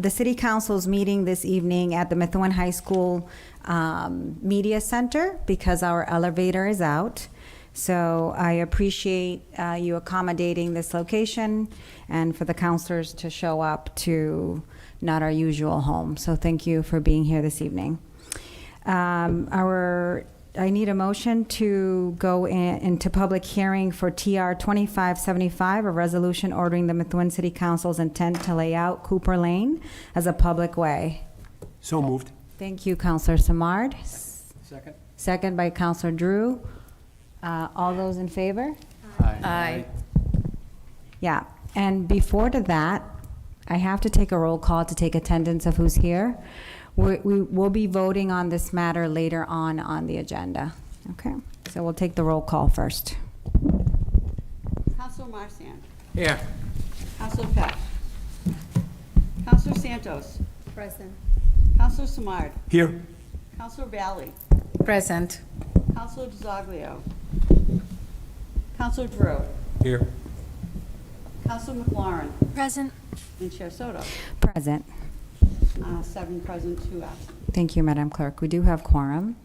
The City Council's meeting this evening at the Methuen High School Media Center because our elevator is out. So I appreciate you accommodating this location and for the counselors to show up to not our usual home. So thank you for being here this evening. I need a motion to go into public hearing for TR 2575, a resolution ordering the Methuen City Council's intent to lay out Cooper Lane as a public way. So moved. Thank you, Councilor Samard. Second. Second by Councilor Drew. All those in favor? Aye. Yeah, and before to that, I have to take a roll call to take attendance of who's here. We will be voting on this matter later on the agenda. Okay, so we'll take the roll call first. Councilor Marsan. Here. Councilor Peck. Councilor Santos. Present. Councilor Samard. Here. Councilor Valley. Present. Councilor DeZoglio. Councilor Drew. Here. Councilor McLaurin. Present. And Chair Soto. Present. 7 present, 2 absent. Thank you, Madam Clerk. We do have quorum.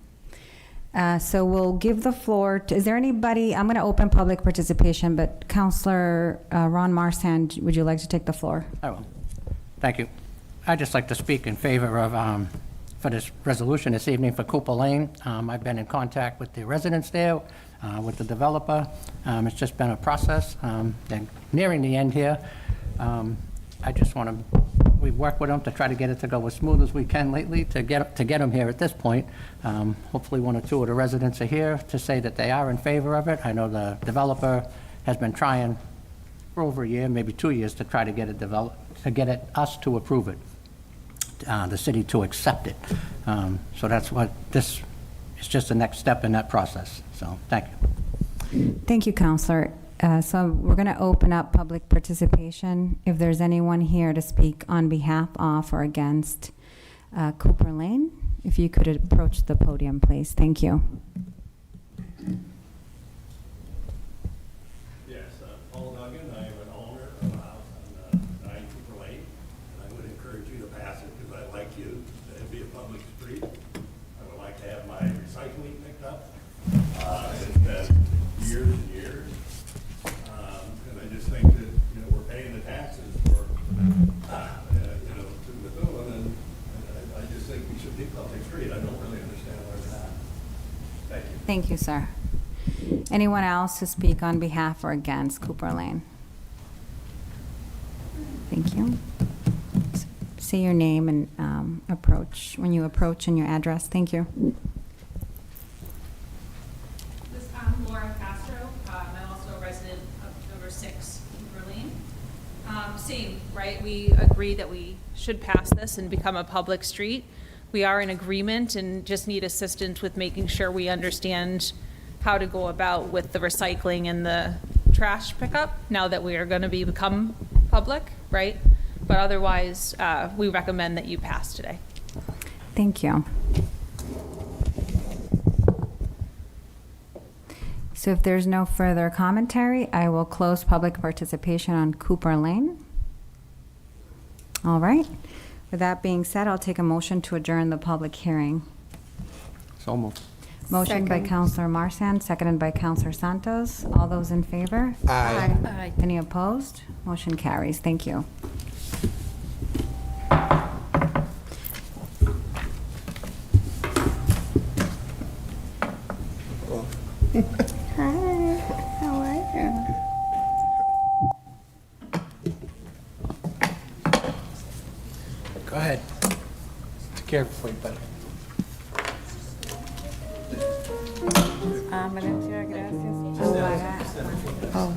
So we'll give the floor to, is there anybody, I'm going to open public participation, but Councilor Ron Marsan, would you like to take the floor? I will. Thank you. I'd just like to speak in favor of, for this resolution this evening for Cooper Lane. I've been in contact with the residents there, with the developer. It's just been a process. They're nearing the end here. I just want to, we've worked with them to try to get it to go as smooth as we can lately to get them here at this point. Hopefully 1 or 2 of the residents are here to say that they are in favor of it. I know the developer has been trying for over a year, maybe 2 years, to try to get it developed, to get it, us to approve it, the city to accept it. So that's what this is, just the next step in that process. So thank you. Thank you, Councilor. So we're going to open up public participation. If there's anyone here to speak on behalf of or against Cooper Lane, if you could approach the podium, please. Thank you. Yes, Paul Duggan. I am an owner of a house on 9 Cooper Lane, and I would encourage you to pass it because I'd like you to be a public street. I would like to have my recycling picked up. It's been years and years. And I just think that, we're paying the taxes for, to Methuen, and I just think we should be public street. I don't really understand why we're not. Thank you. Thank you, sir. Anyone else to speak on behalf or against Cooper Lane? Thank you. Say your name and approach, when you approach, and your address. Thank you. I'm Laura Castro. I'm also a resident of number 6 Cooper Lane. Same, right? We agree that we should pass this and become a public street. We are in agreement and just need assistance with making sure we understand how to go about with the recycling and the trash pickup now that we are going to become public, right? But otherwise, we recommend that you pass today. Thank you. So if there's no further commentary, I will close public participation on Cooper Lane. All right. With that being said, I'll take a motion to adjourn the public hearing. So moved. Motion by Councilor Marsan, seconded by Councilor Santos. All those in favor? Aye. Aye. Any opposed? Motion carries. Thank you. Hi. How are you? Go ahead. Take care before you bed. Gracias. Oh,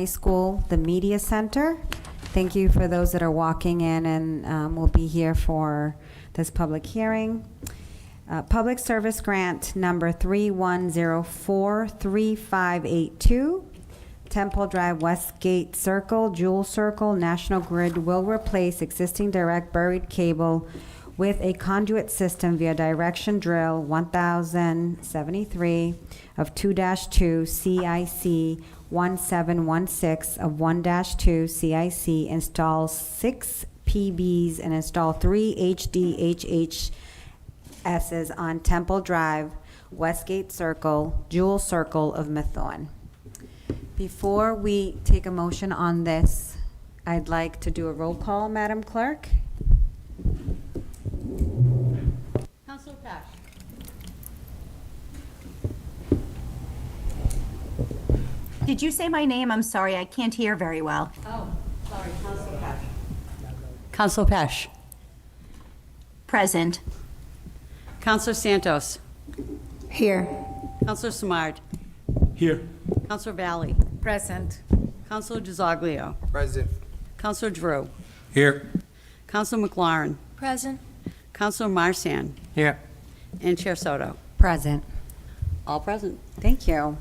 High School, the Media Center. Thank you for those that are walking in and will be here for this public hearing. Public Service Grant number 31043582, Temple Drive Westgate Circle, Jewel Circle, National Grid will replace existing direct buried cable with a conduit system via direction drill 1073 of 2-2 CIC 1716 of 1-2 CIC. Install 6 PBs and install 3 HDHHSs on Temple Drive, Westgate Circle, Jewel Circle of Methuen. Before we take a motion on this, I'd like to do a roll call, Madam Clerk. Counselor Pash? Did you say my name? I'm sorry, I can't hear very well. Oh, sorry, Counselor Pash. Counselor Pash? Present. Counselor Santos? Here. Counselor Samard? Here. Counselor Valley? Present. Counselor DiZoglio? Present. Counselor Drew? Here. Counselor McLaurin? Present. Counselor Marsan? Here. And Chair Soto? Present. All present. Thank you.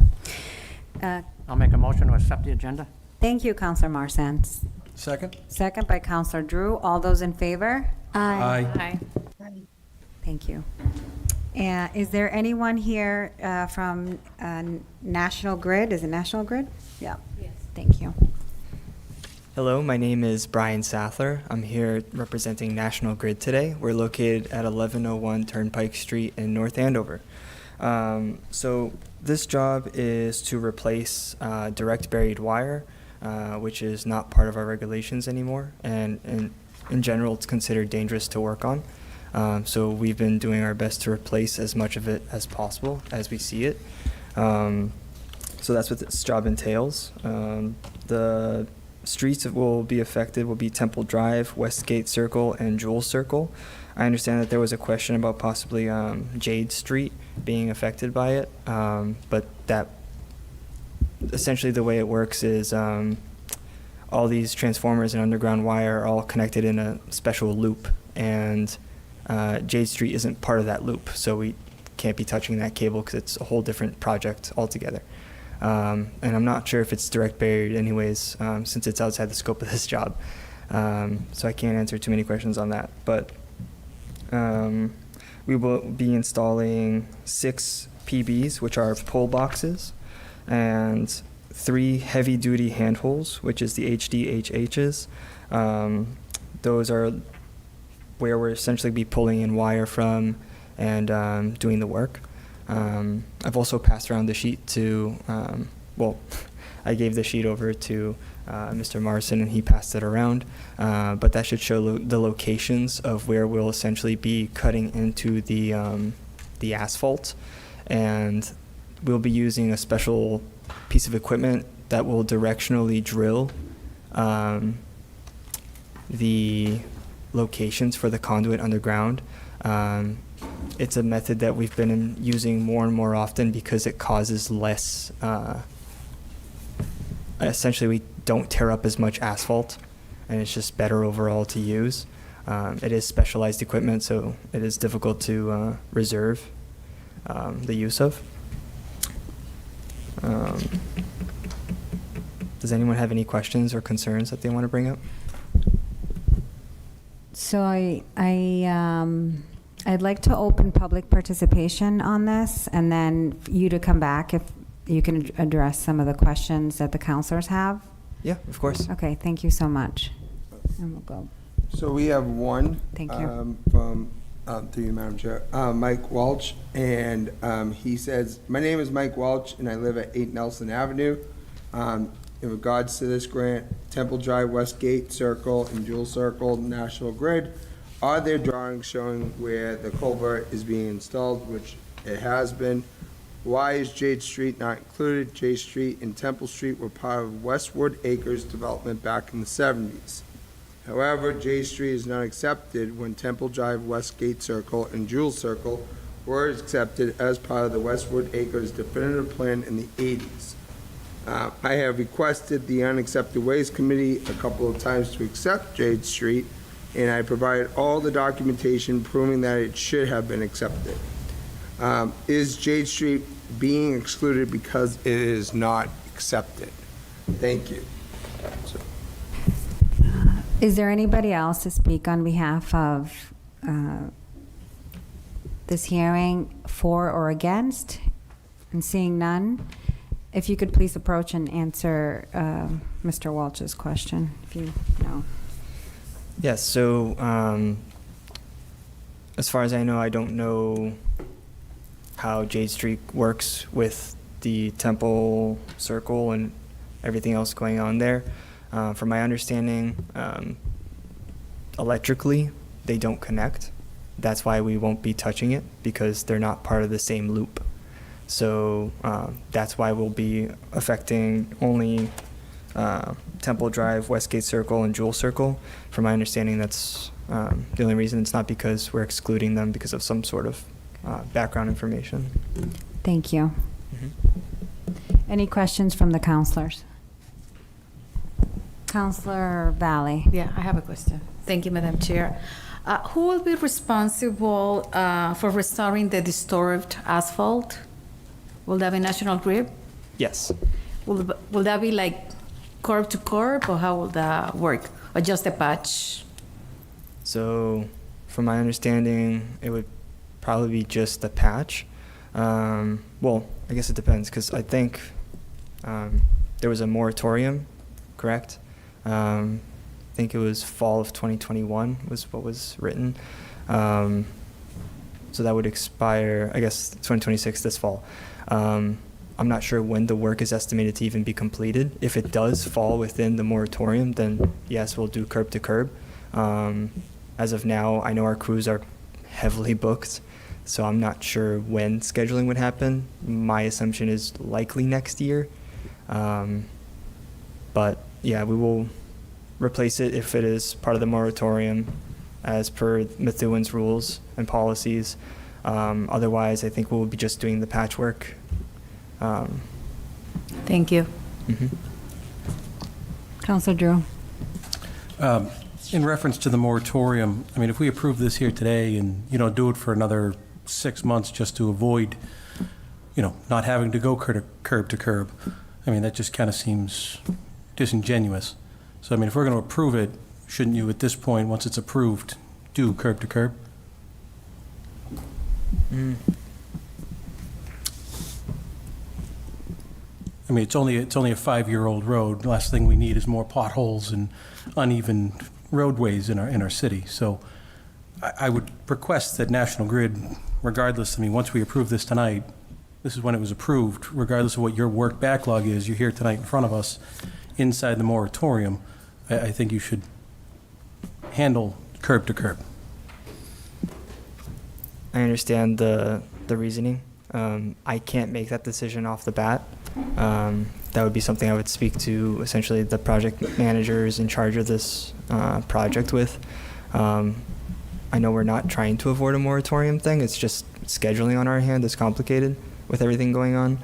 I'll make a motion to accept the agenda. Thank you, Counselor Marsan. Second? Second by Counselor Drew. All those in favor? Aye. Aye. Thank you. Is there anyone here from National Grid? Is it National Grid? Yeah. Yes. Thank you. Hello, my name is Brian Sathler. I'm here representing National Grid today. We're located at 1101 Turnpike Street in North Andover. So this job is to replace direct buried wire, which is not part of our regulations anymore, and in general it's considered dangerous to work on. So we've been doing our best to replace as much of it as possible as we see it. So that's what this job entails. The streets that will be affected will be Temple Drive, Westgate Circle, and Jewel Circle. I understand that there was a question about possibly Jade Street being affected by it, but that essentially the way it works is all these transformers and underground wire are all connected in a special loop, and Jade Street isn't part of that loop, so we can't be touching that cable because it's a whole different project altogether. And I'm not sure if it's direct buried anyways, since it's outside the scope of this job. So I can't answer too many questions on that. But we will be installing 6 PBs, which are pole boxes, and 3 heavy-duty handholds, which is the HDHHs. Those are where we're essentially be pulling in wire from and doing the work. I've also passed around the sheet to, I gave the sheet over to Mr. Marson, and he passed it around. But that should show the locations of where we'll essentially be cutting into the asphalt, and we'll be using a special piece of equipment that will directionally drill the locations for the conduit underground. It's a method that we've been using more and more often because it causes less, essentially we don't tear up as much asphalt, and it's just better overall to use. It is specialized equipment, so it is difficult to reserve the use of. Does anyone have any questions or concerns that they want to bring up? So I'd like to open public participation on this, and then you to come back if you can address some of the questions that the counselors have. Yeah, of course. Okay, thank you so much. And we'll go. So we have one. Thank you. From, through you, Madam Chair, Mike Welch, and he says, "My name is Mike Welch, and I live at 8 Nelson Avenue. In regards to this grant, Temple Drive, Westgate Circle, and Jewel Circle, National Grid, are there drawings showing where the culvert is being installed, which it has been? Why is Jade Street not included? Jade Street and Temple Street were part of Westwood Acres development back in the 70s. However, Jade Street is not accepted when Temple Drive, Westgate Circle, and Jewel Circle were accepted as part of the Westwood Acres definitive plan in the 80s. I have requested the Unaccepted Waste Committee a couple of times to accept Jade Street, and I provided all the documentation proving that it should have been accepted. Is Jade Street being excluded because it is not accepted? Thank you. Is there anybody else to speak on behalf of this hearing, for or against? And seeing none, if you could please approach and answer Mr. Walsh's question, if you know. Yes, so as far as I know, I don't know how Jade Street works with the Temple Circle and everything else going on there. From my understanding, electrically, they don't connect. That's why we won't be touching it, because they're not part of the same loop. So that's why we'll be affecting only Temple Drive, Westgate Circle, and Jewel Circle. From my understanding, that's the only reason. It's not because we're excluding them because of some sort of background information. Thank you. Any questions from the counselors? Counselor Valley. Yeah, I have a question. Thank you, Madam Chair. Who will be responsible for restoring the disturbed asphalt? Will that be National Grid? Yes. Will that be like curb to curb, or how will that work? Or just a patch? So from my understanding, it would probably be just a patch. Well, I guess it depends, because I think there was a moratorium, correct? I think it was fall of 2021 was what was written. So that would expire, I guess, 2026 this fall. I'm not sure when the work is estimated to even be completed. If it does fall within the moratorium, then yes, we'll do curb to curb. As of now, I know our crews are heavily booked, so I'm not sure when scheduling would happen. My assumption is likely next year. But yeah, we will replace it if it is part of the moratorium as per Methuen's rules and policies. Otherwise, I think we'll be just doing the patchwork. Thank you. Counselor Drew. In reference to the moratorium, I mean, if we approve this here today and, do it for another 6 months just to avoid, not having to go curb to curb, I mean, that just kind of seems disingenuous. So, I mean, if we're going to approve it, shouldn't you, at this point, once it's approved, do curb to curb? I mean, it's only a 5-year-old road. The last thing we need is more potholes and uneven roadways in our city. So I would request that National Grid, regardless, I mean, once we approve this tonight, this is when it was approved, regardless of what your work backlog is, you're here tonight in front of us, inside the moratorium, I think you should handle curb to curb. I understand the reasoning. I can't make that decision off the bat. That would be something I would speak to essentially the project managers in charge of this project with. I know we're not trying to avoid a moratorium thing. It's just scheduling on our hand is complicated with everything going on,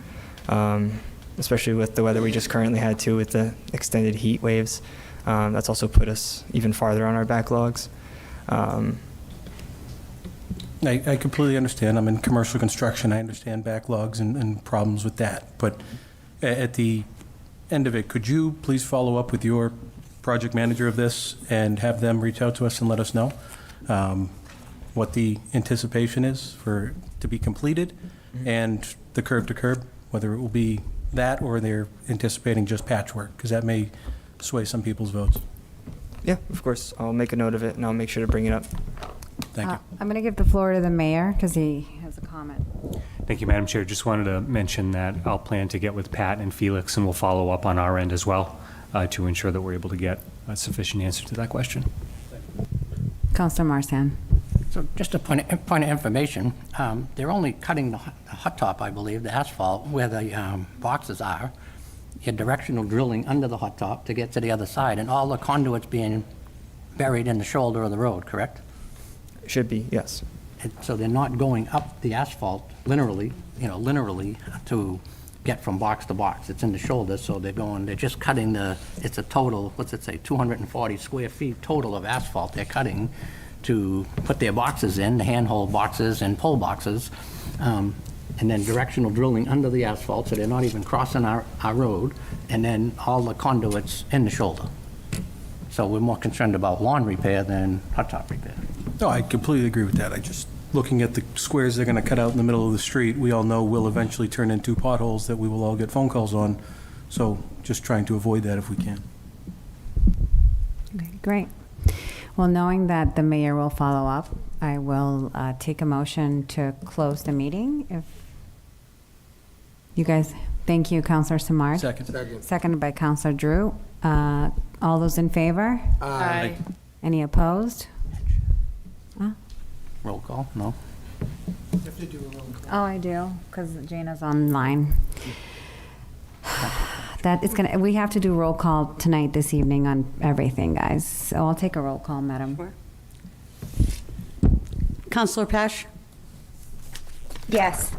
especially with the weather we just currently had too with the extended heat waves. That's also put us even farther on our backlogs. I completely understand. I'm in commercial construction. I understand backlogs and problems with that. But at the end of it, could you please follow up with your project manager of this and have them reach out to us and let us know what the anticipation is for to be completed and the curb to curb, whether it will be that or they're anticipating just patchwork, because that may sway some people's votes. Yeah, of course. I'll make a note of it and I'll make sure to bring it up. Thank you. I'm going to give the floor to the mayor because he has a comment. Thank you, Madam Chair. Just wanted to mention that I'll plan to get with Pat and Felix, and we'll follow up on our end as well to ensure that we're able to get a sufficient answer to that question. Councilor Marsan. So just a point of information, they're only cutting the hot top, I believe, the asphalt, where the boxes are. You're directional drilling under the hot top to get to the other side, and all the conduits being buried in the shoulder of the road, correct? Should be, yes. So they're not going up the asphalt linearly, to get from box to box. It's in the shoulder, so they're just cutting it's a total, what's it say, 240 square feet total of asphalt they're cutting to put their boxes in, the handhold boxes and pole boxes, and then directional drilling under the asphalt, so they're not even crossing our road, and then all the conduits in the shoulder. So we're more concerned about lawn repair than hot top repair. No, I completely agree with that. I just, looking at the squares they're going to cut out in the middle of the street, we all know will eventually turn into potholes that we will all get phone calls on. So just trying to avoid that if we can. Okay, great. Well, knowing that the mayor will follow up, I will take a motion to close the meeting. If you guys, thank you, Councilor Samard. Second. Seconded by Councilor Drew. All those in favor? Aye. Any opposed? Roll call, no? Oh, I do, because Jana's online. That is gonna, we have to do roll call tonight, this evening on everything, guys. So I'll take a roll call, madam. Sure. Counselor Pesh? Yes.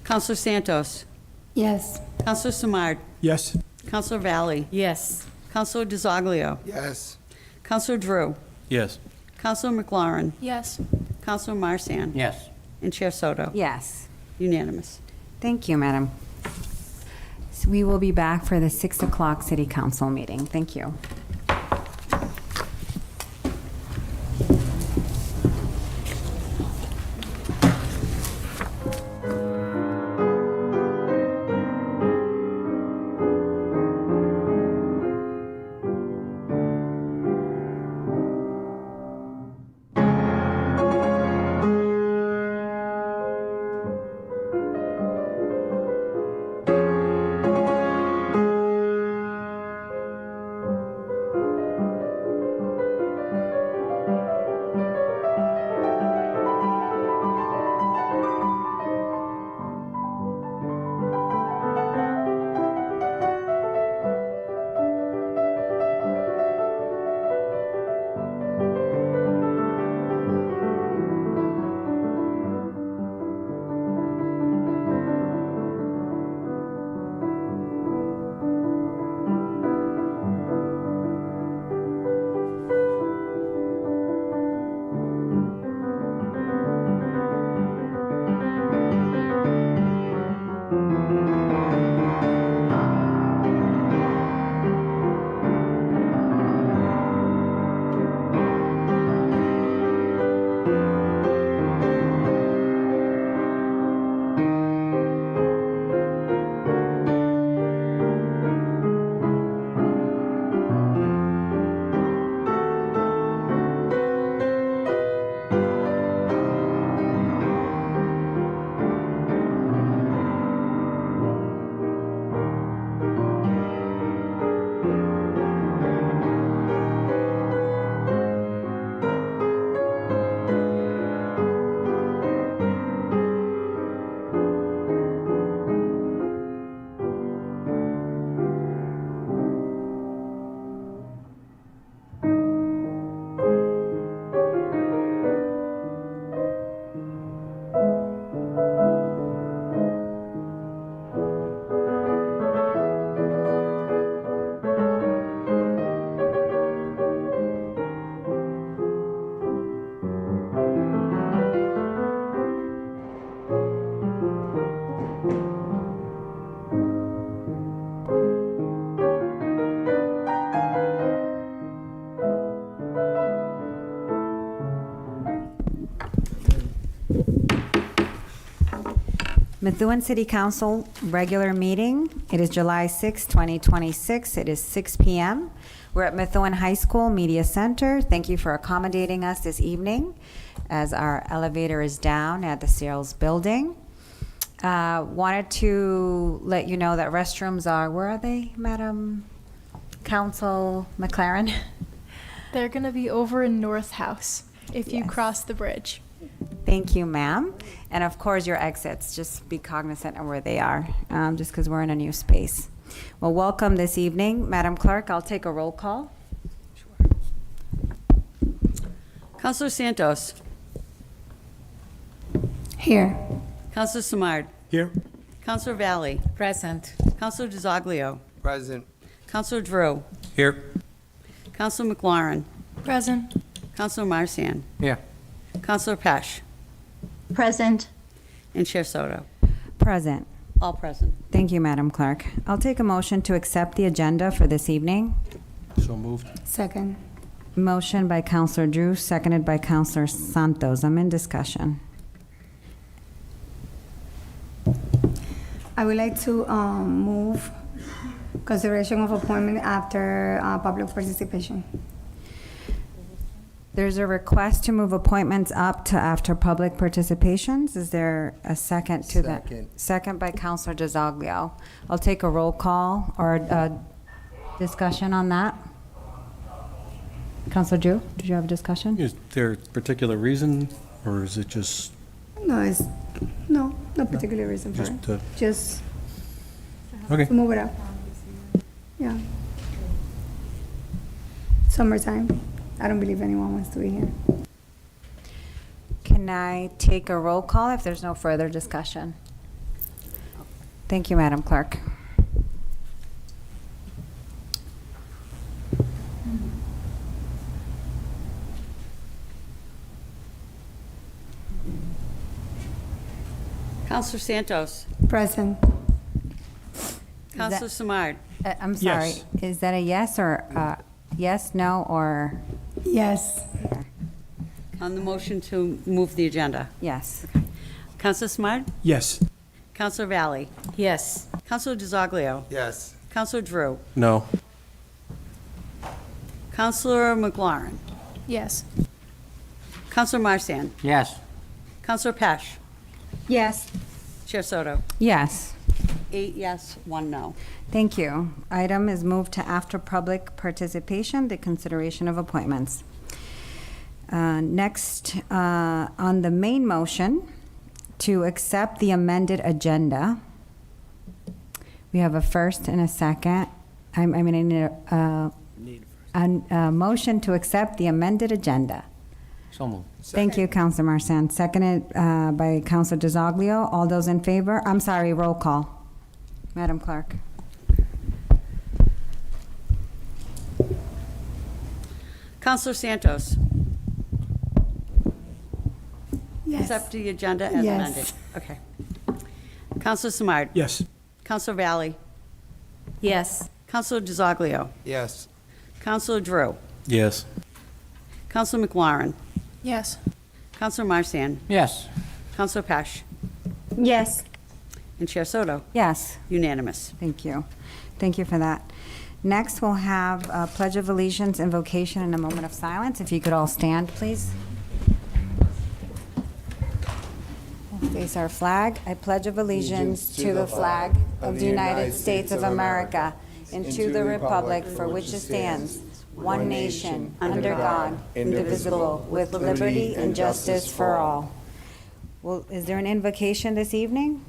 Counselor Santos? Yes. Counselor Samard? Yes. Counselor Valley? Yes. Counselor DiZoglio? Yes. Counselor Drew? Yes. Counselor McLaurin? Yes. Counselor Marsan? Yes. And Chair Soto? Yes. Unanimous. Thank you, madam. So we will be back for the 6 o'clock city council meeting. Thank you. Methuen City Council regular meeting. It is July 6, 2026. It is 6 p.m. We're at Methuen High School Media Center. Thank you for accommodating us this evening as our elevator is down at the Searles Building. Wanted to let you know that restrooms are, where are they, Madam Council McLaren? They're going to be over in North House if you Yes. cross the bridge. Thank you, ma'am. And of course, your exits, just be cognizant of where they are, just because we're in a new space. Well, welcome this evening. Madam Clerk, I'll take a roll call. Counselor Santos? Here. Counselor Samard? Here. Counselor Valley. Present. Counselor DiZoglio. Present. Counselor Drew. Here. Counselor McLaurin. Present. Counselor Marcian. Here. Counselor Pesh. Present. And Chair Soto. Present. All present. Thank you, Madam Clerk. I'll take a motion to accept the agenda for this evening. So moved. Second. Motion by Counselor Drew, seconded by Counselor Santos. I'm in discussion. I would like to move consideration of appointment after public participation. There's a request to move appointments up to after public participations. Is there a second to that? Second. Second by Counselor DiZoglio. I'll take a roll call or a discussion on that. Counselor Drew, did you have a discussion? Is there a particular reason, or is it just, No particular reason for just, it. Just okay. to move it up. Yeah. Summertime. I don't believe anyone wants to be here. Can I take a roll call if there's no further discussion? Thank you, Madam Clerk. Counselor Santos. Present. Counselor Samard. I'm sorry. Yes. Is that a yes or yes, no, or Yes. On the motion to move the agenda. yes? Counselor Samard. Yes. Counselor Valley. Yes. Counselor DiZoglio. Yes. Counselor Drew. No. Counselor McLaurin. Yes. Counselor Marcian. Yes. Counselor Pesh. Yes. Chair Soto. Yes. 8 yes, 1 no. Thank you. Item is moved to after public participation, the consideration of appointments. Next, on the main motion, to accept the amended agenda, we have a first and a second. I need a motion to accept the amended agenda. So moved. Thank you, Councilor Marsan. Seconded by Councilor DiZoglio. All those in favor? I'm sorry, roll call. Madam Clerk. Counselor Santos. Yes. Accept the agenda as Yes. amended. Okay. Counselor Samard. Yes. Counselor Valley. Yes. Counselor DiZoglio. Yes. Counselor Drew. Yes. Counselor McLaurin. Yes. Counselor Marcian. Yes. Counselor Pesh. Yes. And Chair Soto. Yes. Unanimous. Thank you. Thank you for that. Next, we'll have a Pledge of Allegiance, invocation, and a moment of silence. If you could all stand, please. Face our flag. I pledge of allegiance to the flag of the United States of America and to the republic for which it stands, one nation, under God, indivisible, with liberty and justice for all. Well, is there an invocation this evening?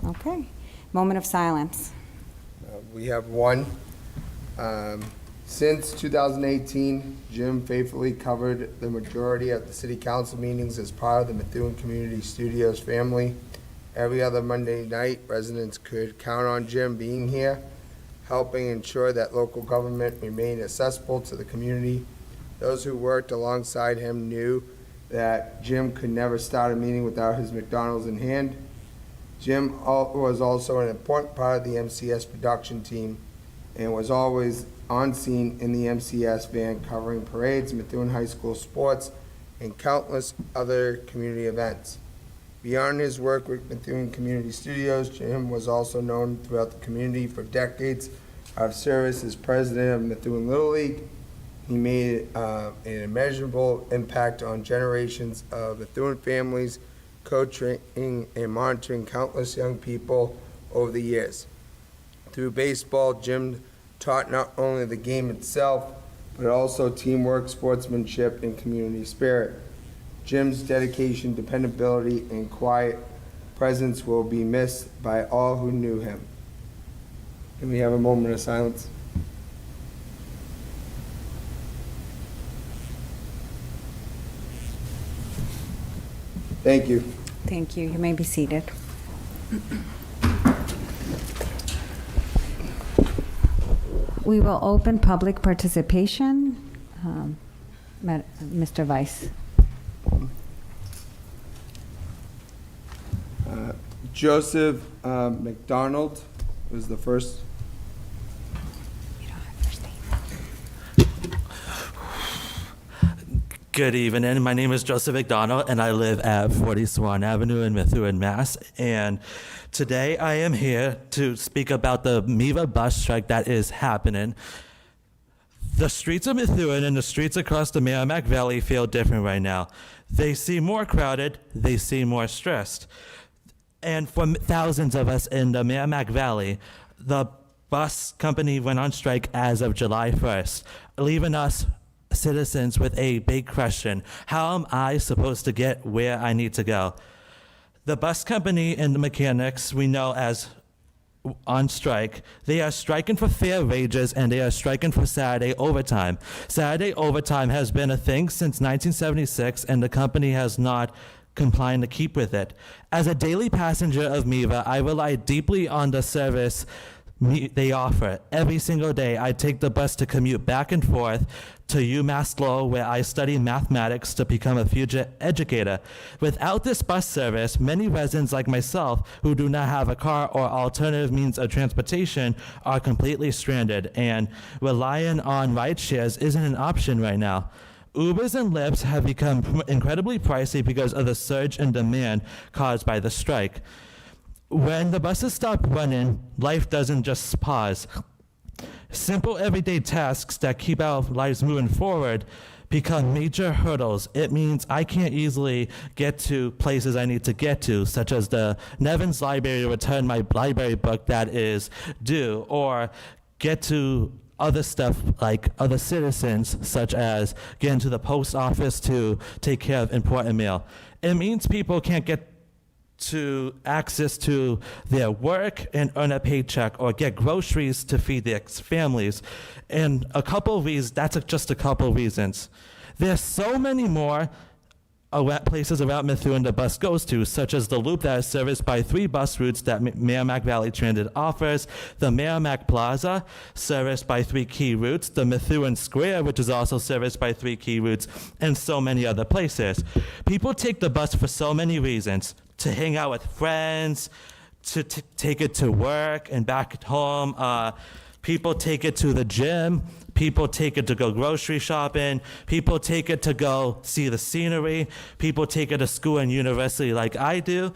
Okay. Moment of silence. We have one. Since 2018, Jim faithfully covered the majority of the city council meetings as part of the Methuen Community Studios family. Every other Monday night, residents could count on Jim being here, helping ensure that local government remained accessible to the community. Those who worked alongside him knew that Jim could never start a meeting without his McDonald's in hand. Jim was also an important part of the MCS production team and was always on scene in the MCS van covering parades, Methuen High School sports, and countless other community events. Beyond his work with Methuen Community Studios, Jim was also known throughout the community for decades of service as president of Methuen Little League. He made an immeasurable impact on generations of Methuen families, coaching and monitoring countless young people over the years. Through baseball, Jim taught not only the game itself, but also teamwork, sportsmanship, and community spirit. Jim's dedication, dependability, and quiet presence will be missed by all who knew him. Can we have a moment of silence? Thank you. Thank you. You may be seated. We will open public participation. Mr. Vice. Joseph McDonald was the first. Good evening. My name is Joseph McDonald, and I live at 40 Swan Avenue in Methuen, Mass. And today I am here to speak about the MEVA bus strike that is happening. The streets of Methuen and the streets across the Merrimack Valley feel different right now. They seem more crowded. They seem more stressed. And for thousands of us in the Merrimack Valley, the bus company went on strike as of July 1st, leaving us citizens with a big question. How am I supposed to get where I need to go? The bus company and the mechanics we know as on strike, they are striking for fair wages and they are striking for Saturday overtime. Saturday overtime has been a thing since 1976 and the company has not complied to keep with it. As a daily passenger of MEVA, I rely deeply on the service they offer. Every single day, I take the bus to commute back and forth to UMass Lowell, where I study mathematics to become a future educator. Without this bus service, many residents like myself who do not have a car or alternative means of transportation are completely stranded, and relying on ride shares isn't an option right now. Ubers and Lyfts have become incredibly pricey because of the surge in demand caused by the strike. When the buses stop running, life doesn't just pause. Simple everyday tasks that keep our lives moving forward become major hurdles. It means I can't easily get to places I need to get to, such as the Nevins Library to return my library book that is due, or get to other stuff like other citizens, such as getting to the post office to take care of important mail. It means people can't get to access to their work and earn a paycheck or get groceries to feed their families. And that's just a couple of reasons. There's so many more places around Methuen the bus goes to, such as the loop that is serviced by 3 bus routes that Merrimack Valley Transit offers, the Merrimack Plaza, serviced by 3 key routes, the Methuen Square, which is also serviced by 3 key routes, and so many other places. People take the bus for so many reasons: to hang out with friends, to take it to work and back at home. People take it to the gym. People take it to go grocery shopping. People take it to go see the scenery. People take it to school and university like I do.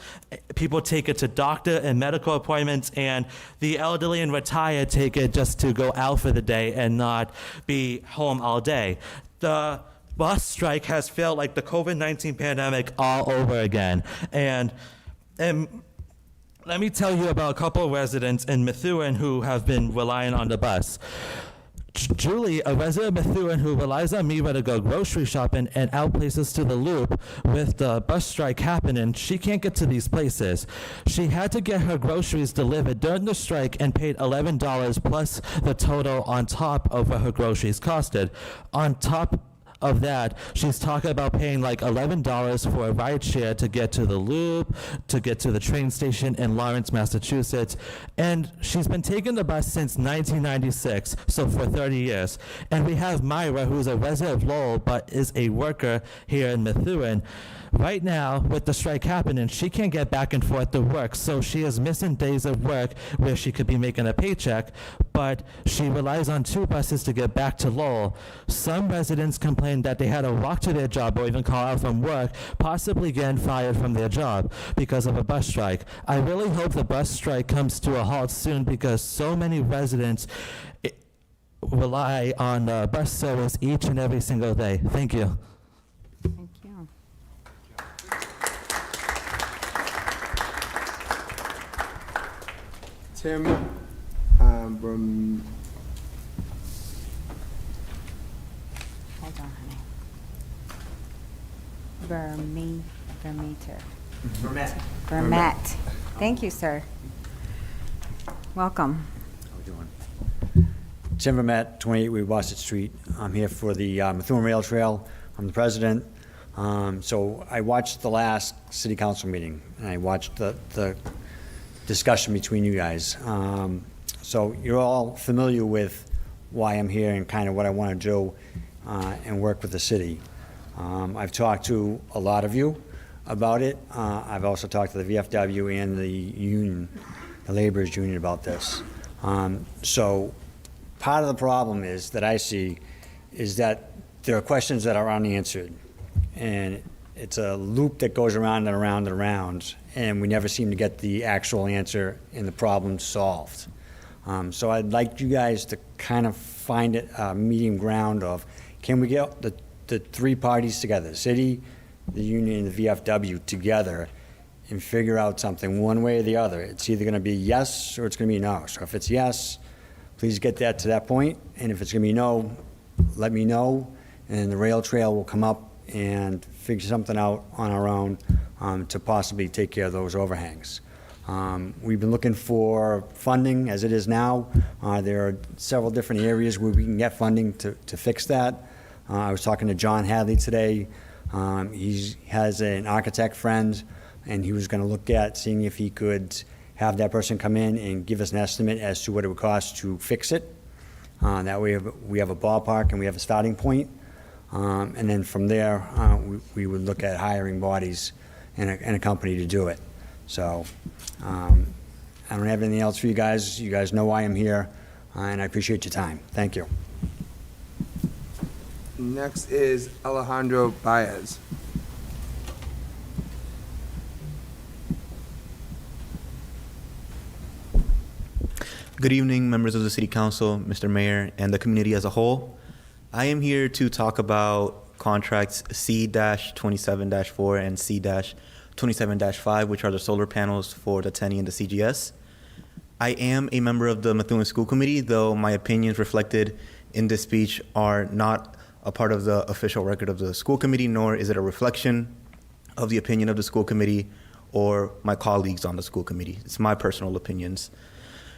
People take it to doctor and medical appointments. And the elderly and retired take it just to go out for the day and not be home all day. The bus strike has felt like the COVID-19 pandemic all over again. And let me tell you about a couple of residents in Methuen who have been relying on the bus. Julie, a resident of Methuen who relies on MEVA to go grocery shopping and out places to the loop, with the bus strike happening, she can't get to these places. She had to get her groceries delivered during the strike and paid $11 plus the total on top of what her groceries costed. On top of that, she's talking about paying like $11 for a ride share to get to the loop, to get to the train station in Lawrence, Massachusetts. And she's been taking the bus since 1996, so for 30 years. And we have Myra, who's a resident of Lowell, but is a worker here in Methuen. Right now, with the strike happening, she can't get back and forth to work, so she is missing days of work where she could be making a paycheck, but she relies on 2 buses to get back to Lowell. Some residents complain that they had to walk to their job or even call out from work, possibly getting fired from their job because of a bus strike. I really hope the bus strike comes to a halt soon, because so many residents rely on bus service each and every single day. Thank you. Thank you. Tim from Hold on, honey. Vermet. Thank you, sir. Welcome. How we doing? Tim Vermet, 28 Wewassett Street. I'm here for the Methuen Rail Trail. I'm the president. So I watched the last city council meeting, and I watched the discussion between you guys. So you're all familiar with why I'm here and kind of what I want to do and work with the city. I've talked to a lot of you about it. I've also talked to the VFW and the union, the laborers union, about this. So part of the problem is that I see is that there are questions that are unanswered, and it's a loop that goes around and around and around, and we never seem to get the actual answer and the problem solved. So I'd like you guys to kind of find a medium ground of, can we get the three parties together, the city, the union, and the VFW together, and figure out something one way or the other? It's either going to be yes or it's going to be no. So if it's yes, please get that to that point, and if it's going to be no, let me know, and the rail trail will come up and figure something out on our own to possibly take care of those overhangs. We've been looking for funding as it is now. There are several different areas where we can get funding to fix that. I was talking to John Hadley today. He has an architect friend, and he was going to look at seeing if he could have that person come in and give us an estimate as to what it would cost to fix it. That way we have a ballpark and we have a starting point. And then from there, we would look at hiring bodies and a company to do it. So I don't have anything else for you guys. You guys know why I'm here, and I appreciate your time. Thank you. Next is Alejandro Baez. Good evening, members of the City Council, Mr. Mayor, and the community as a whole. I am here to talk about contracts C-27-4 and C-27-5, which are the solar panels for the TENI and the CGS. I am a member of the Methuen School Committee, though my opinions reflected in this speech are not a part of the official record of the school committee, nor is it a reflection of the opinion of the school committee or my colleagues on the school committee. It's my personal opinions.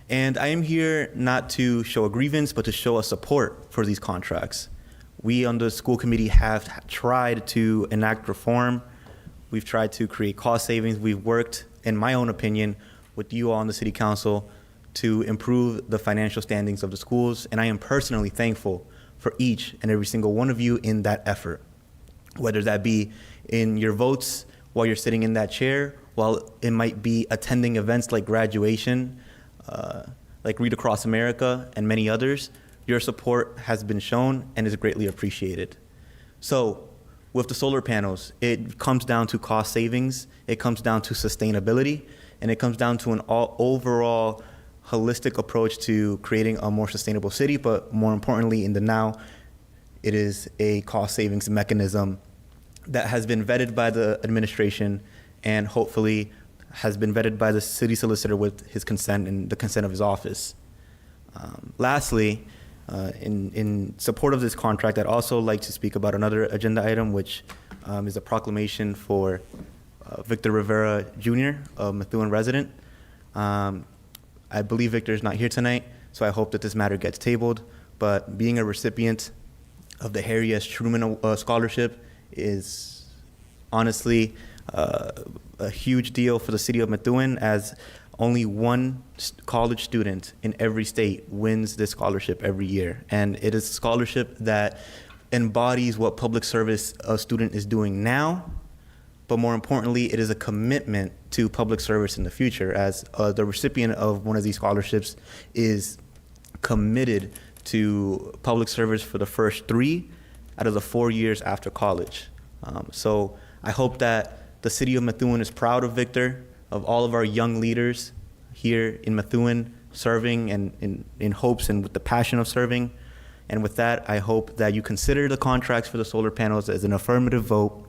And I am here not to show a grievance, but to show a support for these contracts. We on the school committee have tried to enact reform. We've tried to create cost savings. We've worked, in my own opinion, with you all on the city council to improve the financial standings of the schools. And I am personally thankful for each and every single one of you in that effort, whether that be in your votes while you're sitting in that chair, while it might be attending events like graduation, like Read Across America and many others. Your support has been shown and is greatly appreciated. So with the solar panels, it comes down to cost savings, it comes down to sustainability, and it comes down to an overall holistic approach to creating a more sustainable city, but more importantly in the now, it is a cost savings mechanism that has been vetted by the administration and hopefully has been vetted by the city solicitor with his consent and the consent of his office. Lastly, in support of this contract, I'd also like to speak about another agenda item, which is a proclamation for Victor Rivera Jr., a Methuen resident. I believe Victor is not here tonight, so I hope that this matter gets tabled. But being a recipient of the Harry S. Truman Scholarship is honestly a huge deal for the city of Methuen, as only one college student in every state wins this scholarship every year. And it is a scholarship that embodies what public service a student is doing now, but more importantly, it is a commitment to public service in the future, as the recipient of one of these scholarships is committed to public service for the first 3 out of the 4 years after college. So I hope that the city of Methuen is proud of Victor, of all of our young leaders here in Methuen serving and in hopes and with the passion of serving. And with that, I hope that you consider the contracts for the solar panels as an affirmative vote.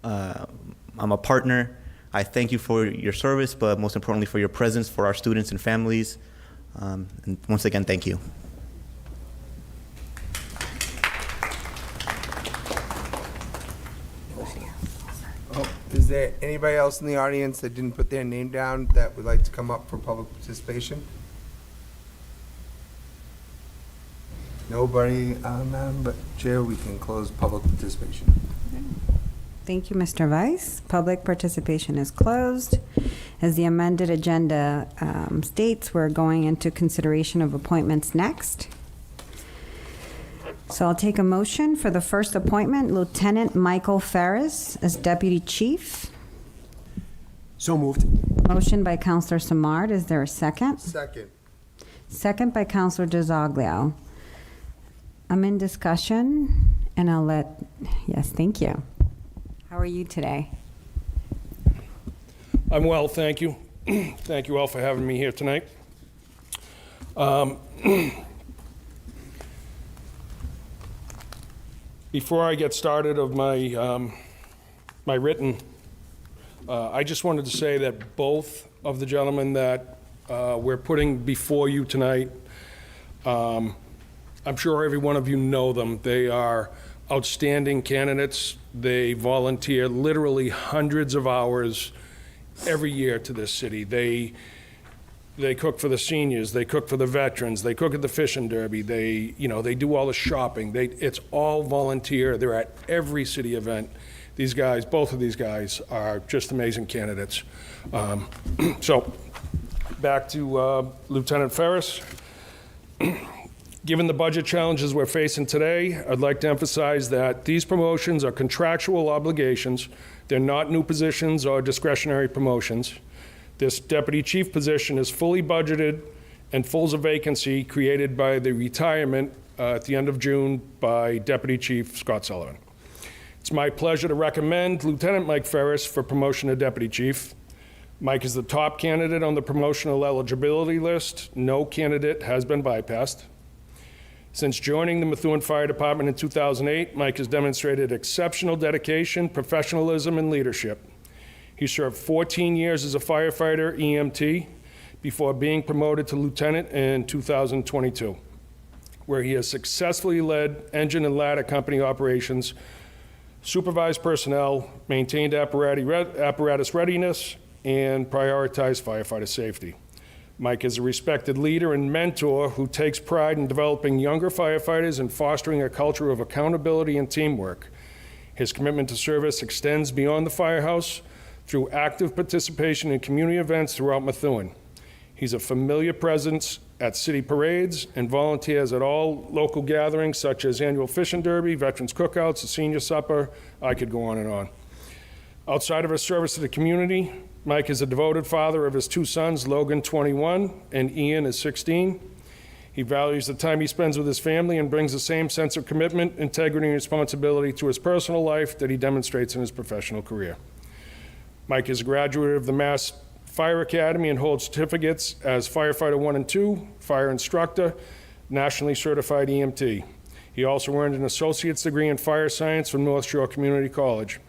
I'm a partner. I thank you for your service, but most importantly for your presence for our students and families. And once again, thank you. Is there anybody else in the audience that didn't put their name down that would like to come up for public participation? Nobody, Madam Chair, we can close public participation. Thank you, Mr. Vice. Public participation is closed. As the amended agenda states, we're going into consideration of appointments next. So I'll take a motion for the first appointment, Lieutenant Michael Ferris as Deputy Chief. So moved. Motion by Counselor Samard. Is there a second? Second. Second by Counselor DeZoglio. I'm in discussion, and I'll let, yes, thank you. How are you today? I'm well, thank you. Thank you all for having me here tonight. Before I get started of my written, I just wanted to say that both of the gentlemen that we're putting before you tonight, I'm sure every one of you know them. They are outstanding candidates. They volunteer literally hundreds of hours every year to this city. They cook for the seniors, they cook for the veterans, they cook at the fishing derby, they do all the shopping. It's all volunteer. They're at every city event. These guys, both of these guys, are just amazing candidates. So, back to Lieutenant Ferris. Given the budget challenges we're facing today, I'd like to emphasize that these promotions are contractual obligations. They're not new positions or discretionary promotions. This deputy chief position is fully budgeted and fills a vacancy created by the retirement at the end of June by Deputy Chief Scott Sullivan. It's my pleasure to recommend Lieutenant Mike Ferris for promotion to Deputy Chief. Mike is the top candidate on the promotional eligibility list. No candidate has been bypassed. Since joining the Methuen Fire Department in 2008, Mike has demonstrated exceptional dedication, professionalism, and leadership. He served 14 years as a firefighter EMT before being promoted to lieutenant in 2022, where he has successfully led engine and ladder company operations, supervised personnel, maintained apparatus readiness, and prioritized firefighter safety. Mike is a respected leader and mentor who takes pride in developing younger firefighters and fostering a culture of accountability and teamwork. His commitment to service extends beyond the firehouse through active participation in community events throughout Methuen. He's a familiar presence at city parades and volunteers at all local gatherings such as annual fishing derby, veterans cookouts, the senior supper. I could go on and on. Outside of his service to the community, Mike is a devoted father of his two sons, Logan, 21, and Ian is 16. He values the time he spends with his family and brings the same sense of commitment, integrity, and responsibility to his personal life that he demonstrates in his professional career. Mike is a graduate of the Mass Fire Academy and holds certificates as Firefighter 1 and 2, Fire Instructor, Nationally Certified EMT. He also earned an associate's degree in fire science from North Shore Community College.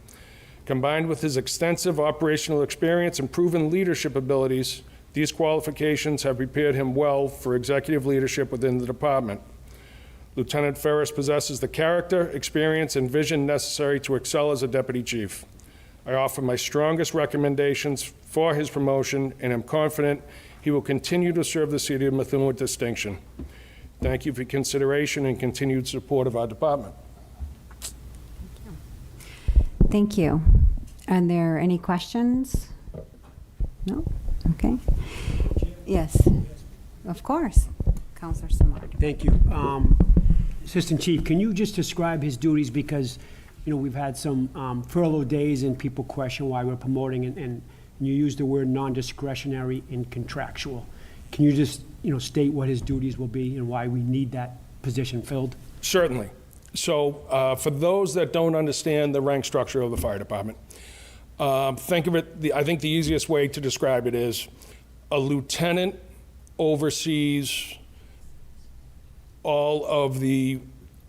Combined with his extensive operational experience and proven leadership abilities, these qualifications have prepared him well for executive leadership within the department. Lieutenant Ferris possesses the character, experience, and vision necessary to excel as a deputy chief. I offer my strongest recommendations for his promotion and am confident he will continue to serve the city of Methuen with distinction. Thank you for your consideration and continued support of our department. Thank you. Are there any questions? No? Okay. Yes, of course. Counselor Samard. Thank you. Assistant Chief, can you just describe his duties? Because, we've had some furlough days and people question why we're promoting, and you use the word non-discretionary and contractual. Can you just, state what his duties will be and why we need that position filled? Certainly. So for those that don't understand the rank structure of the fire department, think of it, I think the easiest way to describe it is a lieutenant oversees all of the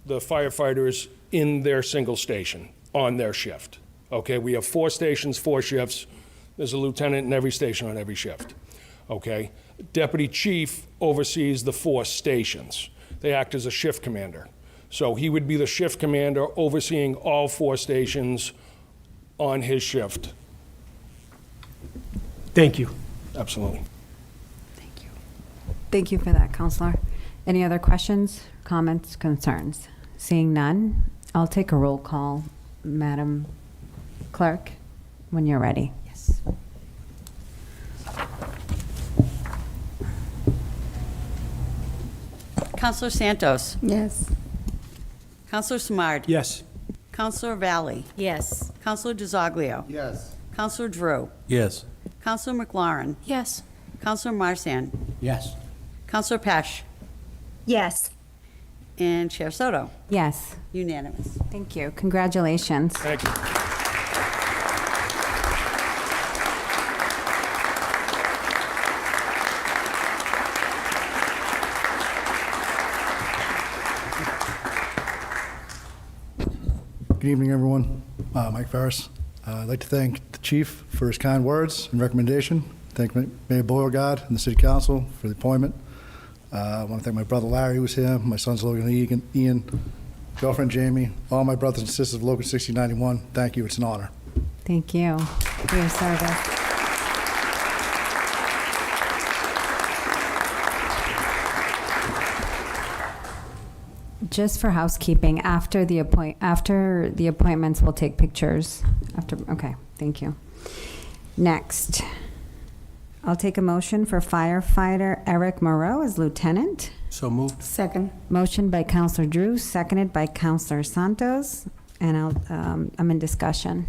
firefighters in their single station on their shift. Okay, we have 4 stations, 4 shifts. There's a lieutenant in every station on every shift. Okay, deputy chief oversees the 4 stations. They act as a shift commander. So he would be the shift commander overseeing all 4 stations on his shift. Thank you. Absolutely. Thank you for that, Counselor. Any other questions, comments, concerns? Seeing none, I'll take a roll call, Madam Clerk, when you're ready. Yes. Counselor Santos. Yes. Counselor Simard. Yes. Counselor Valley. Yes. Counselor DiZoglio. Yes. Counselor Drew. Yes. Counselor McLaurin. Yes. Counselor Marsan. Yes. Counselor Pesh. Yes. And Chair Soto. Yes. Unanimous. Thank you. Congratulations. Thank you. Good evening, everyone. Mike Ferris. I'd like to thank the chief for his kind words and recommendation. Thank Mayor Beauregard and the City Council for the appointment. I want to thank my brother Larry, who was here, my sons Logan and Ian, girlfriend Jamie, all my brothers and sisters of Logan 6091. Thank you. It's an honor. Thank you for your service. Just for housekeeping, after the appointments, we'll take pictures. Okay, thank you. Next, I'll take a motion for firefighter Eric Moreau as lieutenant. So moved. Second. Motion by Counselor Drew, seconded by Counselor Santos, and I'm in discussion.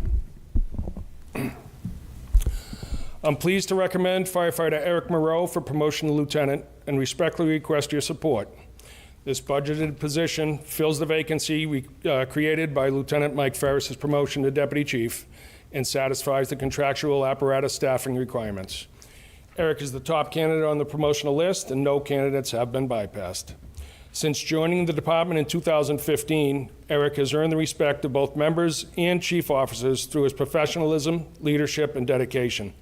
I'm pleased to recommend firefighter Eric Moreau for promotion to lieutenant and respectfully request your support. This budgeted position fills the vacancy created by Lieutenant Mike Ferris's promotion to deputy chief and satisfies the contractual apparatus staffing requirements. Eric is the top candidate on the promotional list, and no candidates have been bypassed. Since joining the department in 2015, Eric has earned the respect of both members and chief officers through his professionalism, leadership, and dedication.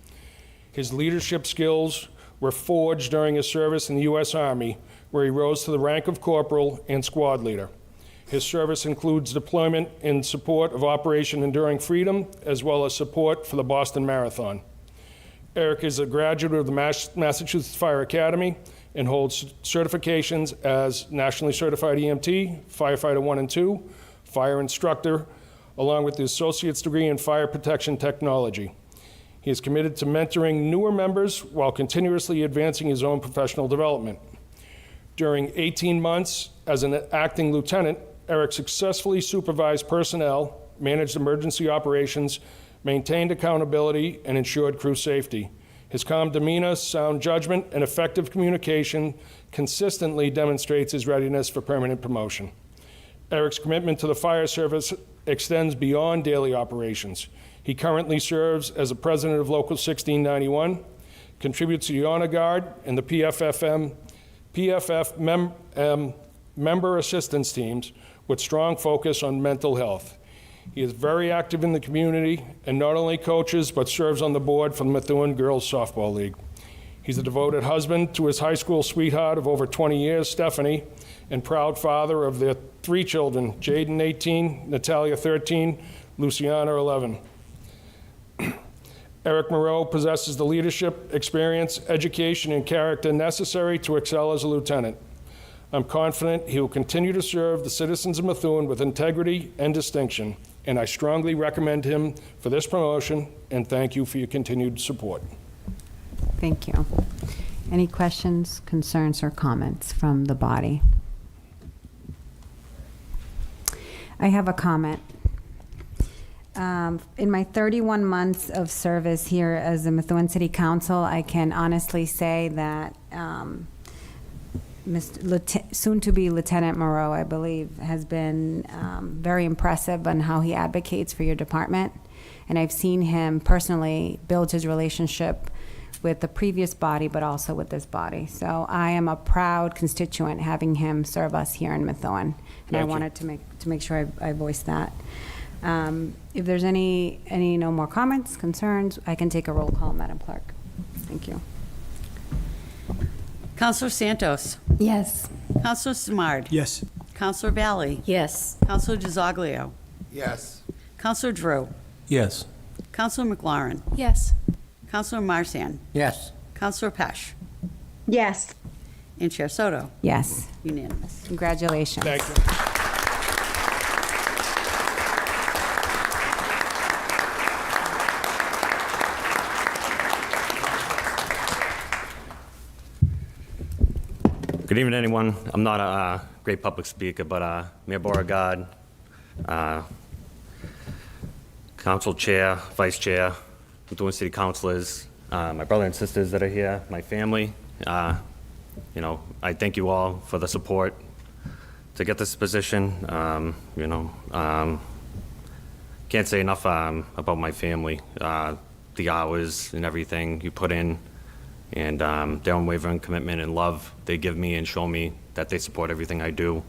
His leadership skills were forged during his service in the U.S. Army, where he rose to the rank of corporal and squad leader. His service includes deployment in support of Operation Enduring Freedom, as well as support for the Boston Marathon. Eric is a graduate of the Massachusetts Fire Academy and holds certifications as Nationally Certified EMT, Firefighter 1 and 2, Fire Instructor, along with the Associate's degree in Fire Protection Technology. He is committed to mentoring newer members while continuously advancing his own professional development. During 18 months as an acting lieutenant, Eric successfully supervised personnel, managed emergency operations, maintained accountability, and ensured crew safety. His calm demeanor, sound judgment, and effective communication consistently demonstrates his readiness for permanent promotion. Eric's commitment to the fire service extends beyond daily operations. He currently serves as a president of Local 1691, contributes to the Honor Guard and the PFF member assistance teams with strong focus on mental health. He is very active in the community and not only coaches but serves on the board for the Methuen Girls Softball League. He's a devoted husband to his high school sweetheart of over 20 years, Stephanie, and proud father of their 3 children, Jaden 18, Natalia 13, Luciana 11. Eric Moreau possesses the leadership, experience, education, and character necessary to excel as a lieutenant. I'm confident he will continue to serve the citizens of Methuen with integrity and distinction, and I strongly recommend him for this promotion, and thank you for your continued support. Thank you. Any questions, concerns, or comments from the body? I have a comment. In my 31 months of service here as the Methuen City Council, I can honestly say that soon-to-be Lieutenant Moreau, I believe, has been very impressive on how he advocates for your department. And I've seen him personally build his relationship with the previous body, but also with this body. So I am a proud constituent having him serve us here in Methuen. And I wanted to make sure I voiced that. If there's any no more comments, concerns, I can take a roll call, Madam Clerk. Thank you. Counselor Santos. Yes. Counselor Simard. Yes. Counselor Valley. Yes. Counselor DiZoglio. Yes. Counselor Drew. Yes. Counselor McLaurin. Yes. Counselor Marsan. Yes. Counselor Pesh. Yes. And Chair Soto. Yes. Unanimous. Congratulations. Thank you. Good Good evening, anyone. I'm not a great public speaker, but Mayor Beauregard, Council Chair, Vice Chair, Methuen City Councilors, my brother and sisters that are here, my family, you know, I thank you all for the support to get this position. You know, can't say enough about my family, the hours and everything you put in, and their unwavering commitment and love they give me and show me that they support everything I do.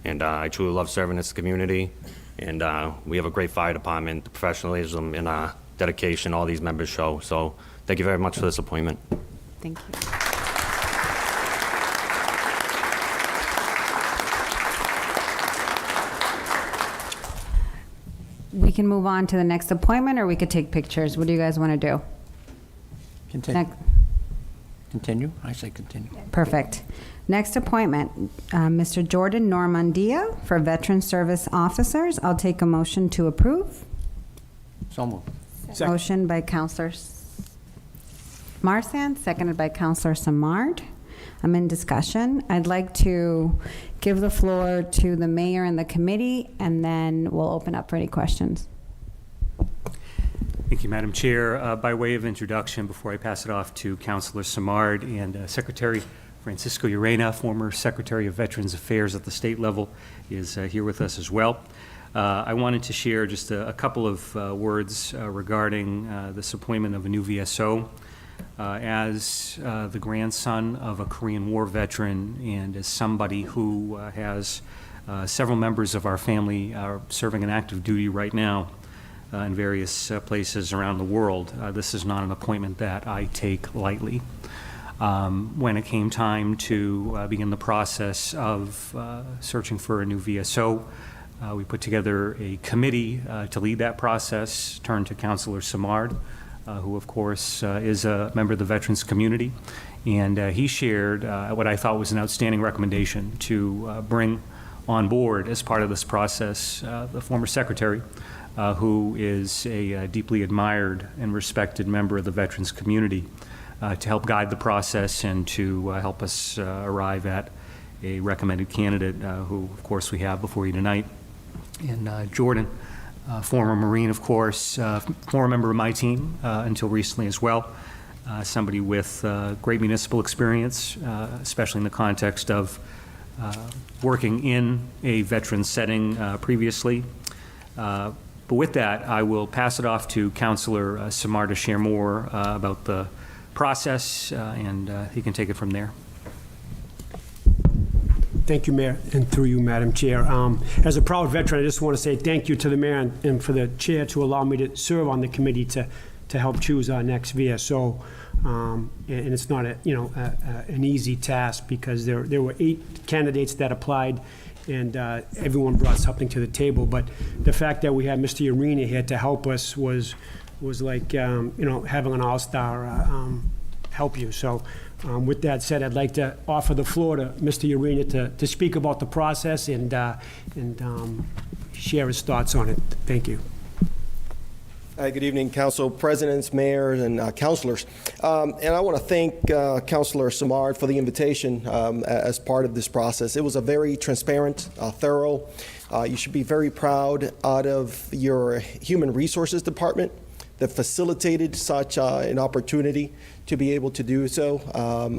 And I truly love serving this community. And we have a great fire department, the professionalism and dedication all these members show. So thank you very much for this appointment. Thank you. We can move on to the next appointment, or we could take pictures. What do you guys want to do? Continue. Continue? I say continue. Perfect. Next appointment, Mr. Jordan Normandia for Veteran Service Officers. I'll take a motion to approve. So moved. Second. Motion by Counselor Marsan, seconded by Counselor Samard. I'm in discussion. I'd like to give the floor to the mayor and the committee, and then we'll open up for any questions. Thank you, Madam Chair. By way of introduction, before I pass it off to Councilor Samard and Secretary Francisco Urena, former Secretary of Veterans Affairs at the state level, is here with us as well. I wanted to share just a couple of words regarding this appointment of a new VSO. As the grandson of a Korean War veteran and as somebody who has several members of our family serving an active duty right now in various places around the world, this is not an appointment that I take lightly. When it came time to begin the process of searching for a new VSO, we put together a committee to lead that process, turned to Councilor Samard, who of course is a member of the veterans community, and he shared what I thought was an outstanding recommendation to bring on board as part of this process the former secretary, who is a deeply admired and respected member of the veterans community, to help guide the process and to help us arrive at a recommended candidate, who of course we have before you tonight. And Jordan, former Marine, of course, former member of my team until recently as well, somebody with great municipal experience, especially in the context of working in a veteran setting previously. But with that, I will pass it off to Councilor Samar to share more about the process, and he can take it from there. Thank you, Mayor, and through you, Madam Chair. As a proud veteran, I just want to say thank you to the mayor and for the chair to allow me to serve on the committee to help choose our next VSO. And it's not an easy task, because there were 8 candidates that applied, and everyone brought something to the table. But the fact that we had Mr. Urena here to help us was like having an all-star help you. So with that said, I'd like to offer the floor to Mr. Urena to speak about the process and share his thoughts on it. Thank you. Hi, good evening, Council Presidents, Mayors, and Councilors. And I want to thank Councilor Samard for the invitation as part of this process. It was a very transparent, thorough. You should be very proud out of your Human Resources Department that facilitated such an opportunity to be able to do so.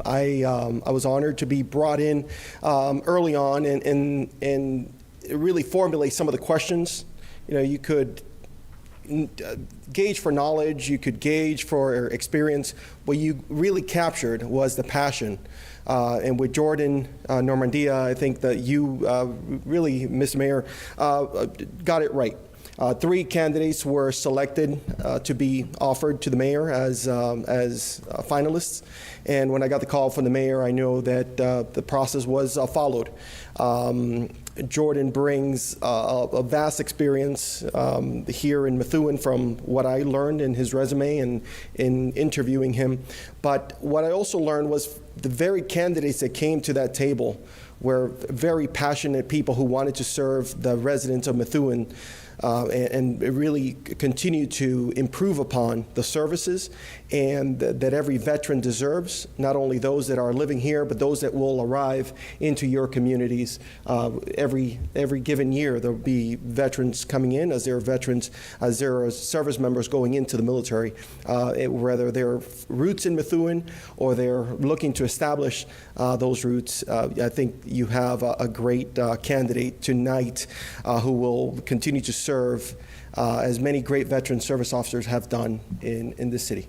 I was honored to be brought in early on and really formulate some of the questions. You could gauge for knowledge, you could gauge for experience. What you really captured was the passion. And with Jordan Normandia, I think that you really, Mr. Mayor, got it right. 3 candidates were selected to be offered to the mayor as finalists. And when I got the call from the mayor, I know that the process was followed. Jordan brings a vast experience here in Methuen from what I learned in his resume and in interviewing him. But what I also learned was the very candidates that came to that table We're very passionate people who wanted to serve the residents of Methuen and really continue to improve upon the services and that every veteran deserves, not only those that are living here, but those that will arrive into your communities. Every given year, there'll be veterans coming in as there are service members going into the military, whether they're roots in Methuen or they're looking to establish those roots. I think you have a great candidate tonight who will continue to serve as many great veteran service officers have done in this city.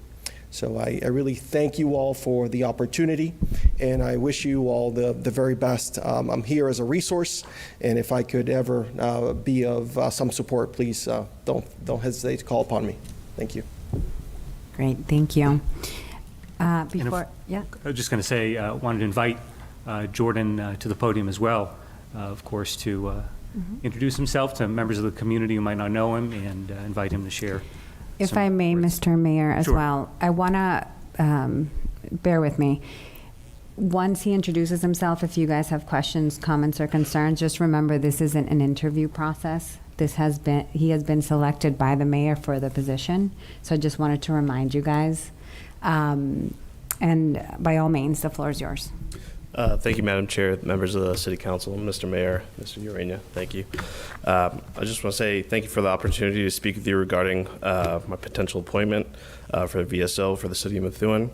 So I really thank you all for the opportunity, and I wish you all the very best. I'm here as a resource, and if I could ever be of some support, please don't hesitate to call upon me. Thank you. Great, thank you. I Yeah. was just going to say, wanted to invite Jordan to the podium as well, of course, to introduce himself to members of the community who might not know him, and invite him to share. If I may, Mr. Mayor, as Sure. well, I want to, bear with me. Once he introduces himself, if you guys have questions, comments, or concerns, just remember this isn't an interview process. He has been selected by the mayor for the position. So I just wanted to remind you guys. And by all means, the floor is yours. Thank you, Madam Chair, members of the City Council, Mr. Mayor, Mr. Urania. Thank you. I just want to say thank you for the opportunity to speak with you regarding my potential appointment for VSO for the City of Methuen.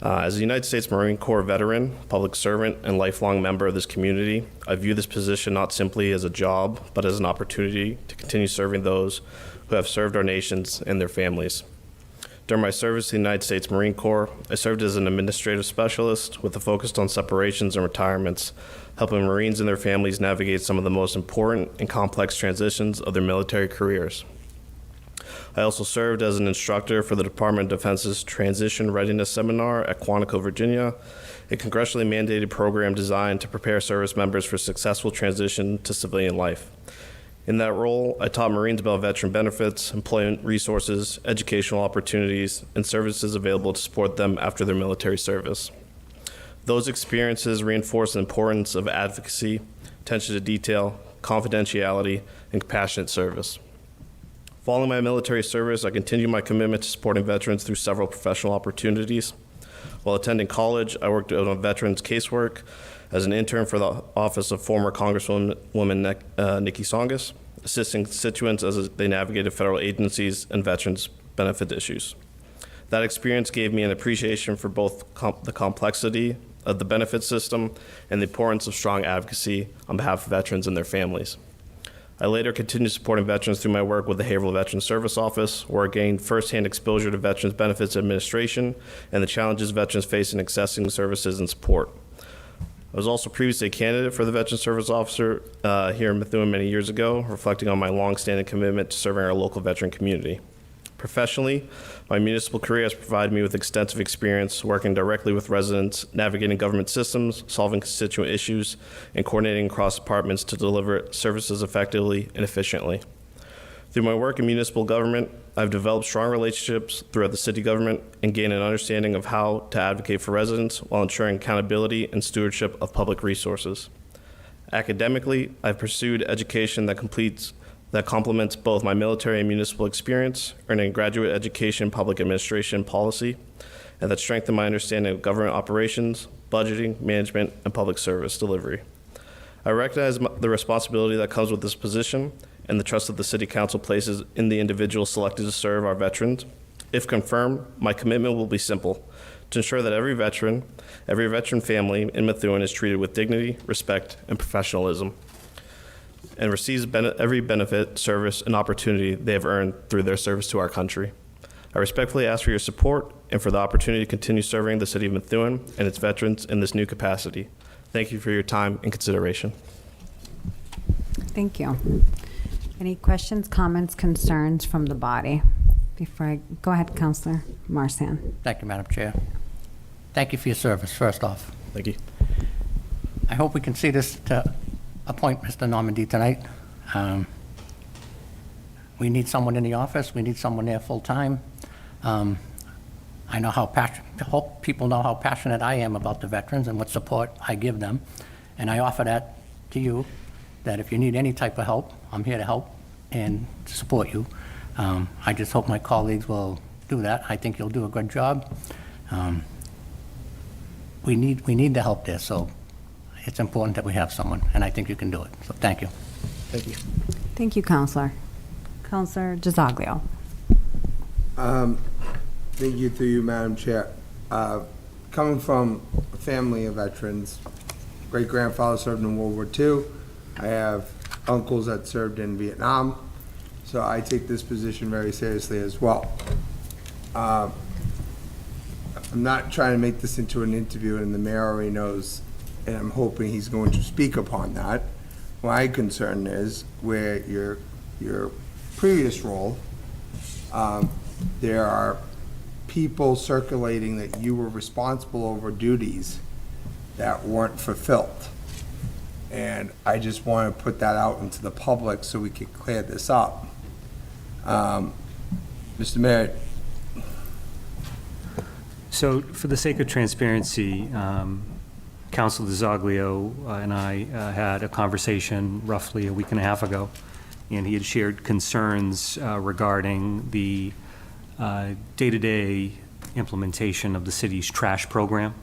As a United States Marine Corps veteran, public servant, and lifelong member of this community, I view this position not simply as a job, but as an opportunity to continue serving those who have served our nations and their families. During my service to the United States Marine Corps, I served as an administrative specialist with a focus on separations and retirements, helping Marines and their families navigate some of the most important and complex transitions of their military careers. I also served as an instructor for the Department of Defense's Transition Readiness Seminar at Quantico, Virginia, a congressionally mandated program designed to prepare service members for successful transition to civilian life. In that role, I taught Marines about veteran benefits, employment resources, educational opportunities, and services available to support them after their military service. Those experiences reinforce the importance of advocacy, attention to detail, confidentiality, and compassionate service. Following my military service, I continued my commitment to supporting veterans through several professional opportunities. While attending college, I worked on veterans casework as an intern for the office of former Congresswoman Nikki Tsongas, assisting constituents as they navigated federal agencies and veterans benefit issues. That experience gave me an appreciation for both the complexity of the benefit system and the importance of strong advocacy on behalf of veterans and their families. I later continued supporting veterans through my work with the Haverhill Veterans Service Office, where I gained firsthand exposure to Veterans Benefits Administration and the challenges veterans face in accessing services and support. I was also previously a candidate for the Veterans Service Officer here in Methuen many years ago, reflecting on my longstanding commitment to serving our local veteran community. Professionally, my municipal career has provided me with extensive experience working directly with residents, navigating government systems, solving constituent issues, and coordinating across departments to deliver services effectively and efficiently. Through my work in municipal government, I've developed strong relationships throughout the city government and gained an understanding of how to advocate for residents while ensuring accountability and stewardship of public resources. Academically, I've pursued education that complements both my military and municipal experience, earning graduate education in public administration policy, and that strengthened my understanding of government operations, budgeting, management, and public service delivery. I recognize the responsibility that comes with this position and the trust that the City Council places in the individuals selected to serve our veterans. If confirmed, my commitment will be simple: to ensure that every veteran family in Methuen is treated with dignity, respect, and professionalism, and receives every benefit, service, and opportunity they have earned through their service to our country. I respectfully ask for your support and for the opportunity to continue serving the City of Methuen and its veterans in this new capacity. Thank you for your time and consideration. Thank you. Any questions, comments, concerns from the body? Before I go ahead, Councilor Marsan. Thank you, Madam Chair. Thank you for your service, first off. Thank you. I hope we can see this to appoint Mr. Normandy tonight. We need someone in the office. We need someone there full-time. I know how hope people know how passionate I am about the veterans and what support I give them. And I offer that to you, that if you need any type of help, I'm here to help and to support you. I just hope my colleagues will do that. I think you'll do a good job. We need the help there, so it's important that we have someone, and I think you can do it. So thank you. Thank you. Thank you, Counselor. Counselor DiZoglio. Thank you through you, Madam Chair. Coming from a family of veterans, great-grandfather served in World War II. I have uncles that served in Vietnam, so I take this position very seriously as well. I'm not trying to make this into an interview, and the mayor already knows, and I'm hoping he's going to speak upon that. My concern is where your previous role, there are people circulating that you were responsible over duties that weren't fulfilled. And I just want to put that out into the public so we can clear this up. Mr. Mayor. So for the sake of transparency, Councilor DiZoglio and I had a conversation roughly a week and a half ago, and he had shared concerns regarding the day-to-day implementation of the city's trash program.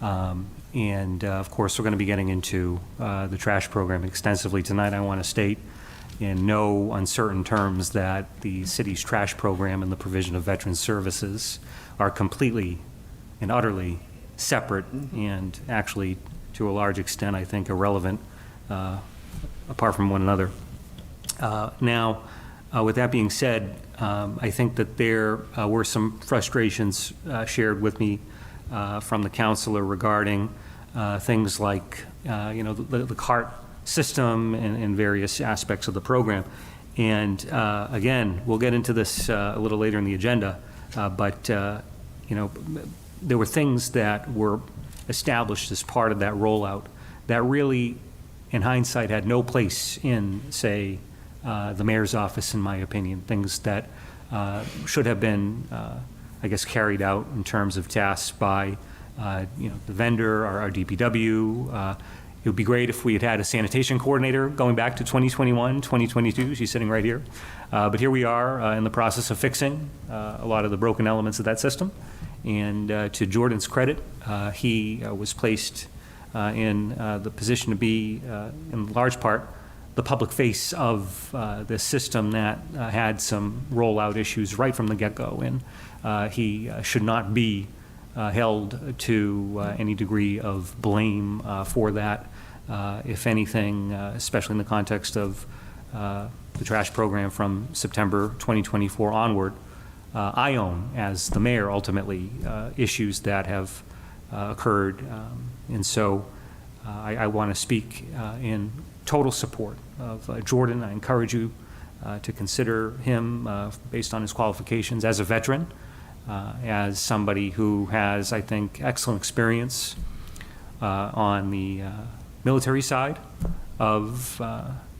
Of course, we're going to be getting into the trash program extensively tonight. I want to state in no uncertain terms that the city's trash program and the provision of veteran services are completely and utterly separate and actually, to a large extent, I think, irrelevant apart from one another. Now, with that being said, I think that there were some frustrations shared with me from the councilor regarding things like, the cart system and various aspects of the program. And again, we'll get into this a little later in the agenda, but there were things that were established as part of that rollout that really, in hindsight, had no place in, say, the mayor's office, in my opinion. Things that should have been, I guess, carried out in terms of tasks by, the vendor, our DPW. It would be great if we had had a sanitation coordinator going back to 2021, 2022. She's sitting right here. But here we are in the process of fixing a lot of the broken elements of that system. And to Jordan's credit, he was placed in the position to be, in large part, the public face of this system that had some rollout issues right from the get-go. And he should not be held to any degree of blame for that. If anything, especially in the context of the trash program from September 2024 onward, I own, as the mayor, ultimately, issues that have occurred. And so I want to speak in total support of Jordan. I encourage you to consider him based on his qualifications as a veteran, as somebody who has, I think, excellent experience on the military side of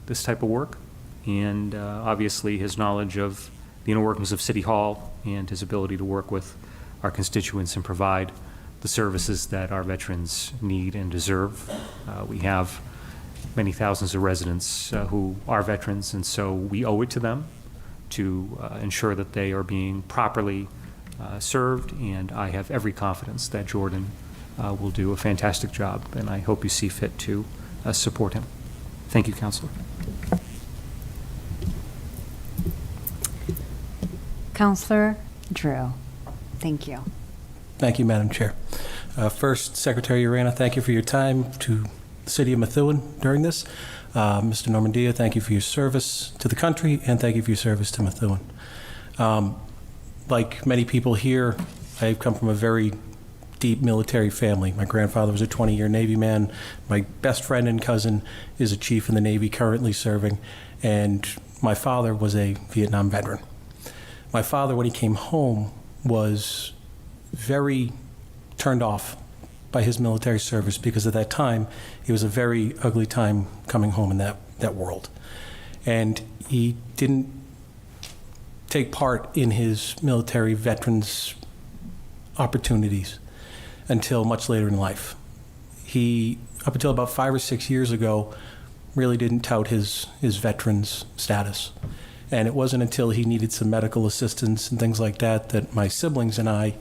this type of work, and obviously his knowledge of the inner workings of City Hall and his ability to work with our constituents and provide the services that our veterans need and deserve. We have many thousands of residents who are veterans, and so we owe it to them to ensure that they are being properly served, and I have every confidence that Jordan will do a fantastic job, and I hope you see fit to support him. Thank you, Councilor. Counselor Drew. Thank you. Thank you, Madam Chair. First, Secretary Urena, thank you for your time to the city of Methuen during this. Mr. Normandia, thank you for your service to the country, and thank you for your service to Methuen. Like many people here, I come from a very deep military family. My grandfather was a 20-year Navy man. My best friend and cousin is a chief in the Navy currently serving, and my father was a Vietnam veteran. My father, when he came home, was very turned off by his military service because at that time, it was a very ugly time coming home in that world. And he didn't take part in his military veterans opportunities until much later in life. He up until about 5 or 6 years ago, really didn't tout his veteran's status. And it wasn't until he needed some medical assistance and things like that that my siblings and I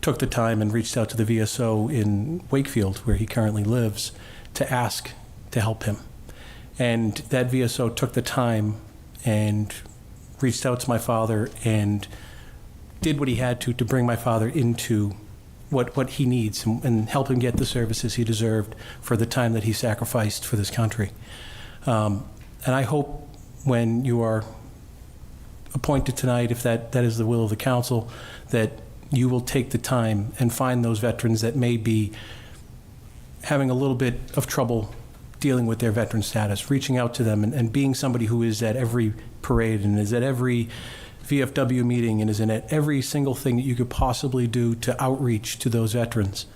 took the time and reached out to the VSO in Wakefield, where he currently lives, to ask to help him. And that VSO took the time and reached out to my father and did what he had to bring my father into what he needs and help him get the services he deserved for the time that he sacrificed for this country. And I hope when you are appointed tonight, if that is the will of the council, that you will take the time and find those veterans that may be having a little bit of trouble dealing with their veteran status, reaching out to them and being somebody who is at every parade and is at every VFW meeting and is in at every single thing that you could possibly do to outreach to those veterans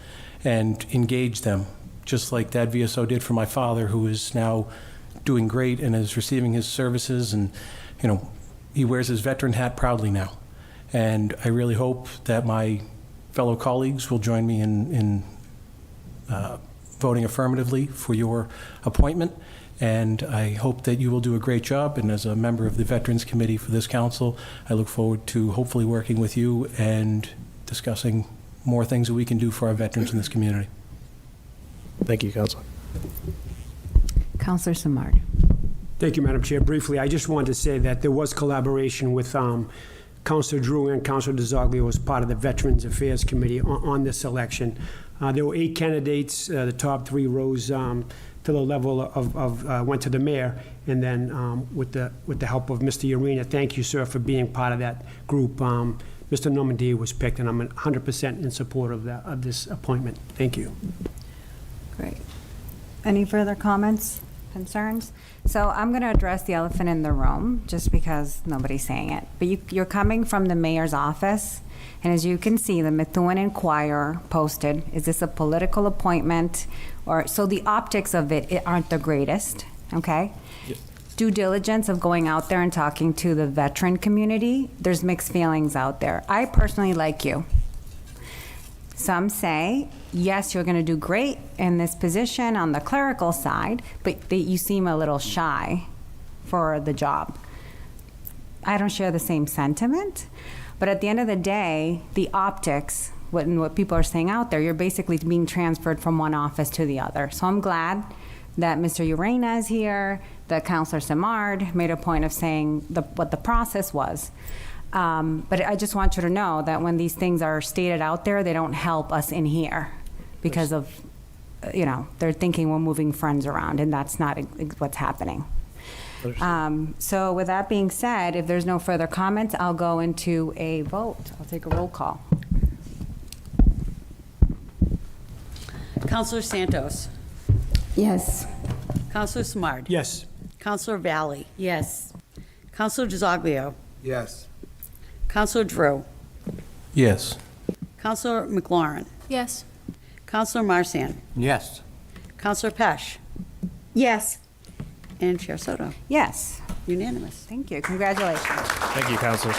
and engage them, just like that VSO did for my father, who is now doing great and is receiving his services, and he wears his veteran hat proudly now. And I really hope that my fellow colleagues will join me in voting affirmatively for your appointment. And I hope that you will do a great job. And as a member of the Veterans Committee for this council, I look forward to hopefully working with you and discussing more things that we can do for our veterans in this community. Thank you, Councilor. Councilor Simard. Thank you, Madam Chair. Briefly, I just wanted to say that there was collaboration with Councilor Drew and Councilor DeZoglio as part of the Veterans Affairs Committee on this election. There were 8 candidates. The top 3 rose to the level of went to the mayor, and then with the help of Mr. Urena, thank you, sir, for being part of that group. Mr. Normandy was picked, and I'm 100% in support of this appointment. Thank you. Great. Any further comments, concerns? So I'm going to address the elephant in the room, just because nobody's saying it. But you're coming from the mayor's office, and as you can see, the Methuen Inquirer posted, is this a political appointment? So the optics of it aren't the greatest, okay? Yes. Due diligence of going out there and talking to the veteran community, there's mixed feelings out there. I personally like you. Some say, yes, you're going to do great in this position on the clerical side, but you seem a little shy for the job. I don't share the same sentiment, but at the end of the day, the optics, what people are saying out there, you're basically being transferred from one office to the other. So I'm glad that Mr. Urena is here, that Councilor Simard made a point of saying what the process was. But I just want you to know that when these things are stated out there, they don't help us in here because of, they're thinking we're moving friends around, and that's not what's happening. So with that being said, if there's no further comments, I'll go into a vote. I'll take a roll call. Councilor Santos. Yes. Councilor Simard. Yes. Councilor Valley. Yes. Councilor DeZoglio. Yes. Councilor Drew. Yes. Councilor McLaurin. Yes. Councilor Marsan. Yes. Councilor Pesh. Yes. And Chair Soto. Yes. Unanimous. Thank you. Congratulations. Thank you, Councilor.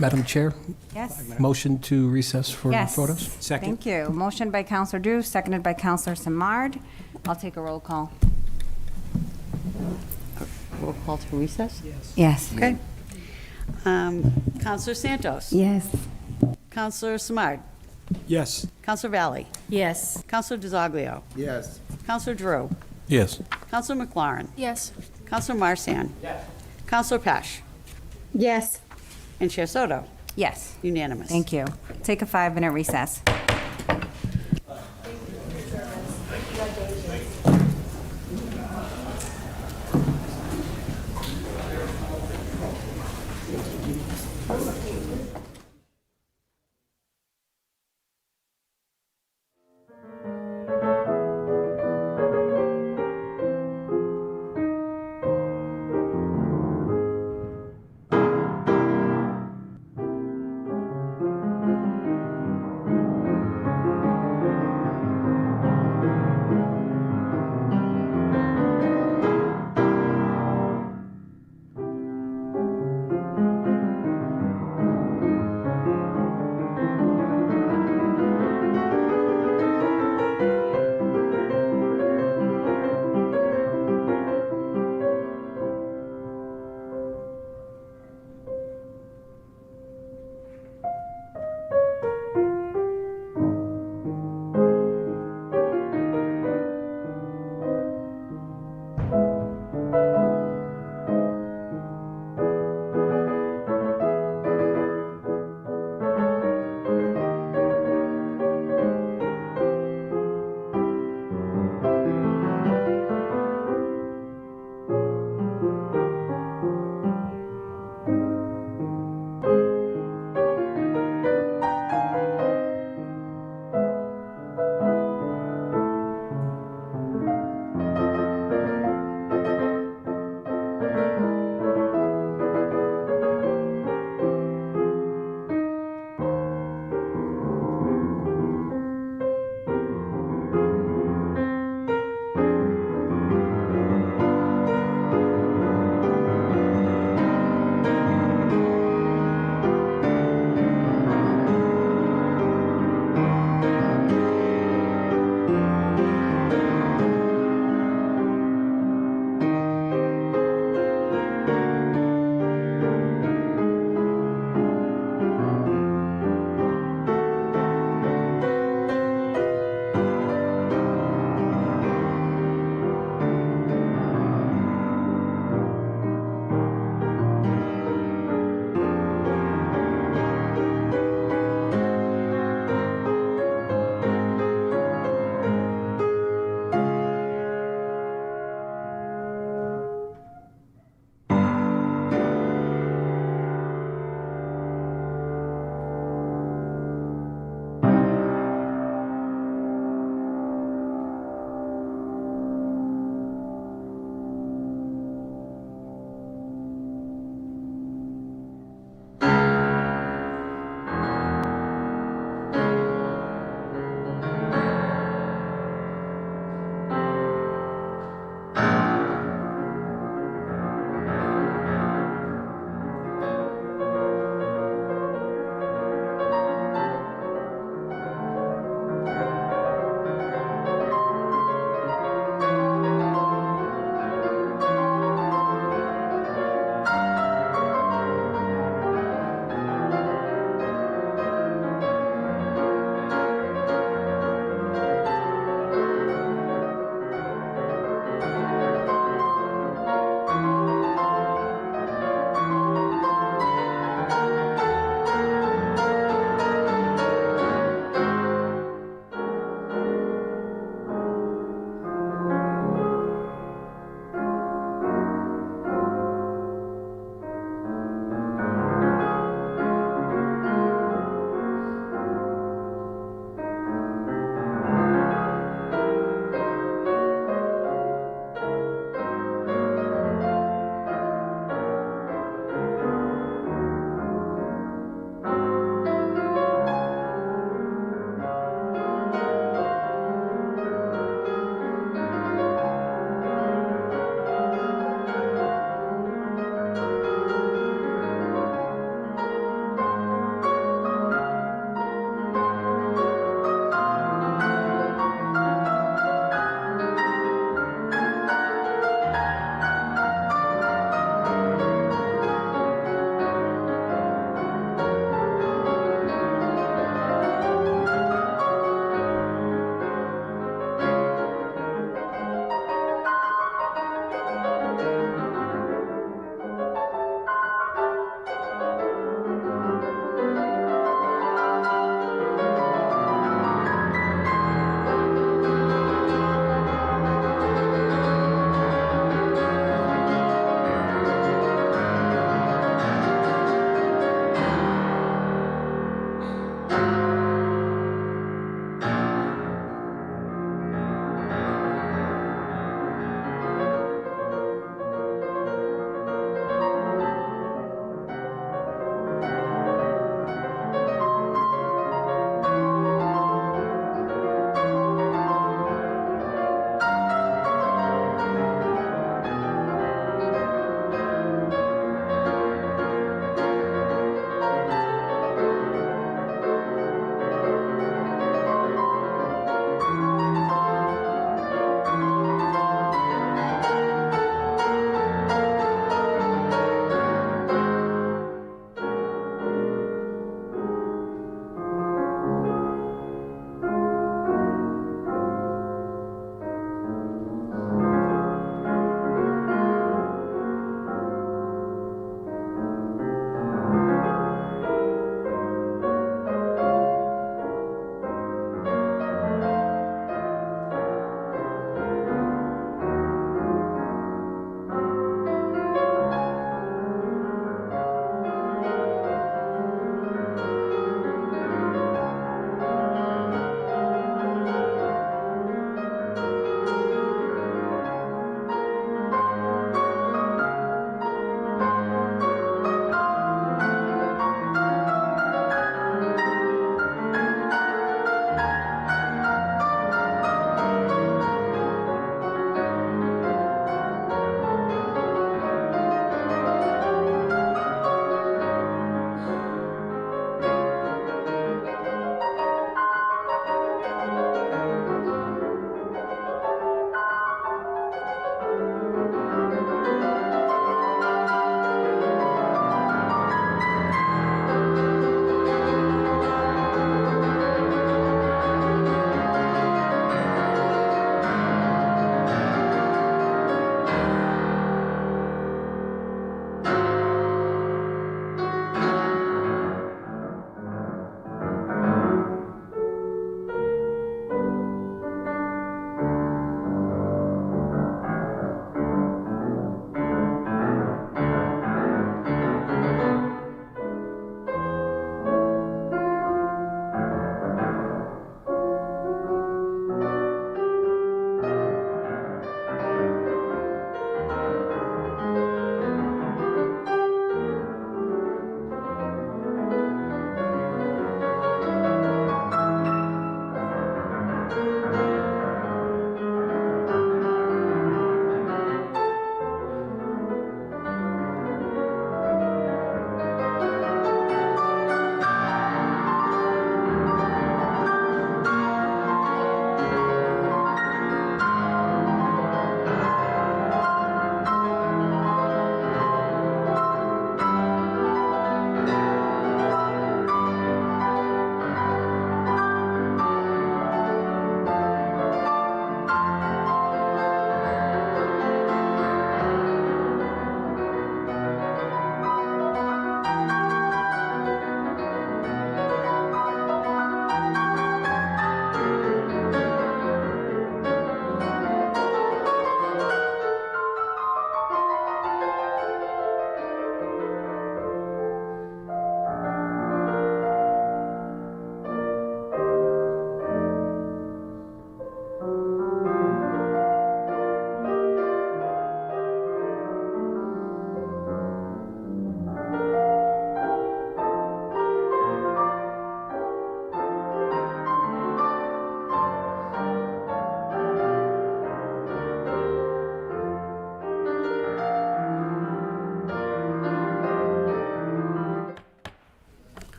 Madam Chair, Yes. motion to recess for Yes. photos? Second. Thank you. Motion by Councilor Drew, seconded by Councilor Simard. I'll take a roll call. Roll call to recess? Yes. Okay. Councilor Santos. Yes. Councilor Simard. Yes. Councilor Valley. Yes. Councilor DeZoglio. Yes. Councilor Drew. Yes. Councilor McLaurin. Yes. Councilor Marsan. Yes. Councilor Pesh. Yes. And Chair Soto. Yes. Unanimous. Thank you. Take a 5-minute recess.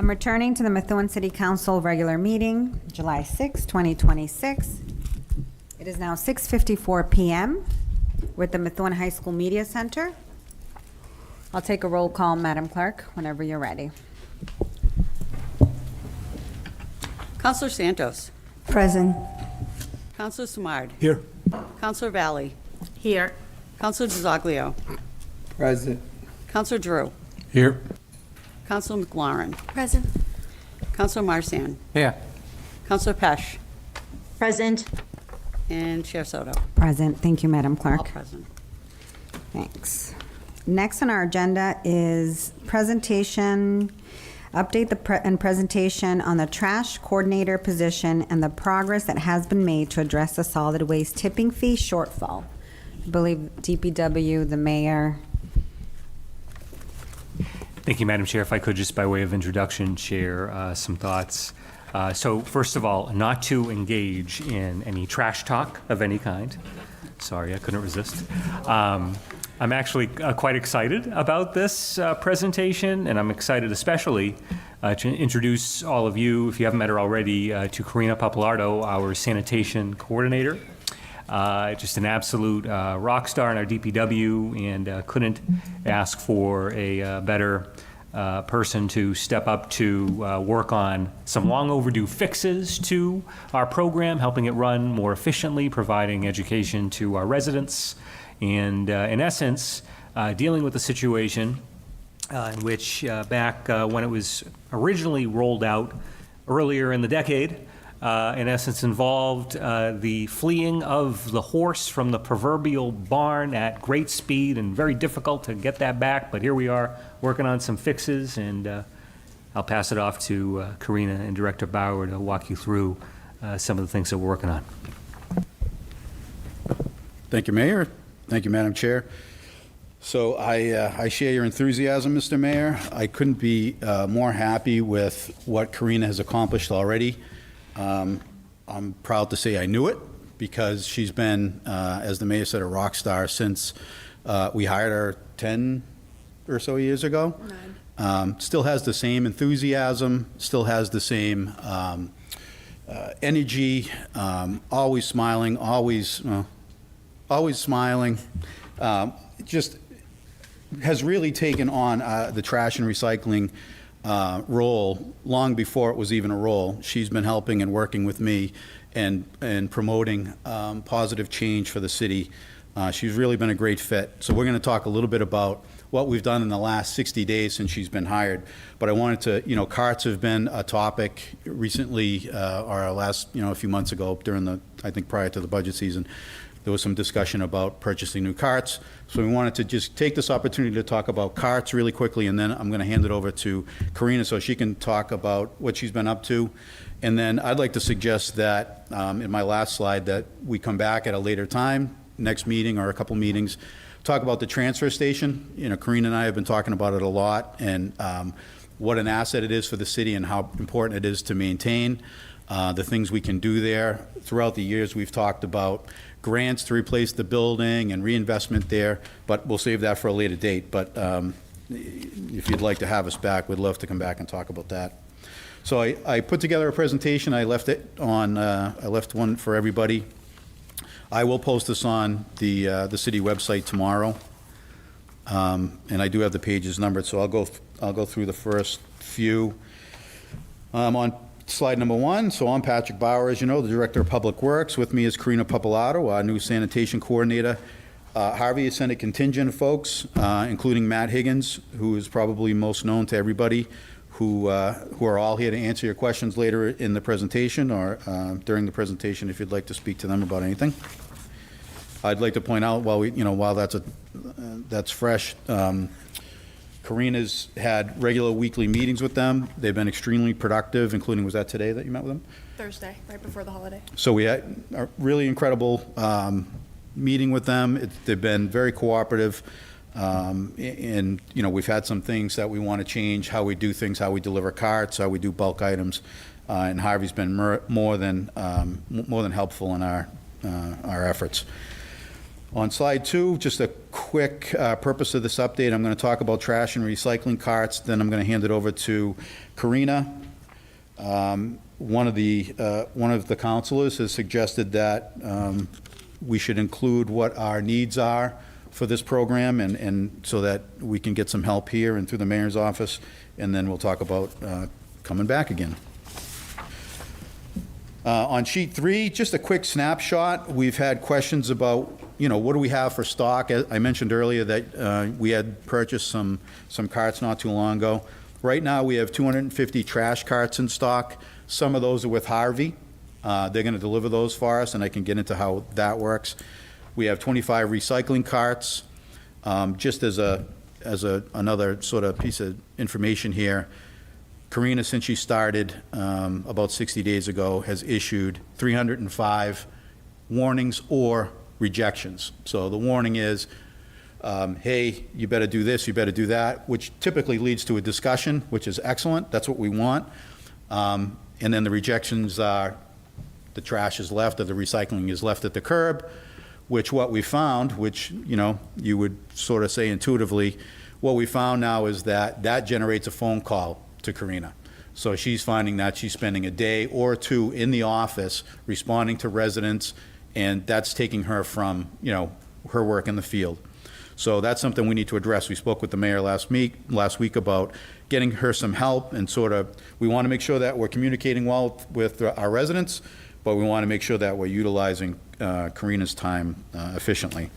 I'm returning to the Methuen City Council regular meeting, July 6, 2026. It is now 6:54 PM with the Methuen High School Media Center. I'll take a roll call, Madam Clerk, whenever you're ready. Counselor Santos. Present. Counselor Samard. Here. Counselor Valley. Here. Counselor DiZoglio. Present. Counselor Drew. Here. Counselor McLaurin. Present. Counselor Marsan. Here. Counselor Pesh. Present. And Chair Soto. Present. Thank you, Madam Clerk. All present. Thanks. Next on our agenda is presentation, update and presentation on the trash coordinator position and the progress that has been made to address the solid waste tipping fee shortfall. I believe DPW, the mayor. Thank you, Madam Chair. If I could, just by way of introduction, share some thoughts. So first of all, not to engage in any trash talk of any kind. Sorry, I couldn't resist. I'm actually quite excited about this presentation, and I'm excited especially to introduce all of you, if you haven't met her already, to Karina Papalardo, our sanitation coordinator. Just an absolute rock star in our DPW, and couldn't ask for a better person to step up to work on some long overdue fixes to our program, helping it run more efficiently, providing education to our residents, and in essence, dealing with the situation in which back when it was originally rolled out earlier in the decade, in essence involved the fleeing of the horse from the proverbial barn at great speed, and very difficult to get that back, but here we are working on some fixes, and I'll pass it off to Karina and Director Bauer to walk you through some of the things that we're working on. Thank you, Mayor. Thank you, Madam Chair. So I share your enthusiasm, Mr. Mayor. I couldn't be more happy with what Karina has accomplished already. I'm proud to say I knew it, because she's been, as the mayor said, a rock star since we hired her 10 or so years ago. 9. Still has the same enthusiasm, still has the same energy, always smiling, always smiling. Just has really taken on the trash and recycling role long before it was even a role. She's been helping and working with me and promoting positive change for the city. She's really been a great fit. So we're going to talk a little bit about what we've done in the last 60 days since she's been hired. But I wanted to, carts have been a topic recently, or last, a few months ago I think prior to the budget season. There was some discussion about purchasing new carts. So we wanted to just take this opportunity to talk about carts really quickly, and then I'm going to hand it over to Karina so she can talk about what she's been up to. And then I'd like to suggest that, in my last slide, that we come back at a later time, next meeting or a couple meetings, talk about the transfer station. Karina and I have been talking about it a lot, and what an asset it is for the city and how important it is to maintain. The things we can do there. Throughout the years, we've talked about grants to replace the building and reinvestment there, but we'll save that for a later date. But if you'd like to have us back, we'd love to come back and talk about that. So I put together a presentation. I left it on. I left one for everybody. I will post this on the city website tomorrow, and I do have the pages numbered. So I'll go through the first few. On slide number 1, so I'm Patrick Bauer, as you know, the Director of Public Works. With me is Karina Papalardo, our new sanitation coordinator. Harvey has sent a contingent of folks, including Matt Higgins, who is probably most known to everybody, who are all here to answer your questions later in the presentation or during the presentation if you'd like to speak to them about anything. I'd like to point out while that's fresh, Karina's had regular weekly meetings with them. They've been extremely productive, including, was that today that you met with them? Thursday, right before the holiday. So we had a really incredible meeting with them. They've been very cooperative. And, we've had some things that we want to change, how we do things, how we deliver carts, how we do bulk items. And Harvey's been more than helpful in our efforts. On slide 2, just a quick purpose of this update. I'm going to talk about trash and recycling carts, then I'm going to hand it over to Karina. One of the counselors has suggested that we should include what our needs are for this program, and so that we can get some help here and through the mayor's office, and then we'll talk about coming back again. On sheet 3, just a quick snapshot. We've had questions about, what do we have for stock? I mentioned earlier that we had purchased some carts not too long ago. Right now, we have 250 trash carts in stock. Some of those are with Harvey. They're going to deliver those for us, and I can get into how that works. We have 25 recycling carts. Just as another sort of piece of information here, Karina, since she started about 60 days ago, has issued 305 warnings or rejections. So the warning is, hey, you better do this, you better do that, which typically leads to a discussion, which is excellent. That's what we want. And then the rejections are the trash is left or the recycling is left at the curb, which what we found, which, you would sort of say intuitively, what we found now is that generates a phone call to Karina. So she's finding that she's spending a day or two in the office responding to residents, and that's taking her from, her work in the field. So that's something we need to address. We spoke with the mayor last week about getting her some help, and we want to make sure that we're communicating well with our residents, but we want to make sure that we're utilizing Karina's time efficiently.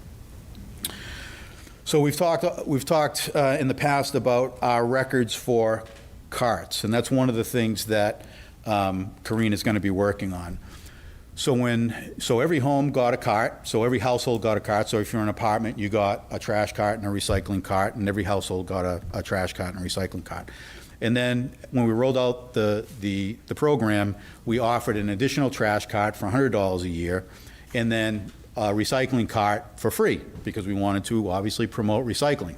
So we've talked in the past about our records for carts, and that's one of the things that Karina's going to be working on. So every home got a cart, so every household got a cart. So if you're in an apartment, you got a trash cart and a recycling cart, and every household got a trash cart and a recycling cart. And then when we rolled out the program, we offered an additional trash cart for $100 a year, and then a recycling cart for free, because we wanted to obviously promote recycling,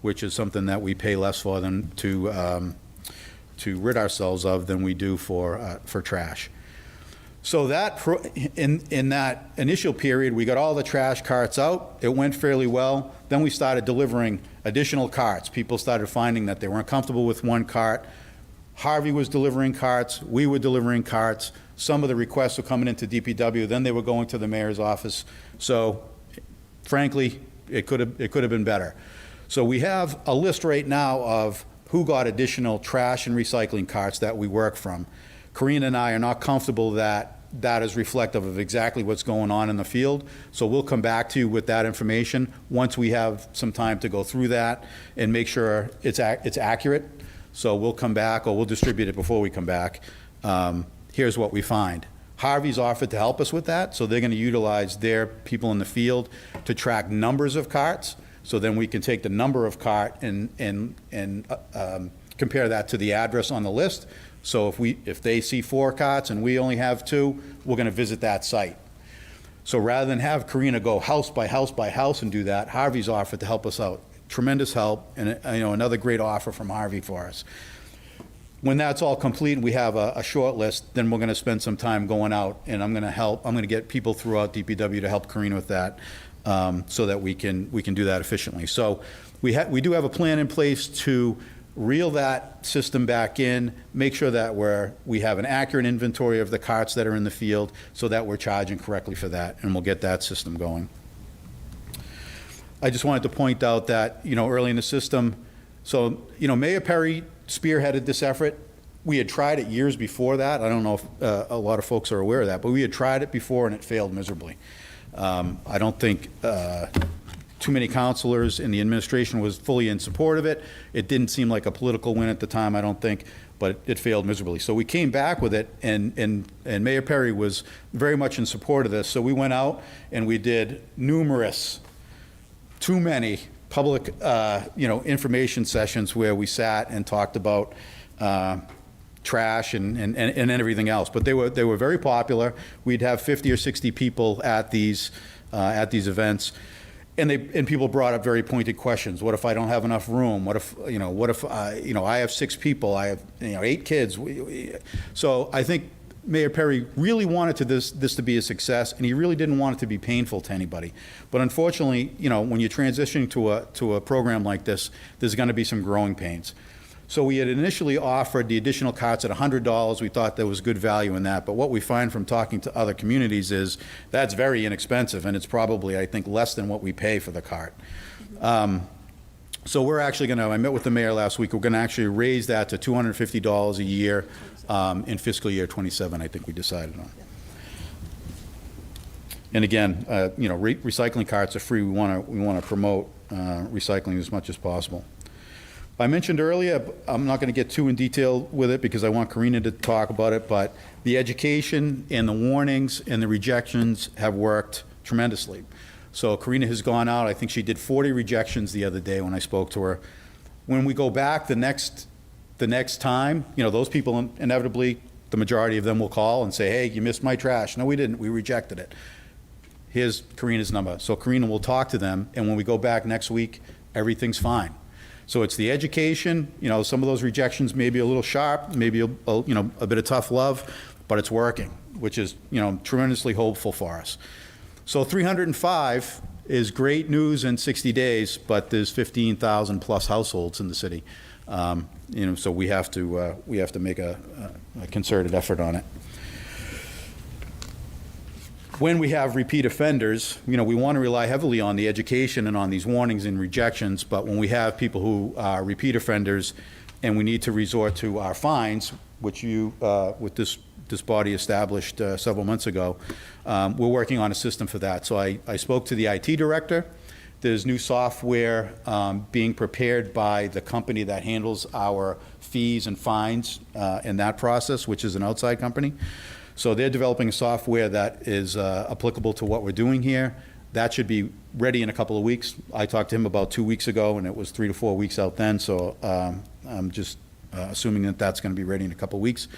which is something that we pay less for than to rid ourselves of than we do for trash. So in that initial period, we got all the trash carts out. It went fairly well. Then we started delivering additional carts. People started finding that they weren't comfortable with one cart. Harvey was delivering carts. We were delivering carts. Some of the requests were coming into DPW. Then they were going to the mayor's office. So, frankly, it could have been better. So we have a list right now of who got additional trash and recycling carts that we work from. Karina and I are not comfortable that that is reflective of exactly what's going on in the field. So we'll come back to you with that information once we have some time to go through that and make sure it's accurate. So we'll come back, or we'll distribute it before we come back. Here's what we find. Harvey's offered to help us with that, so they're going to utilize their people in the field to track numbers of carts. So then we can take the number of cart and compare that to the address on the list. So if they see 4 carts and we only have 2, we're going to visit that site. So rather than have Karina go house by house by house and do that, Harvey's offered to help us out. Tremendous help, and another great offer from Harvey for us. When that's all complete and we have a short list, then we're going to spend some time going out, and I'm going to get people throughout DPW to help Karina with that, so that we can do that efficiently. So we do have a plan in place to reel that system back in, make sure that we have an accurate inventory of the carts that are in the field, so that we're charging correctly for that, and we'll get that system going. I just wanted to point out that, early in the system, so, Mayor Perry spearheaded this effort. We had tried it years before that. I don't know if a lot of folks are aware of that, but we had tried it before and it failed miserably. I don't think too many counselors in the administration was fully in support of it. It didn't seem like a political win at the time, I don't think, but it failed miserably. So we came back with it, and Mayor Perry was very much in support of this. So we went out and we did too many public, information sessions where we sat and talked about trash and everything else. But they were very popular. We'd have 50 or 60 people at these events. And people brought up very pointed questions. What if I don't have enough room? What if I have 6 people? I have 8 kids. So I think Mayor Perry really wanted this to be a success, and he really didn't want it to be painful to anybody. But unfortunately, when you're transitioning to a program like this, there's going to be some growing pains. So we had initially offered the additional carts at $100. We thought there was good value in that. But what we find from talking to other communities is that's very inexpensive, and it's probably, I think, less than what we pay for the cart. So we're actually going to, I met with the mayor last week, we're going to actually raise that to $250 a year in fiscal year '27, I think we decided on. And again, recycling carts are free. We want to promote recycling as much as possible. I mentioned earlier, I'm not going to get too in detail with it because I want Karina to talk about it, but the education and the warnings and the rejections have worked tremendously. So Karina has gone out, I think she did 40 rejections the other day when I spoke to her. When we go back the next time, those people inevitably, the majority of them will call and say, hey, you missed my trash. No, we didn't, we rejected it. Here's Karina's number. So Karina will talk to them, and when we go back next week, everything's fine. So it's the education, some of those rejections may be a little sharp, maybe a bit of tough love, but it's working, which is, tremendously hopeful for us. So 305 is great news in 60 days, but there's 15,000 plus households in the city. So we have to make a concerted effort on it. When we have repeat offenders, we want to rely heavily on the education and on these warnings and rejections, but when we have people who are repeat offenders and we need to resort to our fines, which with this body established several months ago, we're working on a system for that. So I spoke to the IT director. There's new software being prepared by the company that handles our fees and fines in that process, which is an outside company. So they're developing software that is applicable to what we're doing here. That should be ready in a couple of weeks. I talked to him about 2 weeks ago, and it was 3 to 4 weeks out then, so I'm just assuming that that's going to be ready in a couple of weeks.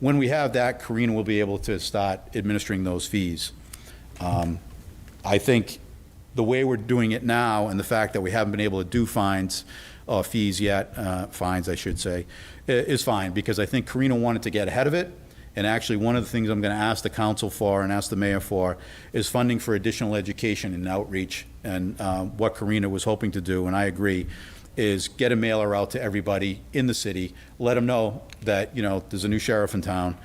When we have that, Karina will be able to start administering those fees. I think the way we're doing it now and the fact that we haven't been able to do fines, or fees yet, fines I should say, is fine, because I think Karina wanted to get ahead of it. And actually, one of the things I'm going to ask the council for and ask the mayor for is funding for additional education and outreach. And what Karina was hoping to do, and I agree, is get a mailer out to everybody in the city, let them know that, there's a new sheriff in town,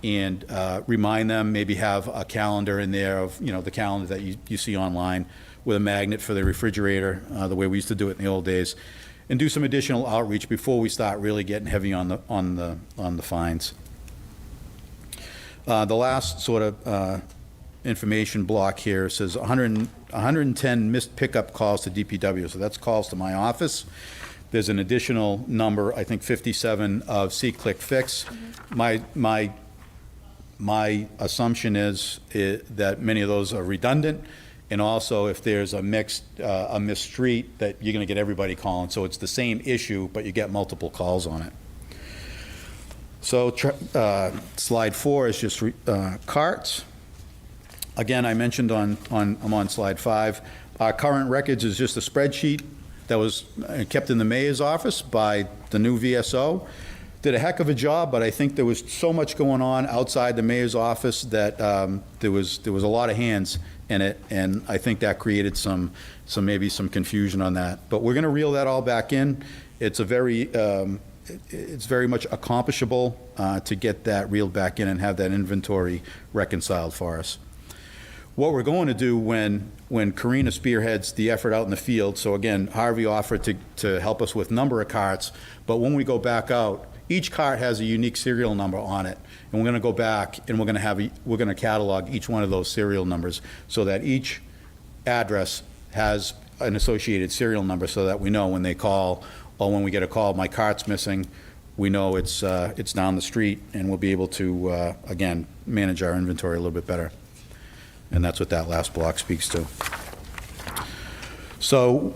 and remind them, maybe have a calendar in there of, the calendar that you see online with a magnet for the refrigerator, the way we used to do it in the old days, and do some additional outreach before we start really getting heavy on the fines. The last sort of information block here says 110 missed pickup calls to DPW, so that's calls to my office. There's an additional number, I think 57, of See, Click, Fix. My assumption is that many of those are redundant, and also if there's a missed street, that you're going to get everybody calling. So it's the same issue, but you get multiple calls on it. So slide 4 is just carts. Again, I mentioned I'm on slide 5. Our current records is just a spreadsheet that was kept in the mayor's office by the new VSO. Did a heck of a job, but I think there was so much going on outside the mayor's office that there was a lot of hands in it, and I think that created maybe some confusion on that. But we're going to reel that all back in. It's it's very much accomplishable to get that reeled back in and have that inventory reconciled for us. What we're going to do when Karina spearheads the effort out in the field, so again, Harvey offered to help us with number of carts, but when we go back out, each cart has a unique serial number on it, and we're going to go back and we're going to catalog each one of those serial numbers so that each address has an associated serial number, so that we know when they call, or when we get a call, my cart's missing, we know it's down the street, and we'll be able to, again, manage our inventory a little bit better. And that's what that last block speaks to. So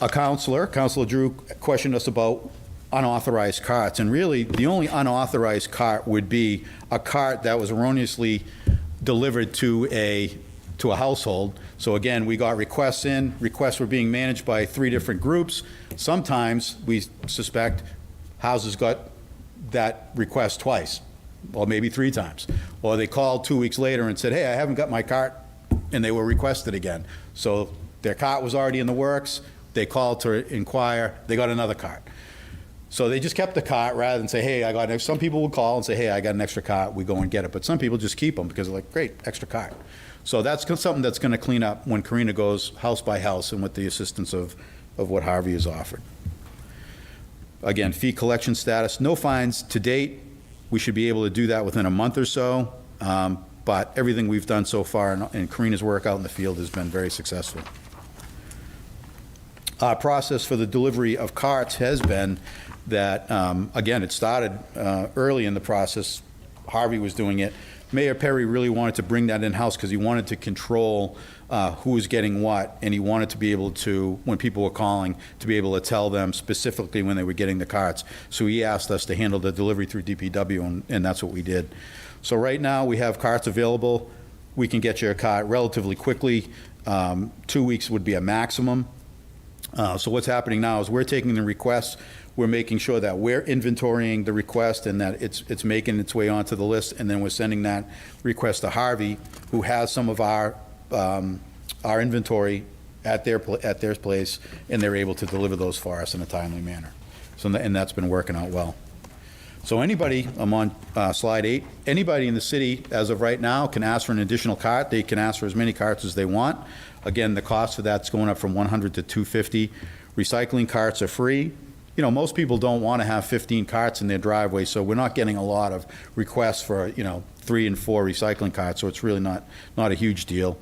Councilor Drew, questioned us about unauthorized carts, and really, the only unauthorized cart would be a cart that was erroneously delivered to a household. So again, we got requests in. Requests were being managed by 3 different groups. Sometimes we suspect houses got that request twice. or maybe 3 times. Or they called 2 weeks later and said, hey, I haven't got my cart, and they were requested again. So their cart was already in the works, they called to inquire, they got another cart. So they just kept the cart rather than say, hey, I got, some people would call and say, hey, I got an extra cart, we go and get it. But some people just keep them because they're like, great, extra cart. So that's something that's going to clean up when Karina goes house by house and with the assistance of what Harvey has offered. Again, fee collection status, no fines to date. We should be able to do that within a month or so, but everything we've done so far and Karina's work out in the field has been very successful. Our process for the delivery of carts has been that, again, it started early in the process. Harvey was doing it. Mayor Perry really wanted to bring that in-house because he wanted to control who was getting what, and he wanted to be able to, when people were calling, to be able to tell them specifically when they were getting the carts. So he asked us to handle the delivery through DPW, and that's what we did. So right now, we have carts available. We can get you a cart relatively quickly. 2 weeks would be a maximum. So what's happening now is we're taking the requests, we're making sure that we're inventorying the request and that it's making its way onto the list, and then we're sending that request to Harvey, who has some of our inventory at their place, and they're able to deliver those for us in a timely manner. So, and that's been working out well. So anybody, I'm on slide 8, anybody in the city as of right now can ask for an additional cart. They can ask for as many carts as they want. Again, the cost for that's going up from $100 to $250. Recycling carts are free. You know, most people don't want to have 15 carts in their driveway, so we're not getting a lot of requests for, 3 and 4 recycling carts, so it's really not a huge deal.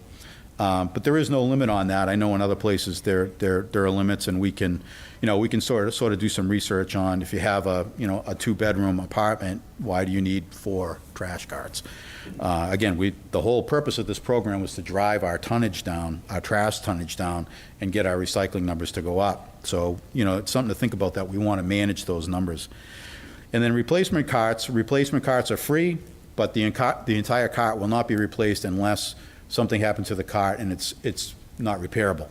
But there is no limit on that. I know in other places there are limits, and we can sort of do some research on if you have a 2-bedroom apartment, why do you need 4 trash carts? Again, the whole purpose of this program was to drive our tonnage down, our trash tonnage down, and get our recycling numbers to go up. So, it's something to think about that we want to manage those numbers. And then replacement carts are free, but the entire cart will not be replaced unless something happens to the cart and it's not repairable.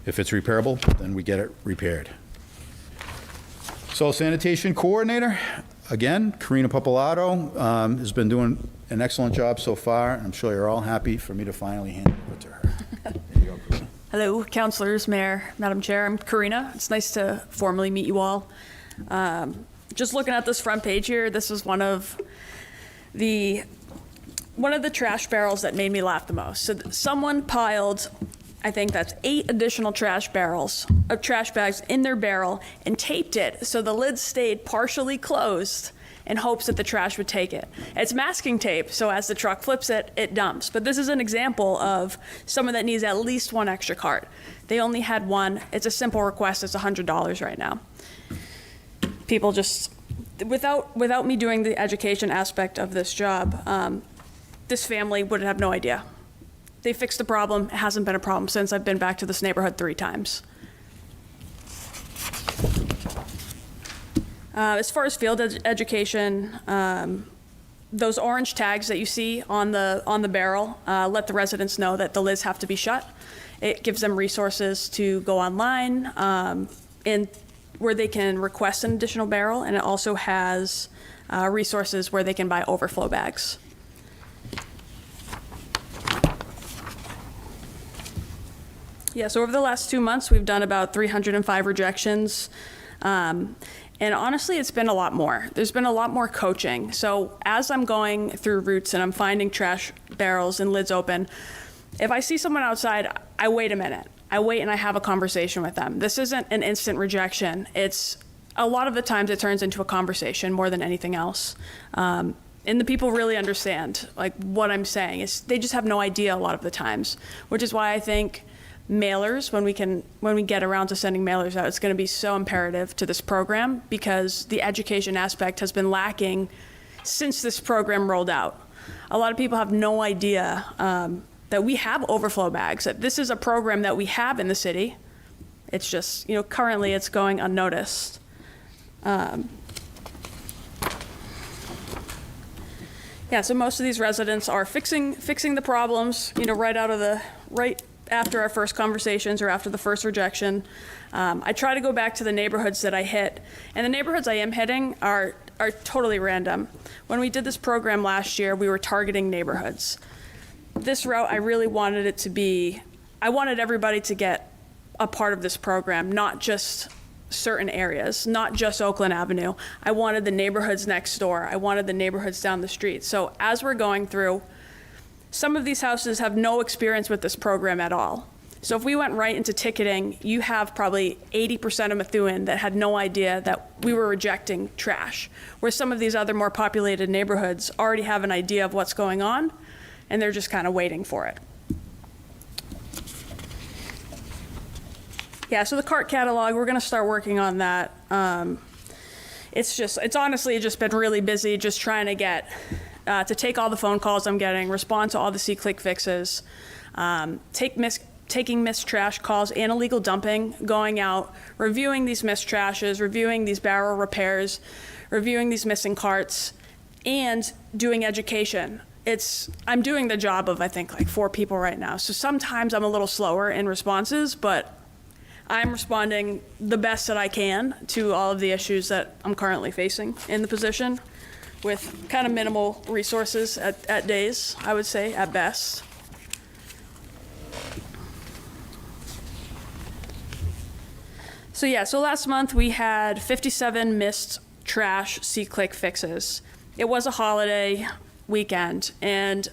If it's repairable, then we get it repaired. So sanitation coordinator, again, Karina Papalato has been doing an excellent job so far. I'm sure you're all happy for me to finally hand it over to her. There you go, Karina. Hello, councilors, mayor, Madam Chair. I'm Karina. It's nice to formally meet you all. Just looking at this front page here, this was one of the trash barrels that made me laugh the most. So someone piled, I think that's 8 additional trash bags in their barrel and taped it so the lid stayed partially closed in hopes that the trash would take it. It's masking tape, so as the truck flips it, it dumps. But this is an example of someone that needs at least 1 extra cart. They only had 1. It's a simple request. It's $100 right now. People just, without me doing the education aspect of this job, this family would have no idea. They fixed the problem. It hasn't been a problem since I've been back to this neighborhood 3 times. As far as field education, those orange tags that you see on the barrel let the residents know that the lids have to be shut. It gives them resources to go online and where they can request an additional barrel, and it also has resources where they can buy overflow bags. Yeah, so over the last 2 months, we've done about 305 rejections. And honestly, it's been a lot more. There's been a lot more coaching. So as I'm going through routes and I'm finding trash barrels and lids open, if I see someone outside, I wait a minute. I wait and I have a conversation with them. This isn't an instant rejection. It's a lot of the times it turns into a conversation more than anything else. And the people really understand like what I'm saying. They just have no idea a lot of the times, which is why I think mailers, when we get around to sending mailers out, it's going to be so imperative to this program because the education aspect has been lacking since this program rolled out. A lot of people have no idea that we have overflow bags, that this is a program that we have in the city. It's just, currently it's going unnoticed. Yeah, so most of these residents are fixing the problems, right after our first conversations or after the first rejection, I try to go back to the neighborhoods that I hit. And the neighborhoods I am hitting are totally random. When we did this program last year, we were targeting neighborhoods. This route, I really wanted it to be, I wanted everybody to get a part of this program, not just certain areas, not just Oakland Avenue. I wanted the neighborhoods next door. I wanted the neighborhoods down the street. So as we're going through, some of these houses have no experience with this program at all. So if we went right into ticketing, you have probably 80% of Methuen that had no idea that we were rejecting trash, where some of these other more populated neighborhoods already have an idea of what's going on, and they're just kind of waiting for it. Yeah, so the cart catalog, we're gonna start working on that. It's honestly just been really busy just trying to get, to take all the phone calls I'm getting, respond to all the C-click fixes, taking missed trash calls and illegal dumping, going out, reviewing these missed trashes, reviewing these barrel repairs, reviewing these missing carts, and doing education. I'm doing the job of, I think, like 4 people right now. So sometimes I'm a little slower in responses, but I'm responding the best that I can to all of the issues that I'm currently facing in the position with kind of minimal resources at days, I would say, at best. So yeah, so last month we had 57 missed trash C-click fixes. It was a holiday weekend, and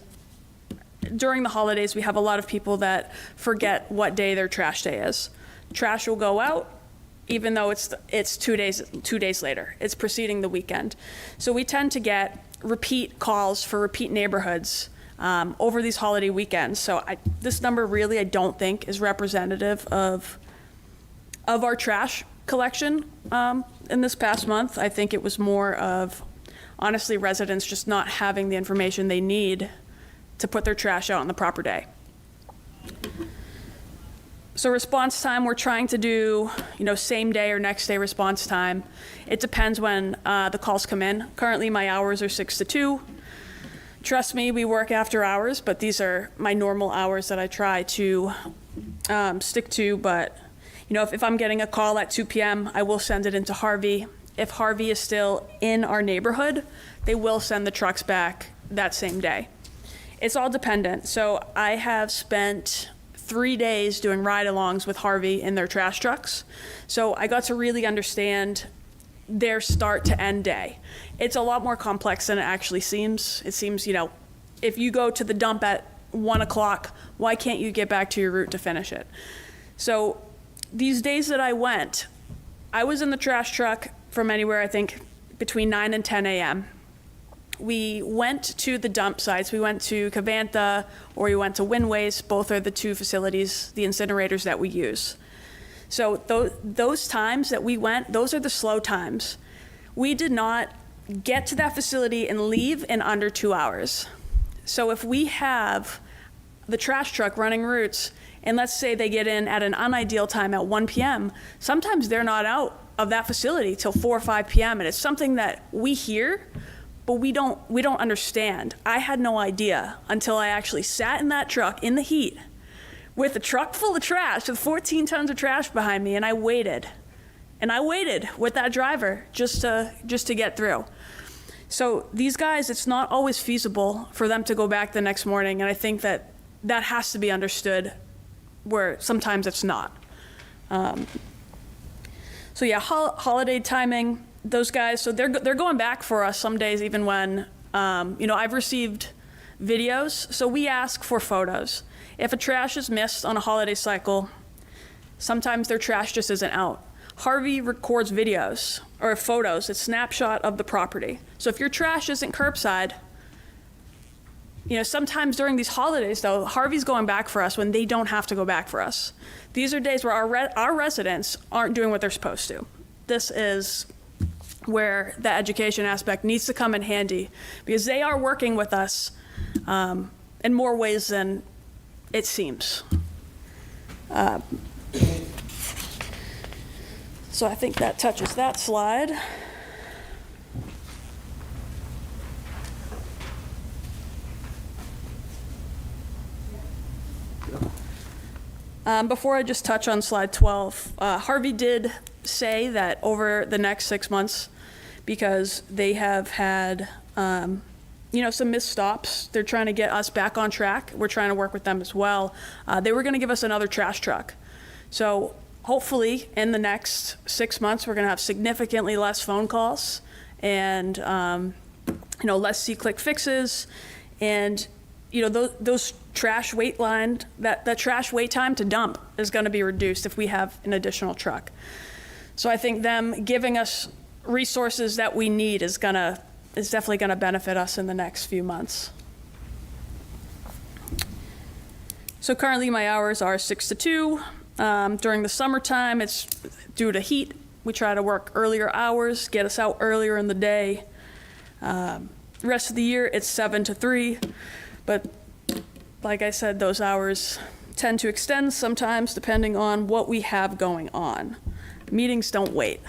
during the holidays we have a lot of people that forget what day their trash day is. Trash will go out even though it's 2 days later. It's preceding the weekend. So we tend to get repeat calls for repeat neighborhoods over these holiday weekends. So this number really I don't think is representative of our trash collection in this past month. I think it was more of, honestly, residents just not having the information they need to put their trash out on the proper day. So response time, we're trying to do, same day or next day response time. It depends when the calls come in. Currently, my hours are 6 to 2. Trust me, we work after hours, but these are my normal hours that I try to stick to. But if I'm getting a call at 2 p.m., I will send it into Harvey. If Harvey is still in our neighborhood, they will send the trucks back that same day. It's all dependent. So I have spent 3 days doing ride-alongs with Harvey in their trash trucks. So I got to really understand their start to end day. It's a lot more complex than it actually seems. It seems, if you go to the dump at 1 o'clock, why can't you get back to your route to finish it? So these days that I went, I was in the trash truck from anywhere, I think, between 9 and 10 a.m. We went to the dump sites. We went to Cavantha or we went to Wind Waste. Both are the 2 facilities, the incinerators that we use. So those times that we went, those are the slow times. We did not get to that facility and leave in under 2 hours. So if we have the trash truck running routes, and let's say they get in at an unideal time at 1 p.m., sometimes they're not out of that facility till 4 or 5 p.m. And it's something that we hear, but we don't understand. I had no idea until I actually sat in that truck in the heat with a truck full of trash, with 14 tons of trash behind me, and I waited. And I waited with that driver just to get through. So these guys, it's not always feasible for them to go back the next morning, and I think that has to be understood, where sometimes it's not. So yeah, holiday timing, those guys, so they're going back for us some days, even when, I've received videos. So we ask for photos. If a trash is missed on a holiday cycle, sometimes their trash just isn't out. Harvey records videos or photos, a snapshot of the property. So if your trash isn't curbside, sometimes during these holidays, though, Harvey's going back for us when they don't have to go back for us. These are days where our residents aren't doing what they're supposed to. This is where the education aspect needs to come in handy, because they are working with us in more ways than it seems. So I think that touches that slide. Before I just touch on slide 12, Harvey did say that over the next 6 months, because they have had, some missed stops, they're trying to get us back on track. We're trying to work with them as well. They were going to give us another trash truck. So hopefully in the next 6 months, we're going to have significantly less phone calls and, less C-click fixes. And, those trash wait line, that trash wait time to dump is going to be reduced if we have an additional truck. So I think them giving us resources that we need is definitely going to benefit us in the next few months. So currently my hours are 6 to 2. During the summertime, it's due to heat. We try to work earlier hours, get us out earlier in the day. The rest of the year, it's 7 to 3. But like I said, those hours tend to extend sometimes depending on what we have going on. Meetings don't wait.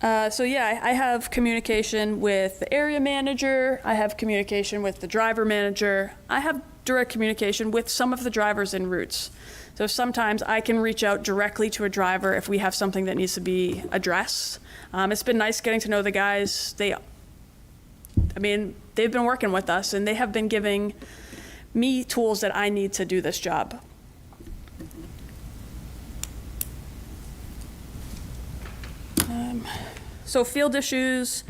I have communication with the area manager. I have communication with the driver manager. I have direct communication with some of the drivers en routes. So sometimes I can reach out directly to a driver if we have something that needs to be addressed. It's been nice getting to know the guys. They've been working with us, and they have been giving me tools that I need to do this job. So field issues,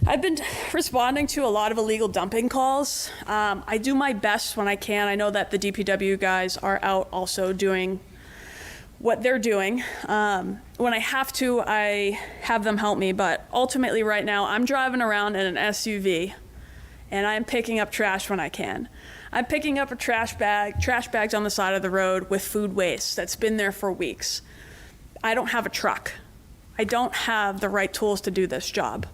I've been responding to a lot of illegal dumping calls. I do my best when I can. I know that the DPW guys are out also doing what they're doing. When I have to, I have them help me, but ultimately right now I'm driving around in an SUV and I'm picking up trash when I can. I'm picking up trash bags on the side of the road with food waste that's been there for weeks. I don't have a truck. I don't have the right tools to do this job.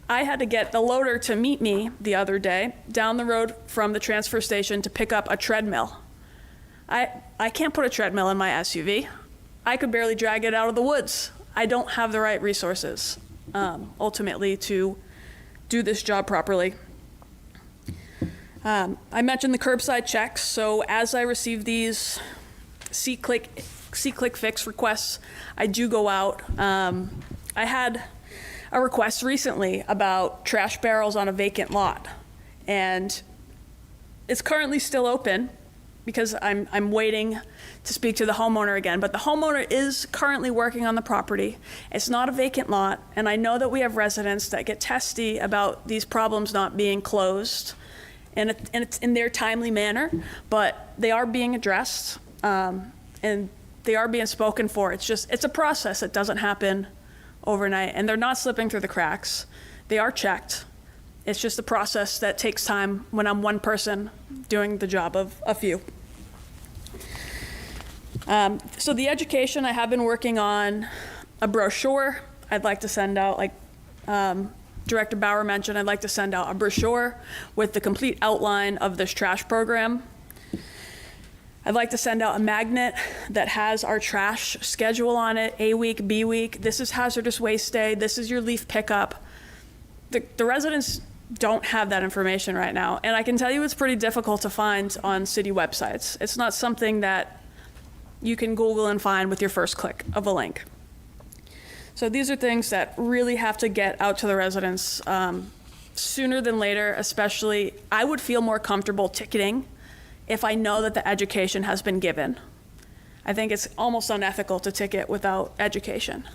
I had to get the loader to meet me the other day down the road from the transfer station to pick up a treadmill. I can't put a treadmill in my SUV. I could barely drag it out of the woods. I don't have the right resources, ultimately, to do this job properly. I mentioned the curbside checks. So as I receive these C-click fix requests, I do go out. I had a request recently about trash barrels on a vacant lot, and it's currently still open because I'm waiting to speak to the homeowner again, but the homeowner is currently working on the property. It's not a vacant lot, and I know that we have residents that get testy about these problems not being closed, and it's in their timely manner, but they are being addressed, and they are being spoken for. It's a process. It doesn't happen overnight, and they're not slipping through the cracks. They are checked. It's just a process that takes time when I'm one person doing the job of a few. So the education, I have been working on a brochure. I'd like to send out, like Director Bauer mentioned, I'd like to send out a brochure with the complete outline of this trash program. I'd like to send out a magnet that has our trash schedule on it, A week, B week. This is hazardous waste day. This is your leaf pickup. The residents don't have that information right now. And I can tell you it's pretty difficult to find on city websites. It's not something that you can Google and find with your first click of a link. So these are things that really have to get out to the residents sooner than later, especially I would feel more comfortable ticketing if I know that the education has been given. I think it's almost unethical to ticket without education.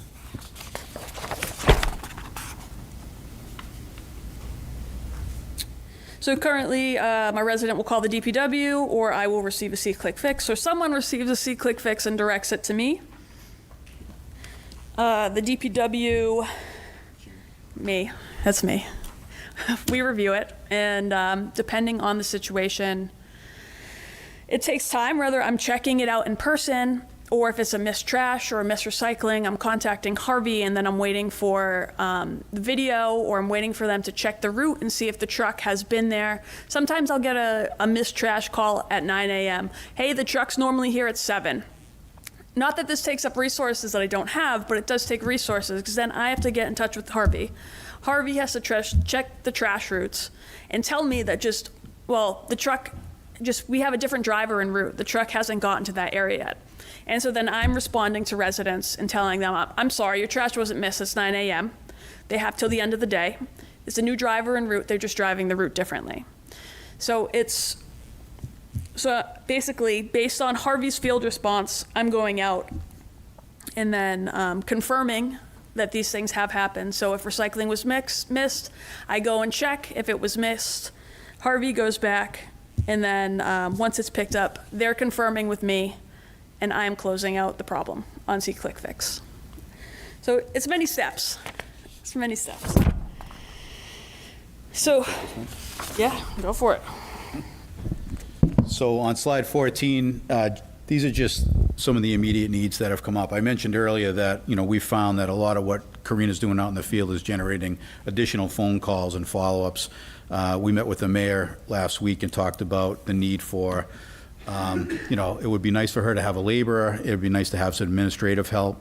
So currently, my resident will call the DPW, or I will receive a C-click fix, or someone receives a C-click fix and directs it to me. The DPW, that's me. We review it, and depending on the situation, it takes time, whether I'm checking it out in person, or if it's a missed trash or a missed recycling, I'm contacting Harvey, and then I'm waiting for the video, or I'm waiting for them to check the route and see if the truck has been there. Sometimes I'll get a missed trash call at 9 a.m. Hey, the truck's normally here at 7. Not that this takes up resources that I don't have, but it does take resources, because then I have to get in touch with Harvey. Harvey has to check the trash routes and tell me that the truck we have a different driver en route. The truck hasn't gotten to that area yet. And so then I'm responding to residents and telling them, I'm sorry, your trash wasn't missed. It's 9 a.m. They have till the end of the day. It's a new driver en route. They're just driving the route differently. So basically, based on Harvey's field response, I'm going out and then confirming that these things have happened. So if recycling was missed, I go and check. If it was missed, Harvey goes back, and then once it's picked up, they're confirming with me, and I'm closing out the problem on C-Click Fix. So it's many steps. It's many steps. So, yeah, go for it. So on slide 14, these are just some of the immediate needs that have come up. I mentioned earlier that, we found that a lot of what Karina's doing out in the field is generating additional phone calls and follow-ups. We met with the mayor last week and talked about the need for, it would be nice for her to have a laborer. It would be nice to have some administrative help.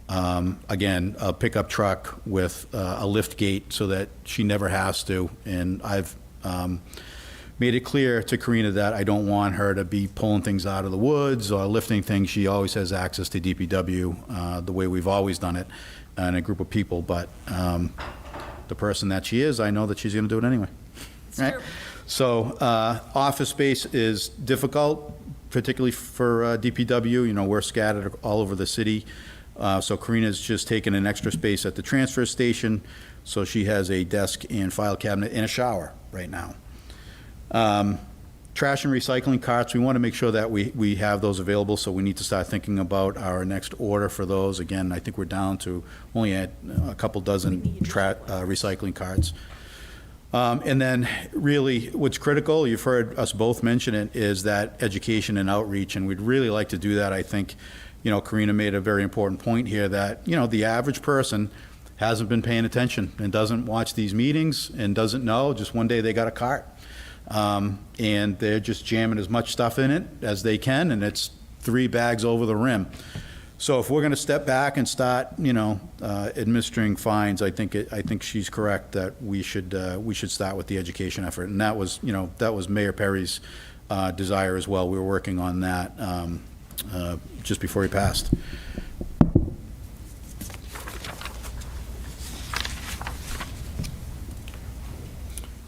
Again, a pickup truck with a lift gate so that she never has to. And I've made it clear to Karina that I don't want her to be pulling things out of the woods or lifting things. She always has access to DPW the way we've always done it in a group of people. But the person that she is, I know that she's going to do it anyway. Right? So office space is difficult, particularly for DPW. We're scattered all over the city. So Karina's just taken an extra space at the transfer station. So she has a desk and file cabinet and a shower right now. Trash and recycling carts, we want to make sure that we have those available, so we need to start thinking about our next order for those. Again, I think we're down to only a couple dozen recycling carts. And then really what's critical, you've heard us both mention it, is that education and outreach, and we'd really like to do that. I think, Karina made a very important point here that, the average person hasn't been paying attention and doesn't watch these meetings and doesn't know, just one day they got a cart. And they're just jamming as much stuff in it as they can, and it's 3 bags over the rim. So if we're going to step back and start, administering fines, I think she's correct that we should start with the education effort, and that was Mayor Perry's desire as well. We were working on that just before he passed.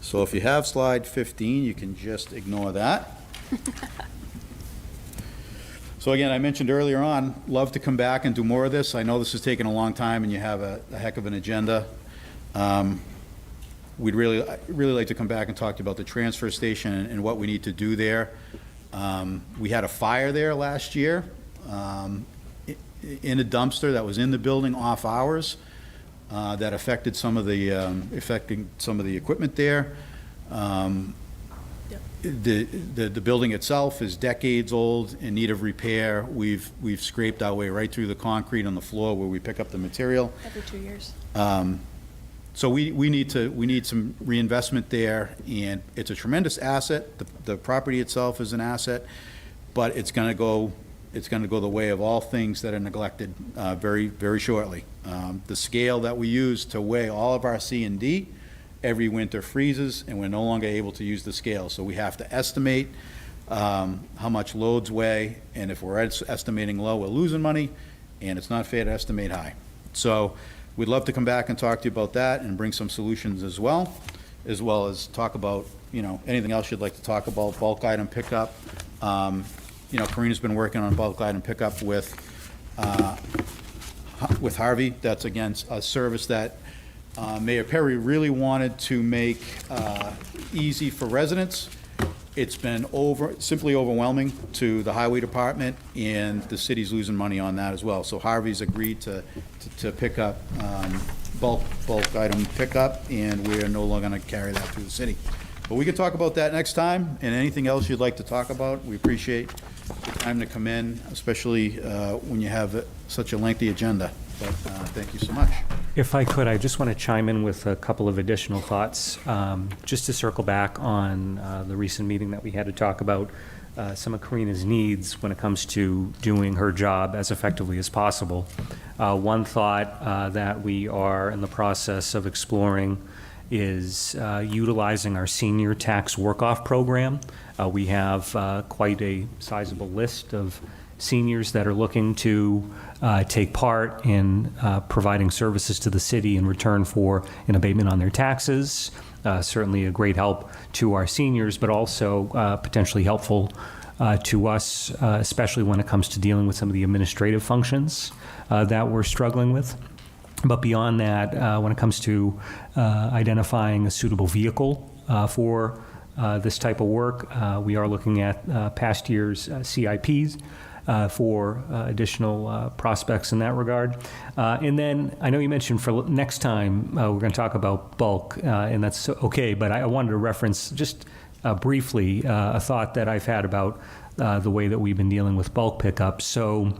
So if you have slide 15, you can just ignore that. So again, I mentioned earlier on, love to come back and do more of this. I know this has taken a long time and you have a heck of an agenda. We'd really like to come back and talk to you about the transfer station and what we need to do there. We had a fire there last year in a dumpster that was in the building off hours. That affected some of the equipment there. The building itself is decades old, in need of repair. We've scraped our way right through the concrete on the floor where we pick up the material. Every 2 years. So we need some reinvestment there, and it's a tremendous asset. The property itself is an asset, but it's going to go the way of all things that are neglected very, very shortly. The scale that we use to weigh all of our C&D every winter freezes, and we're no longer able to use the scale. So we have to estimate how much loads weigh, and if we're estimating low, we're losing money, and it's not fair to estimate high. So we'd love to come back and talk to you about that and bring some solutions as well as talk about anything else you'd like to talk about, bulk item pickup. Karina's been working on bulk item pickup with Harvey. That's, again, a service that Mayor Perry really wanted to make easy for residents. It's been simply overwhelming to the highway department, and the city's losing money on that as well. So Harvey's agreed to pick up bulk item pickup, and we're no longer going to carry that through the city. But we can talk about that next time, and anything else you'd like to talk about. We appreciate the time to come in, especially when you have such a lengthy agenda. But thank you so much. If I could, I just want to chime in with a couple of additional thoughts, just to circle back on the recent meeting that we had to talk about some of Karina's needs when it comes to doing her job as effectively as possible. One thought that we are in the process of exploring is utilizing our senior tax work-off program. We have quite a sizable list of seniors that are looking to take part in providing services to the city in return for an abatement on their taxes. Certainly a great help to our seniors, but also potentially helpful to us, especially when it comes to dealing with some of the administrative functions that we're struggling with. But beyond that, when it comes to identifying a suitable vehicle for this type of work, we are looking at past year's CIPs for additional prospects in that regard. And then I know you mentioned for next time we're going to talk about bulk, and that's okay, but I wanted to reference just briefly a thought that I've had about the way that we've been dealing with bulk pickups. So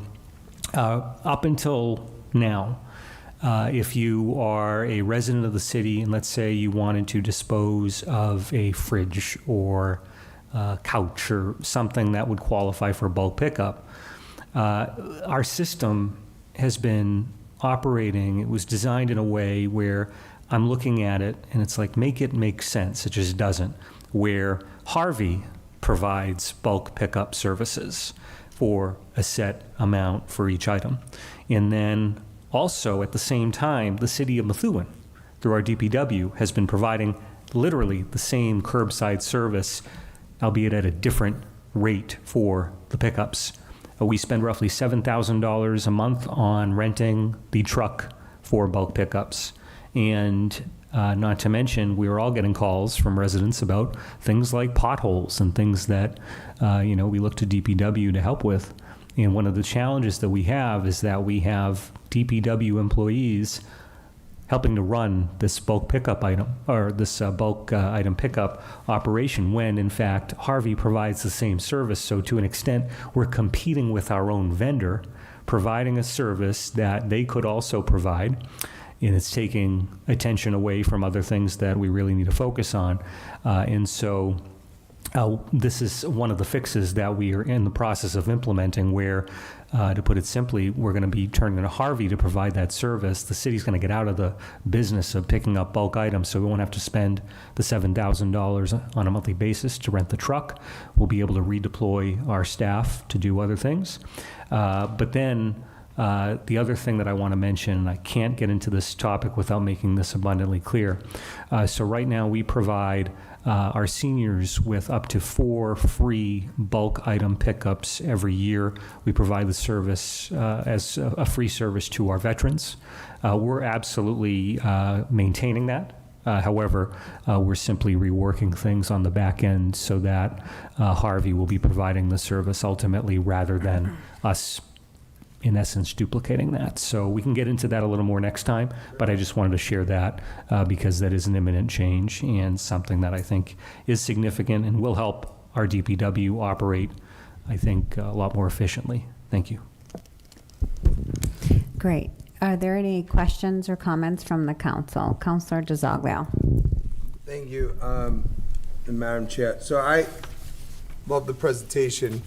up until now, if you are a resident of the city and let's say you wanted to dispose of a fridge or couch or something that would qualify for bulk pickup, our system has been operating. It was designed in a way where I'm looking at it and it's like, make it make sense. It just doesn't. Where Harvey provides bulk pickup services for a set amount for each item. And then also at the same time, the city of Methuen, through our DPW, has been providing literally the same curbside service, albeit at a different rate for the pickups. We spend roughly $7,000 a month on renting the truck for bulk pickups. And not to mention, we are all getting calls from residents about things like potholes and things that, we look to DPW to help with. And one of the challenges that we have is that we have DPW employees helping to run this bulk pickup item, or this bulk item pickup operation, when in fact Harvey provides the same service. So to an extent, we're competing with our own vendor, providing a service that they could also provide, and it's taking attention away from other things that we really need to focus on. And so this is one of the fixes that we are in the process of implementing, where, to put it simply, we're going to be turning to Harvey to provide that service. The city's going to get out of the business of picking up bulk items, so we won't have to spend the $7,000 on a monthly basis to rent the truck. We'll be able to redeploy our staff to do other things. But then the other thing that I want to mention, and I can't get into this topic without making this abundantly clear. So right now we provide our seniors with up to 4 free bulk item pickups every year. We provide the service as a free service to our veterans. We're absolutely maintaining that. However, we're simply reworking things on the back end so that Harvey will be providing the service ultimately, rather than us in essence duplicating that. So we can get into that a little more next time, but I just wanted to share that because that is an imminent change and something that I think is significant and will help our DPW operate, I think, a lot more efficiently. Thank you. Great. Are there any questions or comments from the council? Councilor DeZoglio. Thank you, Madam Chair. So I love the presentation,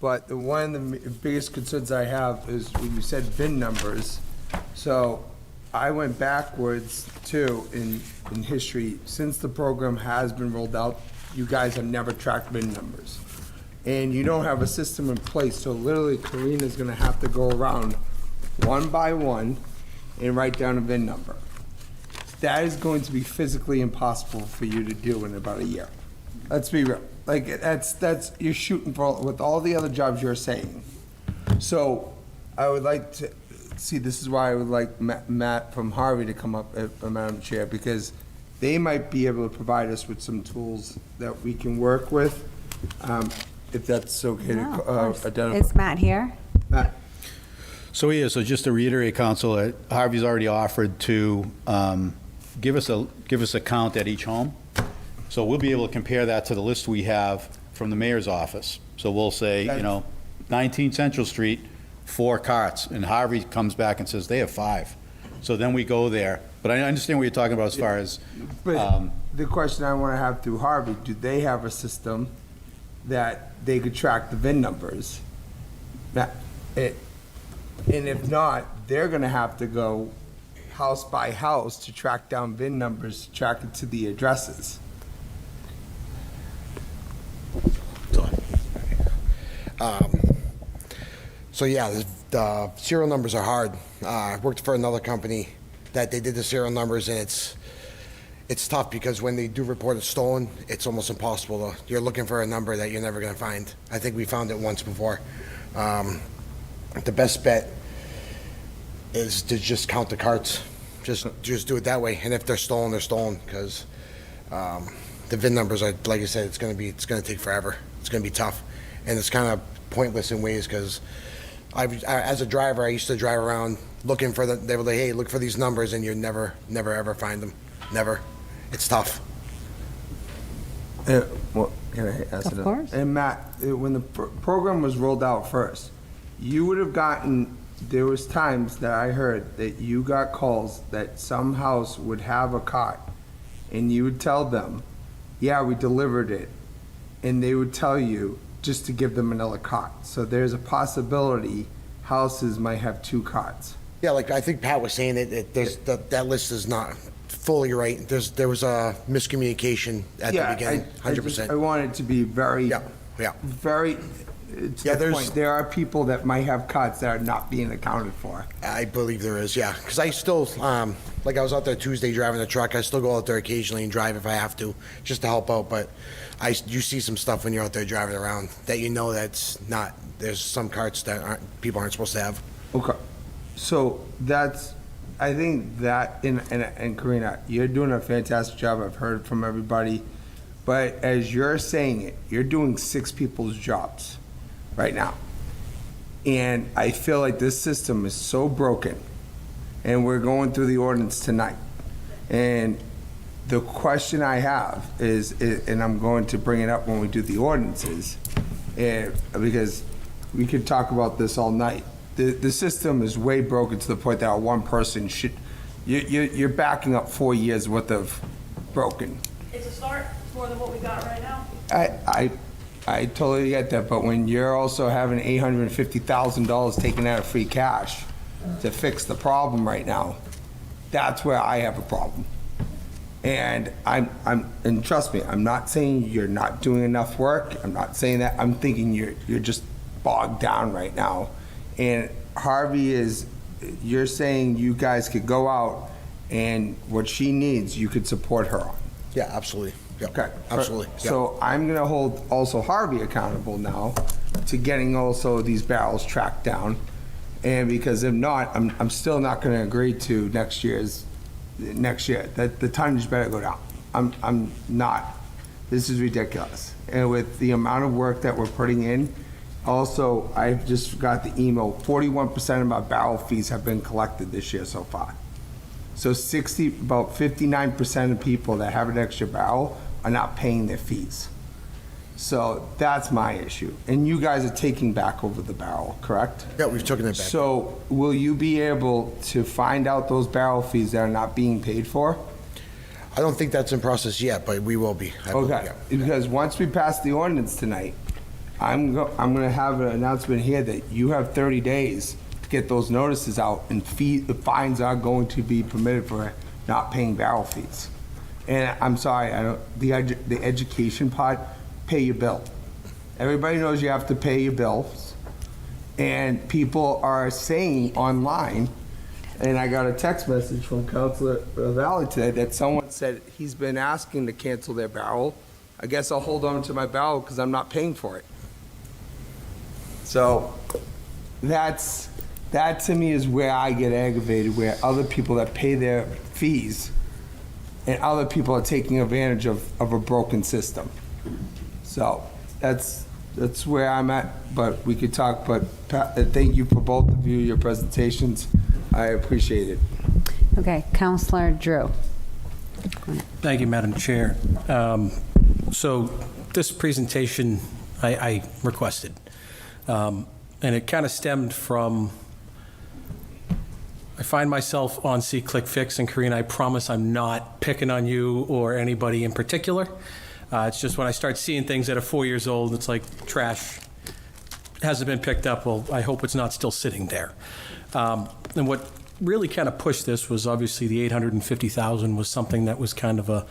but one of the biggest concerns I have is when you said VIN numbers. So I went backwards too in history. Since the program has been rolled out, you guys have never tracked VIN numbers. And you don't have a system in place, so literally Karina's gonna have to go around one by one and write down a VIN number. That is going to be physically impossible for you to do in about a year. Let's be real. Like, that's you're shooting for with all the other jobs you're saying. So I would like to see, this is why I would like Matt from Harvey to come up, Madam Chair, because they might be able to provide us with some tools that we can work with, if that's okay to identify. Is Matt here? Matt. So so just to reiterate, Council, Harvey's already offered to give us a count at each home. So we'll be able to compare that to the list we have from the mayor's office. So we'll say, 19 Central Street, 4 carts, and Harvey comes back and says they have 5. So then we go there. But I understand what you're talking about as far as. But the question I want to have through Harvey, do they have a system that they could track the VIN numbers? And if not, they're going to have to go house by house to track down VIN numbers, to track it to the addresses. So yeah, the serial numbers are hard. I worked for another company that they did the serial numbers, and it's tough because when they do report it stolen, it's almost impossible. You're looking for a number that you're never going to find. I think we found it once before. The best bet is to just count the carts. Just do it that way. And if they're stolen, they're stolen, because the VIN numbers are, like I said, it's going to take forever. It's going to be tough, and it's kind of pointless in ways because as a driver, I used to drive around looking for they were like, hey, look for these numbers, and you never ever find them. Never. It's tough. Well, can I ask Of course. And Matt, when the program was rolled out first, you would have gotten, there was times that I heard that you got calls that some house would have a cot, and you would tell them, yeah, we delivered it, and they would tell you just to give them another cot. So there's a possibility houses might have 2 cots. Yeah, like I think Pat was saying, that list is not fully right. There was a miscommunication at the beginning, 100%. I want it to be very, very, to the point. There are people that might have cots that are not being accounted for. I believe there is, yeah. Because I still, like I was out there Tuesday driving the truck. I still go out there occasionally and drive if I have to, just to help out. But you see some stuff when you're out there driving around that you know that's not, there's some carts that people aren't supposed to have. Okay. So that's, I think that, and Karina, you're doing a fantastic job. I've heard from everybody. But as you're saying it, you're doing 6 people's jobs right now. And I feel like this system is so broken, and we're going through the ordinance tonight. And the question I have is, and I'm going to bring it up when we do the ordinances, because we could talk about this all night. The system is way broken to the point that one person should, you're backing up 4 years worth of broken. It's a start. It's more than what we got right now. I totally get that, but when you're also having $850,000 taken out of free cash to fix the problem right now, that's where I have a problem. And and trust me, I'm not saying you're not doing enough work. I'm not saying that. I'm thinking you're just bogged down right now. And Harvey you're saying you guys could go out and what she needs, you could support her on. Yeah, absolutely. Yep. Okay. Absolutely. Yep. So I'm going to hold also Harvey accountable now to getting also these barrels tracked down. And because if not, I'm still not going to agree to next year. That the tonnage better go down. I'm not. This is ridiculous. And with the amount of work that we're putting in, also, I just got the email, 41% of my barrel fees have been collected this year so far. So about 59% of people that have an extra barrel are not paying their fees. So that's my issue. And you guys are taking back over the barrel, correct? Yeah, we've taken it back. So will you be able to find out those barrel fees that are not being paid for? I don't think that's in process yet, but we will be. Okay, because once we pass the ordinance tonight, I'm going to have an announcement here that you have 30 days to get those notices out, and the fines are going to be permitted for not paying barrel fees. And I'm sorry, the education part, pay your bill. Everybody knows you have to pay your bills, and people are saying online, and I got a text message from Councilor Valley today that someone said he's been asking to cancel their barrel. I guess I'll hold on to my barrel because I'm not paying for it. So that to me is where I get aggravated, where other people that pay their fees and other people are taking advantage of a broken system. So that's where I'm at, but we could talk, but thank you for both of you, your presentations. I appreciate it. Okay, Councilor Drew. Thank you, Madam Chair. So this presentation I requested, and it kind of stemmed from, I find myself on See Click Fix, and Karina, I promise I'm not picking on you or anybody in particular. It's just when I start seeing things that are 4 years old, it's like trash hasn't been picked up. Well, I hope it's not still sitting there. And what really kind of pushed this was obviously the $850,000 was something that was kind of a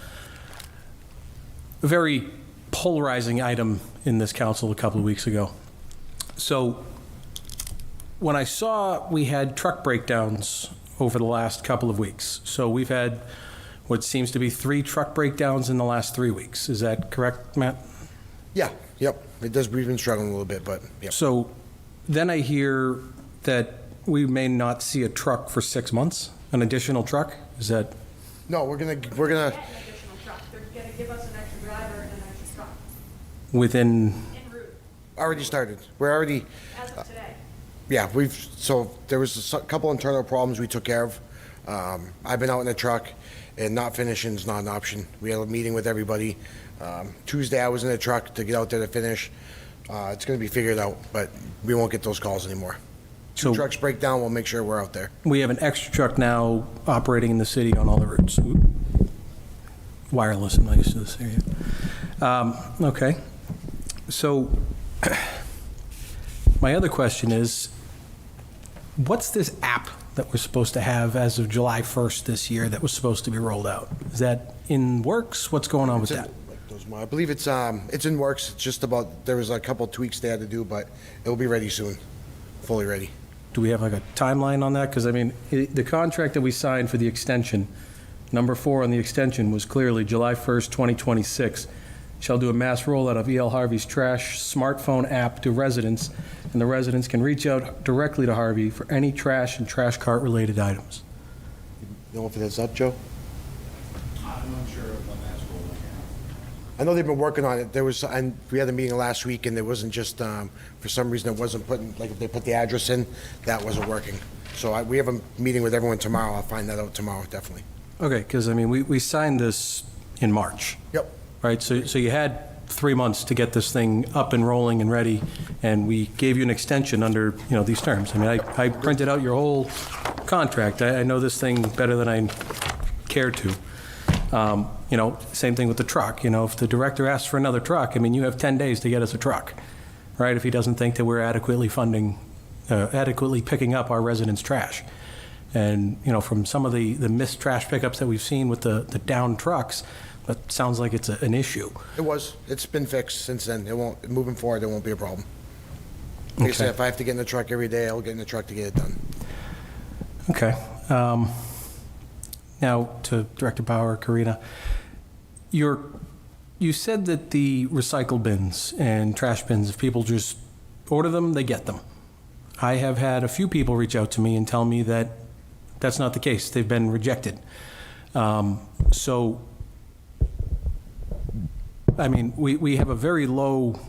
very polarizing item in this council a couple of weeks ago. So when I saw we had truck breakdowns over the last couple of weeks, so we've had what seems to be 3 truck breakdowns in the last 3 weeks. Is that correct, Matt? Yeah, yep. It does, we've been struggling a little bit, but yep. So then I hear that we may not see a truck for 6 months, an additional truck? Is that? No, we're gonna, They're gonna give us an extra driver and an extra truck. Within, En route, already started. We're already, as of today. yeah, so there was a couple internal problems we took care of. I've been out in the truck, and not finishing is not an option. We had a meeting with everybody. Tuesday, I was in the truck to get out there to finish. It's gonna be figured out, but we won't get those calls anymore. So- Two trucks break down, we'll make sure we're out there. we have an extra truck now operating in the city on all the routes. Wireless, I'm not used to this area. Okay. So my other question is, what's this app that we're supposed to have as of July 1st this year that was supposed to be rolled out? Is that in works? What's going on with that? I believe it's in works. It's just about, there was a couple tweaks they had to do, but it'll be ready soon, fully ready. Do we have like a timeline on that? Because, I mean, the contract that we signed for the extension, number 4 on the extension was clearly July 1st, 2026, shall do a mass rollout of E.L. Harvey's trash smartphone app to residents, and the residents can reach out directly to Harvey for any trash and trash cart related items. You know if it's up, Joe? I'm not sure when that's rolling I know they've been working on it. And we had a meeting last week, and there wasn't just, for some reason, it wasn't putting, like, if they put the address in, that wasn't working. So we have a meeting with everyone tomorrow. I'll find that out tomorrow, definitely. Okay, because, I mean, we signed this in March. Yep. Right, so you had 3 months to get this thing up and rolling and ready, and we gave you an extension under, these terms. I mean, I printed out your whole contract. I know this thing better than I care to. Same thing with the truck. If the director asks for another truck, I mean, you have 10 days to get us a truck, right? If he doesn't think that we're adequately picking up our residents' trash. And, from some of the missed trash pickups that we've seen with the down trucks, that sounds like it's an issue. It was. It's been fixed since then. Moving forward, it won't be a problem. Like I said, if I have to get in the truck every day, I'll get in the truck to get it done. Okay. Now, to Director Bauer, Karina, you said that the recycle bins and trash bins, if people just order them, they get them. I have had a few people reach out to me and tell me that that's not the case. They've been rejected. So, I mean, we have a very low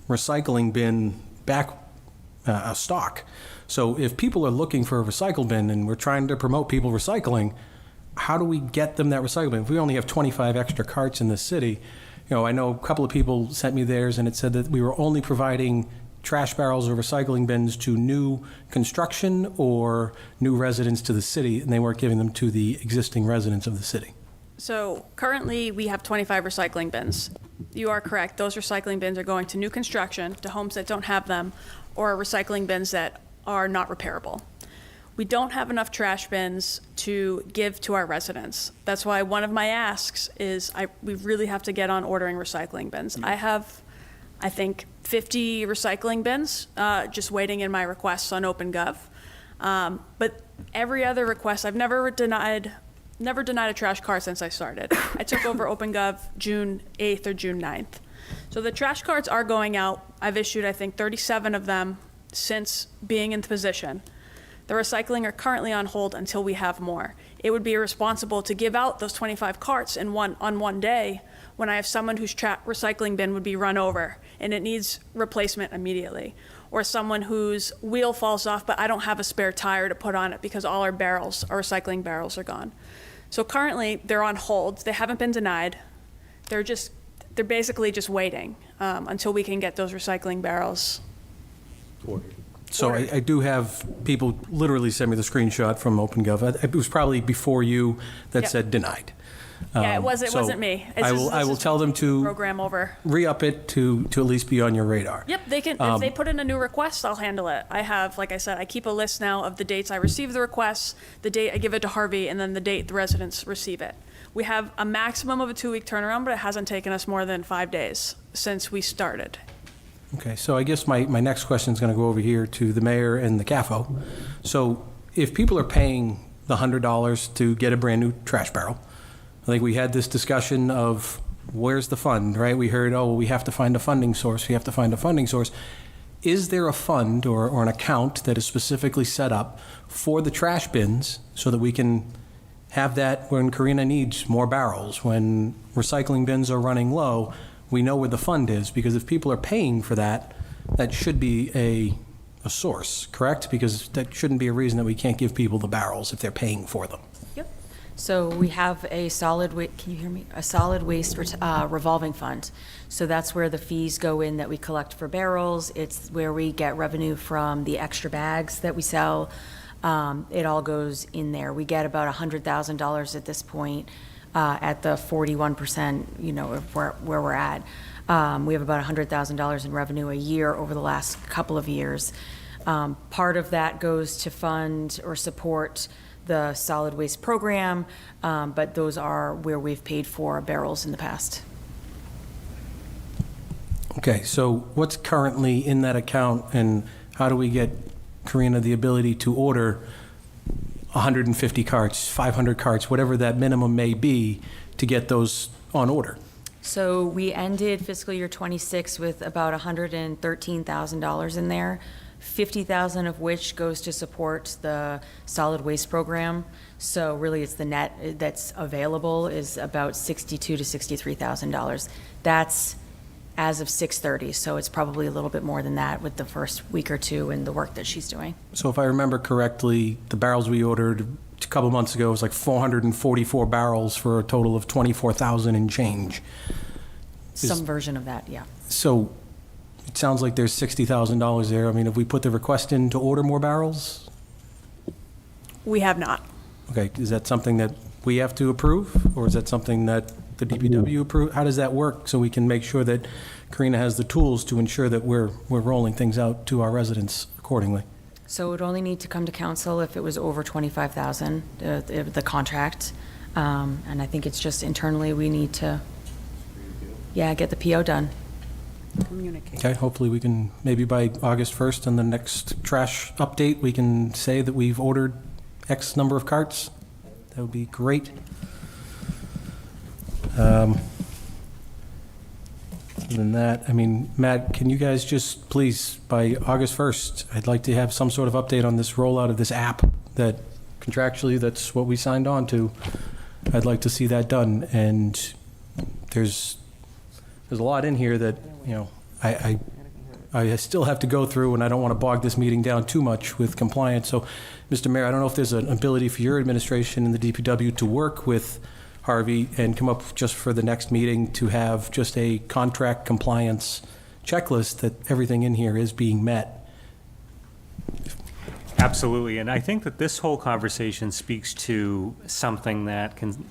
recycling bin stock. So if people are looking for a recycle bin and we're trying to promote people recycling, how do we get them that recycle bin? If we only have 25 extra carts in the city, I know a couple of people sent me theirs and it said that we were only providing trash barrels or recycling bins to new construction or new residents to the city, and they weren't giving them to the existing residents of the city. So currently, we have 25 recycling bins. You are correct. Those recycling bins are going to new construction, to homes that don't have them, or recycling bins that are not repairable. We don't have enough trash bins to give to our residents. That's why one of my asks is we really have to get on ordering recycling bins. I have, I think, 50 recycling bins just waiting in my requests on OpenGov. But every other request, I've never denied a trash cart since I started. I took over OpenGov June 8th or June 9th. So the trash carts are going out. I've issued, I think, 37 of them since being in the position. The recycling are currently on hold until we have more. It would be irresponsible to give out those 25 carts on one day when I have someone whose recycling bin would be run over and it needs replacement immediately. Or someone whose wheel falls off, but I don't have a spare tire to put on it because all our recycling barrels are gone. So currently, they're on hold. They haven't been denied. They're basically just waiting until we can get those recycling barrels. So I do have people literally send me the screenshot from OpenGov. It was probably before you that said denied. Yeah, it wasn't me. I will tell them to program over. Re-up it to at least be on your radar. Yep, they can. If they put in a new request, I'll handle it. I have, like I said, I keep a list now of the dates I receive the requests, the date I give it to Harvey, and then the date the residents receive it. We have a maximum of a 2-week turnaround, but it hasn't taken us more than 5 days since we started. Okay, so I guess my next question is going to go over here to the mayor and the CAFO. So if people are paying the $100 to get a brand-new trash barrel, I think we had this discussion of where's the fund, right? We heard, oh, we have to find a funding source. We have to find a funding source. Is there a fund or an account that is specifically set up for the trash bins so that we can have that when Karina needs more barrels, when recycling bins are running low, we know where the fund is? Because if people are paying for that, that should be a source, correct? Because that shouldn't be a reason that we can't give people the barrels if they're paying for them. Yep. So we have a solid waste, can you hear me? A solid waste revolving fund. So that's where the fees go in that we collect for barrels. It's where we get revenue from the extra bags that we sell. It all goes in there. We get about $100,000 at this point at the 41%, you know, of where we're at. We have about $100,000 in revenue a year over the last couple of years. Part of that goes to fund or support the solid waste program, but those are where we've paid for barrels in the past. Okay, so what's currently in that account, and how do we get, Karina, the ability to order 150 carts, 500 carts, whatever that minimum may be, to get those on order? So we ended fiscal year 26 with about $113,000 in there, 50,000 of which goes to support the solid waste program. So really it's the net that's available is about $62,000 to $63,000. That's as of 6:30, so it's probably a little bit more than that with the first week or two and the work that she's doing. So if I remember correctly, the barrels we ordered a couple months ago was like 444 barrels for a total of 24,000 and change. Some version of that, yeah. So it sounds like there's $60,000 there. I mean, if we put the request in to order more barrels? We have not. Okay, is that something that we have to approve, or is that something that the DPW approve? How does that work so we can make sure that Karina has the tools to ensure that we're rolling things out to our residents accordingly? So it would only need to come to council if it was over 25,000, the contract. And I think it's just internally we need to, get the PO done. Okay, hopefully we can, maybe by August 1st on the next trash update, we can say that we've ordered X number of carts. That would be great. Other than that, I mean, Matt, can you guys just please, by August 1st, I'd like to have some sort of update on this rollout of this app that contractually, that's what we signed on to. I'd like to see that done. And there's a lot in here that, you know, I still have to go through, and I don't want to bog this meeting down too much with compliance. So, Mr. Mayor, I don't know if there's an ability for your administration and the DPW to work with Harvey and come up just for the next meeting to have just a contract compliance checklist that everything in here is being met. Absolutely, and I think that this whole conversation speaks to something that can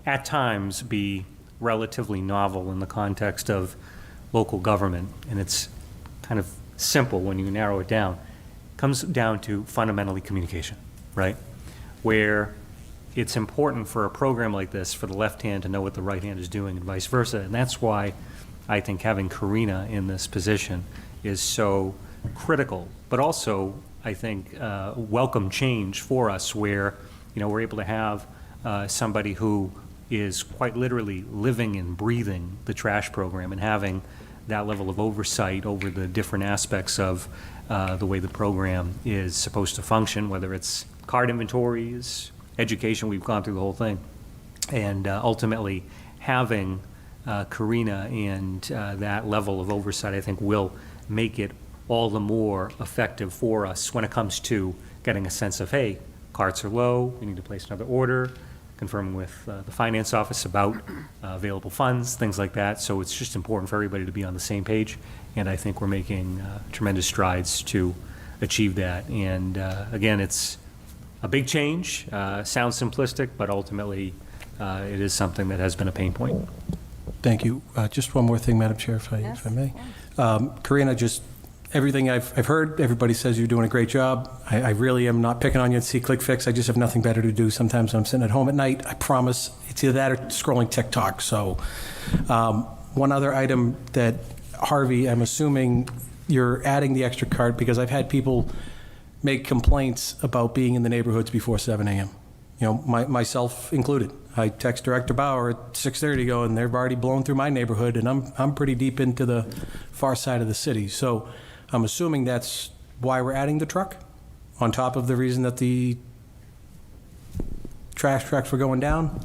at times be relatively novel in the context of local government, and it's kind of simple when you narrow it down. It comes down to fundamentally communication, right? Where it's important for a program like this for the left hand to know what the right hand is doing and vice versa. And that's why I think having Karina in this position is so critical, but also I think welcome change for us where, you know, we're able to have somebody who is quite literally living and breathing the trash program and having that level of oversight over the different aspects of the way the program is supposed to function, whether it's card inventories, education. We've gone through the whole thing. And ultimately, having Karina and that level of oversight, I think, will make it all the more effective for us when it comes to getting a sense of, hey, carts are low, we need to place another order, confirming with the finance office about available funds, things like that. So it's just important for everybody to be on the same page. And I think we're making tremendous strides to achieve that. And again, it's a big change, sounds simplistic, but ultimately it is something that has been a pain point. Thank you. Just one more thing, Madam Chair, if I may. Karina, just everything I've heard, everybody says you're doing a great job. I really am not picking on you at C-Click Fix. I just have nothing better to do sometimes when I'm sitting at home at night. I promise it's either that or scrolling TikTok. So one other item that Harvey, I'm assuming you're adding the extra cart because I've had people make complaints about being in the neighborhoods before 7 a.m. You know, myself included. I text Director Bauer at 6:30 and they've already blown through my neighborhood, and I'm pretty deep into the far side of the city. So I'm assuming that's why we're adding the truck, on top of the reason that the trash trucks were going down?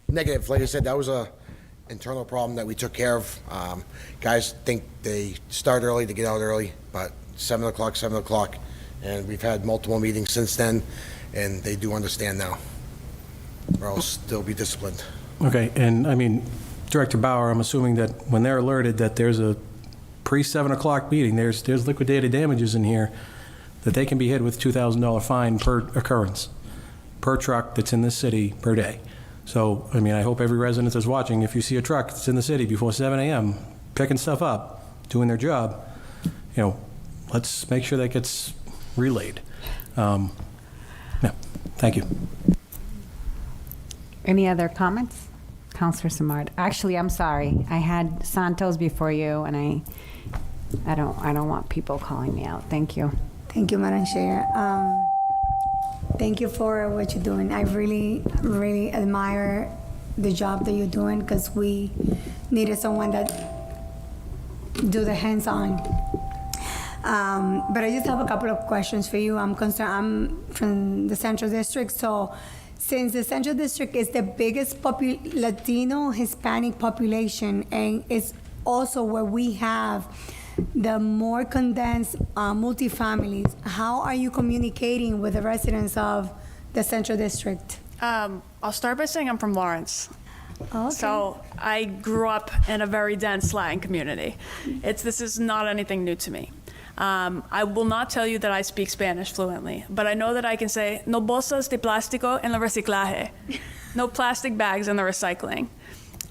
Negative. Like I said, that was a internal problem that we took care of. Guys think they start early to get out early, but 7 o'clock, and we've had multiple meetings since then, and they do understand now, or else they'll be disciplined. Okay, and I mean, Director Bauer, I'm assuming that when they're alerted that there's a pre-7 o'clock meeting, there's liquidated damages in here, that they can be hit with $2,000 fine per occurrence, per truck that's in this city per day. So, I mean, I hope every resident that's watching, if you see a truck that's in the city before 7 a.m., picking stuff up, doing their job, you know, let's make sure that gets relayed. Yeah, thank you. Any other comments? Councilor Samard. Actually, I'm sorry. I had Santos before you, and I don't want people calling me out. Thank you. Thank you, Madam Chair. Thank you for what you're doing. I really, really admire the job that you're doing, because we needed someone that do the hands-on. But I just have a couple of questions for you. I'm from the Central District, so since the Central District is the biggest Latino Hispanic population, and it's also where we have the more condensed multifamilies, how are you communicating with the residents of the Central District? I'll start by saying I'm from Lawrence. Okay. So I grew up in a very dense Latin community. This is not anything new to me. I will not tell you that I speak Spanish fluently, but I know that I can say, no bolsas de plástico en el reciclaje. No plastic bags in the recycling.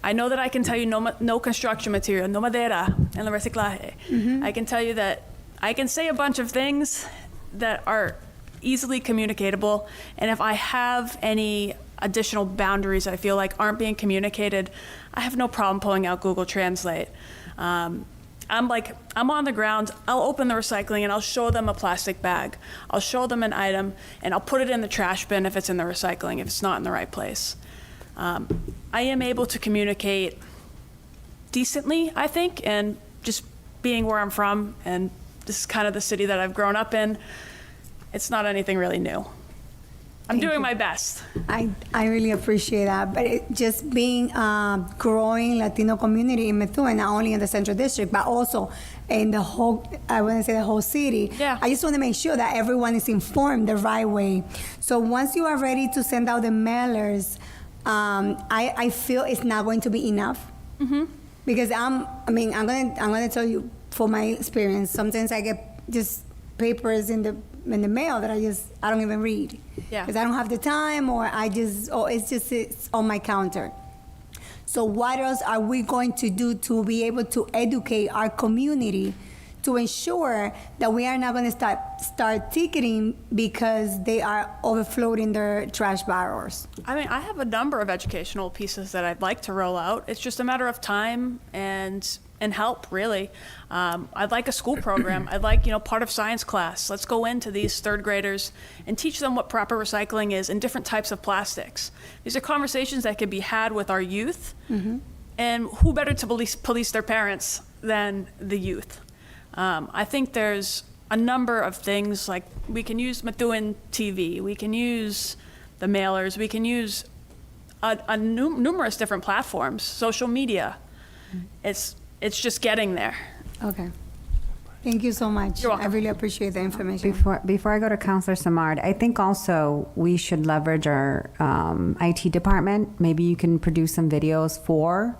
I know that I can tell you no construction material, no madera en el reciclaje. Mm-hmm. I can tell you that I can say a bunch of things that are easily communicatable, and if I have any additional boundaries I feel like aren't being communicated, I have no problem pulling out Google Translate. I'm on the ground, I'll open the recycling and I'll show them a plastic bag. I'll show them an item and I'll put it in the trash bin if it's in the recycling, if it's not in the right place. I am able to communicate decently, I think, and just being where I'm from, and this is kind of the city that I've grown up in, it's not anything really new. I'm doing my best. I really appreciate that, but just being growing Latino community in Methuen, not only in the Central District, but also in the whole, I wouldn't say the whole city. Yeah. I just want to make sure that everyone is informed the right way. So once you are ready to send out the mailers, I feel it's not going to be enough. Mm-hmm. Because I'm gonna tell you for my experience, sometimes I get just papers in the mail that I don't even read. Yeah. Because I don't have the time, or it's on my counter. So what else are we going to do to be able to educate our community to ensure that we are not going to start ticketing because they are overflowing their trash barrels? I mean, I have a number of educational pieces that I'd like to roll out. It's just a matter of time and help, really. I'd like a school program. I'd like, part of science class. Let's go into these third graders and teach them what proper recycling is and different types of plastics. These are conversations that can be had with our youth. Mm-hmm. And who better to police their parents than the youth? I think there's a number of things, like we can use Methuen TV, we can use the mailers, we can use numerous different platforms, social media. It's just getting there. Okay. Thank you so much. You're welcome. I really appreciate the information. Before I go to Councilor Samard, I think also we should leverage our IT department. Maybe you can produce some videos for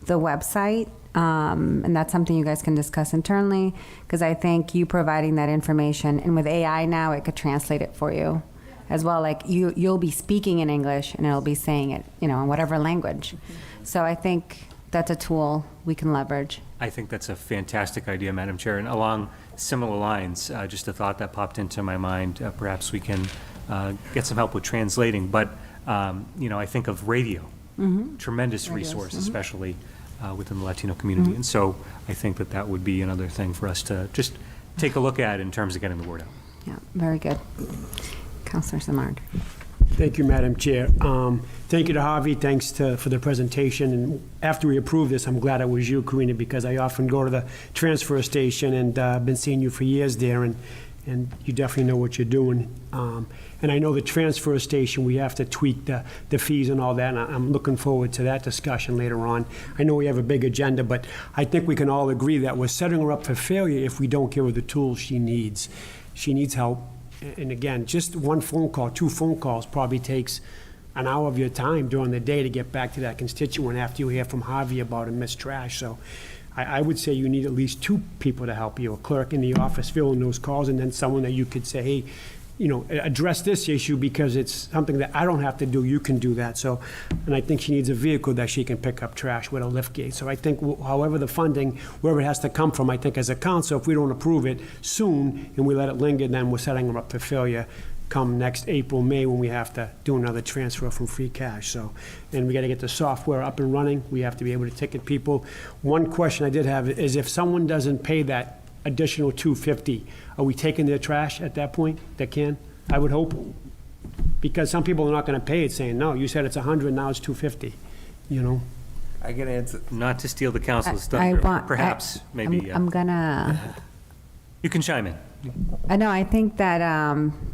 the website, and that's something you guys can discuss internally, because I think you providing that information, and with AI now, it could translate it for you as well. Like you'll be speaking in English, and it'll be saying it, in whatever language. So I think that's a tool we can leverage. I think that's a fantastic idea, Madam Chair. And along similar lines, just a thought that popped into my mind, perhaps we can get some help with translating. But, I think of radio, Mm-hmm. tremendous Radios, resource, mhm. especially within the Latino community. And so I think that that would be another thing for us to just take a look at in terms of getting the word out. Yeah, very good. Councilor Simard. Thank you, Madam Chair. Thank you to Harvey. Thanks for the presentation. And after we approve this, I'm glad it was you, Karina, because I often go to the transfer station, and I've been seeing you for years there, and you definitely know what you're doing. And I know the transfer station, we have to tweak the fees and all that, and I'm looking forward to that discussion later on. I know we have a big agenda, but I think we can all agree that we're setting her up for failure if we don't give her the tools she needs. She needs help. And again, just one phone call, 2 phone calls probably takes an hour of your time during the day to get back to that constituent after you hear from Harvey about a missed trash. So I would say you need at least 2 people to help you, a clerk in the office filling those calls, and then someone that you could say, hey, you know, address this issue because it's something that I don't have to do, you can do that. So, and I think she needs a vehicle that she can pick up trash with a lift gate. So I think however the funding, wherever it has to come from, I think as a council, if we don't approve it soon and we let it linger, then we're setting them up for failure come next April, May, when we have to do another transfer from free cash. So, and we got to get the software up and running. We have to be able to ticket people. One question I did have is if someone doesn't pay that additional $250, are we taking their trash at that point? They can? I would hope. Because some people are not going to pay it, saying, no, you said it's $100, now it's $250, you know? I can answer. Not to steal the council's I thunder, want- perhaps, maybe. I'm gonna. You can chime in. No, I think that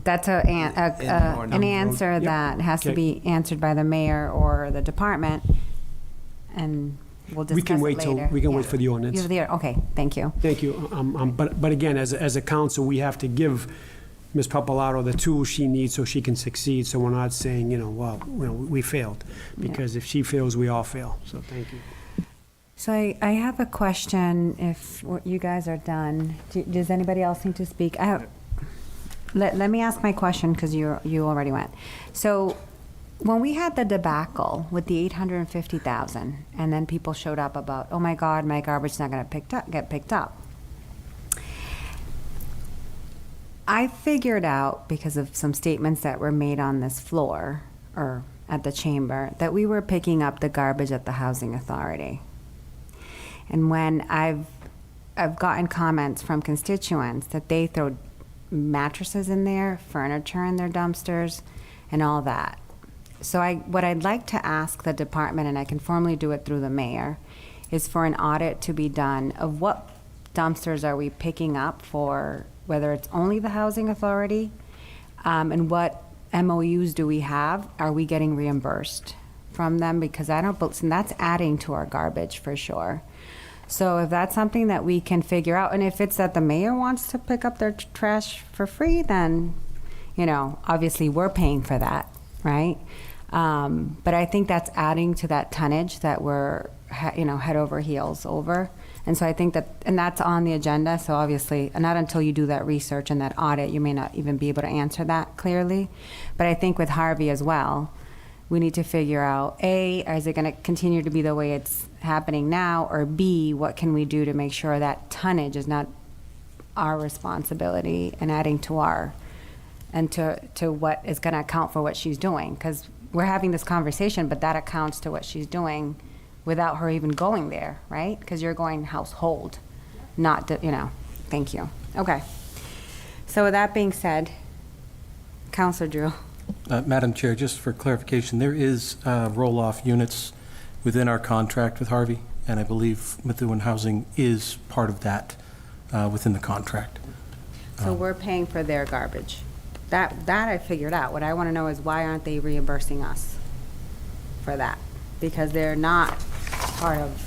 that's an answer Yep. that has to Okay. be answered by the mayor or the department, and we'll discuss We can wait it till, later. we can Yeah. wait for the ordinance. You're there, okay, thank you. Thank you. But again, as a council, we have to give Ms. Papalato the tools she needs so she can succeed, so we're not saying, well, we failed. Because if she fails, we all fail. So thank you. So I have a question, if you guys are done. Does anybody else need to speak? Let me ask my question, because you already went. So when we had the debacle with the $850,000, and then people showed up about, oh my God, my garbage is not going to get picked up. I figured out, because of some statements that were made on this floor, or at the chamber, that we were picking up the garbage at the Housing Authority. And when I've gotten comments from constituents that they throw mattresses in there, furniture in their dumpsters, and all that. So what I'd like to ask the department, and I can formally do it through the mayor, is for an audit to be done of what dumpsters are we picking up for, whether it's only the Housing Authority, and what MOUs do we have? Are we getting reimbursed from them? Because and that's adding to our garbage for sure. So if that's something that we can figure out, and if it's that the mayor wants to pick up their trash for free, then, obviously we're paying for that, right? But I think that's adding to that tonnage that we're, head over heels over. And so I think and that's on the agenda. So obviously, not until you do that research and that audit, you may not even be able to answer that clearly. But I think with Harvey as well, we need to figure out, A, is it going to continue to be the way it's happening now, or B, what can we do to make sure that tonnage is not our responsibility and adding to to what is going to account for what she's doing? Because we're having this conversation, but that accounts to what she's doing without her even going there, right? Because you're going household, not, thank you. Okay. So with that being said, Councilor Drew. Madam Chair, just for clarification, there is roll-off units within our contract with Harvey, and I believe Methuen Housing is part of that within the contract. So we're paying for their garbage. That I figured out. What I want to know is why aren't they reimbursing us for that? Because they're not part of,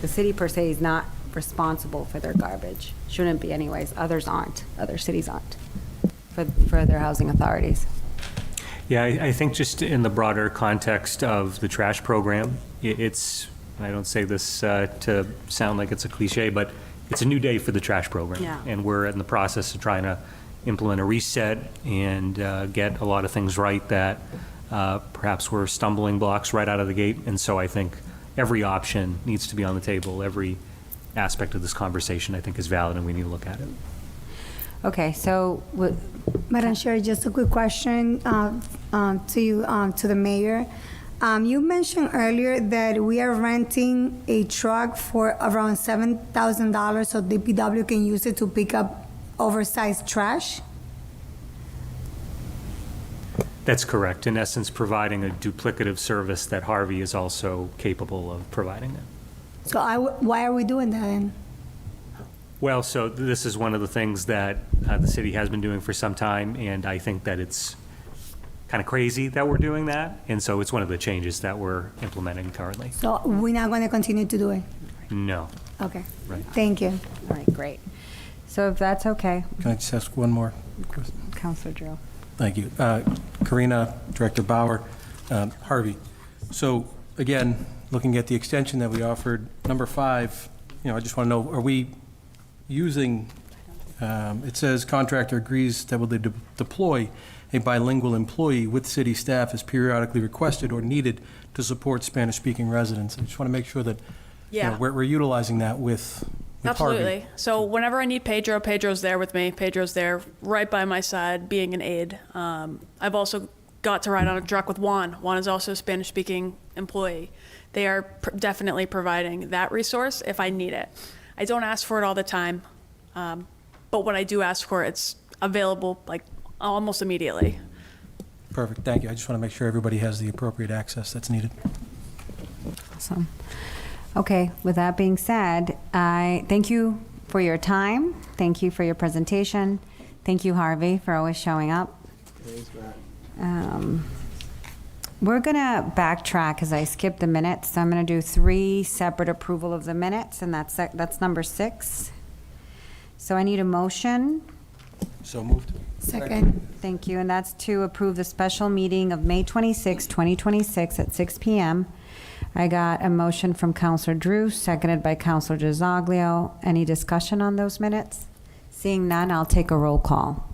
the city per se is not responsible for their garbage. Shouldn't be anyways. Others aren't. Other cities aren't for their housing authorities. Yeah, I think just in the broader context of the trash program, it's, I don't say this to sound like it's a cliche, but it's a new day for the trash program. Yeah. And we're in the process of trying to implement a reset and get a lot of things right that perhaps were stumbling blocks right out of the gate. And so I think every option needs to be on the table. Every aspect of this conversation, I think, is valid, and we need to look at it. Okay, so Madam Chair, just a quick question to you, to the mayor. You mentioned earlier that we are renting a truck for around $7,000 so DPW can use it to pick up oversized trash. That's correct. In essence, providing a duplicative service that Harvey is also capable of providing it. So why are we doing that then? Well, so this is one of the things that the city has been doing for some time, and I think that it's kind of crazy that we're doing that, and so it's one of the changes that we're implementing currently. So we're not going to continue to do it? No. Okay. Right. Thank you. All right, great. So if that's okay, Can I just ask one more? Counselor Drew. Thank you. Karina, Director Bauer, Harvey. So again, looking at the extension that we offered, number 5, I just want to know, are we using, it says contractor agrees that will deploy a bilingual employee with city staff as periodically requested or needed to support Spanish-speaking residents. I just want to make sure that we're utilizing that with Absolutely. Harvey. So whenever I need Pedro, Pedro's there with me. Pedro's there right by my side, being an aide. I've also got to ride on a truck with Juan. Juan is also a Spanish-speaking employee. They are definitely providing that resource if I need it. I don't ask for it all the time, but when I do ask for it, it's available like almost immediately. Perfect, thank you. I just want to make sure everybody has the appropriate access that's needed. Awesome. Okay, with that being said, I thank you for your time. Thank you for your presentation. Thank you, Harvey, for always showing up. Thanks, Matt. We're going to backtrack because I skipped the minutes. So I'm going to do 3 separate approval of the minutes, and that's number 6. So I need a motion. So moved. Second. Thank you. And that's to approve the special meeting of May 26, 2026 at 6 p.m. I got a motion from Counselor Drew, seconded by Counselor Gisoglio. Any discussion on those minutes? Seeing none, I'll take a roll call.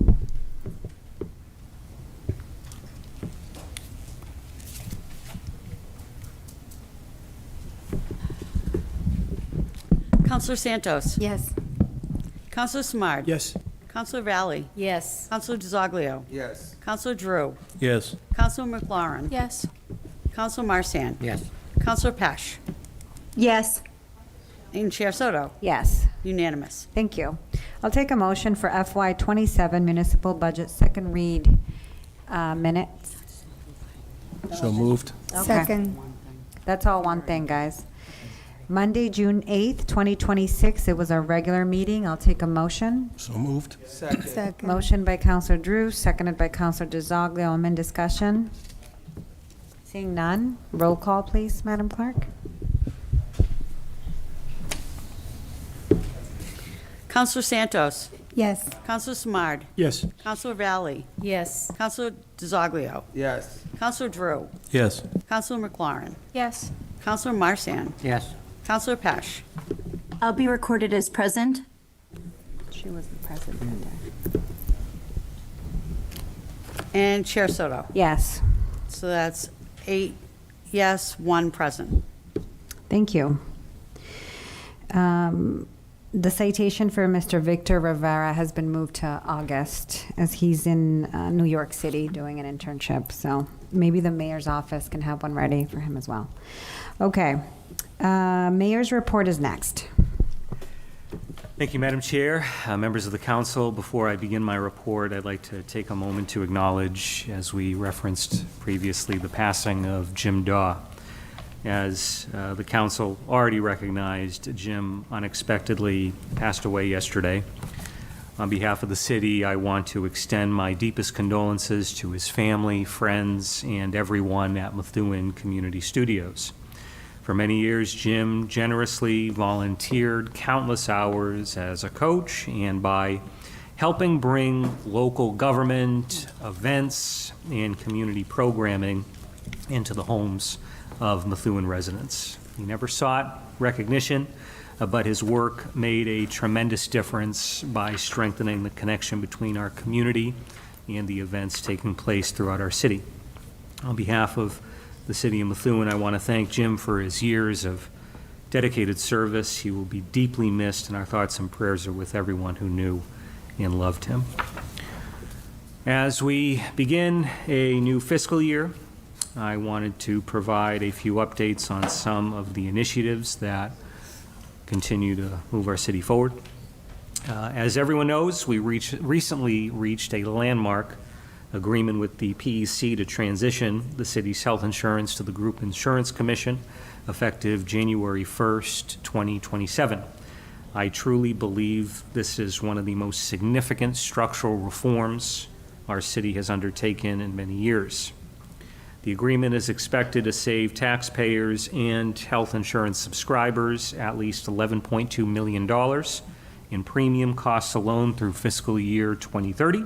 Counselor Santos. Yes. Counselor Samard. Yes. Counselor Valley. Yes. Counselor Gisoglio. Yes. Counselor Drew. Yes. Counselor McLaurin. Yes. Counselor Marsan. Yes. Counselor Pesh. Yes. And Chair Soto. Yes. Unanimous. Thank you. I'll take a motion for FY27 municipal budget second read minutes. So moved. Okay. Second. That's all one thing, guys. Monday, June 8th, 2026, it was our regular meeting. I'll take a motion. So moved. Second. Motion by Counselor Drew, seconded by Counselor Gisoglio. I'm in discussion. Seeing none, roll call, please, Madam Clerk. Counselor Santos. Yes. Counselor Samard. Yes. Counselor Valley. Yes. Counselor Gisoglio. Yes. Counselor Drew. Yes. Counselor McLaurin. Yes. Counselor Marsan. Yes. Counselor Pesh. I'll be recorded as present. She was the president. And Chair Soto. Yes. So that's 8 yes, 1 present. Thank you. The citation for Mr. Victor Rivera has been moved to August as he's in New York City doing an internship. So maybe the mayor's office can have one ready for him as well. Okay. Mayor's report is next. Thank you, Madam Chair. Members of the council, before I begin my report, I'd like to take a moment to acknowledge, as we referenced previously, the passing of Jim Daw. As the council already recognized, Jim unexpectedly passed away yesterday. On behalf of the city, I want to extend my deepest condolences to his family, friends, and everyone at Methuen Community Studios. For many years, Jim generously volunteered countless hours as a coach and by helping bring local government, events, and community programming into the homes of Methuen residents. He never sought recognition, but his work made a tremendous difference by strengthening the connection between our community and the events taking place throughout our city. On behalf of the city of Methuen, I want to thank Jim for his years of dedicated service. He will be deeply missed, and our thoughts and prayers are with everyone who knew and loved him. As we begin a new fiscal year, I wanted to provide a few updates on some of the initiatives that continue to move our city forward. As everyone knows, we recently reached a landmark agreement with the PEC to transition the city's health insurance to the Group Insurance Commission effective January 1st, 2027. I truly believe this is one of the most significant structural reforms our city has undertaken in many years. The agreement is expected to save taxpayers and health insurance subscribers at least $11.2 million in premium costs alone through fiscal year 2030,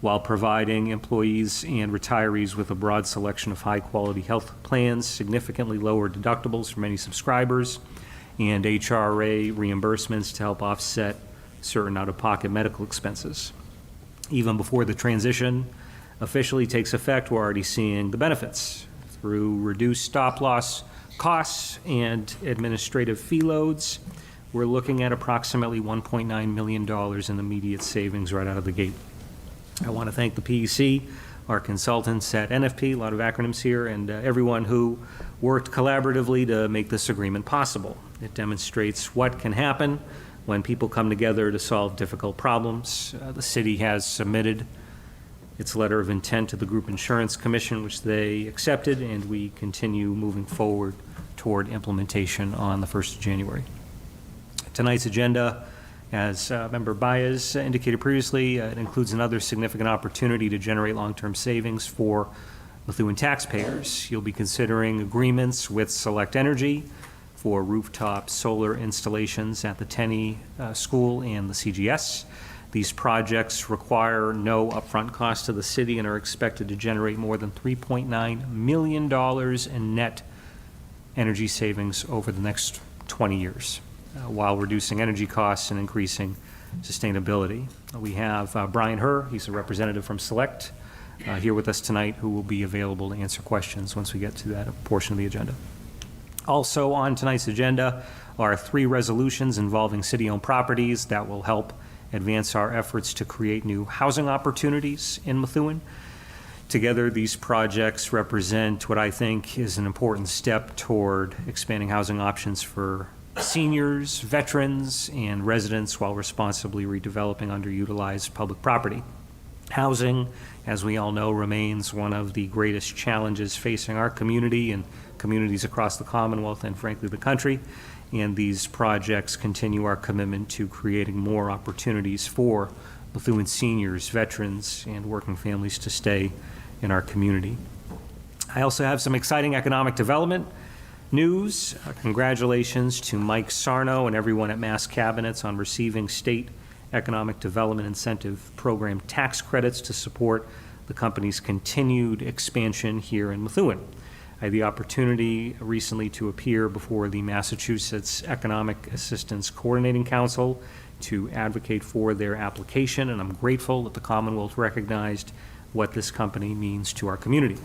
while providing employees and retirees with a broad selection of high-quality health plans, significantly lower deductibles for many subscribers, and HRA reimbursements to help offset certain out-of-pocket medical expenses. Even before the transition officially takes effect, we're already seeing the benefits through reduced stop-loss costs and administrative fee loads. We're looking at approximately $1.9 million in immediate savings right out of the gate. I want to thank the PEC, our consultants at NFP, a lot of acronyms here, and everyone who worked collaboratively to make this agreement possible. It demonstrates what can happen when people come together to solve difficult problems. The city has submitted its letter of intent to the Group Insurance Commission, which they accepted, and we continue moving forward toward implementation on the 1st of January. Tonight's agenda, as Member Baez indicated previously, it includes another significant opportunity to generate long-term savings for Methuen taxpayers. You'll be considering agreements with Select Energy for rooftop solar installations at the Tenney School and the CGS. These projects require no upfront cost to the city and are expected to generate more than $3.9 million in net energy savings over the next 20 years. While reducing energy costs and increasing sustainability. We have Brian Herr, he's a representative from Select, here with us tonight, who will be available to answer questions once we get to that portion of the agenda. Also on tonight's agenda are 3 resolutions involving city-owned properties that will help advance our efforts to create new housing opportunities in Methuen. Together, these projects represent what I think is an important step toward expanding housing options for seniors, veterans, and residents while responsibly redeveloping underutilized public property. Housing, as we all know, remains one of the greatest challenges facing our community and communities across the Commonwealth and, frankly, the country. And these projects continue our commitment to creating more opportunities for Methuen seniors, veterans, and working families to stay in our community. I also have some exciting economic development news. Congratulations to Mike Sarno and everyone at Mass Cabinets on receiving state economic development incentive program tax credits to support the company's continued expansion here in Methuen. I had the opportunity recently to appear before the Massachusetts Economic Assistance Coordinating Council to advocate for their application, and I'm grateful that the Commonwealth recognized what this company means to our community.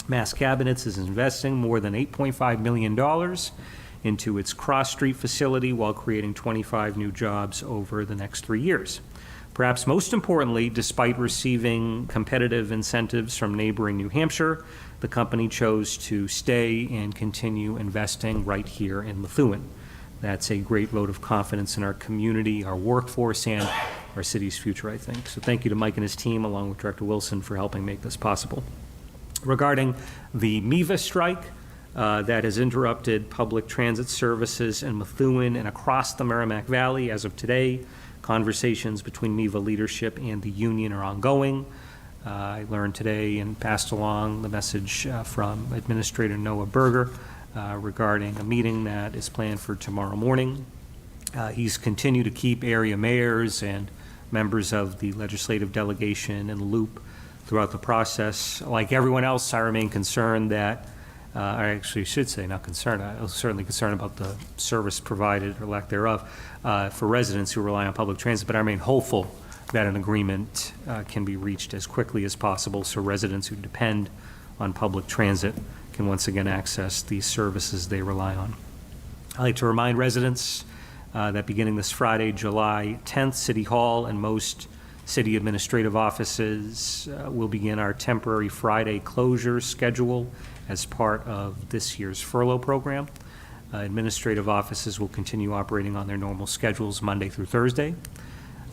Mass Cabinets is investing more than $8.5 million into its Cross Street facility while creating 25 new jobs over the next 3 years. Perhaps most importantly, despite receiving competitive incentives from neighboring New Hampshire, the company chose to stay and continue investing right here in Methuen. That's a great vote of confidence in our community, our workforce, and our city's future, I think. So thank you to Mike and his team, along with Director Wilson, for helping make this possible. Regarding the MEVA strike that has interrupted public transit services in Methuen and across the Merrimack Valley as of today, conversations between MEVA leadership and the union are ongoing. I learned today and passed along the message from Administrator Noah Berger regarding a meeting that is planned for tomorrow morning. He's continued to keep area mayors and members of the legislative delegation in the loop throughout the process. Like everyone else, I remain concerned that, I actually should say not concerned, I was certainly concerned about the service provided or lack thereof for residents who rely on public transit, but I remain hopeful that an agreement can be reached as quickly as possible so residents who depend on public transit can once again access these services they rely on. I'd like to remind residents that beginning this Friday, July 10th, City Hall and most City administrative offices will begin our temporary Friday closure schedule as part of this year's furlough program. Administrative offices will continue operating on their normal schedules Monday through Thursday.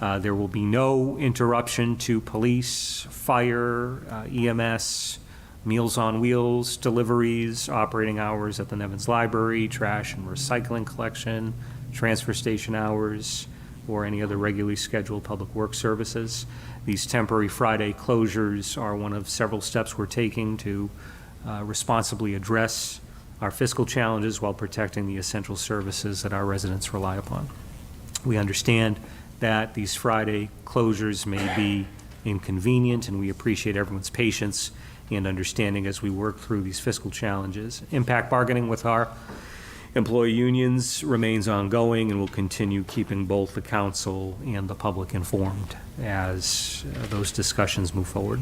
There will be no interruption to police, fire, EMS, Meals on Wheels, deliveries, operating hours at the Nevins Library, trash and recycling collection, transfer station hours, or any other regularly scheduled public works services. These temporary Friday closures are one of several steps we're taking to responsibly address our fiscal challenges while protecting the essential services that our residents rely upon. We understand that these Friday closures may be inconvenient, and we appreciate everyone's patience and understanding as we work through these fiscal challenges. Impact bargaining with our employee unions remains ongoing, and will continue keeping both the council and the public informed as those discussions move forward.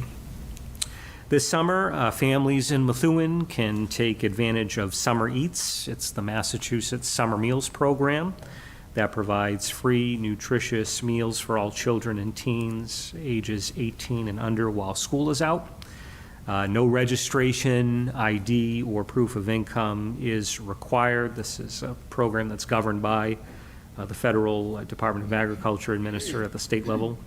This summer, families in Methuen can take advantage of Summer Eats. It's the Massachusetts Summer Meals Program that provides free, nutritious meals for all children and teens ages 18 and under while school is out. No registration, ID, or proof of income is required. This is a program that's governed by the Federal Department of Agriculture, administered at the state level.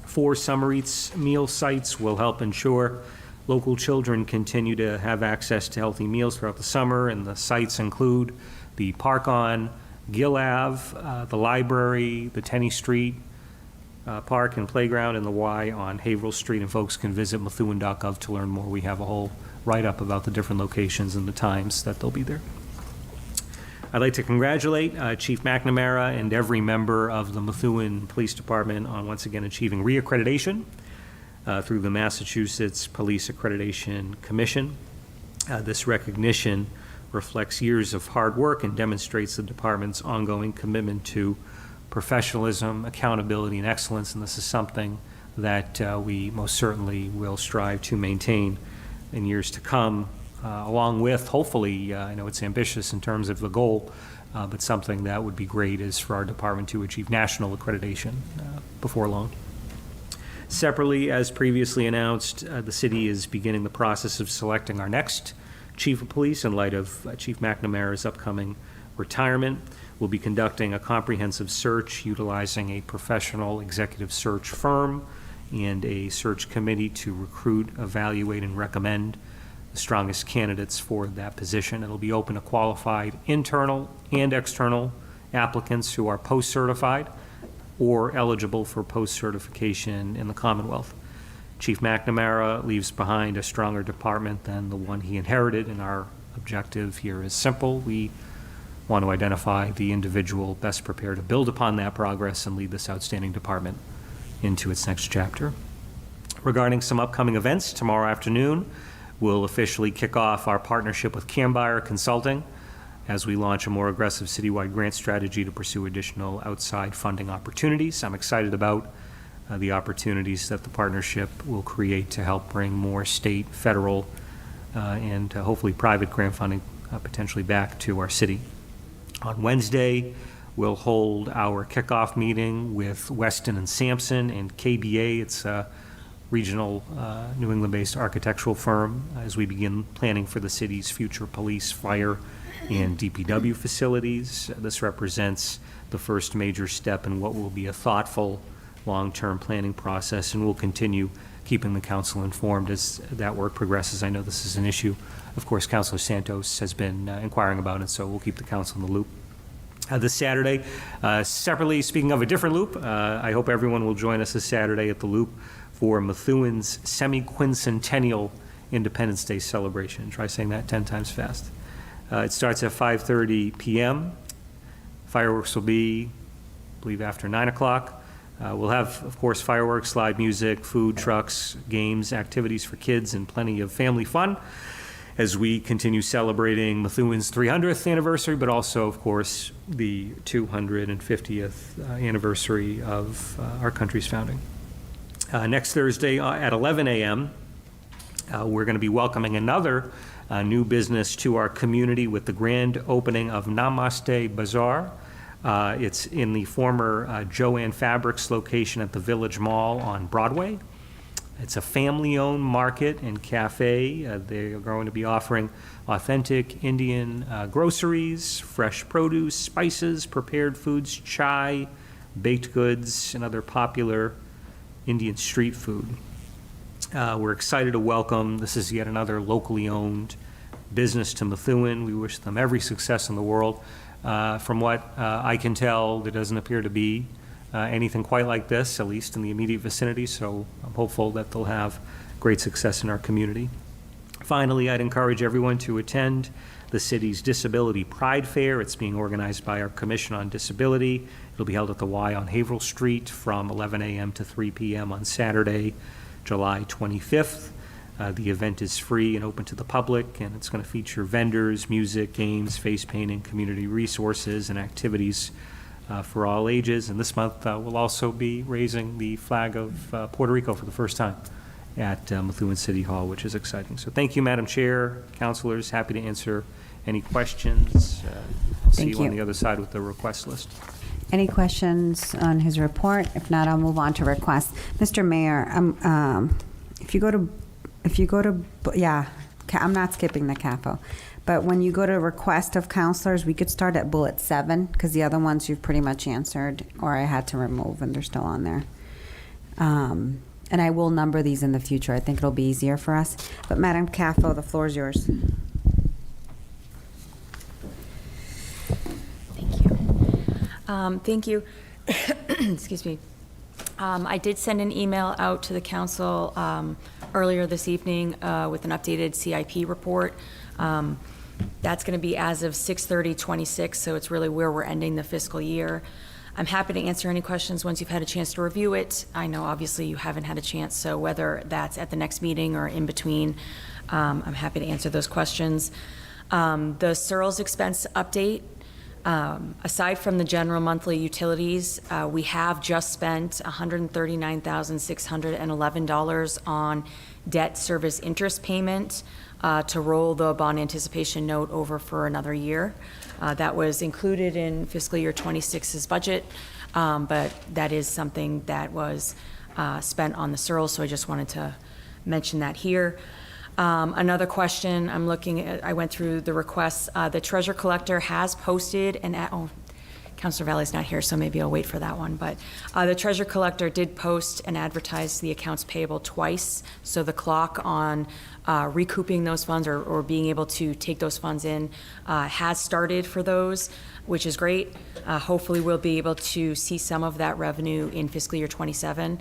4 Summer Eats meal sites will help ensure local children continue to have access to healthy meals throughout the summer, and the sites include the Park on Gill Ave, the library, the Tenney Street Park and Playground, and the Y on Haverhill Street, and folks can visit Methuen.gov to learn more. We have a whole write-up about the different locations and the times that they'll be there. I'd like to congratulate Chief McNamara and every member of the Methuen Police Department on once again achieving reaccreditation through the Massachusetts Police Accreditation Commission. This recognition reflects years of hard work and demonstrates the department's ongoing commitment to professionalism, accountability, and excellence, and this is something that we most certainly will strive to maintain in years to come, along with, hopefully, I know it's ambitious in terms of the goal, but something that would be great is for our department to achieve national accreditation before long. Separately, as previously announced, the city is beginning the process of selecting our next chief of police in light of Chief McNamara's upcoming retirement. We'll be conducting a comprehensive search utilizing a professional executive search firm and a search committee to recruit, evaluate, and recommend the strongest candidates for that position. It'll be open to qualified internal and external applicants who are post-certified or eligible for post-certification in the Commonwealth. Chief McNamara leaves behind a stronger department than the one he inherited, and our objective here is simple. We want to identify the individual best prepared to build upon that progress and lead this outstanding department into its next chapter. Regarding some upcoming events, tomorrow afternoon, we'll officially kick off our partnership with Cambuyer Consulting as we launch a more aggressive citywide grant strategy to pursue additional outside funding opportunities. I'm excited about the opportunities that the partnership will create to help bring more state, federal, and hopefully private grant funding potentially back to our city. On Wednesday, we'll hold our kickoff meeting with Weston and Sampson and KBA. It's a regional New England-based architectural firm as we begin planning for the city's future police, fire, and DPW facilities. This represents the first major step in what will be a thoughtful long-term planning process, and we'll continue keeping the council informed as that work progresses. I know this is an issue, of course, Councilor Santos has been inquiring about it, so we'll keep the council in the loop. This Saturday, separately, speaking of a different loop, I hope everyone will join us this Saturday at the Loop for Methuen's semi-quincentennial Independence Day celebration. Try saying that 10 times fast. It starts at 5:30 p.m. Fireworks will be, I believe, after 9 o'clock. We'll have, of course, fireworks, live music, food trucks, games, activities for kids, and plenty of family fun as we continue celebrating Methuen's 300th anniversary, but also, of course, the 250th anniversary of our country's founding. Next Thursday at 11 a.m., we're going to be welcoming another new business to our community with the grand opening of Namaste Bazaar. It's in the former Joann Fabrics location at the Village Mall on Broadway. It's a family-owned market and cafe. They are going to be offering authentic Indian groceries, fresh produce, spices, prepared foods, chai, baked goods, and other popular Indian street food. We're excited to welcome, this is yet another locally owned business to Methuen. We wish them every success in the world. From what I can tell, there doesn't appear to be anything quite like this, at least in the immediate vicinity, so I'm hopeful that they'll have great success in our community. Finally, I'd encourage everyone to attend the city's Disability Pride Fair. It's being organized by our Commission on Disability. It'll be held at the Y on Haverhill Street from 11 a.m. to 3 p.m. on Saturday, July 25th. The event is free and open to the public, and it's going to feature vendors, music, games, face painting, community resources, and activities for all ages. And this month, we'll also be raising the flag of Puerto Rico for the first time at Methuen City Hall, which is exciting. So thank you, Madam Chair, councilors. Happy to answer any questions. I'll see you on the other side with the request list. Any questions on his report? If not, I'll move on to requests. Mr. Mayor, if you go to, I'm not skipping the CAFO, but when you go to request of counselors, we could start at bullet 7, because the other ones you've pretty much answered, or I had to remove, and they're still on there. And I will number these in the future. I think it'll be easier for us. But Madam CAFO, the floor is yours. Thank you. Excuse me. I did send an email out to the council earlier this evening with an updated CIP report. That's going to be as of 6/30/26, so it's really where we're ending the fiscal year. I'm happy to answer any questions once you've had a chance to review it. I know obviously you haven't had a chance, so whether that's at the next meeting or in between, I'm happy to answer those questions. The Searles expense update, aside from the general monthly utilities, we have just spent $139,611 on debt service interest payment to roll the bond anticipation note over for another year. That was included in fiscal year 26's budget, but that is something that was spent on the Searles, so I just wanted to mention that here. Another question, I'm looking at, I went through the requests. The treasurer collector has posted an, Councilor Valley's not here, so maybe I'll wait for that one, but the treasurer collector did post and advertise the accounts payable twice, so the clock on recouping those funds or being able to take those funds in has started for those, which is great. Hopefully we'll be able to see some of that revenue in fiscal year 27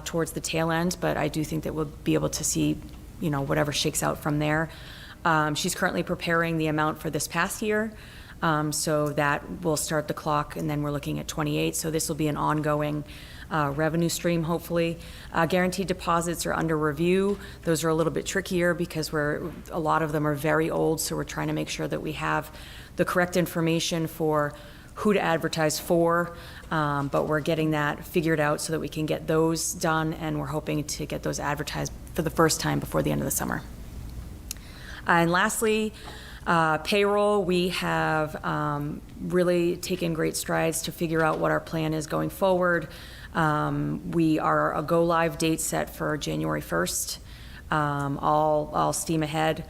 towards the tail end, but I do think that we'll be able to see, you know, whatever shakes out from there. She's currently preparing the amount for this past year, so that will start the clock, and then we're looking at 28, so this will be an ongoing revenue stream, hopefully. Guaranteed deposits are under review. Those are a little bit trickier because a lot of them are very old, so we're trying to make sure that we have the correct information for who to advertise for, but we're getting that figured out so that we can get those done, and we're hoping to get those advertised for the first time before the end of the summer. And lastly, payroll, we have really taken great strides to figure out what our plan is going forward. We are a go-live date set for January 1st, all steam ahead.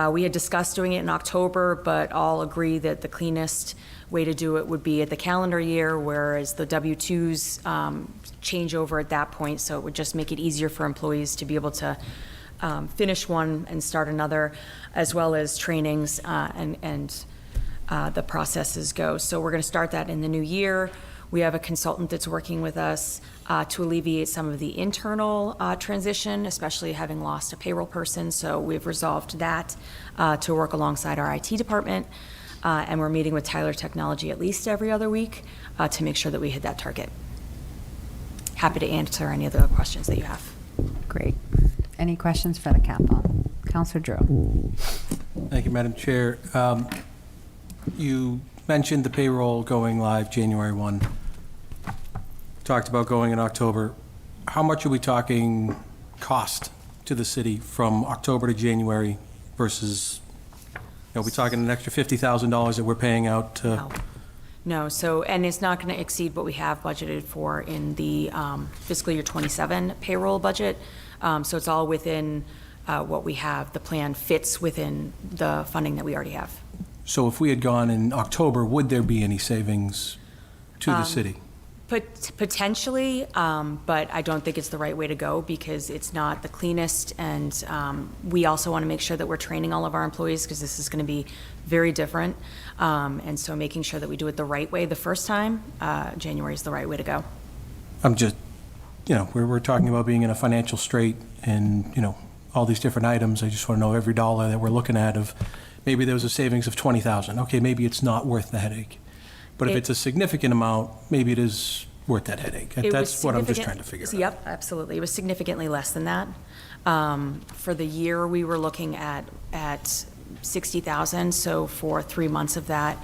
We had discussed doing it in October, but all agree that the cleanest way to do it would be at the calendar year, whereas the W-2s change over at that point, so it would just make it easier for employees to be able to finish one and start another, as well as trainings and the processes go. So we're going to start that in the new year. We have a consultant that's working with us to alleviate some of the internal transition, especially having lost a payroll person. So we've resolved that to work alongside our IT department. And we're meeting with Tyler Technology at least every other week to make sure that we hit that target. Happy to answer any other questions that you have. Great. Any questions for the capital? Councilor Drew. Thank you, Madam Chair. You mentioned the payroll going live January 1. Talked about going in October. How much are we talking cost to the city from October to January versus, are we talking an extra $50,000 that we're paying out to? No, so, and it's not going to exceed what we have budgeted for in the fiscal year '27 payroll budget. So it's all within what we have. The plan fits within the funding that we already have. So if we had gone in October, would there be any savings to the city? Potentially, but I don't think it's the right way to go because it's not the cleanest, and we also want to make sure that we're training all of our employees because this is going to be very different, and so making sure that we do it the right way the first time, January is the right way to go. I'm just, we're talking about being in a financial strait and, all these different items. I just want to know every dollar that we're looking at of, maybe there was a savings of $20,000. Okay, maybe it's not worth the headache. But if it's a significant amount, maybe it is worth that headache. That's what I'm just trying to figure out. Yep, absolutely. It was significantly less than that. For the year, we were looking at 60,000. So for 3 months of that,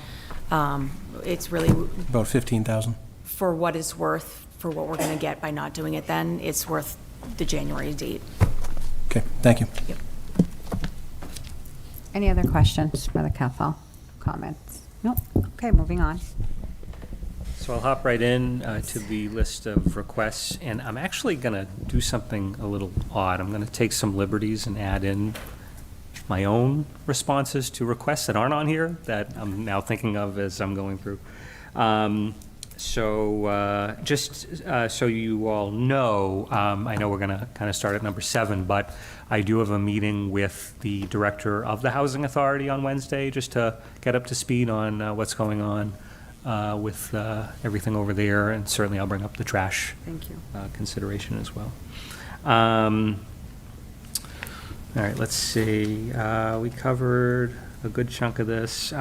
it's really About 15,000. for what it's worth, for what we're going to get by not doing it then, it's worth the January date. Okay, thank you. Yep. Any other questions for the council? Comments? Nope. Okay, moving on. So I'll hop right in to the list of requests, and I'm actually going to do something a little odd. I'm going to take some liberties and add in my own responses to requests that aren't on here that I'm now thinking of as I'm going through. Just so you all know, I know we're going to kind of start at number 7, but I do have a meeting with the director of the Housing Authority on Wednesday just to get up to speed on what's going on with everything over there, and certainly I'll bring up the trash Thank you. consideration as well. All right, let's see. We covered a good chunk of this.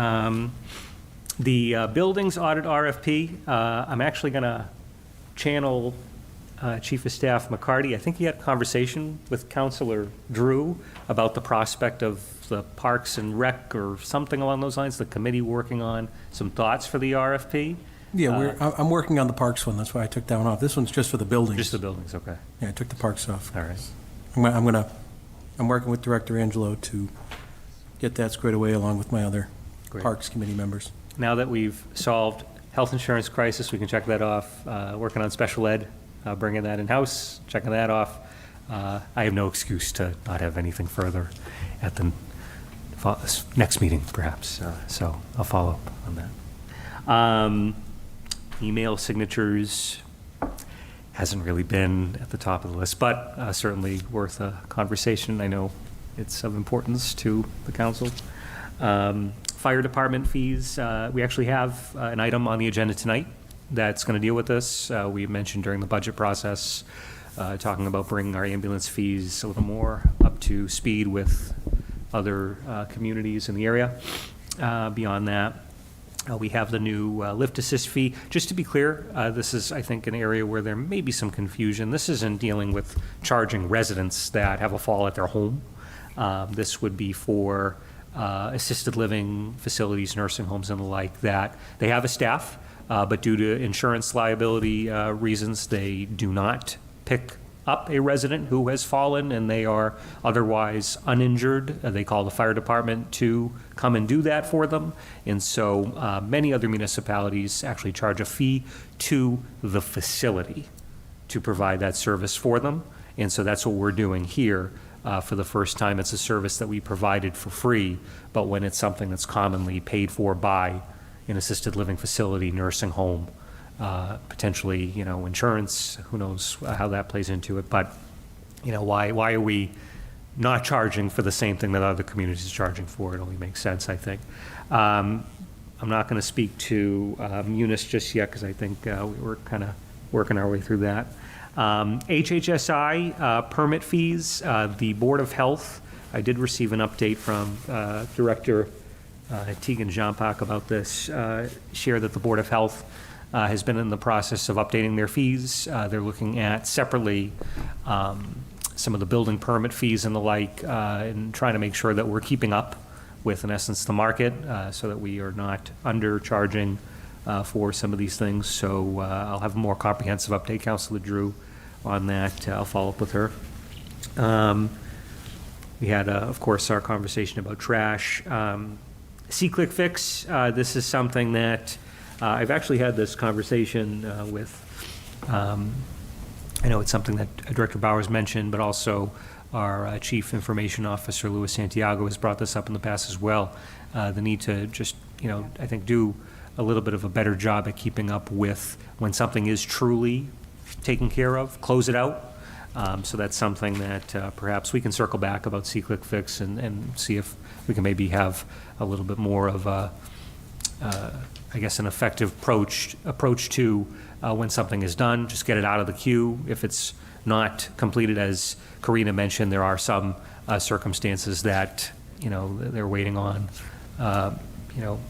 The buildings audit RFP, I'm actually going to channel Chief of Staff McCarty. I think he had a conversation with Councilor Drew about the prospect of the Parks and Rec or something along those lines, the committee working on some thoughts for the RFP. Yeah, I'm working on the parks one. That's why I took that one off. This one's just for the buildings. Just the buildings, okay. Yeah, I took the parks off. All right. I'm working with Director Angelo to get that squared away along with my other Great. Parks Committee members. Now that we've solved health insurance crisis, we can check that off. Working on special ed, bringing that in-house, checking that off. I have no excuse to not have anything further at the next meeting, perhaps. So I'll follow up on that. Email signatures hasn't really been at the top of the list, but certainly worth a conversation. I know it's of importance to the council. Fire department fees, we actually have an item on the agenda tonight that's going to deal with this. We mentioned during the budget process, talking about bringing our ambulance fees a little more up to speed with other communities in the area. Beyond that, we have the new lift assist fee. Just to be clear, this is, I think, an area where there may be some confusion. This isn't dealing with charging residents that have a fall at their home. This would be for assisted living facilities, nursing homes, and the like, that they have a staff, but due to insurance liability reasons, they do not pick up a resident who has fallen and they are otherwise uninjured. They call the fire department to come and do that for them. And so many other municipalities actually charge a fee to the facility to provide that service for them. And so that's what we're doing here. For the first time, it's a service that we provided for free, but when it's something that's commonly paid for by an assisted living facility, nursing home, potentially, insurance, who knows how that plays into it. But, why are we not charging for the same thing that other communities are charging for? It only makes sense, I think. I'm not going to speak to Munis just yet because I think we're kind of working our way through that. HHSI permit fees, the Board of Health, I did receive an update from Director Tegan Jompak about this, shared that the Board of Health has been in the process of updating their fees. They're looking at separately some of the building permit fees and the like, and trying to make sure that we're keeping up with, in essence, the market, so that we are not undercharging for some of these things. So I'll have a more comprehensive update, Councilor Drew, on that. I'll follow up with her. We had, of course, our conversation about trash. C-Click Fix, this is something that I've actually had this conversation with, I know it's something that Director Bowers mentioned, but also our Chief Information Officer, Luis Santiago, has brought this up in the past as well. The need to just, I think do a little bit of a better job at keeping up with when something is truly taken care of, close it out. So that's something that perhaps we can circle back about See-Click Fix and see if we can maybe have a little bit more of a, I guess, an effective approach to when something is done, just get it out of the queue. If it's not completed, as Karina mentioned, there are some circumstances that, they're waiting on,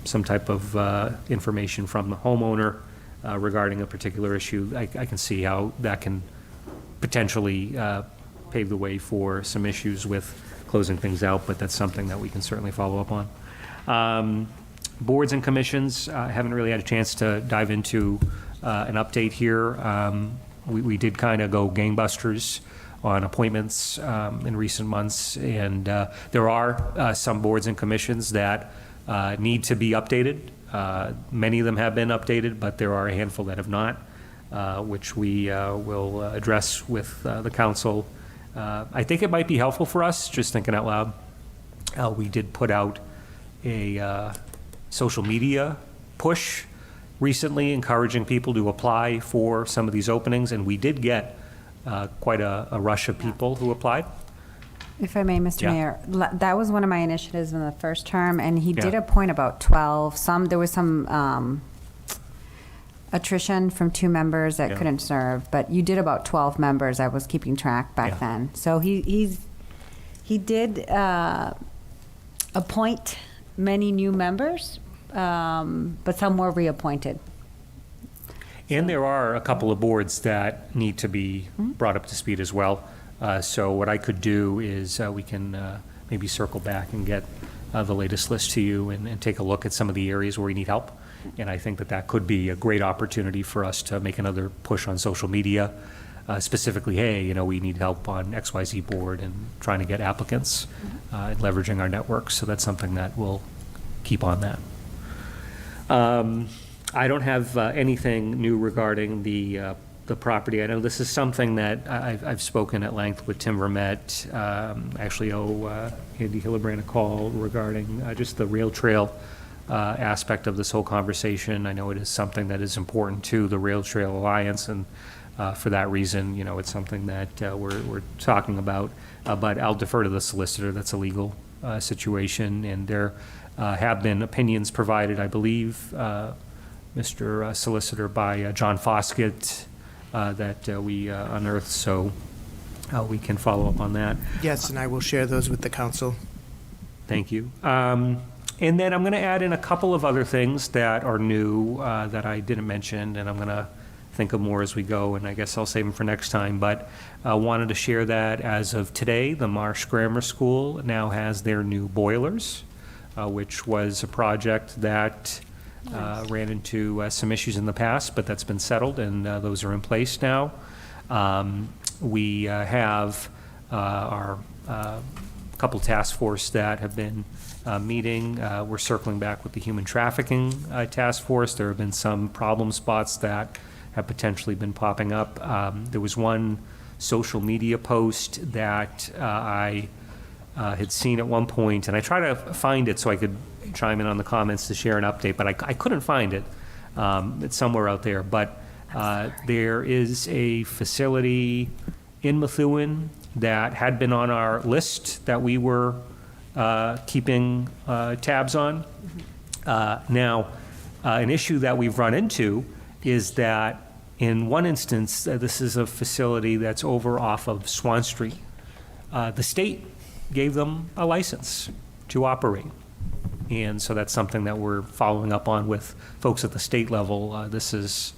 some type of information from the homeowner regarding a particular issue. I can see how that can potentially pave the way for some issues with closing things out, but that's something that we can certainly follow up on. Boards and commissions, haven't really had a chance to dive into an update here. We did kind of go gangbusters on appointments in recent months, and there are some boards and commissions that need to be updated. Many of them have been updated, but there are a handful that have not, which we will address with the council. I think it might be helpful for us, just thinking out loud. We did put out a social media push recently, encouraging people to apply for some of these openings, and we did get quite a rush of people who applied. If I may, Mr. Yeah. Mayor, that was one of my initiatives in the first term, and he did Yeah. appoint about 12. There was some attrition from 2 members that Yeah. couldn't serve, but you did about 12 members. I was keeping track back Yeah. then. So he did appoint many new members, but some were reappointed. And there are a couple of boards that need to be brought up to speed as well. So what I could do is we can maybe circle back and get the latest list to you and take a look at some of the areas where we need help. And I think that could be a great opportunity for us to make another push on social media, specifically, hey, we need help on XYZ board and trying to get applicants and leveraging our networks. So that's something that we'll keep on that. I don't have anything new regarding the property. I know this is something that I've spoken at length with Tim Vermette. Actually, Andy Hillebrand a call regarding just the rail trail aspect of this whole conversation. I know it is something that is important to the Rail Trail Alliance, and for that reason, it's something that we're talking about. But I'll defer to the solicitor. That's a legal situation, and there have been opinions provided, I believe, Mr. Solicitor, by John Foskett that we unearthed, so we can follow up on that. Yes, and I will share those with the council. Thank you. And then I'm going to add in a couple of other things that are new that I didn't mention, and I'm going to think of more as we go, and I guess I'll save them for next time. But I wanted to share that as of today, the Marsh Grammar School now has their new boilers, which was a project that ran into some issues in the past, but that's been settled, and those are in place now. We have our couple task force that have been meeting. We're circling back with the human trafficking task force. There have been some problem spots that have potentially been popping up. There was one social media post that I had seen at one point, and I tried to find it so I could chime in on the comments to share an update, but I couldn't find it. It's somewhere out there. But there is a facility in Methuen that had been on our list that we were keeping tabs on. Now, an issue that we've run into is that in one instance, this is a facility that's over off of Swan Street. The state gave them a license to operate. And so that's something that we're following up on with folks at the state level. This is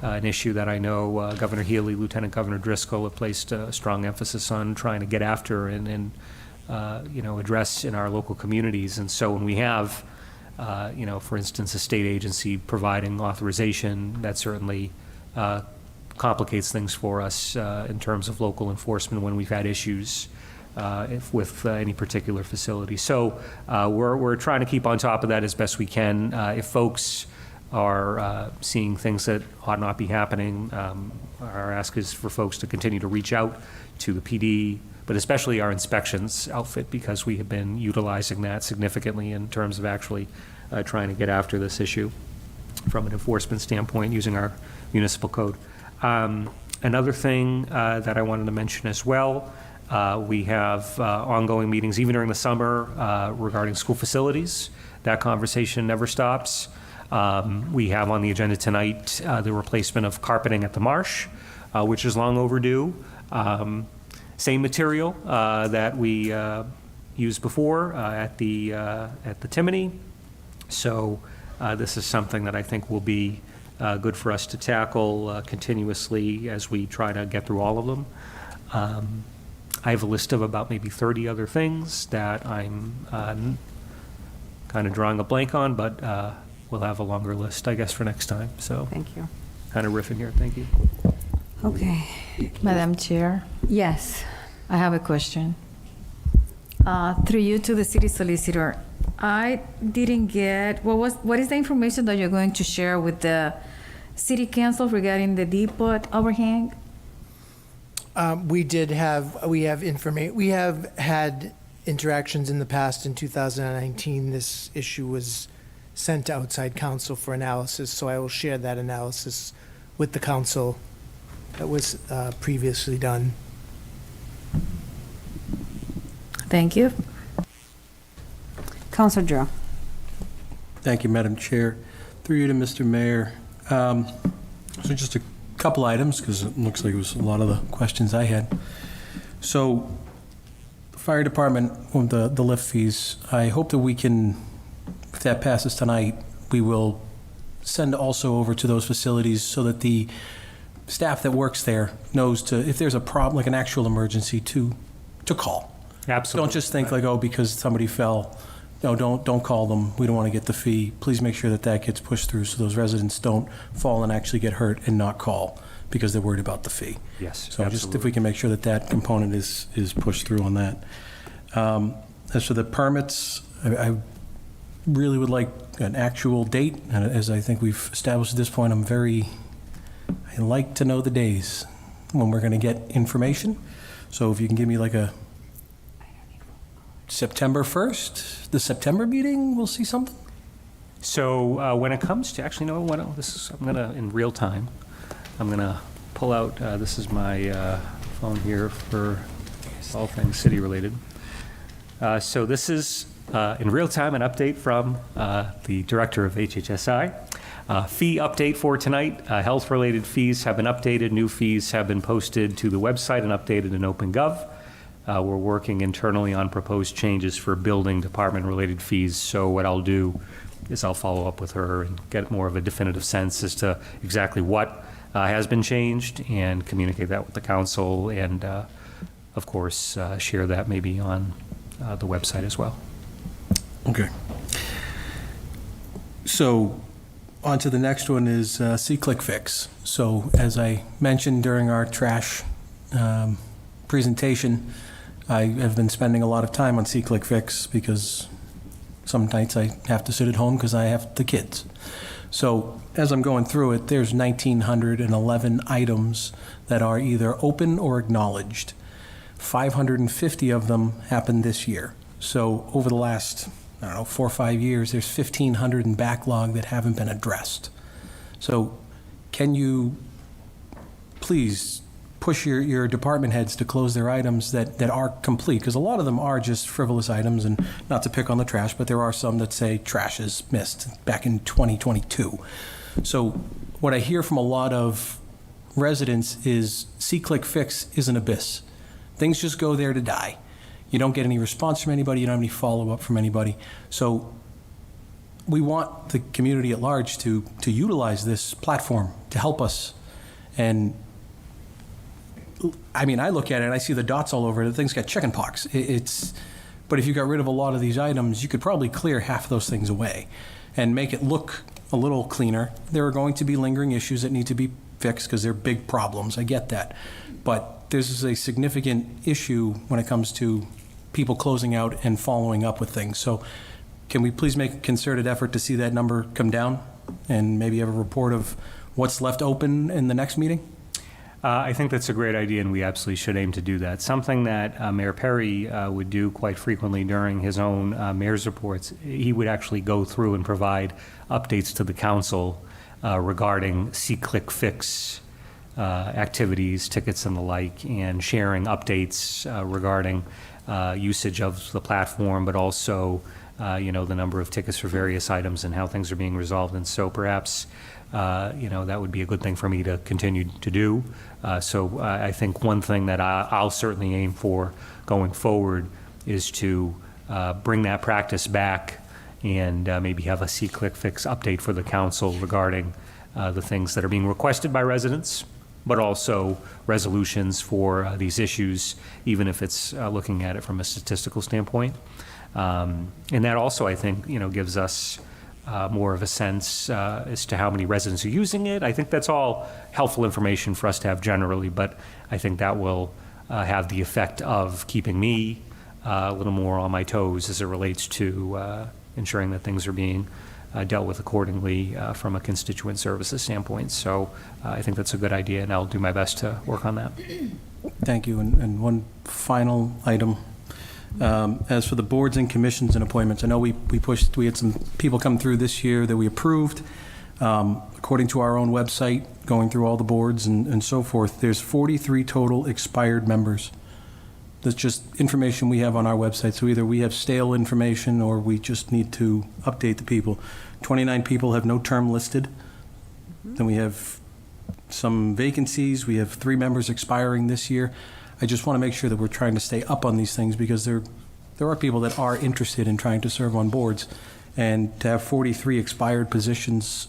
an issue that I know Governor Healy, Lieutenant Governor Driscoll have placed a strong emphasis on trying to get after and address in our local communities. And so when we have, for instance, a state agency providing authorization, that certainly complicates things for us in terms of local enforcement when we've had issues with any particular facility. So we're trying to keep on top of that as best we can. If folks are seeing things that ought not be happening. Our ask is for folks to continue to reach out to the PD, but especially our inspections outfit, because we have been utilizing that significantly in terms of actually trying to get after this issue from an enforcement standpoint using our municipal code. Another thing that I wanted to mention as well, we have ongoing meetings, even during the summer, regarding school facilities. That conversation never stops. We have on the agenda tonight the replacement of carpeting at the marsh, which is long overdue. Same material that we used before at the Timony. So this is something that I think will be good for us to tackle continuously as we try to get through all of them. I have a list of about maybe 30 other things that I'm kind of drawing a blank on, but we'll have a longer list, I guess, for next time. So Thank you. kind of riffing here. Thank you. Okay. Madam Chair, Yes. I have a question. Through you to the city solicitor, I didn't get, what is the information that you're going to share with the city council regarding the depot overhang? We have had interactions in the past. In 2019, this issue was sent to outside counsel for analysis, so I will share that analysis with the council that was previously done. Thank you. Councilor Drew. Thank you, Madam Chair. Through you to Mr. Mayor. So just a couple items, because it looks like it was a lot of the questions I had. So, the fire department, with the lift fees, I hope that we can, if that passes tonight, we will send also over to those facilities so that the staff that works there knows to, if there's a problem, like an actual emergency, to call. Absolutely. Don't just think like, oh, because somebody fell. No, don't call them. We don't want to get the fee. Please make sure that that gets pushed through so those residents don't fall and actually get hurt and not call because they're worried about the fee. Yes, So just if absolutely. we can make sure that that component is pushed through on that. As for the permits, I really would like an actual date. And as I think we've established at this point, I like to know the days when we're going to get information. So if you can give me like a September 1st, the September meeting, we'll see something? So when it comes to, actually, no, I'm going to, in real time, I'm going to pull out, this is my phone here for all things city-related. So this is, in real time, an update from the director of HHSI. Fee update for tonight. Health-related fees have been updated. New fees have been posted to the website and updated in OpenGov. We're working internally on proposed changes for building department-related fees. So what I'll do is I'll follow up with her and get more of a definitive sense as to exactly what has been changed and communicate that with the council and, of course, share that maybe on the website as well. Okay. So on to the next one is C-Click Fix. So as I mentioned during our trash presentation, I have been spending a lot of time on C-Click Fix because some nights I have to sit at home because I have the kids. So as I'm going through it, there's 1,911 items that are either open or acknowledged. 550 of them happened this year. So over the last, 4 or 5 years, there's 1,500 in backlog that haven't been addressed. So can you please push your department heads to close their items that are complete? Because a lot of them are just frivolous items, and not to pick on the trash, but there are some that say trash is missed back in 2022. So what I hear from a lot of residents is C-Click Fix is an abyss. Things just go there to die. You don't get any response from anybody. You don't have any follow-up from anybody. So we want the community at large to utilize this platform to help us. And I mean, I look at it and I see the dots all over it. The thing's got chicken pox. But if you got rid of a lot of these items, you could probably clear half of those things away and make it look a little cleaner. There are going to be lingering issues that need to be fixed because they're big problems. I get that. But there's a significant issue when it comes to people closing out and following up with things. So can we please make a concerted effort to see that number come down? and maybe have a report of what's left open in the next meeting? I think that's a great idea, and we absolutely should aim to do that. Something that Mayor Perry would do quite frequently during his own mayor's reports, he would actually go through and provide updates to the council regarding see-click-fix activities, tickets and the like, and sharing updates regarding usage of the platform, but also the number of tickets for various items and how things are being resolved. And so perhaps that would be a good thing for me to continue to do. So I think one thing that I'll certainly aim for going forward is to bring that practice back and maybe have a see-click-fix update for the council regarding the things that are being requested by residents, but also resolutions for these issues, even if it's looking at it from a statistical standpoint. And that also, I think, gives us more of a sense as to how many residents are using it. I think that's all helpful information for us to have generally, but I think that will have the effect of keeping me a little more on my toes as it relates to ensuring that things are being dealt with accordingly from a constituent services standpoint. So I think that's a good idea, and I'll do my best to work on that. Thank you. And one final item. As for the boards and commissions and appointments, I know we had some people come through this year that we approved. According to our own website, going through all the boards and so forth, there's 43 total expired members. That's just information we have on our website. So either we have stale information or we just need to update the people. 29 people have no term listed. Then we have some vacancies. We have 3 members expiring this year. I just want to make sure that we're trying to stay up on these things because there are people that are interested in trying to serve on boards. And to have 43 expired positions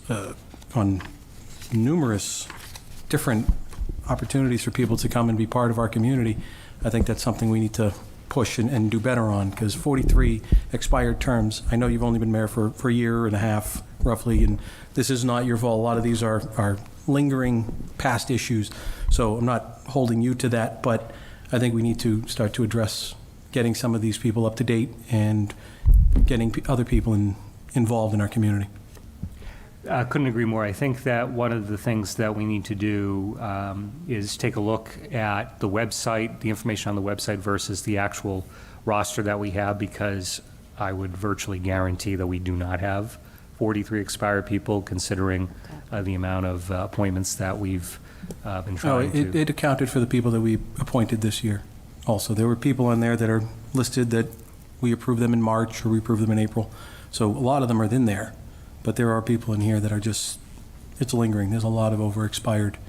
on numerous different opportunities for people to come and be part of our community, I think that's something we need to push and do better on, because 43 expired terms. I know you've only been mayor for a year and a half, roughly, and this is not your fault. A lot of these are lingering past issues, so I'm not holding you to that, but I think we need to start to address getting some of these people up to date and getting other people involved in our community. Couldn't agree more. I think that one of the things that we need to do is take a look at the website, the information on the website versus the actual roster that we have, because I would virtually guarantee that we do not have 43 expired people, considering the amount of appointments that we've been trying to. It accounted for the people that we appointed this year also. There were people on there that are listed that we approved them in March or we approved them in April. So a lot of them are in there. But there are people in here that are just, it's lingering. There's a lot of over-expired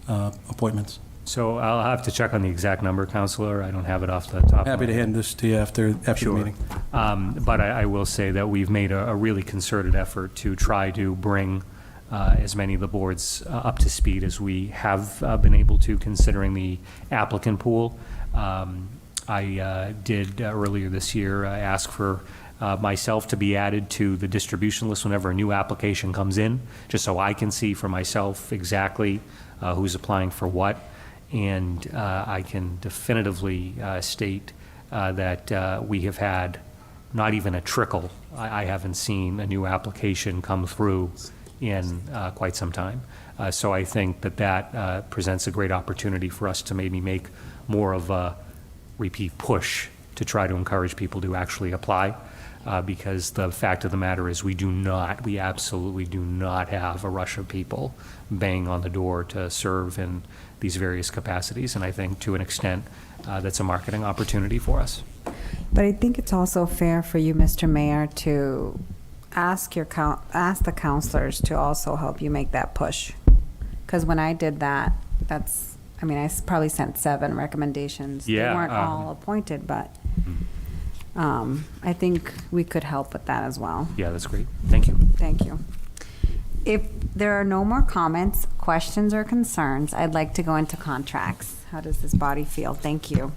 appointments. So I'll have to check on the exact number, Councilor. I don't have it off the top. Happy to hand this to you after the meeting. But I will say that we've made a really concerted effort to try to bring as many of the boards up to speed as we have been able to, considering the applicant pool. I did earlier this year ask for myself to be added to the distribution list whenever a new application comes in, just so I can see for myself exactly who's applying for what. And I can definitively state that we have had not even a trickle. I haven't seen a new application come through in quite some time. So I think that presents a great opportunity for us to maybe make more of a repeat push to try to encourage people to actually apply. Because the fact of the matter is we absolutely do not have a rush of people banging on the door to serve in these various capacities. And I think to an extent, that's a marketing opportunity for us. But I think it's also fair for you, Mr. Mayor, to ask the counselors to also help you make that push. Because when I did that, I probably sent 7 recommendations. Yeah, they weren't all appointed, but I think we could help with that as well. Yeah, that's great. Thank you. Thank you. If there are no more comments, questions, or concerns, I'd like to go into contracts. How does this body feel? Thank you.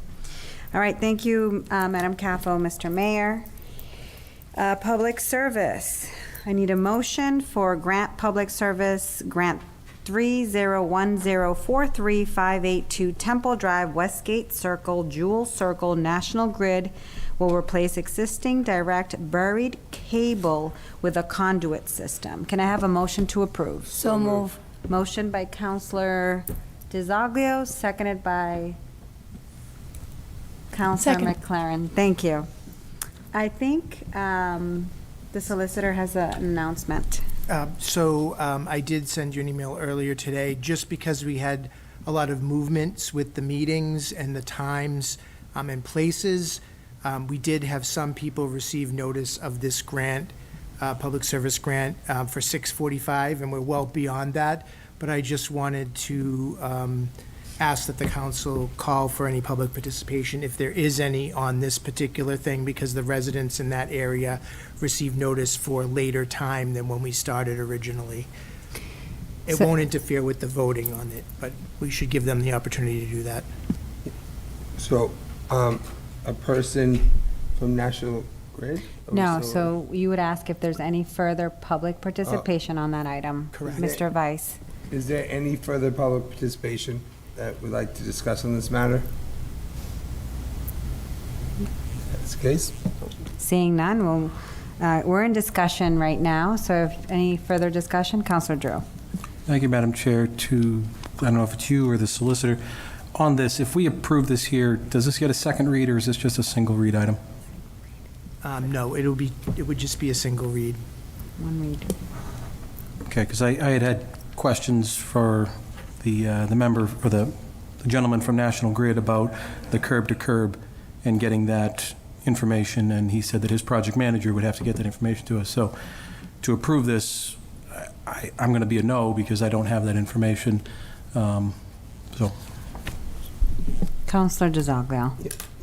All right, thank you, Madam Caffo, Mr. Mayor. Public service. I need a motion for grant public service, grant 301043582 Temple Drive, Westgate Circle, Jewel Circle, National Grid will replace existing direct buried cable with a conduit system. Can I have a motion to approve? So move. Motion by Counselor DiZoglio, seconded by Counselor Second. McLaren. Thank you. I think the solicitor has an announcement. I did send you an email earlier today, just because we had a lot of movements with the meetings and the times and places. We did have some people receive notice of this grant, public service grant, for 6:45, and we're well beyond that. But I just wanted to ask that the council call for any public participation, if there is any, on this particular thing, because the residents in that area received notice for later time than when we started originally. It So- won't interfere with the voting on it, but we should give them the opportunity to do that. So, a person from National Grid? No, so you would ask if there's any further public participation on that item. Correct. Mr. Vice. Is there any further public participation that would like to discuss on this matter? That's the case. Seeing none, we're in discussion right now, so if any further discussion, Counselor Drew. Thank you, Madam Chair. I don't know if it's you or the solicitor. On this, if we approve this here, does this get a second read, or is this just a single read item? No, it would just be a single read. One read. Okay, because I had questions for the member, or the gentleman from National Grid about the curb to curb and getting that information, and he said that his project manager would have to get that information to us. So to approve this, I'm going to be a no because I don't have that information. So. Counselor DiZoglio.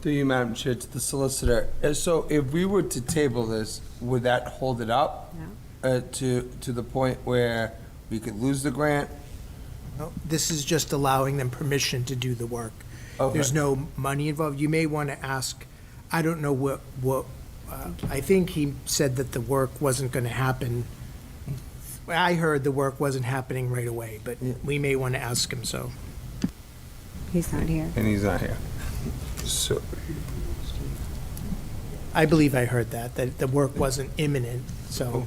Through you, Madam Chair, to the solicitor. So if we were to table this, would that hold it up? To the point where we could lose the grant? No, this is just allowing them permission to do the work. Okay. There's no money involved. You may want to ask, I don't know what, I think he said that the work wasn't going to happen. I heard the work wasn't happening right away, but we may want to ask him so. He's not here. And he's not here. So, I believe I heard that the work wasn't imminent, so.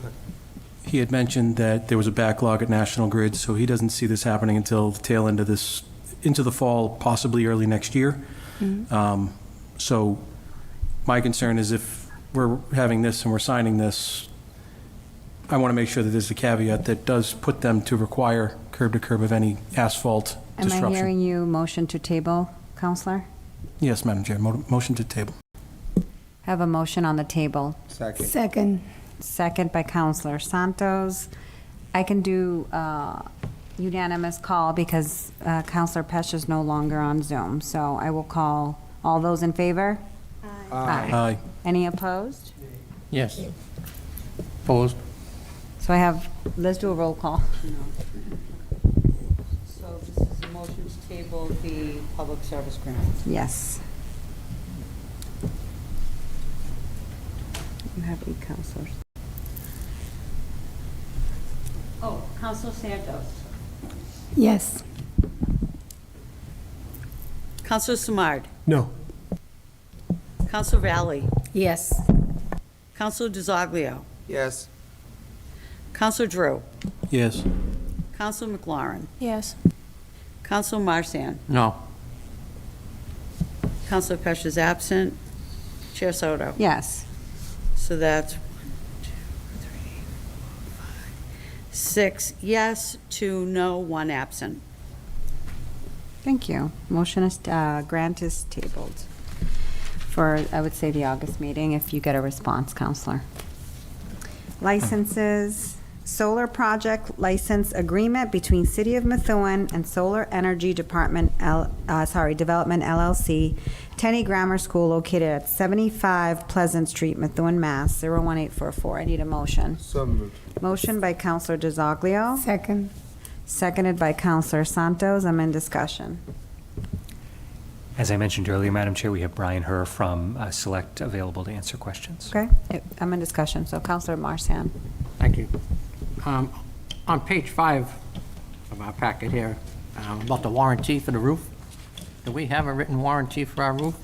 He had mentioned that there was a backlog at National Grid, so he doesn't see this happening until the tail end of this, into the fall, possibly early next year. So my concern is if we're having this and we're signing this, I want to make sure that there's a caveat that does put them to require curb to curb of any asphalt Am disruption. I hearing you motion to table, Counselor? Yes, Madam Chair. Motion to table. Have a motion on the table. second. Second. Second by Counselor Santos. I can do unanimous call because Counselor Pesh is no longer on Zoom. So I will call all those in favor. Aye. Any opposed? Yes. Opposed? So I have, let's do a roll call. So this is a motion to table the public service grant. Yes. You have 8 counselors. Oh, Council Santos. Yes. Council Samard. No. Council Valley. Yes. Council DiZoglio. Yes. Council Drew. Yes. Council McLaurin. Yes. Council Marsan. No. Council Pesh is absent. Chair Soto. Yes. So that's 6 yes, 2 no, 1 absent. Thank you. Motion is, grant is tabled for, I would say, the August meeting, if you get a response, Counselor. Licenses, solar project license agreement between City of Methuen and Solar Energy Development LLC, Tenney Grammar School located at 75 Pleasant Street, Methuen, Mass. 01844. I need a motion. So moved. Motion by Counselor DiZoglio. Second. Seconded by Counselor Santos. I'm in discussion. As I mentioned earlier, Madam Chair, we have Brian Herr from Select available to answer questions. Okay, I'm in discussion, so Counselor Marsan. Thank you. On page 5 of our packet here about the warranty for the roof. Do we have a written warranty for our roof?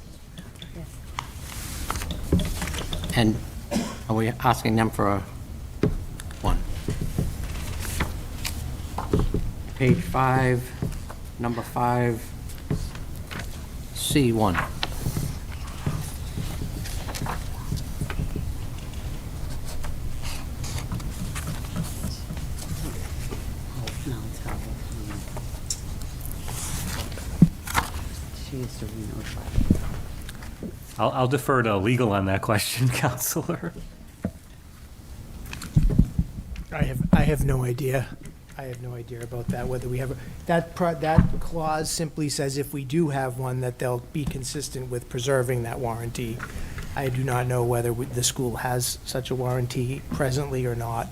And are we asking them for a one? Page 5, number 5, C1. I'll defer to legal on that question, Counselor. I have no idea. I have no idea about that, whether we have, that clause simply says if we do have one, that they'll be consistent with preserving that warranty. I do not know whether the school has such a warranty presently or not.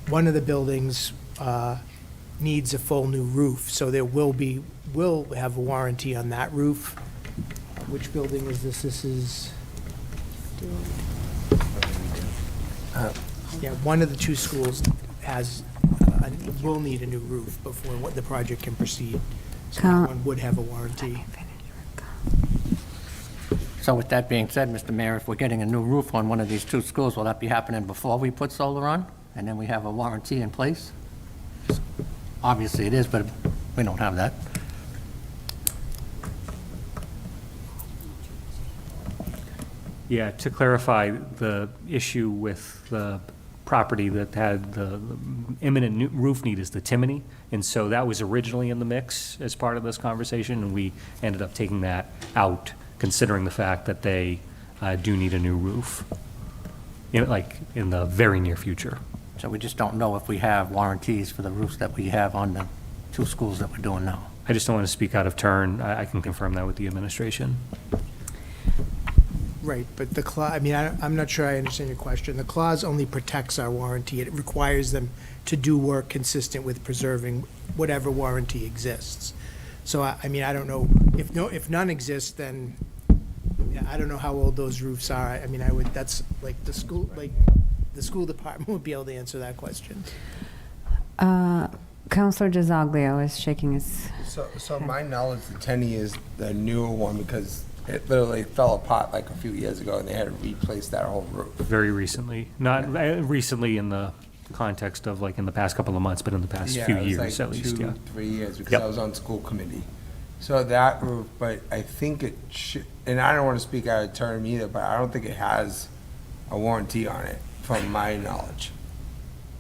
One of the buildings needs a full new roof, so there will have a warranty on that roof. Which building is this? This is, yeah, one of the two schools will need a new roof before the project can proceed. So that one would have a warranty. So with that being said, Mr. Mayor, if we're getting a new roof on one of these two schools, will that be happening before we put solar on? And then we have a warranty in place? Obviously it is, but we don't have that. Yeah, to clarify, the issue with the property that had the imminent roof need is the Timony, and so that was originally in the mix as part of this conversation, and we ended up taking that out, considering the fact that they do need a new roof, in the very near future. So we just don't know if we have warranties for the roofs that we have on the two schools that we're doing now. I just don't want to speak out of turn. I can confirm that with the administration. Right, but the clause, I mean, I'm not sure I understand your question. The clause only protects our warranty. It requires them to do work consistent with preserving whatever warranty exists. So, I mean, I don't know, if none exists, then, yeah, I don't know how old those roofs are. I mean, that's like the school department would be able to answer that question. Counselor Gizaglio is shaking his So my knowledge, the Tenny is the newer one because it literally fell apart like a few years ago, and they had to replace that whole roof. Very recently. Not recently in the context of in the past couple of months, but in the past few it was years like at least, yeah. 3 years, because Yep. I was on school committee. So that roof, but I think it should, and I don't want to speak out of turn either, but I don't think it has a warranty on it, from my knowledge.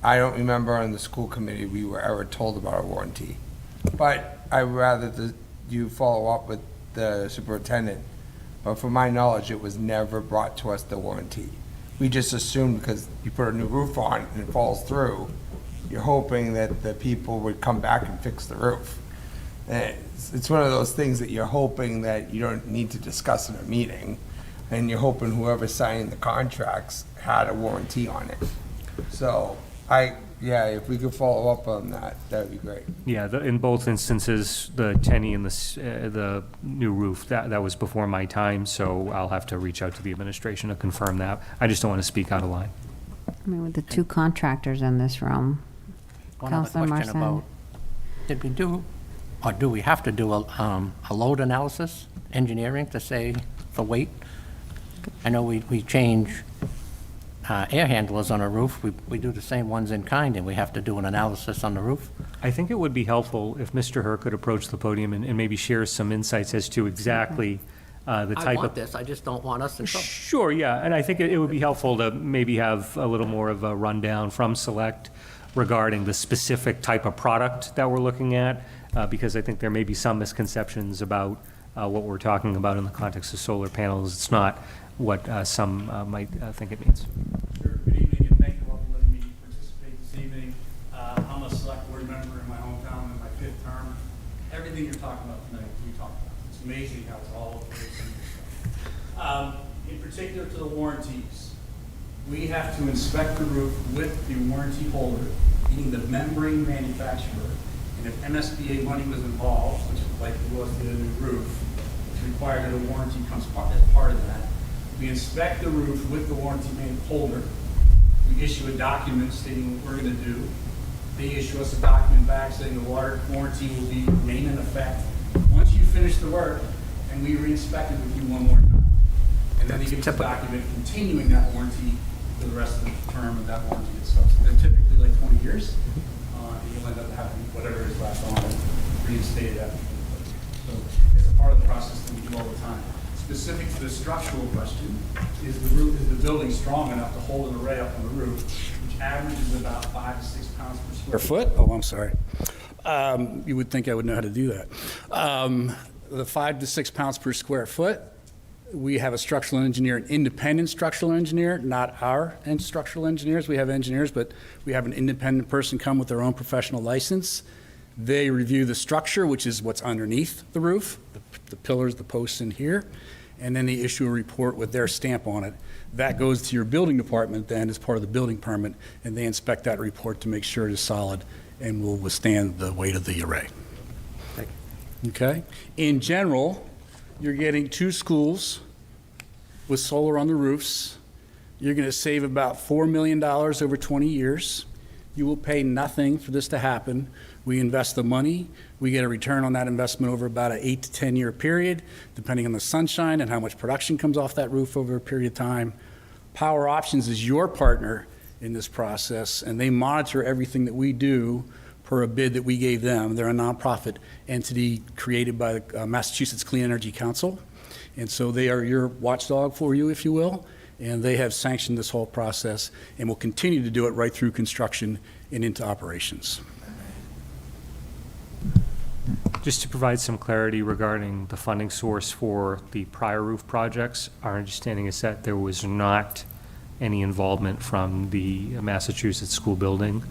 I don't remember on the school committee we were ever told about a warranty. But I'd rather you follow up with the superintendent. But from my knowledge, it was never brought to us, the warranty. We just assumed because you put a new roof on and it falls through, you're hoping that the people would come back and fix the roof. And it's one of those things that you're hoping that you don't need to discuss in a meeting, and you're hoping whoever signed the contracts had a warranty on it. So if we could follow up on that, that'd be great. Yeah, in both instances, the Tenny and the new roof, that was before my time, so I'll have to reach out to the administration to confirm that. I just don't want to speak out of line. I mean, with the two contractors in this room. One other Counselor question Marsan. about, did we do, or do we have to do a load analysis, engineering to say for weight? I know we change air handlers on a roof. We do the same ones in kind, and we have to do an analysis on the roof. I think it would be helpful if Mr. Herr could approach the podium and maybe share some insights as to exactly the type I of... want this, I just don't want us in trouble. Sure, yeah, and I think it would be helpful to maybe have a little more of a rundown from Select regarding the specific type of product that we're looking at, because I think there may be some misconceptions about what we're talking about in the context of solar panels. It's not what some might think it means. Sure. Good evening, and thank you all for letting me participate this evening. I'm a select board member in my hometown in my 5th term. Everything you're talking about tonight, we talked about. It's amazing how it's all very simple stuff. In particular to the warranties, we have to inspect the roof with the warranty holder, meaning the membrane manufacturer. And if MSBA money was involved, which like it was to the new roof, it's required that a warranty comes as part of that. We inspect the roof with the warranty holder. We issue a document stating what we're going to do. They issue us a document back saying the water warranty will remain in effect once you finish the work and we re-inspect it with you one more time. And then they give us a document continuing that warranty for the rest of the term of that warranty itself. So they're typically like 20 years. And you'll end up having whatever is left on it reinstated after you complete it. So it's a part of the process that we do all the time. Specific to the structural question, is the building strong enough to hold an array up on the roof, which averages about 5 to 6 pounds per square foot? Oh, I'm sorry. You would think I would know how to do that. The 5 to 6 pounds per square foot, we have a structural engineer, an independent structural engineer, not our structural engineers. We have engineers, but we have an independent person come with their own professional license. They review the structure, which is what's underneath the roof, the pillars, the posts in here, and then they issue a report with their stamp on it. That goes to your building department then as part of the building permit, and they inspect that report to make sure it is solid and will withstand the weight of the array. Okay? In general, you're getting 2 schools with solar on the roofs. You're going to save about $4 million over 20 years. You will pay nothing for this to happen. We invest the money. We get a return on that investment over about an 8 to 10 year period, depending on the sunshine and how much production comes off that roof over a period of time. Power Options is your partner in this process, and they monitor everything that we do per a bid that we gave them. They're a nonprofit entity created by the Massachusetts Clean Energy Council. And so they are your watchdog for you, if you will, and they have sanctioned this whole process and will continue to do it right through construction and into operations. Just to provide some clarity regarding the funding source for the prior roof projects, our understanding is that there was not any involvement from the Massachusetts School Building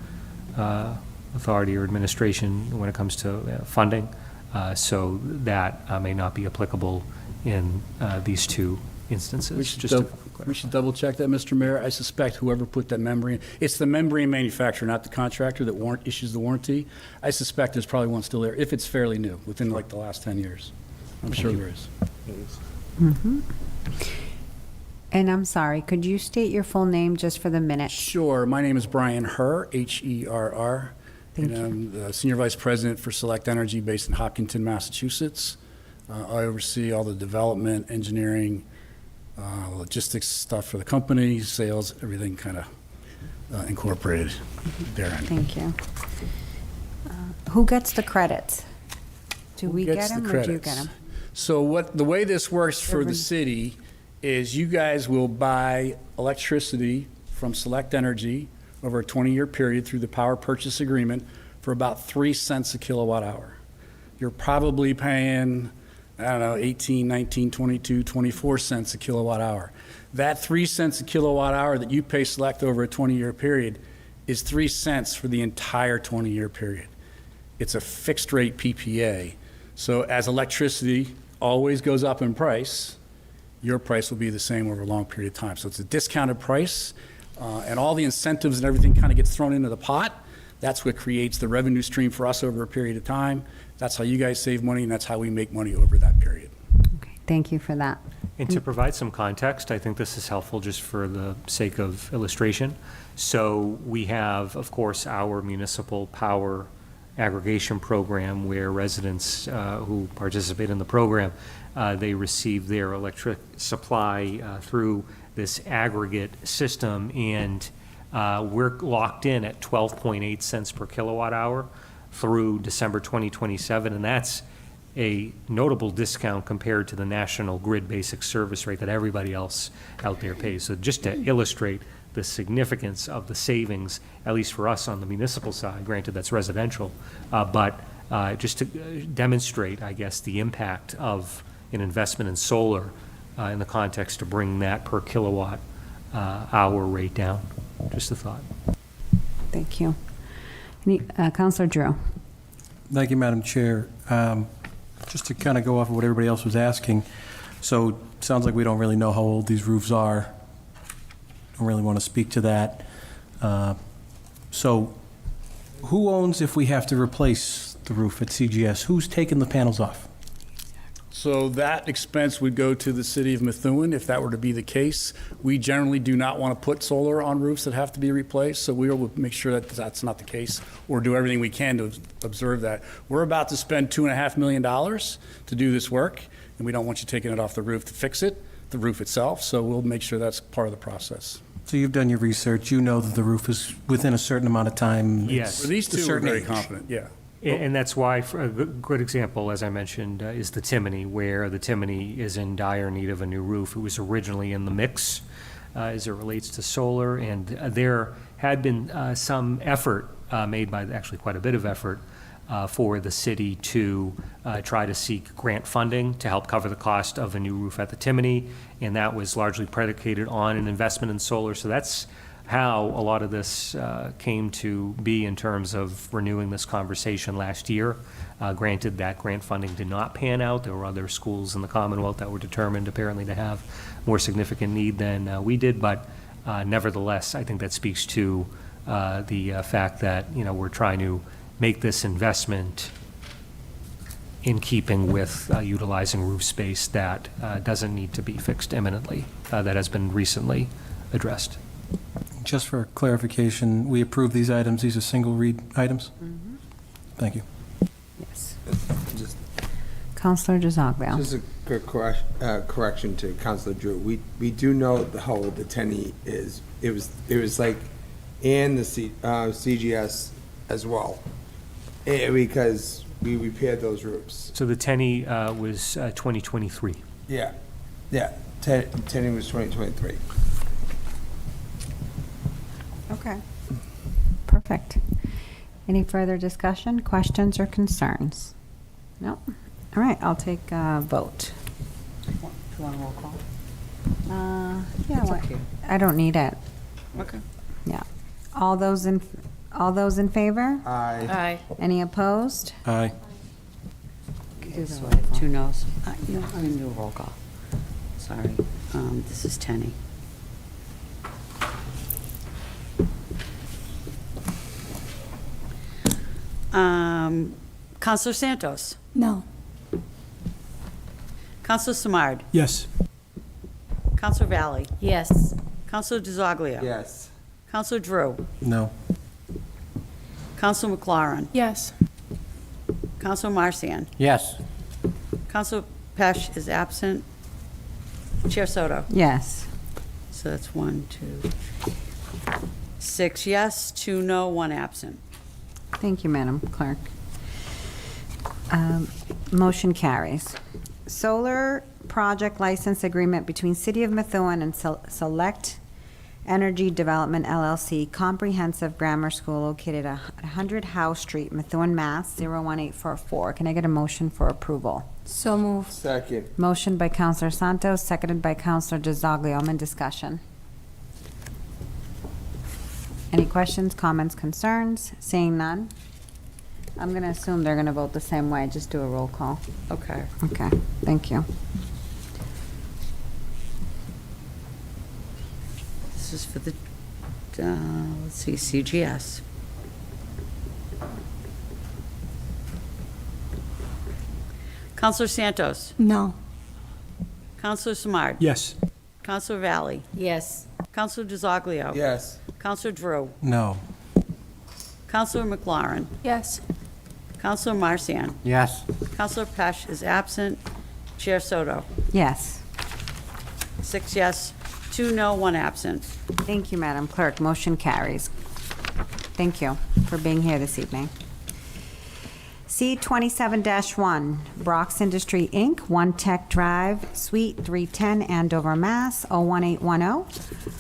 Authority or administration when it comes to funding, so that may not be applicable in these 2 instances. We should double check that, Mr. Mayor. I suspect whoever put that membrane, it's the membrane manufacturer, not the contractor that issues the warranty. I suspect there's probably one still there, if it's fairly new, within like the last 10 years. I'm sure there is. Mm-hmm. And I'm sorry, could you state your full name just for the minute? Sure. My name is Brian Herr, H-E-R-R. Thank and you. I'm the Senior Vice President for Select Energy based in Hopkinton, Massachusetts. I oversee all the development, engineering, logistics stuff for the company, sales, everything kind of incorporated therein. Thank you. Who gets the credits? Do we get them or do you get them? So the way this works for the city is you guys will buy electricity from Select Energy over a 20-year period through the power purchase agreement for about 3 cents a kilowatt hour. You're probably paying, I don't know, 18, 19, 22, 24 cents a kilowatt hour. That 3 cents a kilowatt hour that you pay Select over a 20-year period is 3 cents for the entire 20-year period. It's a fixed rate PPA. So as electricity always goes up in price, your price will be the same over a long period of time. So it's a discounted price, and all the incentives and everything kind of gets thrown into the pot. That's what creates the revenue stream for us over a period of time. That's how you guys save money, and that's how we make money over that period. Okay, thank you for that. And to provide some context, I think this is helpful just for the sake of illustration. So we have, of course, our municipal power aggregation program where residents who participate in the program, they receive their electric supply through this aggregate system, and we're locked in at 12.8 cents per kilowatt hour through December 2027, and that's a notable discount compared to the national grid basic service rate that everybody else out there pays. So just to illustrate the significance of the savings, at least for us on the municipal side, granted that's residential, but just to demonstrate, I guess, the impact of an investment in solar in the context to bring that per kilowatt hour rate down. Just a thought. Thank you. Councilor Drew. Thank you, Madam Chair. Just to kind of go off of what everybody else was asking, so it sounds like we don't really know how old these roofs are. Don't really want to speak to that. So who owns if we have to replace the roof at CGS? Who's taking the panels off? So that expense would go to the city of Methuen if that were to be the case. We generally do not want to put solar on roofs that have to be replaced, so we will make sure that that's not the case, or do everything we can to observe that. We're about to spend $2.5 million to do this work, and we don't want you taking it off the roof to fix it, the roof itself, so we'll make sure that's part of the process. So you've done your research, you know that the roof is within a certain amount of time. Yes. it's For these a two, we're certain very age. confident, yeah. And that's why, for a good example, as I mentioned, is the Timony, where the Timony is in dire need of a new roof. It was originally in the mix as it relates to solar, and there had been some effort made by, actually quite a bit of effort, for the city to try to seek grant funding to help cover the cost of a new roof at the Timony, and that was largely predicated on an investment in solar. So that's how a lot of this came to be in terms of renewing this conversation last year. Granted, that grant funding did not pan out. There were other schools in the Commonwealth that were determined apparently to have more significant need than we did, but nevertheless, I think that speaks to the fact that, you know, we're trying to make this investment in keeping with utilizing roof space that doesn't need to be fixed imminently, that has been recently addressed. Just for clarification, we approve these items, these are single read items? Thank you. Yes. Just Counselor Dezoglio. Just a quick correction to Counselor Drew. We do know how old the Tenny is. It was like in the CGS as well, because we repaired those roofs. So the Tenny was 2023. Yeah, Tenny was 2023. Okay. Perfect. Any further discussion, questions, or concerns? No? All right, I'll take a vote. Do you want a roll call? Yeah, It's up to you. I don't need it. Okay. Yeah. All those in favor? Aye. Aye. Any opposed? Aye. Okay, so I have 2 noes. No, I'm going to do a roll call. Sorry. This is Tenny. Counselor Santos. No. Counselor Samard. Yes. Counselor Valley. Yes. Counselor DeZoglio. Yes. Counselor Drew. No. Counselor McLaurin. Yes. Counselor Marcian. Yes. Counselor Pesh is absent. Chair Soto. Yes. So that's 1, 2, 6 yes, 2 no, 1 absent. Thank you, Madam Clerk. Motion carries. Solar project license agreement between City of Methuen and Select Energy Development LLC, Comprehensive Grammar School located at 100 Howe Street, Methuen, Mass. 01844. Can I get a motion for approval? So moved. Second. Motion by Counselor Santos, seconded by Counselor DeZoglio. I'm in discussion. Any questions, comments, concerns? Seeing none? I'm going to assume they're going to vote the same way. Just do a roll call. Okay. Okay, thank you. This is for the, let's see, CGS. Counselor Santos. No. Counselor Samard. Yes. Counselor Valley. Yes. Counselor DeZoglio. Yes. Counselor Drew. No. Counselor McLaurin. Yes. Counselor Marcian. Yes. Counselor Pesh is absent. Chair Soto. Yes. 6 yes, 2 no, 1 absent. Thank you, Madam Clerk. Motion carries. Thank you for being here this evening. C27-1, Brox Industry, Inc., One Tech Drive, Suite 310, Andover, Mass. 01810,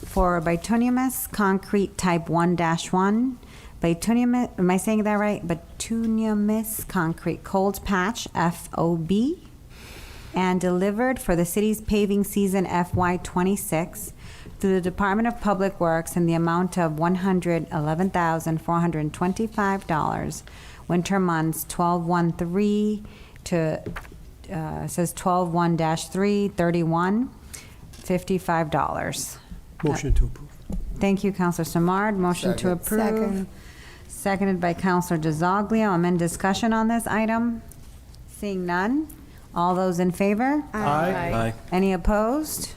for bituminous concrete type 1-1, bituminous, am I saying that right? Bituminous concrete cold patch, FOB, and delivered for the city's paving season FY26 through the Department of Public Works in the amount of $111,425. Winter months 12/1/3 to says 12/1-3 $31, $55. Motion to approve. Thank you, Counselor Samard. Motion to Second. approve. Second. Seconded by Counselor DeZoglio. I'm in discussion on this item. Seeing none. All those in favor? Aye. Any opposed?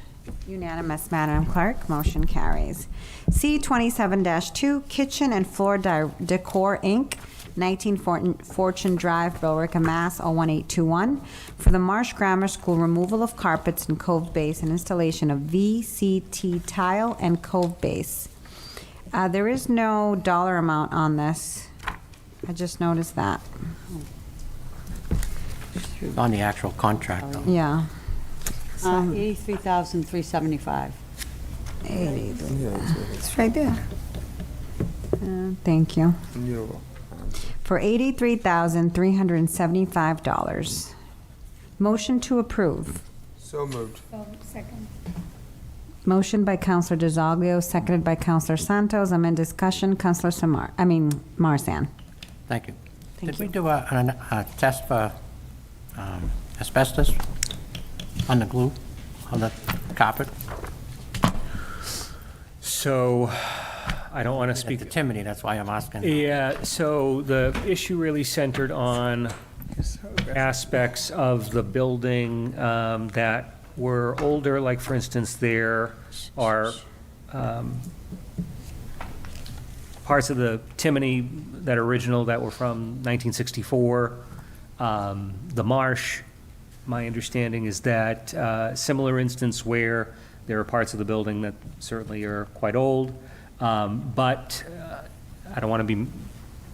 Unanimous, Madam Clerk. Motion carries. C 27-2, Kitchen and Floor Decor, Inc., 19 Fortune Drive, Billerica, Mass. 01821, for the Marsh Grammar School removal of carpets in Cove Base and installation of VCT tile and Cove Base. There is no dollar amount on this. I just noticed that. On the actual contract, though. Yeah. $83,375. It's right there. Thank you. For $83,375. Motion to approve. So moved. Second. Motion by Counselor DiZoglio, seconded by Counselor Santos. I'm in discussion. Counselor Marsan. Thank you. Thank Did we do a test for asbestos on the glue, on the carpet? So, I don't want to speak. The Timony, that's why I'm asking. Yeah, so the issue really centered on aspects of the building that were older, like for instance, there are parts of the Timony that are original that were from 1964. The Marsh, my understanding is that similar instance where there are parts of the building that certainly are quite old, but I don't want to be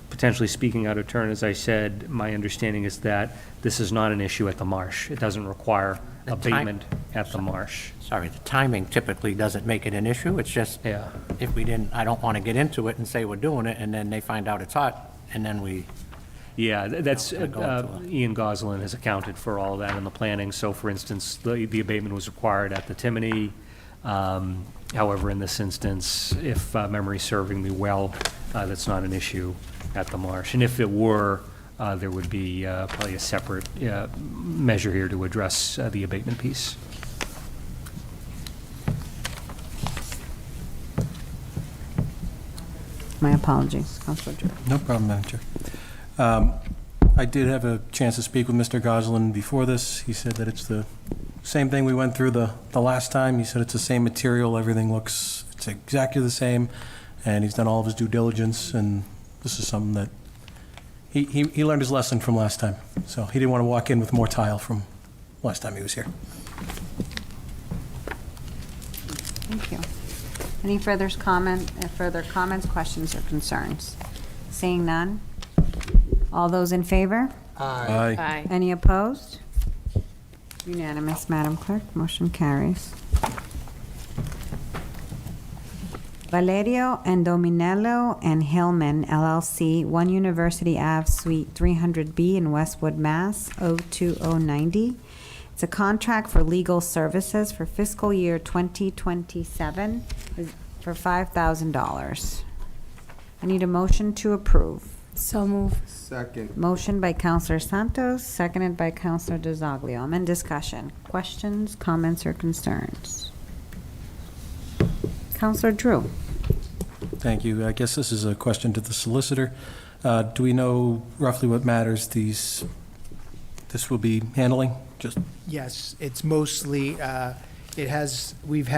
potentially speaking out of turn. As I said, my understanding is that this is not an issue at the Marsh. It doesn't require abatement at the Marsh. Sorry, the timing typically doesn't make it an issue. It's just, if we didn't, I don't want to get into it and say we're doing it, and then they find out it's hot, and then we... Yeah, that's, Ian Goslin has accounted for all of that in the planning. So for instance, the abatement was required at the Timony. However, in this instance, if memory's serving me well, that's not an issue at the Marsh. And if it were, there would be probably a separate measure here to address the abatement piece. My apologies, Counselor Drew. No problem, Madam Chair. I did have a chance to speak with Mr. Goslin before this. He said that it's the same thing we went through the last time. He said it's the same material, everything looks, it's exactly the same, and he's done all of his due diligence, and this is something that he learned his lesson from last time. So he didn't want to walk in with more tile from last time he was here. Thank you. Any further comments, questions, or concerns? Seeing none? All those in favor? Aye. Aye. Any opposed? Unanimous, Madam Clerk. Motion carries. Valerio and Dominello and Hillman, LLC, 1 University Ave, Suite 300B in Westwood, Mass. 02090. It's a contract for legal services for fiscal year 2027 for $5,000. I need a motion to approve. So move. Second. Motion by Counselor Santos, seconded by Counselor DiZoglio. I'm in discussion. Questions, comments, or concerns? Counselor Drew. Thank you. I guess this is a question to the solicitor. Do we know roughly what matters this will be handling? Yes, it's mostly, we've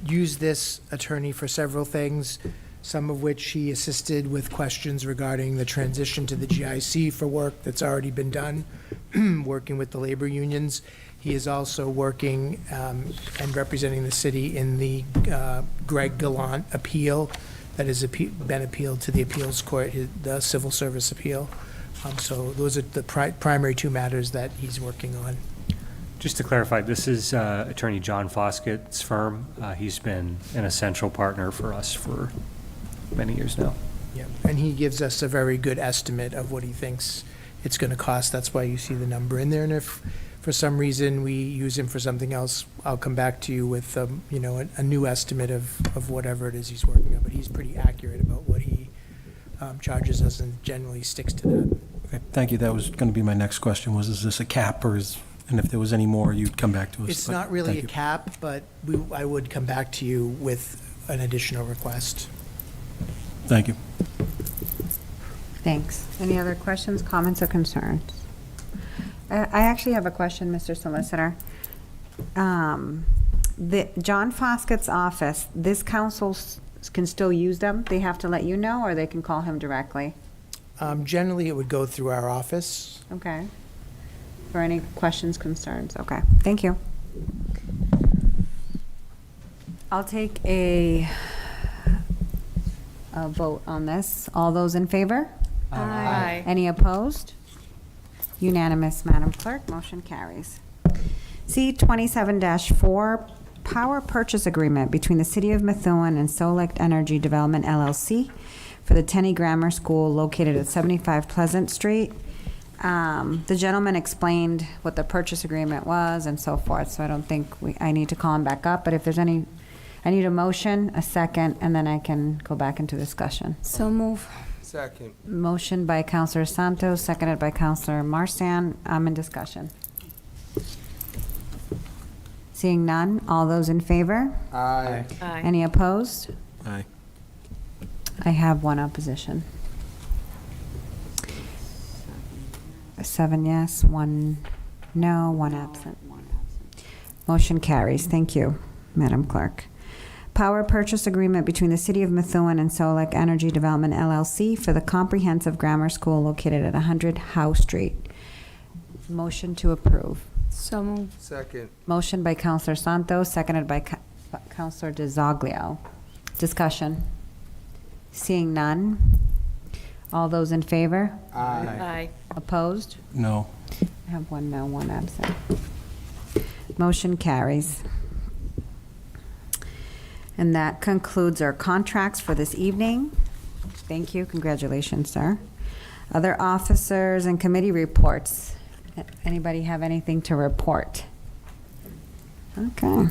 used this attorney for several things, some of which he assisted with questions regarding the transition to the GIC for work that's already been done, working with the labor unions. He is also working and representing the city in the Greg Gallant appeal that has been appealed to the appeals court, the civil service appeal. So those are the primary two matters that he's working on. Just to clarify, this is Attorney John Foskett's firm. He's been an essential partner for us for many years now. Yeah, and he gives us a very good estimate of what he thinks it's going to cost. That's why you see the number in there. And if for some reason we use him for something else, I'll come back to you with a new estimate of whatever it is he's working on. But he's pretty accurate about what he charges us and generally sticks to that. Okay, thank you. That was going to be my next question, is this a cap, and if there was any more, you'd come back to us? It's not really a cap, but I would come back to you with an additional request. Thank you. Thanks. Any other questions, comments, or concerns? I actually have a question, Mr. Solicitor. The John Foskett's office, this council can still use them? They have to let you know, or they can call him directly? Generally, it would go through our office. Okay. For any questions, concerns? Okay, thank you. I'll take a vote on this. All those in favor? Aye. Any opposed? Unanimous, Madam Clerk, motion carries. C 27-4, power purchase agreement between the City of Methuen and Select Energy Development LLC for the Tenney Grammar School located at 75 Pleasant Street. The gentleman explained what the purchase agreement was and so forth, so I don't think I need to call him back up, but if there's any, I need a motion, a second, and then I can go back into discussion. So move. Second. Motion by Counselor Santos, seconded by Counselor Marsan. I'm in discussion. Seeing none, all those in favor? Aye. Any opposed? Aye. I have one opposition. 7 yes, 1 no, 1 absent. Motion carries. Thank you, Madam Clerk. Power purchase agreement between the City of Methuen and Solec Energy Development LLC for the comprehensive grammar school located at 100 Howe Street. Motion to approve. So move. Second. Motion by Counselor Santos, seconded by Counselor DeZoglio. Discussion. Seeing none. All those in favor? Aye. Opposed? No. I have 1 no, 1 absent. Motion carries. And that concludes our contracts for this evening. Thank you. Congratulations, sir. Other officers and committee reports. Anybody have anything to report? Okay.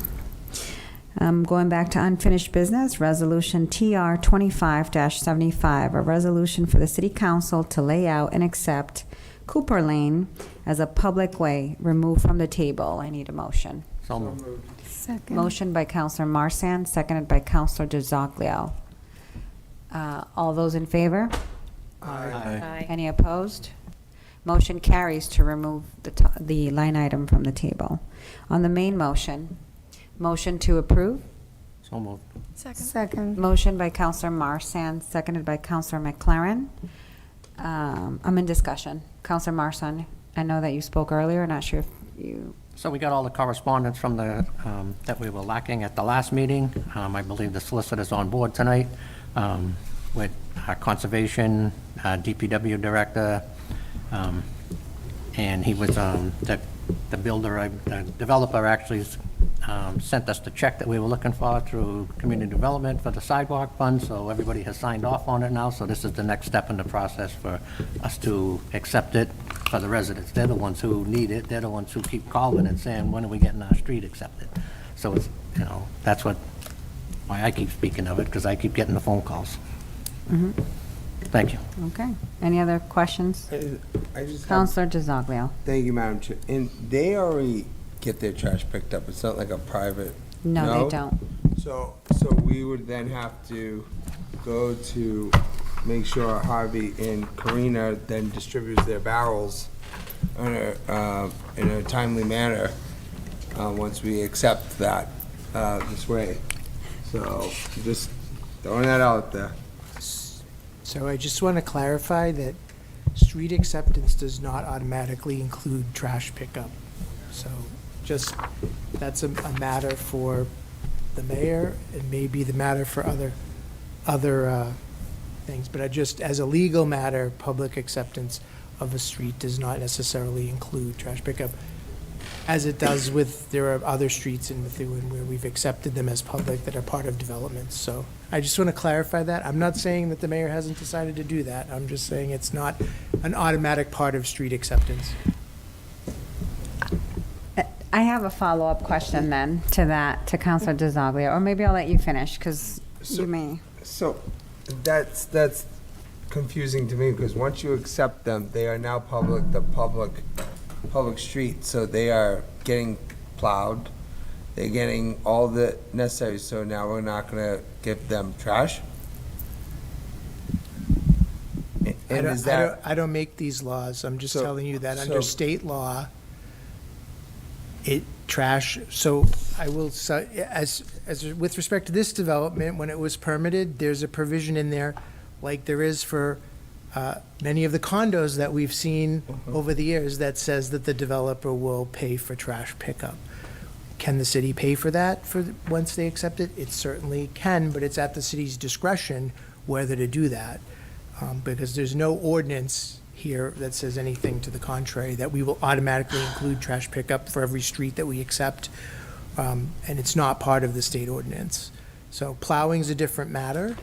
Going back to unfinished business, Resolution TR 25-75, a resolution for the City Council to lay out and accept Cooper Lane as a public way removed from the table. I need a motion. So moved. Second. Motion by Counselor Marsan, seconded by Counselor DeZoglio. All those in favor? Aye. Any opposed? Motion carries to remove the line item from the table. On the main motion, motion to approve. So moved. Second. Motion by Counselor Marsan, seconded by Counselor McLaren. I'm in discussion. Counselor Marsan, I know that you spoke earlier. Not sure if you... So we got all the correspondence from the, that we were lacking at the last meeting. I believe the solicitor's on board tonight with our conservation, DPW director, and he was, the builder, the developer actually sent us the check that we were looking for through community development for the sidewalk fund, so everybody has signed off on it now, so this is the next step in the process for us to accept it for the residents. They're the ones who need it, they're the ones who keep calling and saying, when are we getting our street accepted? So it's, you know, that's why I keep speaking of it, because I keep getting the phone calls. Thank you. Okay. Any other questions? I just have, Counselor DeZoglio. thank you, Madam Chair. And they already get their trash picked up. It's not like a private. No, they don't. So we would then have to go to make sure Harvey and Karina then distributes their barrels in a timely manner once we accept that this way. So just throwing that out there. So I just want to clarify that street acceptance does not automatically include trash pickup. So just, that's a matter for the mayor, and maybe the matter for other things. But I just, as a legal matter, public acceptance of a street does not necessarily include trash pickup, as it does with, there are other streets in Methuen where we've accepted them as public that are part of developments. So I just want to clarify that. I'm not saying that the mayor hasn't decided to do that. I'm just saying it's not an automatic part of street acceptance. I have a follow-up question then to that, to Counselor DeZoglio, or maybe I'll let you finish, because you may. So that's confusing to me, because once you accept them, they are now public streets, so they are getting plowed, they're getting all the necessary, so now we're not gonna give them trash? And is that, I don't make these laws. I'm just So- telling you that so- under state law, so I will, as with respect to this development, when it was permitted, there's a provision in there, like there is for many of the condos that we've seen over the years, that says that the developer will pay for trash pickup. Can the city pay for that once they accept it? It certainly can, but it's at the city's discretion whether to do that. Because there's no ordinance here that says anything to the contrary, that we will automatically include trash pickup for every street that we accept. And it's not part of the state ordinance. So plowing's a different matter.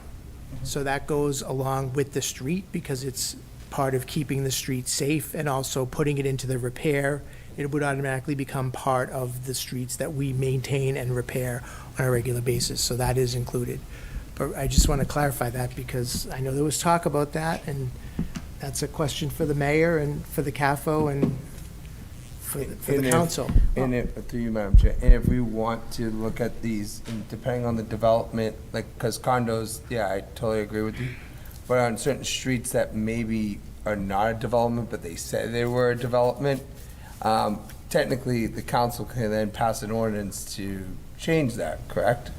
So that goes along with the street because it's part of keeping the street safe and also putting it into the repair. It would automatically become part of the streets that we maintain and repair on a regular basis. So that is included. But I just want to clarify that because I know there was talk about that, and that's a question for the mayor and for the CAFO and for the council. And if, through you, Madam Chair, and if we want to look at these, and depending on the development, like, because condos, yeah, I totally agree with you, but on certain streets that maybe are not a development, but they said they were a development, technically, the council can then pass an ordinance to change that, correct?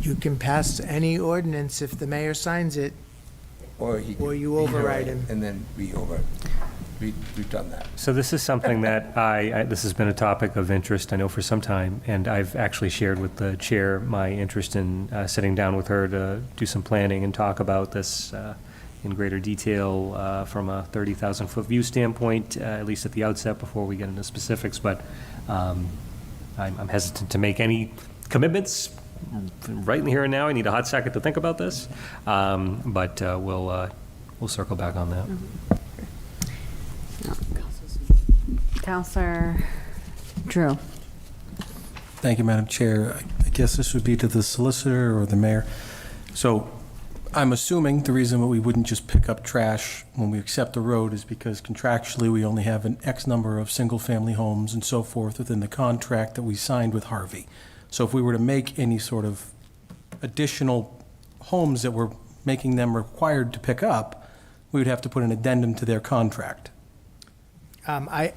You can pass any ordinance if the mayor signs it, Or he or you veto override it, him. And then we've done that. So this is something that this has been a topic of interest, I know, for some time, and I've actually shared with the chair my interest in sitting down with her to do some planning and talk about this in greater detail from a 30,000-foot view standpoint, at least at the outset, before we get into specifics. But I'm hesitant to make any commitments right in here and now. I need a hot second to think about this, but we'll circle back on that. Counselor Drew. Thank you, Madam Chair. I guess this would be to the solicitor or the mayor. So I'm assuming the reason why we wouldn't just pick up trash when we accept the road is because contractually we only have an X number of single-family homes and so forth within the contract that we signed with Harvey. So if we were to make any sort of additional homes that we're making them required to pick up, we would have to put an addendum to their contract. I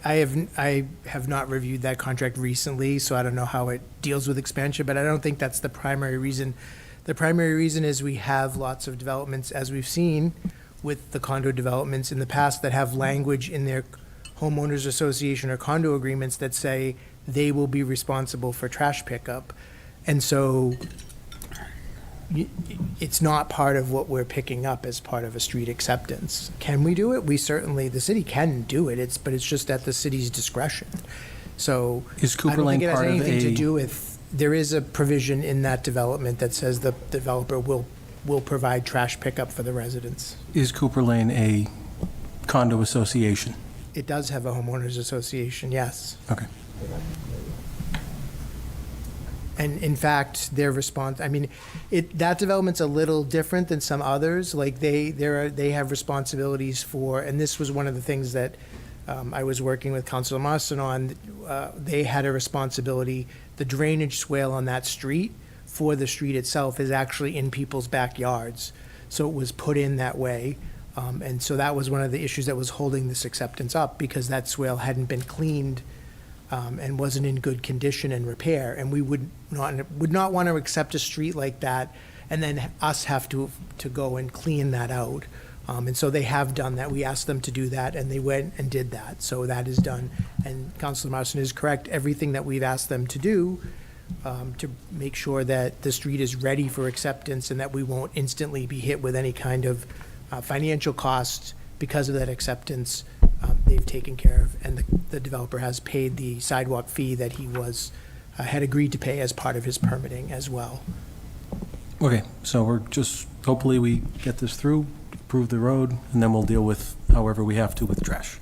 have not reviewed that contract recently, so I don't know how it deals with expansion, but I don't think that's the primary reason. The primary reason is we have lots of developments, as we've seen with the condo developments in the past, that have language in their homeowners association or condo agreements that say they will be responsible for trash pickup. And so it's not part of what we're picking up as part of a street acceptance. Can we do it? We certainly, the city can do it, but it's just at the city's discretion. So Is Cooper I don't Lane think it has part of anything to a- do with, there is a provision in that development that says the developer will provide trash pickup for the residents. Is Cooper Lane a condo association? It does have a homeowners association, yes. Okay. And in fact, their response, I mean, that development's a little different than some others. Like they have responsibilities for, and this was one of the things that I was working with Councilor Marston on. They had a responsibility. The drainage swale on that street for the street itself is actually in people's backyards. So it was put in that way. And so that was one of the issues that was holding this acceptance up, because that swale hadn't been cleaned and wasn't in good condition and repair. And we would not want to accept a street like that and then us have to go and clean that out. And so they have done that. We asked them to do that, and they went and did that. So that is done. And Councilor Marston is correct. Everything that we've asked them to do to make sure that the street is ready for acceptance and that we won't instantly be hit with any kind of financial cost because of that acceptance, they've taken care of. And the developer has paid the sidewalk fee that he had agreed to pay as part of his permitting as well. Okay, so we're just, hopefully we get this through, approve the road, and then we'll deal with however we have to with trash.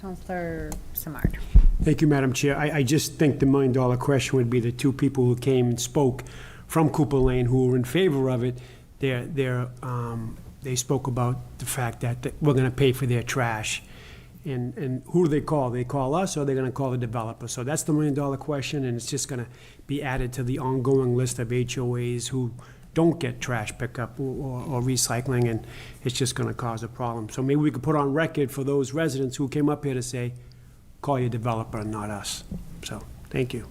Counselor Samard. Thank you, Madam Chair. I just think the million-dollar question would be the two people who came and spoke from Cooper Lane who were in favor of it. They spoke about the fact that we're going to pay for their trash. And who do they call? They call us, or they're going to call the developer? So that's the million-dollar question, and it's just going to be added to the ongoing list of HOAs who don't get trash pickup or recycling, and it's just gonna cause a problem. So maybe we could put on record for those residents who came up here to say, call your developer, not us. So, thank you.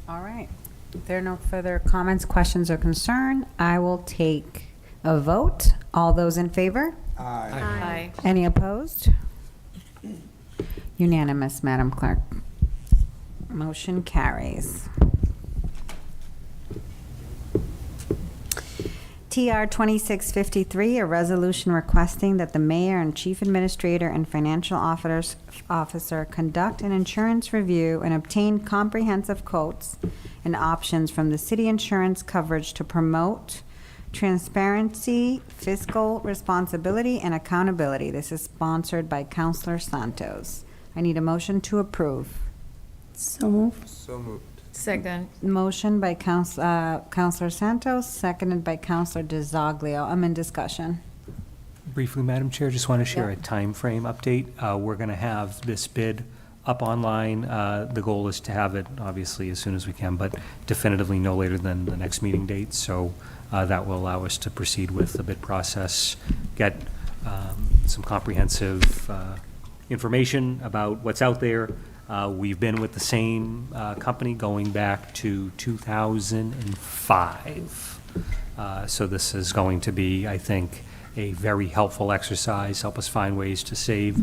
All right. If there are no further comments, questions, or concern, I will take a vote. All those in favor? Aye. Any opposed? Unanimous, Madam Clerk. Motion carries. TR 2653, a resolution requesting that the mayor and chief administrator and financial officer conduct an insurance review and obtain comprehensive quotes and options from the city insurance coverage to promote transparency, fiscal responsibility, and accountability. This is sponsored by Councilor Santos. I need a motion to approve. So moved. So moved. Second. Motion by Councilor Santos, seconded by Councilor DeZoglio. I'm in discussion. Briefly, Madam Chair, just want to share Yeah. a time frame update. We're going to have this bid up online. The goal is to have it, obviously, as soon as we can, but definitively no later than the next meeting date. So that will allow us to proceed with the bid process, get some comprehensive information about what's out there. We've been with the same company going back to 2005. So this is going to be, I think, a very helpful exercise, help us find ways to save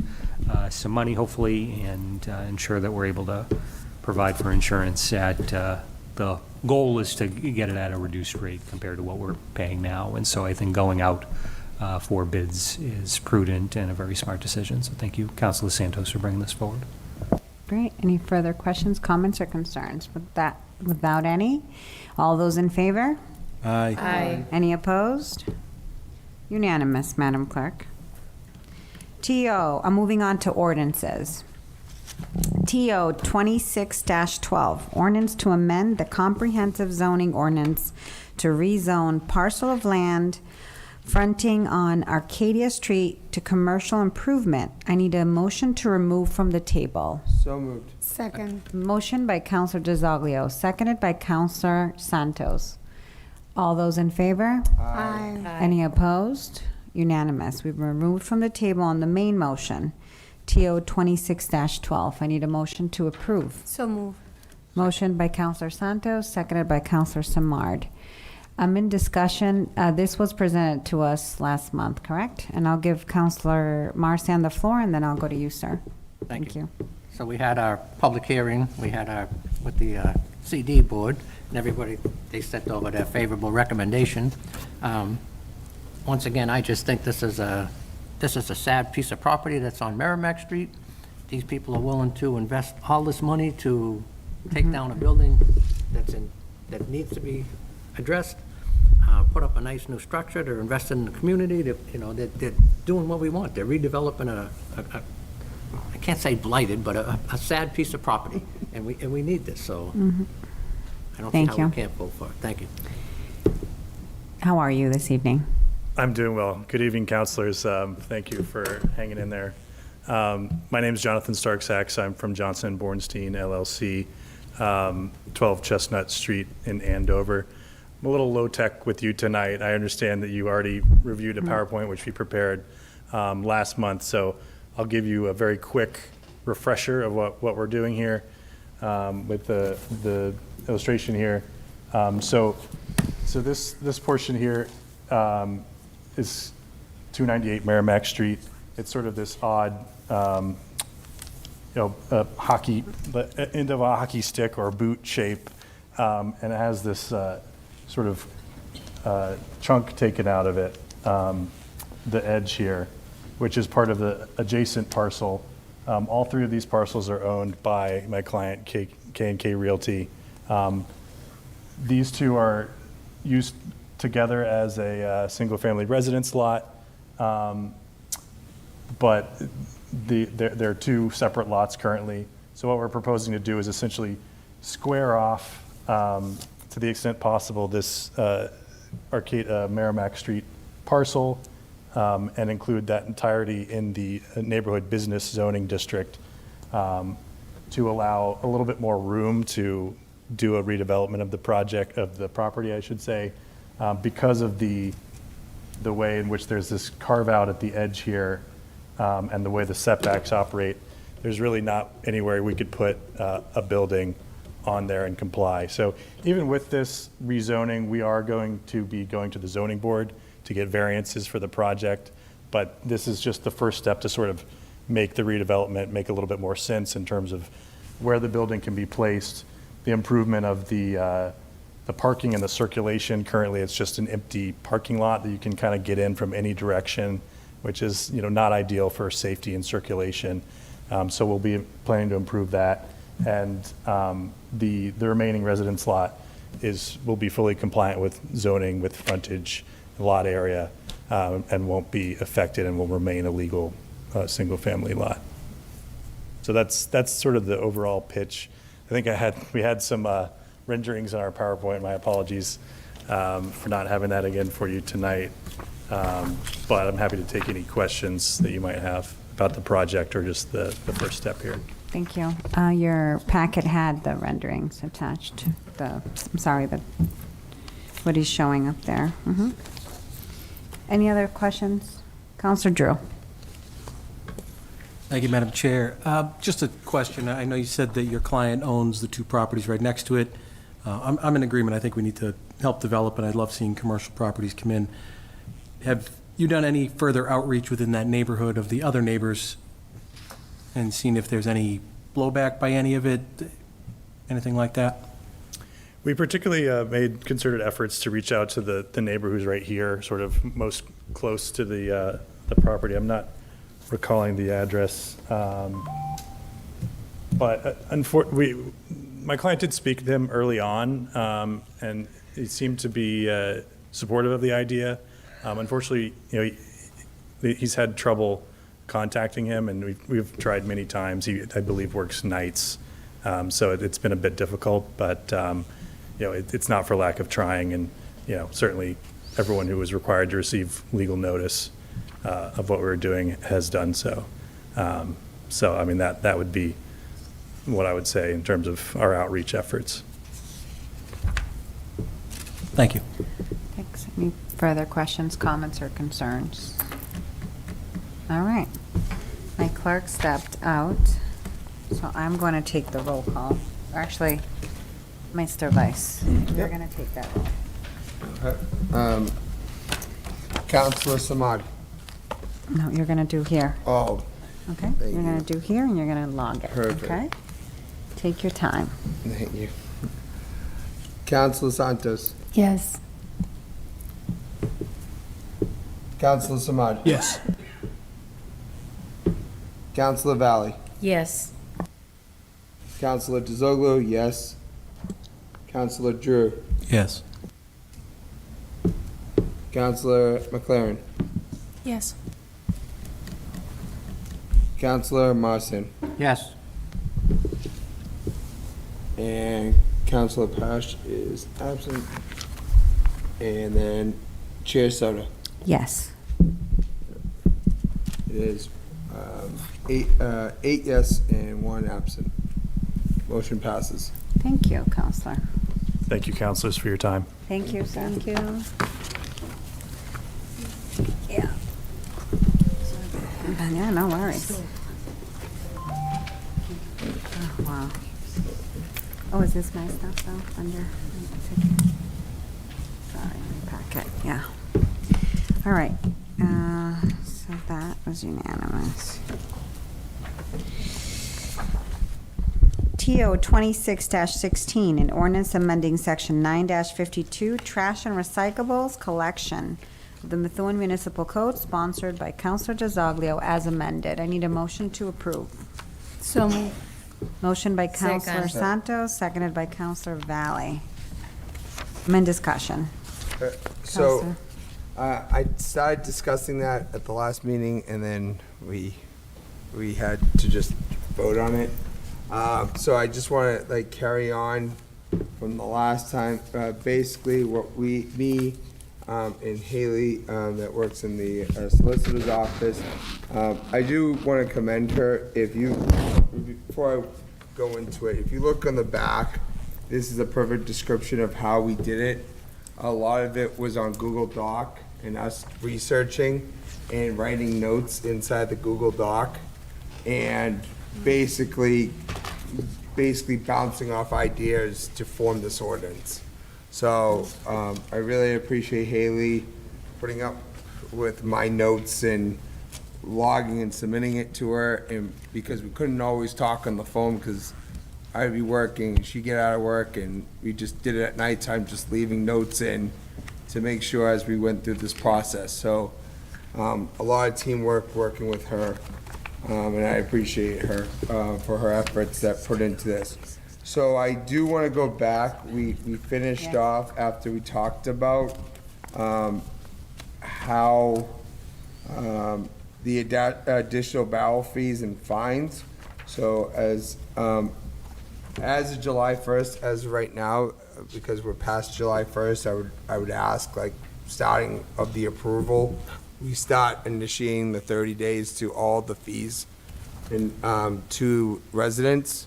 some money, hopefully, and ensure that we're able to provide for insurance at, the goal is to get it at a reduced rate compared to what we're paying now. And so I think going out for bids is prudent and a very smart decision. So thank you, Councilor Santos, for bringing this forward. Great. Any further questions, comments, or concerns? Without any, all those in favor? Aye. Aye. Any opposed? Unanimous, Madam Clerk. TO, I'm moving on to ordinances. TO 26-12, ordinance to amend the comprehensive zoning ordinance to rezone parcel of land fronting on Arcadia Street to commercial improvement. I need a motion to remove from the table. So moved. Second. Motion by Councilor DeZoglio, seconded by Councilor Santos. All those in favor? Aye. Any opposed? Unanimous. We've removed from the table on the main motion, TO 26-12. I need a motion to approve. So moved. Motion by Councilor Santos, seconded by Councilor Samard. I'm in discussion. This was presented to us last month, correct? And I'll give Councilor Marsan the floor, and then I'll go to you, sir. Thank you. So we had our public hearing, we had our, with the CD board, and everybody, they sent over their favorable recommendation. Once again, I just think this is a sad piece of property that's on Merrimack Street. These people are willing to invest all this money to take down a building that needs to be addressed, put up a nice new structure, they're investing in the community, they're doing what we want. They're redeveloping I can't say blighted, but a sad piece of property, and we need this, so I don't see Thank how you. we can't vote for it. Thank you. How are you this evening? I'm doing well. Good evening, councilors. Thank you for hanging in there. My name is Jonathan Stark-Sachs. I'm from Johnson & Bornstein, LLC, 12 Chestnut Street in Andover. I'm a little low-tech with you tonight. I understand that you already reviewed a PowerPoint, which we prepared last month, so I'll give you a very quick refresher of what we're doing here with the illustration here. So this portion here is 298 Merrimack Street. It's sort of this odd, hockey, end of a hockey stick or boot shape, and it has this sort of chunk taken out of it, the edge here, which is part of the adjacent parcel. All three of these parcels are owned by my client, K&K Realty. These two are used together as a single-family residence lot, but they're two separate lots currently. So what we're proposing to do is essentially square off, to the extent possible, this Merrimack Street parcel, and include that entirety in the neighborhood business zoning district, to to allow a little bit more room to do a redevelopment of the project, of the property, I should say, because of the way in which there's this carve out at the edge here, and the way the setbacks operate. There's really not anywhere we could put a building on there and comply. So even with this rezoning, we are going to be going to the zoning board to get variances for the project. But this is just the first step to sort of make the redevelopment make a little bit more sense in terms of where the building can be placed, the improvement of the parking and the circulation. Currently, it's just an empty parking lot that you can kind of get in from any direction, which is, you know, not ideal for safety and circulation. So we'll be planning to improve that. And the remaining residence lot will be fully compliant with zoning, with frontage, lot area, and won't be affected and will remain a legal single-family lot. So that's sort of the overall pitch. I think we had some renderings in our PowerPoint. My apologies for not having that again for you tonight. But I'm happy to take any questions that you might have about the project or just the first step here. Thank you. Your packet had the renderings attached. What he's showing up there. Any other questions? Counselor Drew. Thank you, Madam Chair. Just a question. I know you said that your client owns the two properties right next to it. I'm in agreement. I think we need to help develop, and I'd love seeing commercial properties come in. Have you done any further outreach within that neighborhood of the other neighbors and seen if there's any blowback by any of it, anything like that? We particularly made concerted efforts to reach out to the neighbor who's right here, sort of most close to the property. I'm not recalling the address, but my client did speak to him early on, and he seemed to be supportive of the idea. Unfortunately, he's had trouble contacting him, and we've tried many times. He, I believe, works nights, so it's been a bit difficult. But it's not for lack of trying, and certainly everyone who was required to receive legal notice of what we were doing has done so. So I mean that would be what I would say in terms of our outreach efforts. Thank you. Thanks. Any further questions, comments, or concerns? All right. My clerk stepped out, so I'm going to take the roll call. Actually, Mr. Vice, you're going to take that roll. Counselor Samad. No, you're going to do here. Oh. Okay? You're going to do here, and you're going to log it. Perfect. Okay? Take your time. Thank you. Counselor Santos. Yes. Counselor Samad. Yes. Counselor Valley. Yes. Counselor DeZoglu, yes. Counselor Drew. Yes. Counselor McLaren. Yes. Counselor Marson. Yes. And Counselor Pash is absent. And then Chair Soto. Yes. It is 8 yes and 1 absent. Motion passes. Thank you, Counselor. Thank you, counselors, for your time. Thank you, sir. Thank you. Yeah. Yeah, no worries. Oh, wow. Oh, is this my stuff though, under? Sorry, my packet, yeah. All right, so that was unanimous. TO 26-16, an ordinance amending section 9-52, trash and recyclables collection of the Methuen Municipal Code, sponsored by Councilor DeZoglio as amended. I need a motion to approve. So moved. Motion by Councilor Second. Santos, seconded by Councilor Valley. I'm in discussion. So, Counselor. I started discussing that at the last meeting, and then we had to just vote on it. So I just want to carry on from the last time. Basically, what me and Haley that works in the solicitor's office. I do want to commend her. Before I go into it. If you look on the back, this is a perfect description of how we did it. A lot of it was on Google Doc and us researching and writing notes inside the Google Doc and basically bouncing off ideas to form this ordinance. So I really appreciate Haley putting up with my notes and logging and submitting it to her, and because we couldn't always talk on the phone because I'd be working, she'd get out of work, and we just did it at nighttime, just leaving notes in to make sure as we went through this process. So a lot of teamwork working with her, and I appreciate her for her efforts that put into this. So I do want to go back. We finished off after we talked about how the additional barrel fees and fines. So as of July 1st, as of right now, because we're past July 1st, I would ask, like, starting of the approval, we start initiating the 30 days to all the fees and to residents.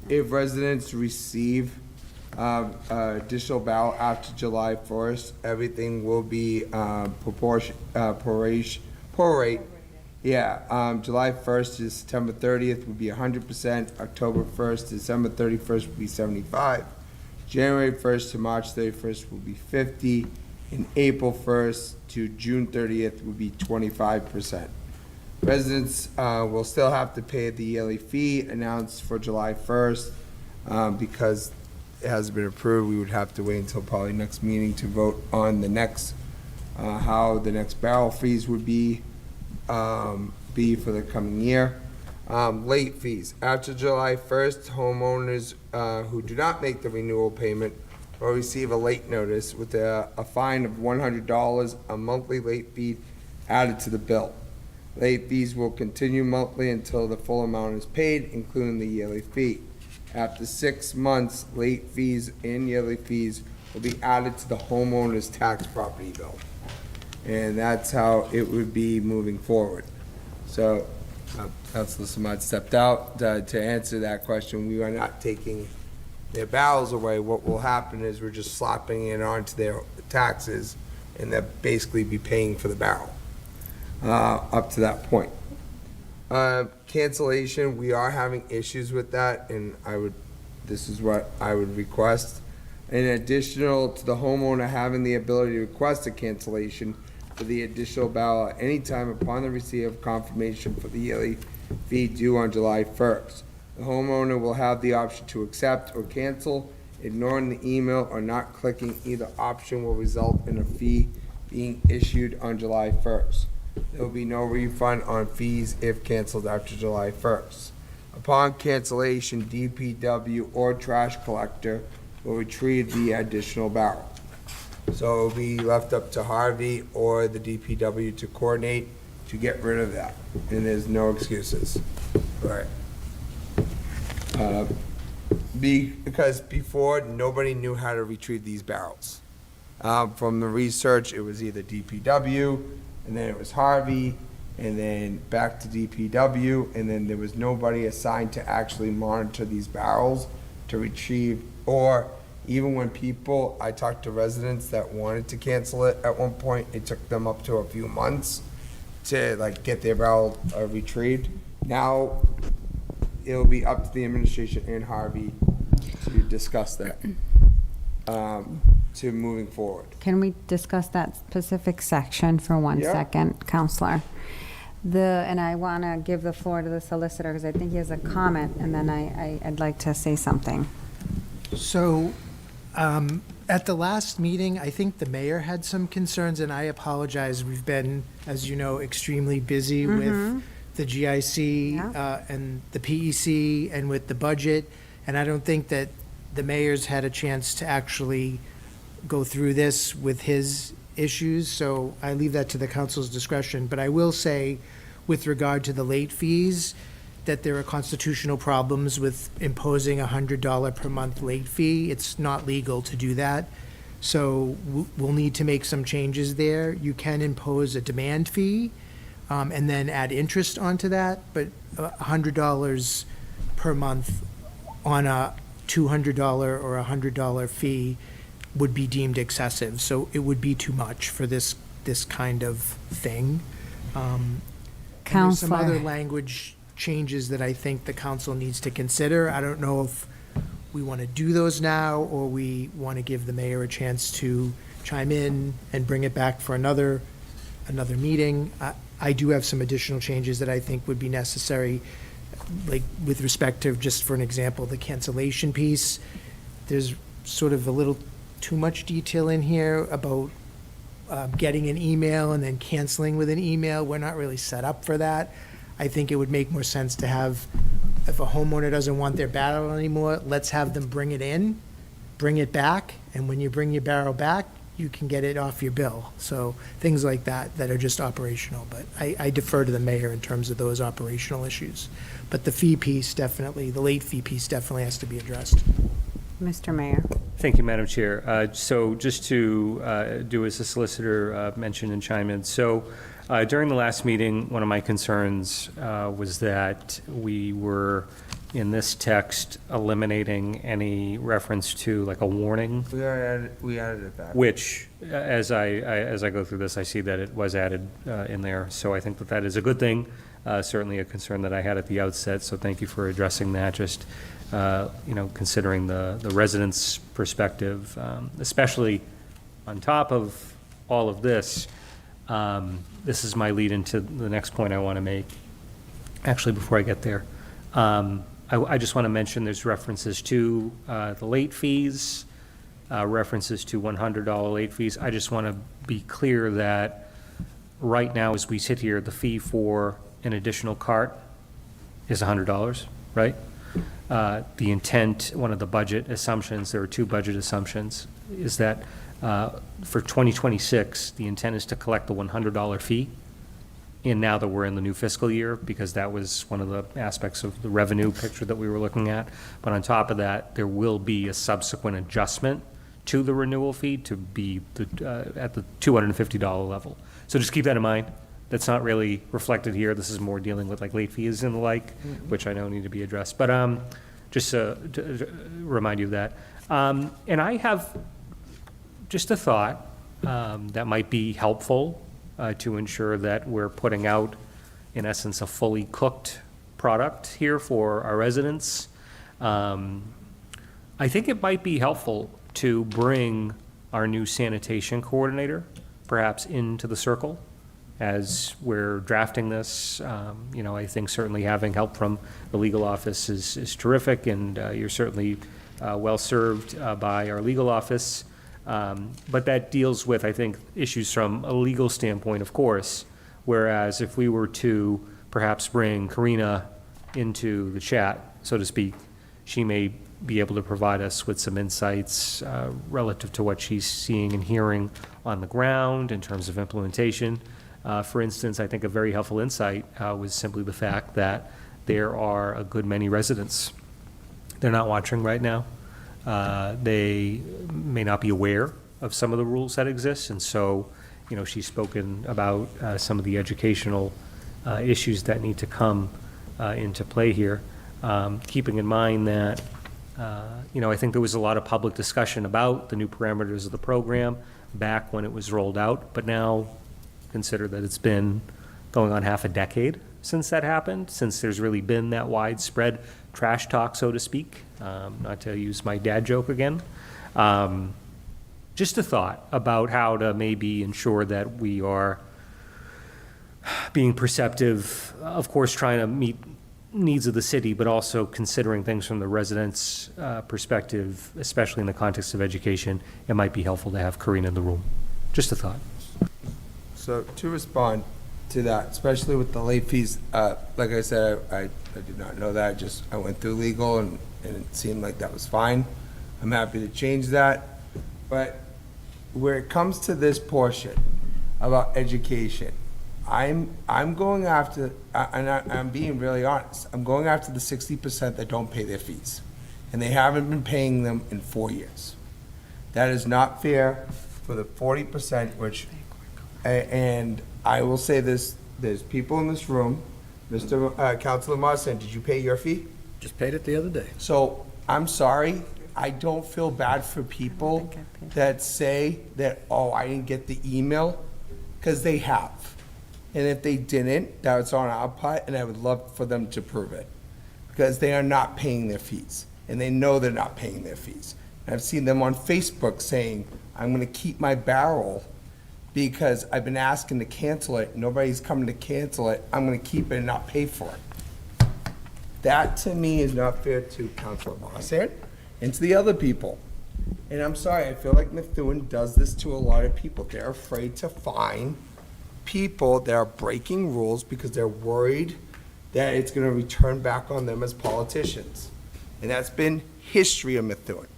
If residents receive additional barrel after July 1st, everything will be prorate. Yeah, July 1st to September 30th would be 100%. October 1st to December 31st would be 75. January 1st to March 31st will be 50, and April 1st to June 30th would be 25%. Residents will still have to pay the yearly fee announced for July 1st because it hasn't been approved. We would have to wait until probably next meeting to vote on the next, how the next barrel fees would be for the coming year. Late fees. After July 1st, homeowners who do not make the renewal payment will receive a late notice with a fine of $100, a monthly late fee added to the bill. Late fees will continue monthly until the full amount is paid, including the yearly fee. After 6 months, late fees and yearly fees will be added to the homeowner's tax property bill. And that's how it would be moving forward. So, Councilor Samad stepped out. To answer that question, we are not taking their barrels away. What will happen is we're just slapping it onto their taxes, and they'll basically be paying for the barrel up to that point. Cancellation, we are having issues with that, and this is what I would request. In additional to the homeowner having the ability to request a cancellation for the additional barrel at any time upon the receipt of confirmation for the yearly fee due on July 1st. The homeowner will have the option to accept or cancel. Ignoring the email or not clicking either option will result in a fee being issued on July 1st. There will be no refund on fees if canceled after July 1st. Upon cancellation, DPW or trash collector will retrieve the additional barrel. So it will be left up to Harvey or the DPW to coordinate to get rid of that, and there's no excuses. All right. Because before, nobody knew how to retrieve these barrels. From the research, it was either DPW, and then it was Harvey, and then back to DPW, and then there was nobody assigned to actually monitor these barrels to retrieve, or even when I talked to residents that wanted to cancel it at one point, it took them up to a few months to get their barrel retrieved. Now, it'll be up to the administration and Harvey to discuss that, to moving forward. Can we discuss that specific section for one Yeah. second, Counselor? And I want to give the floor to the solicitor because I think he has a comment, and then I'd like to say something. So, at the last meeting, I think the mayor had some concerns, and I apologize. We've been, as you know, extremely busy with the GIC and the PEC and with the budget, and I don't think that the mayor's had a chance to actually go through this with his issues, so I leave that to the council's discretion. But I will say, with regard to the late fees, that there are constitutional problems with imposing a $100 per month late fee. It's not legal to do that. So we'll need to make some changes there. You can impose a demand fee and then add interest onto that, but $100 per month on a $200 or $100 fee would be deemed excessive. So it would be too much for this kind of thing. And there's some other Counselor. language changes that I think the council needs to consider. I don't know if we want to do those now, or we want to give the mayor a chance to chime in and bring it back for another meeting. I do have some additional changes that I think would be necessary, like with respect to, just for an example, the cancellation piece. There's sort of a little too much detail in here about getting an email and then canceling with an email. We're not really set up for that. I think it would make more sense to have, if a homeowner doesn't want their barrel anymore, let's have them bring it in, bring it back, and when you bring your barrel back, you can get it off your bill. So things like that are just operational, but I defer to the mayor in terms of those operational issues. But the fee piece definitely, the late fee piece definitely has to be addressed. Mr. Mayor. Thank you, Madam Chair. So just to do as the solicitor mentioned and chime in. So during the last meeting, one of my concerns was that we were, in this text, eliminating any reference to like a warning. We added it back. Which, as I go through this, I see that it was added in there. So I think that that is a good thing. Certainly a concern that I had at the outset. So thank you for addressing that. Just considering the residents' perspective, especially on top of all of this. This is my lead into the next point I want to make. Actually, before I get there, I just want to mention there's references to the late fees, references to $100 late fees. I just want to be clear that right now, as we sit here, the fee for an additional cart is $100, right? The intent, one of the budget assumptions, there are two budget assumptions, is that for 2026, the intent is to collect the $100 fee. And now that we're in the new fiscal year, because that was one of the aspects of the revenue picture that we were looking at. But on top of that, there will be a subsequent adjustment to the renewal fee to be at the $250 level. So just keep that in mind. That's not really reflected here. This is more dealing with like late fees and the like, which I know need to be addressed. But just to remind you of that. And I have just a thought that might be helpful to ensure that we're putting out, in essence, a fully cooked product here for our residents. I think it might be helpful to bring our new sanitation coordinator perhaps into the circle as we're drafting this. I think certainly having help from the legal office is terrific, and you're certainly well-served by our legal office. But that deals with, I think, issues from a legal standpoint, of course, whereas if we were to perhaps bring Karina into the chat, so to speak, she may be able to provide us with some insights relative to what she's seeing and hearing on the ground in terms of implementation. For instance, I think a very helpful insight was simply the fact that there are a good many residents. They're not watching right now. They may not be aware of some of the rules that exist, and so, she's spoken about some of the educational issues that need to come into play here. Keeping in mind that, I think there was a lot of public discussion about the new parameters of the program back when it was rolled out, but now consider that it's been going on half a decade since that happened, since there's really been that widespread trash talk, so to speak, not to use my dad joke again. Just a thought about how to maybe ensure that we are being perceptive, of course, trying to meet needs of the city, but also considering things from the residents' perspective, especially in the context of education. It might be helpful to have Karina in the room. Just a thought. So to respond to that, especially with the late fees, like I said, I did not know that. I went through legal and it seemed like that was fine. I'm happy to change that. But where it comes to this portion about education, I'm going after, and I'm being really honest, I'm going after the 60% that don't pay their fees. And they haven't been paying them in 4 years. That is not fair for the 40%, which, and I will say this, there's people in this room, Councilor Marston, did you pay your fee? Just paid it the other day. So I'm sorry, I don't feel bad for people that say that, oh, I didn't get the email, because they have. And if they didn't, that's on our part, and I would love for them to prove it. Because they are not paying their fees, and they know they're not paying their fees. And I've seen them on Facebook saying, I'm gonna keep my barrel because I've been asking to cancel it, nobody's coming to cancel it, I'm gonna keep it and not pay for it. That, to me, is not fair to Councilor Mossad and to the other people. And I'm sorry, I feel like Methuen does this to a lot of people. They're afraid to fine people that are breaking rules because they're worried that it's gonna return back on them as politicians. And that's been history of Methuen.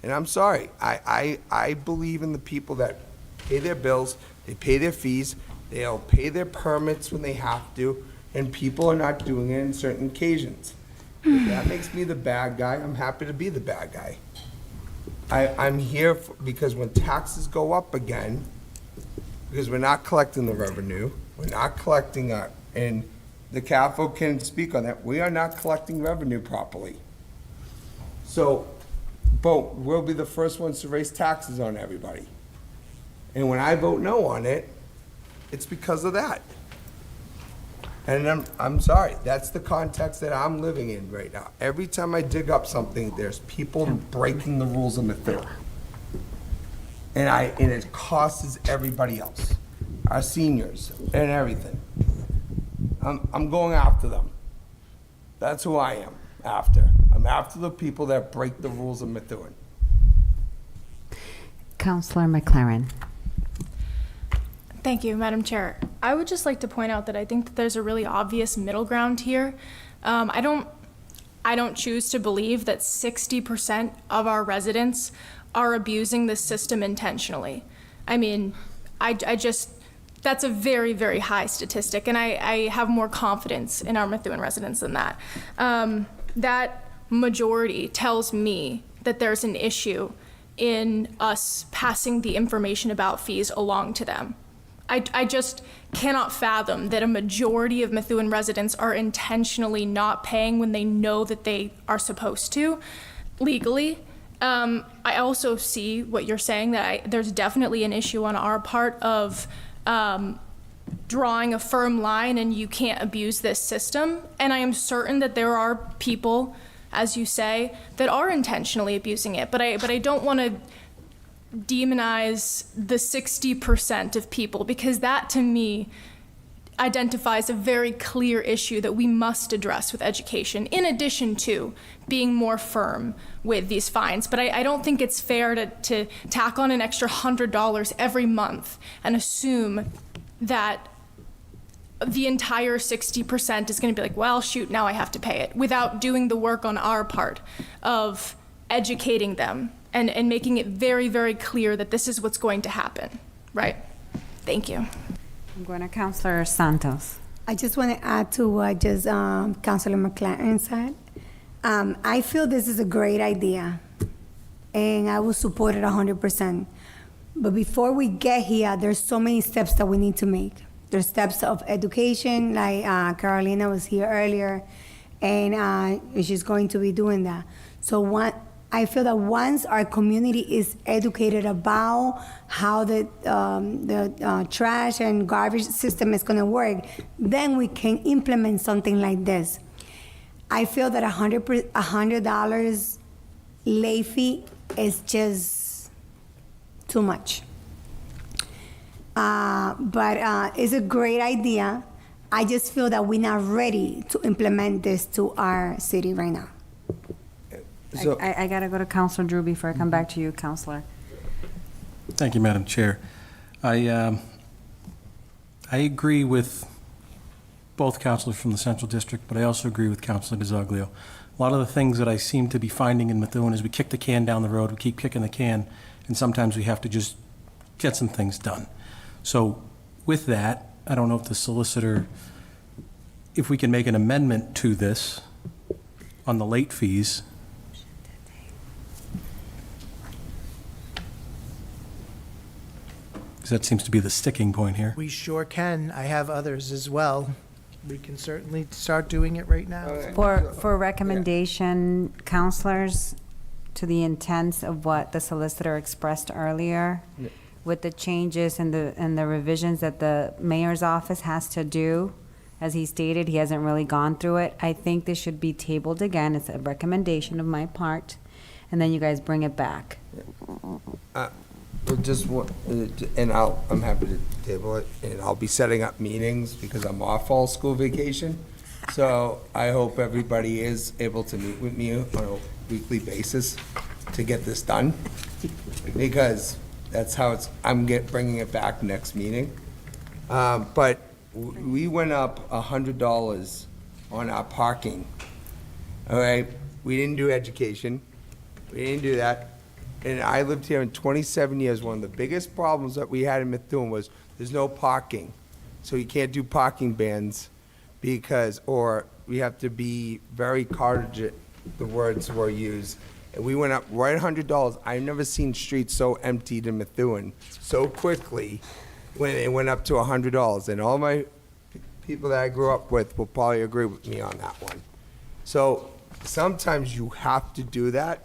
And I'm sorry, I believe in the people that pay their bills, they pay their fees, they'll pay their permits when they have to, and people are not doing it in certain occasions. If that makes me the bad guy, I'm happy to be the bad guy. I'm here because when taxes go up again, because we're not collecting the revenue, we're not collecting our, and the CAFO can speak on that, we are not collecting revenue properly. So, but we'll be the first ones to raise taxes on everybody. And when I vote no on it, it's because of that. And I'm sorry, that's the context that I'm living in right now. Every time I dig up something, there's people breaking the rules of Methuen. And it costs everybody else, our seniors and everything. I'm going after them. That's who I am after. I'm after the people that break the rules of Methuen. Councillor McLaren. Thank you, Madam Chair. I would just like to point out that I think that there's a really obvious middle ground here. I don't choose to believe that 60% of our residents are abusing this system intentionally. I mean, I just, that's a very, very high statistic, and I have more confidence in our Methuen residents than that. That majority tells me that there's an issue in us passing the information about fees along to them. I just cannot fathom that a majority of Methuen residents are intentionally not paying when they know that they are supposed to legally. I also see what you're saying, that there's definitely an issue on our part of drawing a firm line and you can't abuse this system. And I am certain that there are people, as you say, that are intentionally abusing it. But I don't want to demonize the 60% of people, because that to me identifies a very clear issue that we must address with education, in addition to being more firm with these fines. But I don't think it's fair to tack on an extra $100 every month and assume that the entire 60% is going to be like, well, shoot, now I have to pay it, without doing the work on our part of educating them and making it very, very clear that this is what's going to happen, right? Thank you. I'm going to Councillor Santos. I just want to add to what just Councilor McLaren said. I feel this is a great idea, and I will support it 100%. But before we get here, there's so many steps that we need to make. There's steps of education, like Carolina was here earlier, and she's going to be doing that. So I feel that once our community is educated about how the trash and garbage system is going to work, then we can implement something like this. I feel that $100 late fee is just too much. But it's a great idea. I just feel that we're not ready to implement this to our city right now. So, I got to go to Councillor Drew before I come back to you, Councillor. Thank you, Madam Chair. I agree with both councilors from the Central District, but I also agree with Councilor DiZoglio. A lot of the things that I seem to be finding in Methuen is we kick the can down the road, we keep kicking the can, and sometimes we have to just get some things done. So with that, I don't know if the solicitor, if we can make an amendment to this on the late fees. Because that seems to be the sticking point here. We sure can. I have others as well. we can certainly start doing it right now. For recommendation, counselors, to the intents of what the solicitor expressed earlier, with the changes and the revisions that the mayor's office has to do, as he stated, he hasn't really gone through it. I think this should be tabled again. It's a recommendation of my part, and then you guys bring it back. I'm happy to table it, and I'll be setting up meetings because I'm off all school vacation. So I hope everybody is able to meet with me on a weekly basis to get this done, because that's how I'm bringing it back next meeting. But we went up $100 on our parking. All right, we didn't do education. We didn't do that. And I lived here in 27 years. One of the biggest problems that we had in Methuen was there's no parking. So you can't do parking bans or we have to be very cognizant, the words were used. And we went up right $100. I've never seen streets so emptied in Methuen so quickly when it went up to $100. And all my people that I grew up with will probably agree with me on that one. So sometimes you have to do that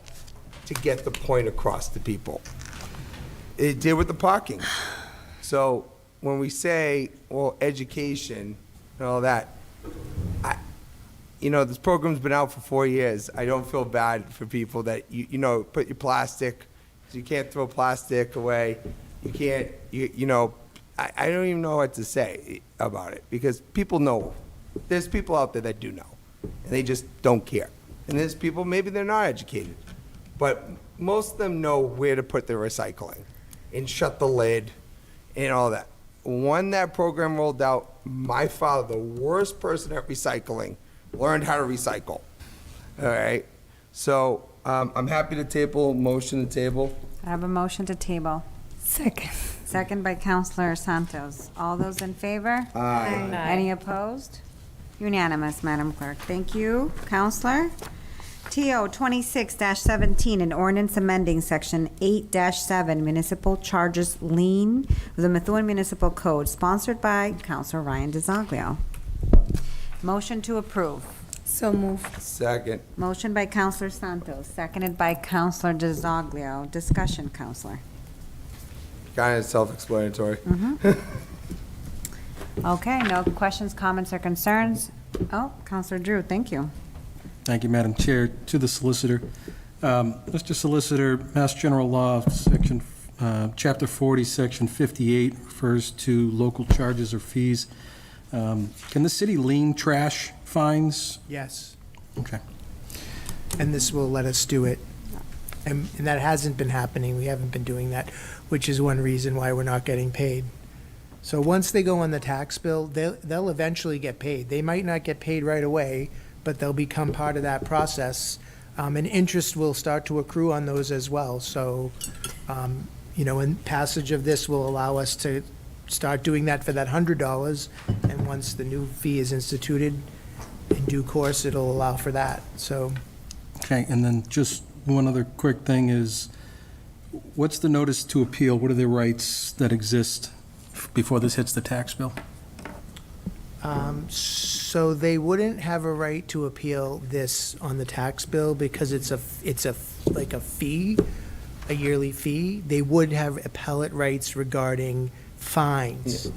to get the point across to people. It did with the parking. So when we say, well, education and all that, this program's been out for 4 years. I don't feel bad for people that, put your plastic, you can't throw plastic away. You can't, I don't even know what to say about it, because people know. There's people out there that do know, and they just don't care. And there's people, maybe they're not educated, but most of them know where to put their recycling and shut the lid and all that. When that program rolled out, my father, the worst person at recycling, learned how to recycle. All right? So I'm happy to motion to table. I have a motion to table. Second. Second by Counselor Santos. All those in favor? Aye. Any opposed? Unanimous, Madam Clerk. Thank you, Counselor. TO 26-17, an ordinance amending Section 8-7 Municipal Charges Lien of the Methuen Municipal Code, sponsored by Counselor Ryan DiZoglio. Motion to approve. So moved. Second. Motion by Counselor Santos, seconded by Counselor DiZoglio. Discussion, Counselor. Kind of self-explanatory. Okay, no questions, comments, or concerns? Oh, Counselor Drew, thank you. Thank you, Madam Chair. To the solicitor. Mr. Solicitor, Mass General Law, Chapter 40, Section 58 refers to local charges or fees. Can the city lien trash fines? Yes, Okay. and this will let us do it. And that hasn't been happening. We haven't been doing that, which is one reason why we're not getting paid. So once they go on the tax bill, they'll eventually get paid. They might not get paid right away, but they'll become part of that process. And interest will start to accrue on those as well. So, and passage of this will allow us to start doing that for that $100. And once the new fee is instituted, in due course, it'll allow for that. So, Okay, and then just one other quick thing is, what's the notice to appeal? What are the rights that exist before this hits the tax bill? so they wouldn't have a right to appeal this on the tax bill because it's like a fee, a yearly fee. They would have appellate rights regarding fines.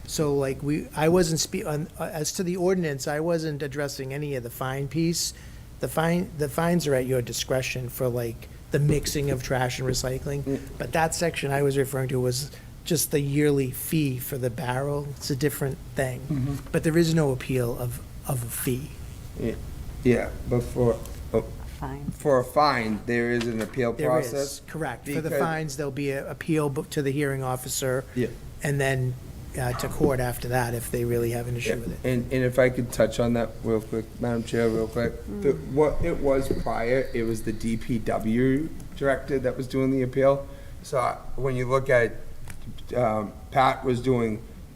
So like I wasn't as to the ordinance, I wasn't addressing any of the fine piece. The fines are at your discretion for like the mixing of trash and recycling. But that section I was referring to was just the yearly fee for the barrel. It's a different thing. But there is no appeal of a fee. Yeah, but for Fine. a fine, there is an appeal There process. is, correct. For the Because- fines, there'll be an appeal to the hearing officer. Yeah. And then to court after that if they really have an issue with it. And if I could touch on that real quick, Madam Chair, real quick. What it was prior, it was the DPW director that was doing the appeal. So when you look at it, Pat was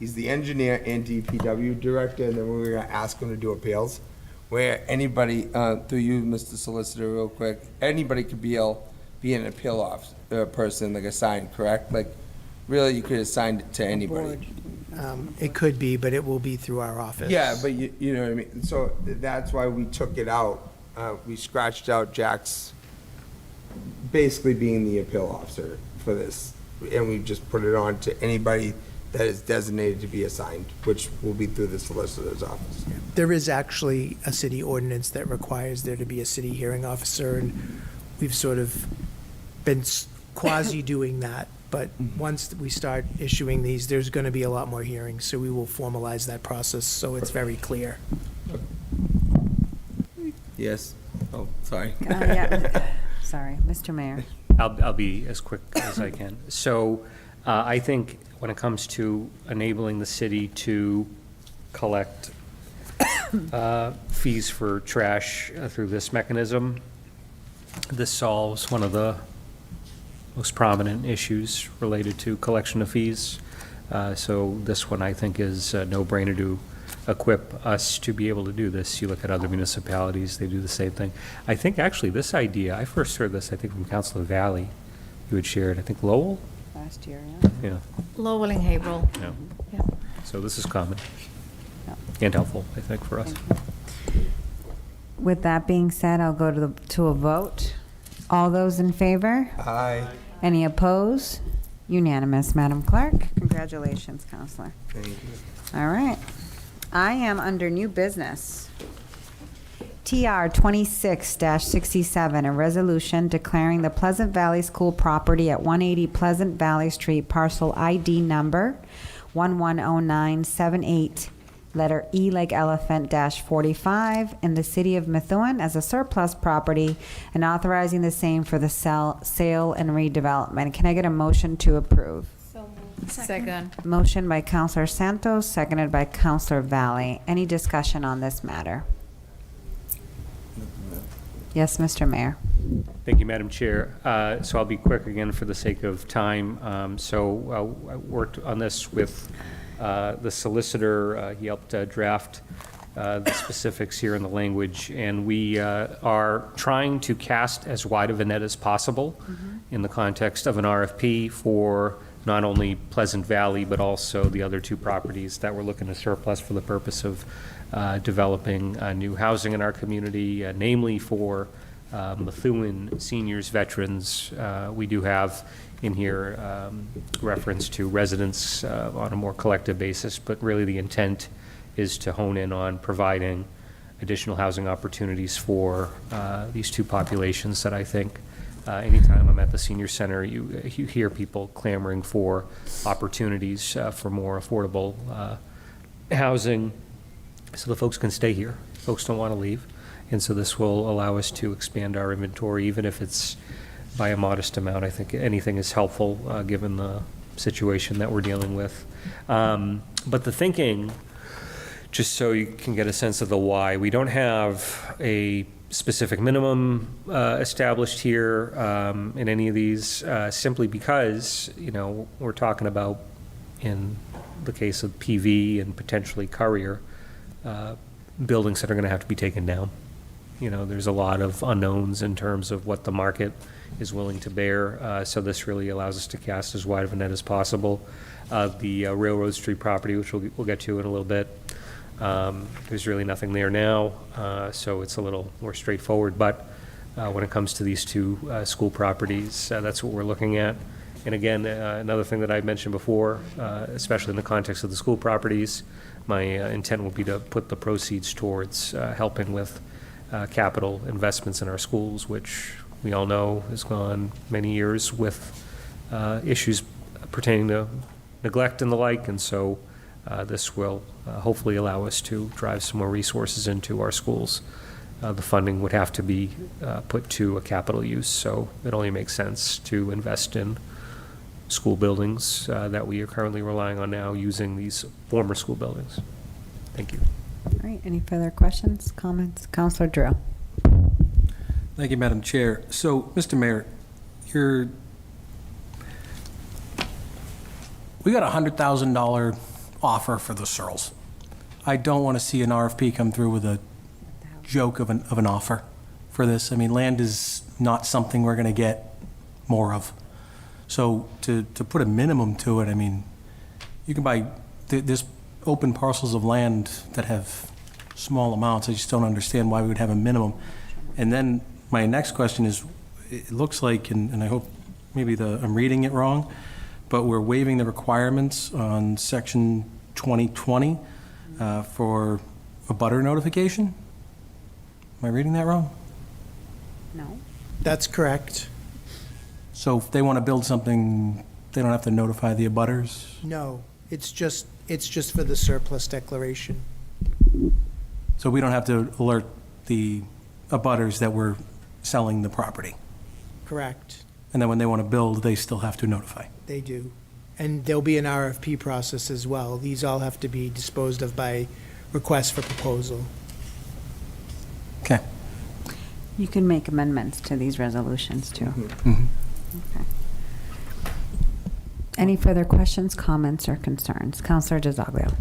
he's the engineer and DPW director, and then we were gonna ask him to do appeals. Where anybody, through you, Mr. Solicitor, real quick, anybody could be an appeal person, like assigned, correct? Like, really, you could assign it to anybody. It could be, but it will be through our office. Yeah, but you know what I mean? So that's why we took it out. We scratched out Jack's basically being the appeal officer for this. And we just put it on to anybody that is designated to be assigned, which will be through the solicitor's office. There is actually a city ordinance that requires there to be a city hearing officer, and we've sort of been quasi doing that. But once we start issuing these, there's going to be a lot more hearings, so we will formalize that process so it's very clear. Yes. Oh, sorry. Yeah. Sorry, Mr. Mayor. I'll be as quick as I can. So I think when it comes to enabling the city to collect fees for trash through this mechanism, this solves one of the most prominent issues related to collection of fees. So this one, I think, is a no-brainer to equip us to be able to do this. You look at other municipalities, they do the same thing. I think actually this idea, I first heard this, I think, from Councilor Valley, who had shared, I think Lowell? Last year, Yeah. Lowell and Haverhill. Yeah. Yeah. So this is common and helpful, I think, for us. With that being said, I'll go to a vote. All those in favor? Aye. Any opposed? Unanimous, Madam Clerk. Congratulations, Counselor. Thank you. All right. I am under new business. TR 26-67, a resolution declaring the Pleasant Valley School property at 180 Pleasant Valley Street, parcel ID number 110978, letter E like elephant -45, in the city of Methuen as a surplus property and authorizing the same for the sale and redevelopment. Can I get a motion to approve? Second. Motion by Counselor Santos, seconded by Counselor Valley. Any discussion on this matter? Yes, Mr. Mayor. Thank you, Madam Chair. So I'll be quick again for the sake of time. So I worked on this with the solicitor. He helped draft the specifics here in the language, and we are trying to cast as wide of a net as possible in the context of an RFP for not only Pleasant Valley, but also the other two properties that we're looking to surplus for the purpose of developing new housing in our community, namely for Methuen seniors, veterans. We do have in here reference to residents on a more collective basis, but really the intent is to hone in on providing additional housing opportunities for these two populations that I think anytime I'm at the senior center, you hear people clamoring for opportunities for more affordable housing so the folks can stay here. Folks don't want to leave. And so this will allow us to expand our inventory, even if it's by a modest amount. I think anything is helpful given the situation that we're dealing with. But the thinking, just so you can get a sense of the why, we don't have a specific minimum established here in any of these, simply because, we're talking about, in the case of PV and potentially Courier, buildings that are going to have to be taken down. There's a lot of unknowns in terms of what the market is willing to bear, so this really allows us to cast as wide of a net as possible. The Railroad Street property, which we'll get to in a little bit, there's really nothing there now, so it's a little more straightforward. But when it comes to these two school properties, that's what we're looking at. And again, another thing that I mentioned before, especially in the context of the school properties, my intent will be to put the proceeds towards helping with capital investments in our schools, which we all know has gone many years with issues pertaining to neglect and the like. And so this will hopefully allow us to drive some more resources into our schools. The funding would have to be put to a capital use, so it only makes sense to invest in school buildings that we are currently relying on now using these former school buildings. Thank you. All right, any further questions, comments? Counselor Drew. Thank you, Madam Chair. So, Mr. Mayor, we got a $100,000 offer for the Searles. I don't want to see an RFP come through with a joke of an offer for this. I mean, land is not something we're going to get more of. So to put a minimum to it, I mean, you can buy there's open parcels of land that have small amounts. I just don't understand why we would have a minimum. And then my next question is, it looks like, and I hope maybe I'm reading it wrong, but we're waiving the requirements on section 2020 for a butter notification? Am I reading that wrong? No. That's correct. So if they want to build something, they don't have to notify the abutters? No, it's just for the surplus declaration. So we don't have to alert the abutters that we're selling the property? Correct. And then when they want to build, they still have to notify? They do. And there'll be an RFP process as well. These all have to be disposed of by request for proposal. Okay. You can make amendments to these resolutions, too. Mhm. Okay. Any further questions, comments, or concerns? Counselor DiZoglio.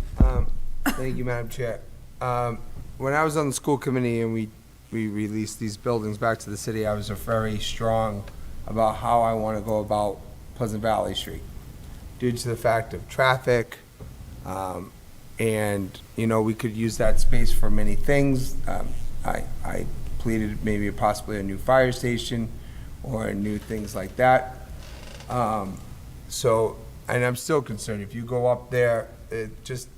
Thank you, Madam Chair. When I was on the school committee and we released these buildings back to the city, I was very strong about how I want to go about Pleasant Valley Street due to the fact of traffic, and, you know, we could use that space for many things. I pleaded maybe possibly a new fire station or new things like that. So, and I'm still concerned, if you go up there,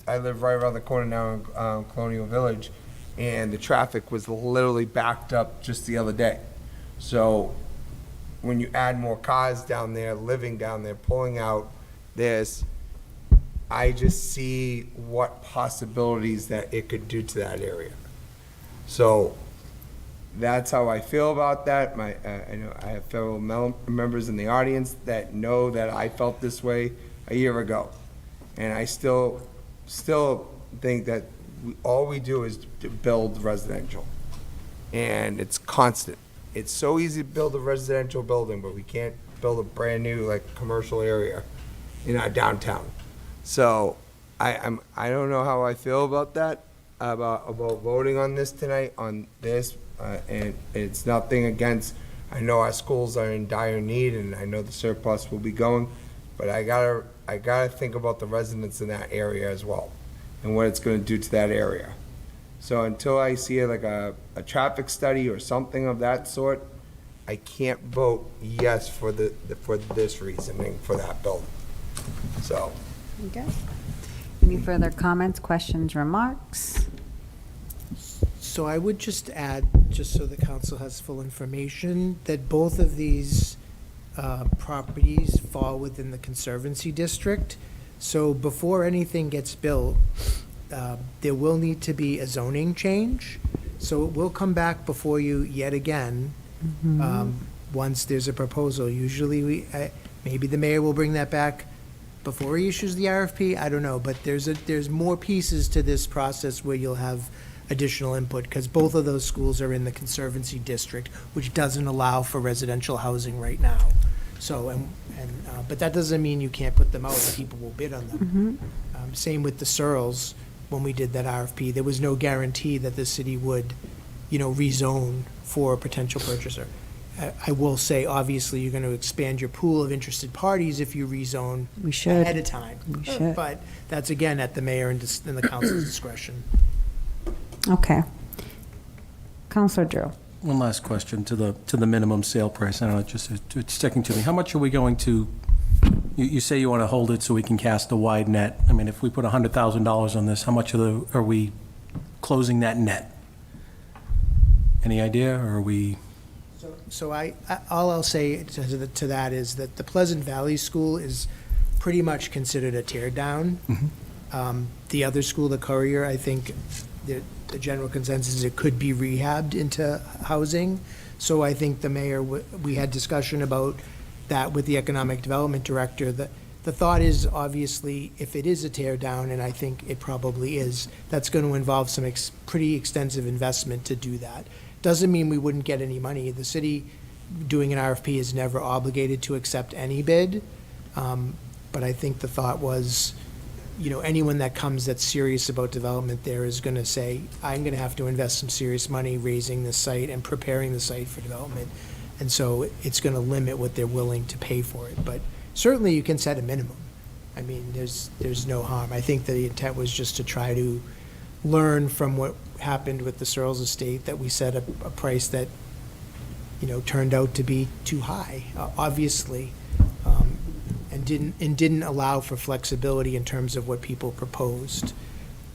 I live right around the corner now in Colonial Village, and the traffic was literally backed up just the other day. So when you add more cars down there, living down there, pulling out this, I just see what possibilities that it could do to that area. So that's how I feel about that. I know I have fellow members in the audience that know that I felt this way a year ago. And I still think that all we do is to build residential. And it's constant. It's so easy to build a residential building, but we can't build a brand new, like, commercial area in our downtown. So I don't know how I feel about that, about voting on this tonight, on this, and it's nothing against, I know our schools are in dire need, and I know the surplus will be going, but I gotta think about the residents in that area as well, and what it's gonna do to that area. So until I see like a traffic study or something of that sort, I can't vote yes for this reasoning for that building. So. Okay. Any further comments, questions, remarks? So I would just add, just so the council has full information, that both of these properties fall within the Conservancy District. So before anything gets built, there will need to be a zoning change. So it will come back before you yet again, once there's a proposal. Usually maybe the mayor will bring that back before he issues the RFP, I don't know, but there's more pieces to this process where you'll have additional input, because both of those schools are in the Conservancy District, which doesn't allow for residential housing right now. So, but that doesn't mean you can't put them out and people will bid on them. Same with the Searles, when we did that RFP, there was no guarantee that the city would, rezone for a potential purchaser. I will say, obviously, you're going to expand your pool of interested parties if you rezone ahead of time. We should. But that's, again, at the mayor and the council's discretion. Okay. Counselor Drew. One last question to the minimum sale price. I don't know, it's sticking to me. How much are we going to, you say you want to hold it so we can cast a wide net. I mean, if we put $100,000 on this, how much are we closing that net? Any idea, or are we? So all I'll say to that is that the Pleasant Valley School is pretty much considered a tear down. The other school, the Courier, I think the general consensus is it could be rehabbed into housing. So I think the mayor, we had discussion about that with the economic development director. The thought is, obviously, if it is a tear down, and I think it probably is, that's going to involve some pretty extensive investment to do that. Doesn't mean we wouldn't get any money. The city doing an RFP is never obligated to accept any bid. But I think the thought was, anyone that comes that's serious about development there is going to say, I'm going to have to invest some serious money raising the site and preparing the site for development. And so it's going to limit what they're willing to pay for it. But certainly you can set a minimum. I mean, there's no harm. I think the intent was just to try to learn from what happened with the Searles estate, that we set a price that, turned out to be too high, obviously, and didn't allow for flexibility in terms of what people proposed.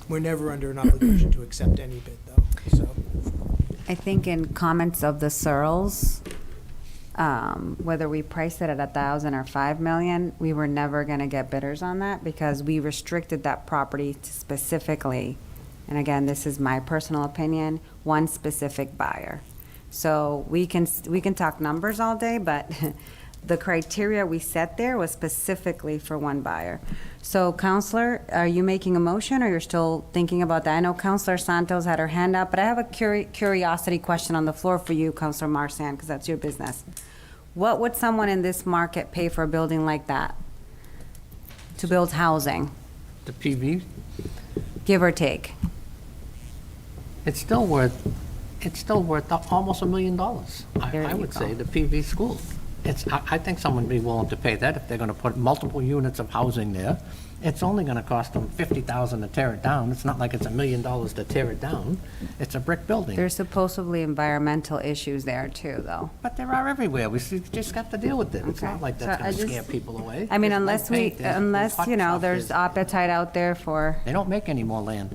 We're never under an obligation to accept any bid, though, so. I think in comments of the Searles, whether we priced it at 1,000 or 5 million, we were never going to get bidders on that because we restricted that property to specifically, and again, this is my personal opinion, one specific buyer. So we can talk numbers all day, but the criteria we set there was specifically for one buyer. So Counselor, are you making a motion or you're still thinking about that? I know Counselor Santos had her hand up, but I have a curiosity question on the floor for you, Counselor Marsan, because that's your business. What would someone in this market pay for a building like that to build housing? The PV, Give or take. it's still worth almost $1 million. There I you would go. say, the PV school. I think someone would be willing to pay that if they're gonna put multiple units of housing there. It's only gonna cost them $50,000 to tear it down. It's not like it's $1 million to tear it down. It's a brick building. There's supposedly environmental issues there too, though. But there are everywhere. We just got to deal with it. It's Okay. not like So that's I gonna just- scare people away. I mean, There's no unless paint, there's hot stuff, there's appetite out there for, They don't make any more land.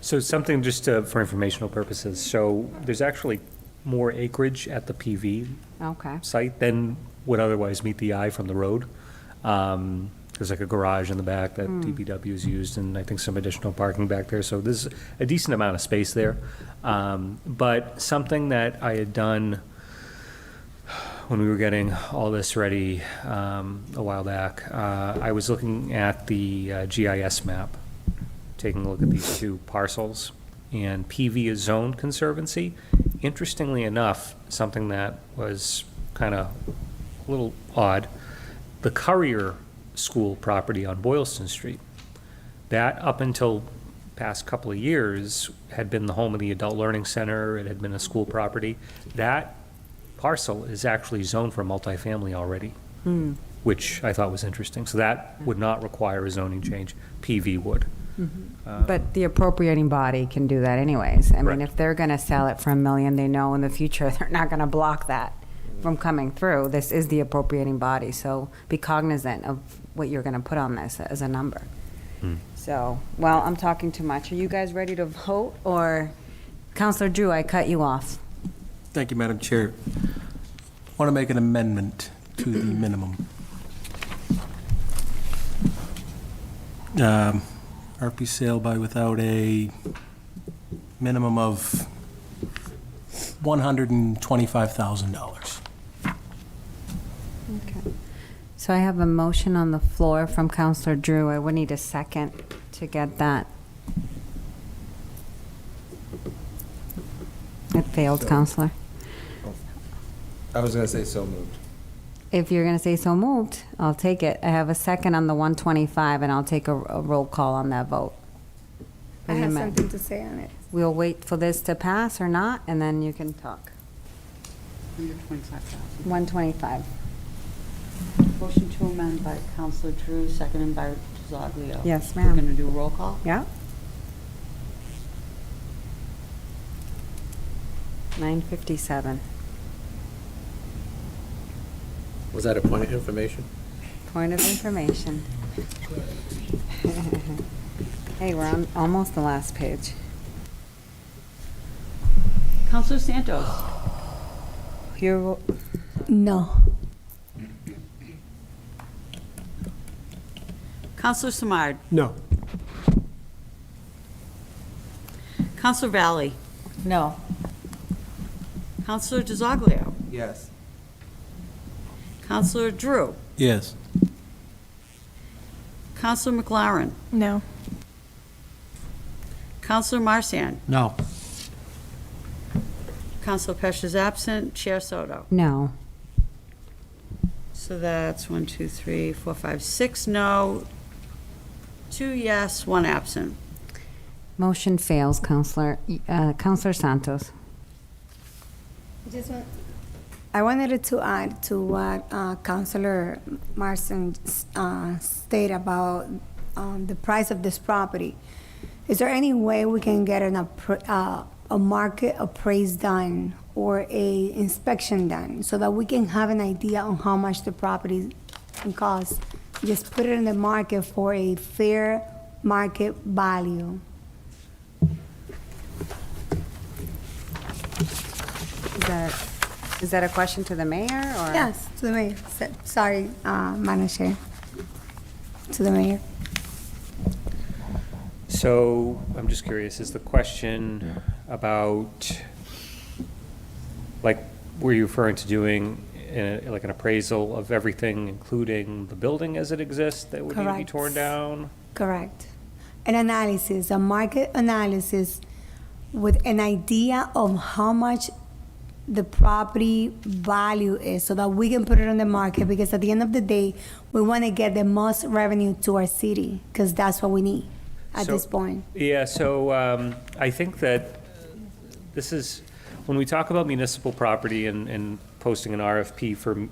So something just for informational purposes. So there's actually more acreage at the PV okay. site than would otherwise meet the eye from the road. There's like a garage in the back that DPW has used, and I think some additional parking back there. So there's a decent amount of space there. But something that I had done when we were getting all this ready a while back, I was looking at the GIS map, taking a look at these two parcels, and PV is zoned conservancy. Interestingly enough, something that was kind of a little odd, the Currier School property on Boylston Street, that up until past couple of years had been the home of the Adult Learning Center, it had been a school property. That parcel is actually zoned for multifamily already, which I thought was interesting. So that would not require a zoning change, PV would. But the appropriating body can do that anyways. I mean, Correct. if they're gonna sell it for $1 million, they know in the future they're not gonna block that from coming through. This is the appropriating body, so be cognizant of what you're gonna put on this as a number. So, well, I'm talking too much. Are you guys ready to vote, or Counselor Drew, I cut you off? Thank you, Madam Chair. I want to make an amendment to the minimum. RP sale by without a minimum of $125,000. Okay. So I have a motion on the floor from Counselor Drew. I would need a second to get that. It failed, Counselor. I was gonna say so moved. If you're going to say so moved, I'll take it. I have a second on the 125, and I'll take a roll call on that vote. I have something to say on it. We'll wait for this to pass or not, and then you can talk. 125,000. 125. Motion to amend by Counselor Drew, seconded by Zoglio. Yes, We're ma'am. going to do a roll call? Yeah. 9:57. Was that a point of information? Point of information. Hey, we're on almost the last page. Counselor Santos. You're, No. Counselor Samard. No. Counselor Valley. No. Counselor DiZoglio. Yes. Counselor Drew. Yes. Counselor McLaren. No. Counselor Marsan. No. Counselor Pesh is absent. Chair Soto. no. So that's 1, 2, 3, 4, 5, 6 no, 2 yes, 1 absent. Motion fails, Counselor. Counselor Santos. I wanted to add to what Councilor Marston stated about the price of this property. Is there any way we can get a market appraisal done or a inspection done so that we can have an idea on how much the property can cost? Just put it in the market for a fair market value. Is that a question to the mayor, or? Yes, to the mayor. Sorry, Madam Chair. To the mayor. So I'm just curious, is the question about, like, were you referring to doing like an appraisal of everything, including the building as it exists that would need to be Correct. torn down? Correct. An analysis, a market analysis with an idea of how much the property value is so that we can put it on the market, because at the end of the day, we want to get the most revenue to our city, because that's what we need at this point. Yeah, so I think that this is, when we talk about municipal property and posting an RFP for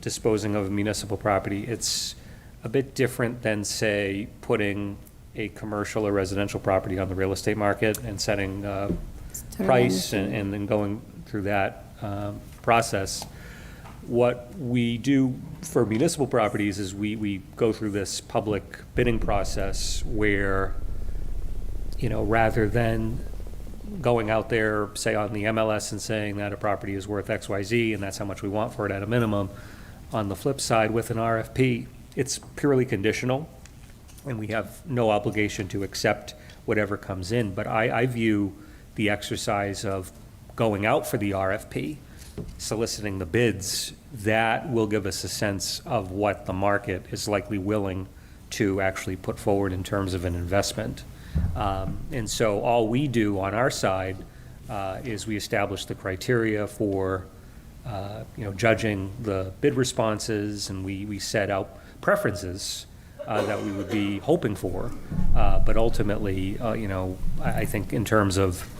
disposing of municipal property, it's a bit different than, say, putting a commercial or residential property on the real estate market and setting price and then going through that process. What we do for municipal properties is we go through this public bidding process where, you know, rather than going out there, say on the MLS and saying that a property is worth XYZ and that's how much we want for it at a minimum, on the flip side with an RFP, it's purely conditional and we have no obligation to accept whatever comes in. But I view the exercise of going out for the RFP, soliciting the bids, that will give us a sense of what the market is likely willing to actually put forward in terms of an investment. And so all we do on our side is we establish the criteria for judging the bid responses, and we set out preferences that we would be hoping for. But ultimately, I think in terms of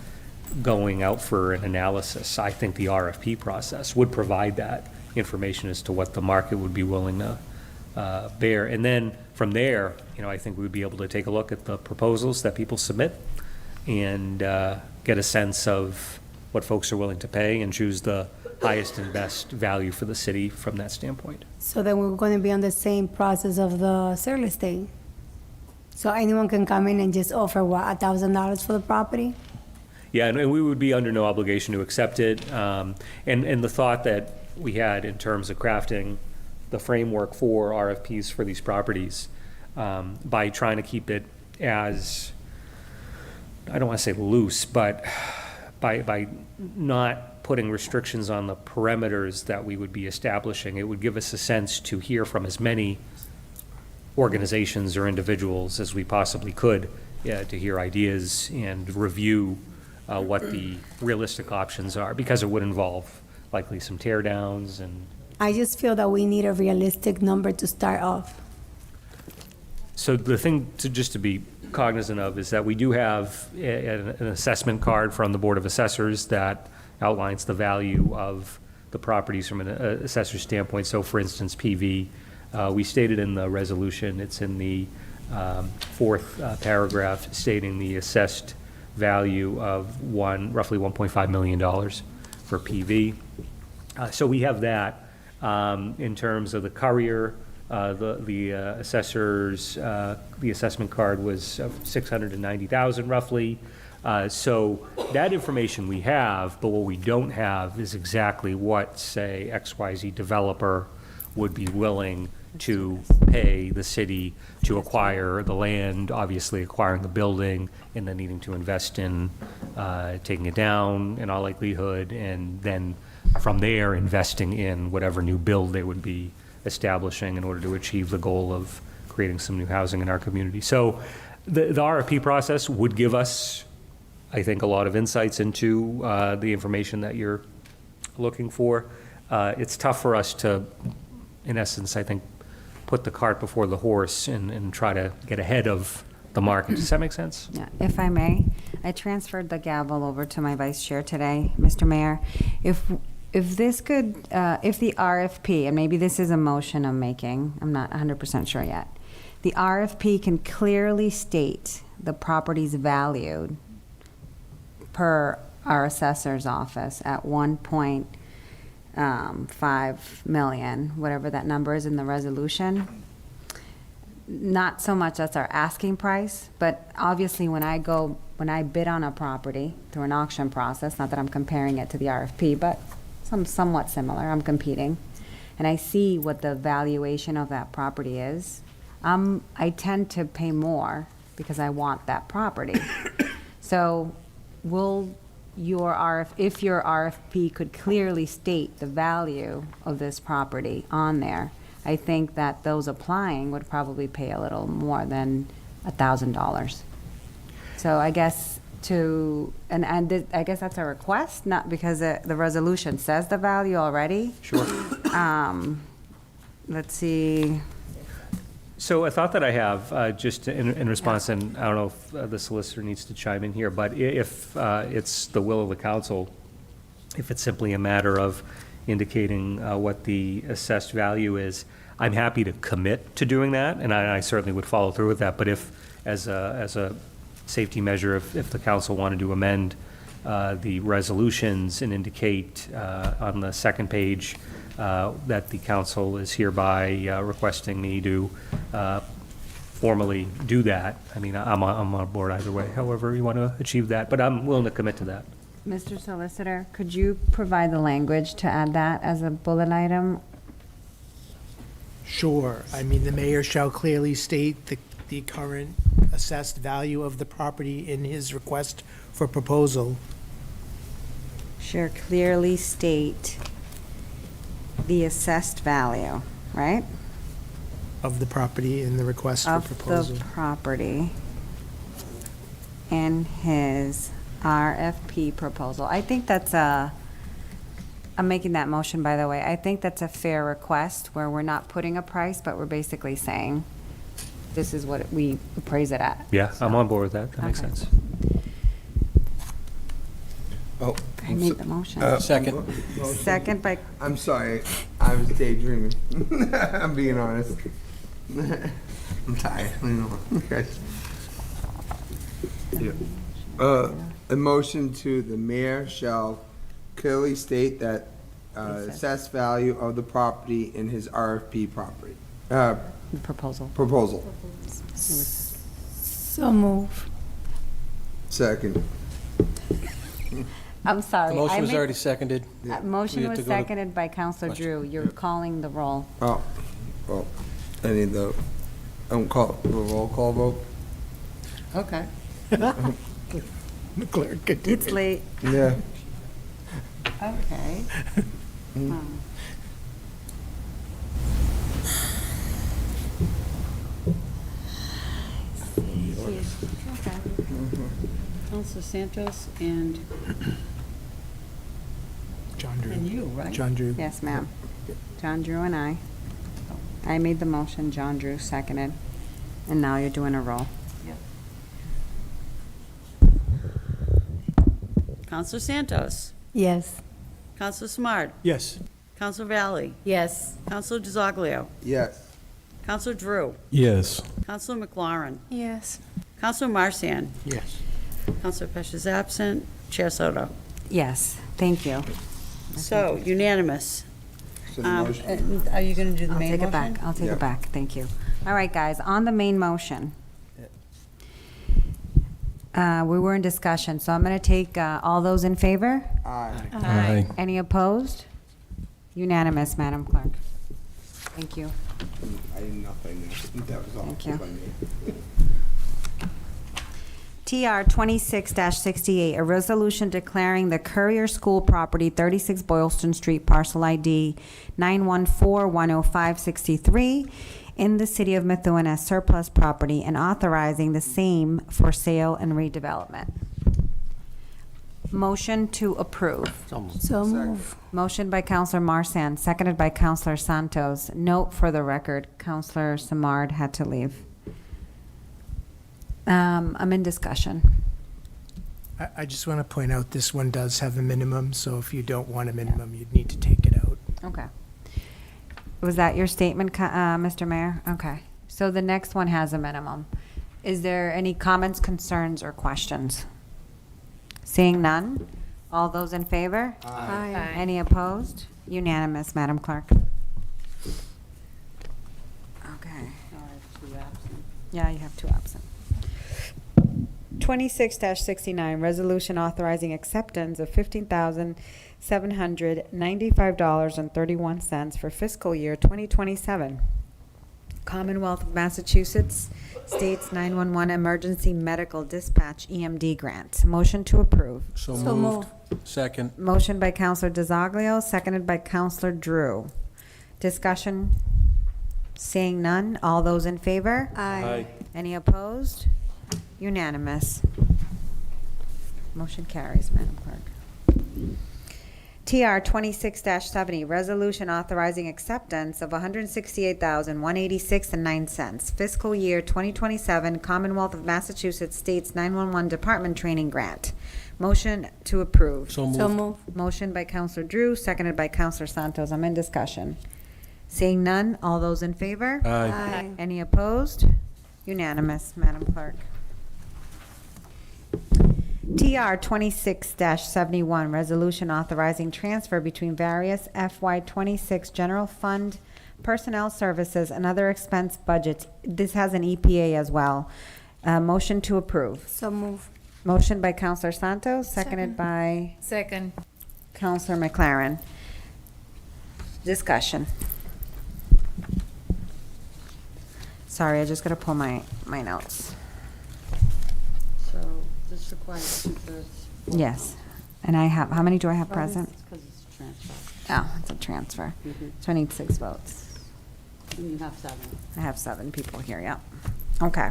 going out for an analysis, I think the RFP process would provide that information as to what the market would be willing to bear. And then from there, I think we would be able to take a look at the proposals that people submit and get a sense of what folks are willing to pay and choose the highest and best value for the city from that standpoint. So then we're going to be on the same process of the real estate. So anyone can come in and just offer, what, $1,000 for the property? Yeah, and we would be under no obligation to accept it. And the thought that we had in terms of crafting the framework for RFPs for these properties, by trying to keep it as, I don't want to say loose, but by not putting restrictions on the perimeters that we would be establishing, it would give us a sense to hear from as many organizations or individuals as we possibly could, to hear ideas and review what the realistic options are, because it would involve likely some tear downs. And I just feel that we need a realistic number to start off. so the thing to be cognizant of is that we do have an assessment card from the Board of Assessors that outlines the value of the properties from an assessor's standpoint. So for instance, PV, we stated in the resolution, it's in the fourth paragraph, stating the assessed value of roughly $1.5 million for PV. So we have that. In terms of the courier, the assessors, the assessment card was $690,000 roughly. So that information we have, but what we don't have is exactly what, say, XYZ developer would be willing to pay the city to acquire the land, obviously acquiring the building, and then needing to invest in taking it down in all likelihood, and then from there investing in whatever new build they would be establishing in order to achieve the goal of creating some new housing in our community. So the RFP process would give us, I think, a lot of insights into the information that you're looking for. It's tough for us to, in essence, I think, put the cart before the horse and try to get ahead of the market. Does that make sense? Yeah, if I may, I transferred the gavel over to my vice chair today, Mr. Mayor. if this could, if the RFP, and maybe this is a motion I'm making, I'm not 100% sure yet. The RFP can clearly state the property's valued per our assessor's office at 1.5 million, whatever that number is in the resolution. Not so much that's our asking price, but obviously when I bid on a property through an auction process, not that I'm comparing it to the RFP, but somewhat similar, I'm competing, and I see what the valuation of that property is, I tend to pay more because I want that property. So if your RFP could clearly state the value of this property on there, I think that those applying would probably pay a little more than $1,000. So I guess I guess that's a request, not because the resolution says the value already. Sure. Let's see. So a thought that I have, just in response, and I don't know if the solicitor needs to chime in here, but if it's the will of the council, if it's simply a matter of indicating what the assessed value is, I'm happy to commit to doing that, and I certainly would follow through with that. But if, as a safety measure, if the council wanted to amend the resolutions and indicate on the second page that the council is hereby requesting me to formally do that, I mean, I'm on board either way, however you want to achieve that, but I'm willing to commit to that. Mr. Solicitor, could you provide the language to add that as a bullet item? Sure. I mean, the mayor shall clearly state the current assessed value of the property in his request for proposal. Sure, clearly state the assessed value, right? Of the property in the request for proposal. Of the property in his RFP proposal. I think that's I'm making that motion, by the way. I think that's a fair request where we're not putting a price, but we're basically saying this is what we appraise it at. Yeah, I'm on board with that. That makes sense. Oh, I made the motion. Second. Second by, I'm sorry, I was daydreaming. I'm being honest. I'm tired. I know. Guys. Yeah. A motion to the mayor shall clearly state that assessed value of the property in his RFP property. proposal. Proposal. So move. Second. I'm sorry. The motion I was made- already seconded. We Motion have was to go to seconded by Counselor question. Drew. You're calling the roll. Oh, well, I need the, call, the roll call vote. Okay. The clerk could do It's it. late. Yeah. Okay. Councilor Santos and John Drew. you, right? John Drew. Yes, ma'am. John Drew and I. I made the motion, John Drew seconded, and now you're doing a roll. Councilor Santos. Yes. Councilor Smart. Yes. Councilor Valley. Yes. Councilor DiZoglio. Yes. Councilor Drew. Yes. Councilor McLaurin. Yes. Councilor Marcian. Yes. Councilor Pesh is absent. Chair Soto. Yes, thank you. So unanimous. So the motion. Are you going to do the I'll main take motion? it back. I'll take Yeah. it back. Thank you. All right, guys, on the main motion. We were in discussion, so I'm going to take all those in favor. Aye. Aye. Any opposed? Unanimous, Madam Clerk. Thank you. I did nothing. That was all. Thank you. by me. TR 26-68, a resolution declaring the Courier School property, 36 Boylston Street, parcel ID 914-10563, in the city of Methuen as surplus property and authorizing the same for sale and redevelopment. Motion to approve. So move. Motion by Counselor Marsan, seconded by Counselor Santos. Note for the record, Counselor Samard had to leave. I'm in discussion. I just want to point out, this one does have a minimum, so if you don't want a minimum, you'd need to take it out. Okay. Was that your statement, Mr. Mayor? Okay. So the next one has a minimum. Is there any comments, concerns, or questions? Seeing none? All those in favor? Aye. Any opposed? Unanimous, Madam Clerk. Okay. Yeah, you have two absent. 26-69, resolution authorizing acceptance of $15,795.31 for fiscal year 2027. Commonwealth of Massachusetts States 911 Emergency Medical Dispatch EMD Grant. Motion to approve. So moved. Second. Motion by Counselor DiZoglio, seconded by Counselor Drew. Discussion? Seeing none. All those in favor? Aye. Any opposed? Unanimous. Motion carries, Madam Clerk. TR 26-70, resolution authorizing acceptance of $168,186.09 fiscal year 2027 Commonwealth of Massachusetts States 911 Department Training Grant. Motion to approve. So moved. So moved. Motion by Counselor Drew, seconded by Counselor Santos. I'm in discussion. Seeing none, all those in favor? Aye. Any opposed? Unanimous, Madam Clerk. TR 26-71, resolution authorizing transfer between various FY26 general fund personnel services and other expense budgets. This has an EPA as well. Motion to approve. So move. Motion by Counselor Santos, seconded by Second. Counselor McLaren. Discussion. Sorry, I just got to pull my notes. So this requires two-thirds. Yes. And I have, how many do I have present? Because it's a transfer. Oh, it's a transfer. Mhm. So I need 6 votes. And you have 7. I have 7 people here, yep. Okay.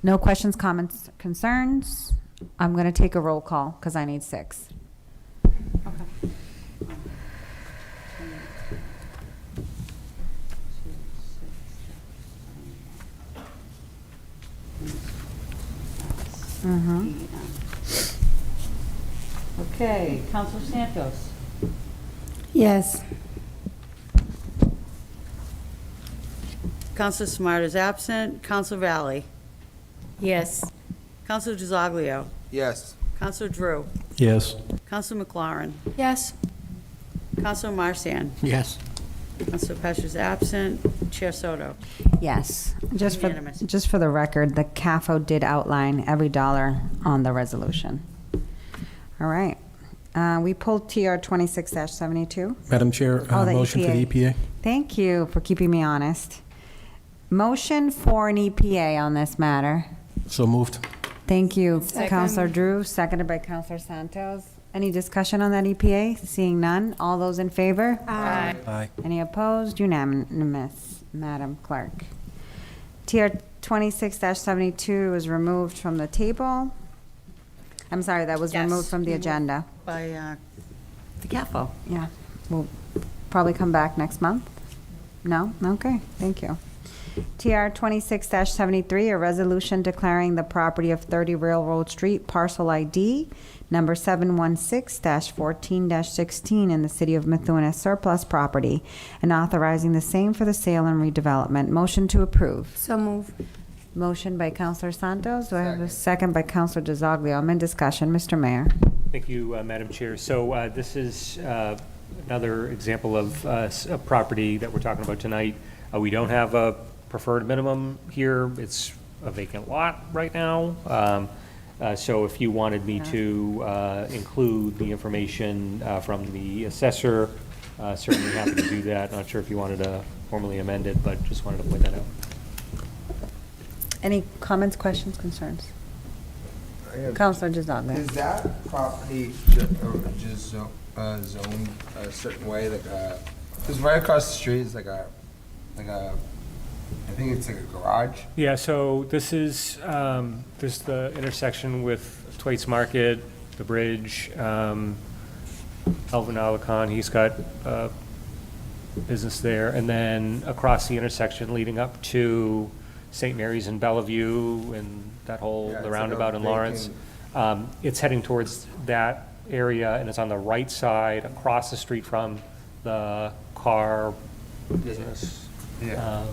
No questions, comments, concerns? I'm going to take a roll call because I need 6. Okay. Mm-hmm. Okay, Counselor Santos. Yes. Counselor Smart is absent. Counselor Valley. Yes. Counselor DiZoglio. Yes. Counselor Drew. Yes. Counselor McLaurin. Yes. Counselor Marsan. Yes. Counselor Pesh is absent. Chair Soto. Yes. Unanimous. Just for the record, the CAFO did outline every dollar on the resolution. All right. We pulled TR 26-72. Madam Chair, Oh, the motion for the EPA. Thank you for keeping me honest. Motion for an EPA on this matter. So moved. Thank you, Second. Counselor Drew, seconded by Counselor Santos. Any discussion on that EPA? Seeing none, all those in favor? Aye. Aye. Any opposed? Unanimous, Madam Clerk. TR 26-72 is removed from the table. I'm sorry, that was Yes. removed from the agenda. By the CAFO. Yeah, we'll probably come back next month? No? Okay, thank you. TR 26-73, a resolution declaring the property of 30 Railroad Street, parcel ID number 716-14-16 in the city of Methuen as surplus property and authorizing the same for the sale and redevelopment. Motion to approve. So move. Motion by Counselor Santos. Do I have a second by Counselor DiZoglio? I'm in discussion. Mr. Mayor. Thank you, Madam Chair. So this is another example of a property that we're talking about tonight. We don't have a preferred minimum here. It's a vacant lot right now. So if you wanted me to include the information from the assessor, certainly happy to do that. Not sure if you wanted to formally amend it, but just wanted to point that out. Any comments, questions, concerns? I have- Counselor DiZoglio. Is that property just zoned a certain way, like because right across the street is like a, I think it's like a garage. Yeah, so this is the intersection with Thwaites Market, the bridge, Alvin Alicon, he's got business there, and then across the intersection leading up to St. Mary's in Bellevue and that whole, Yeah, the it's like roundabout a in Lawrence. It's heading towards that area, and it's on the right side, across the street from the car business. Yeah.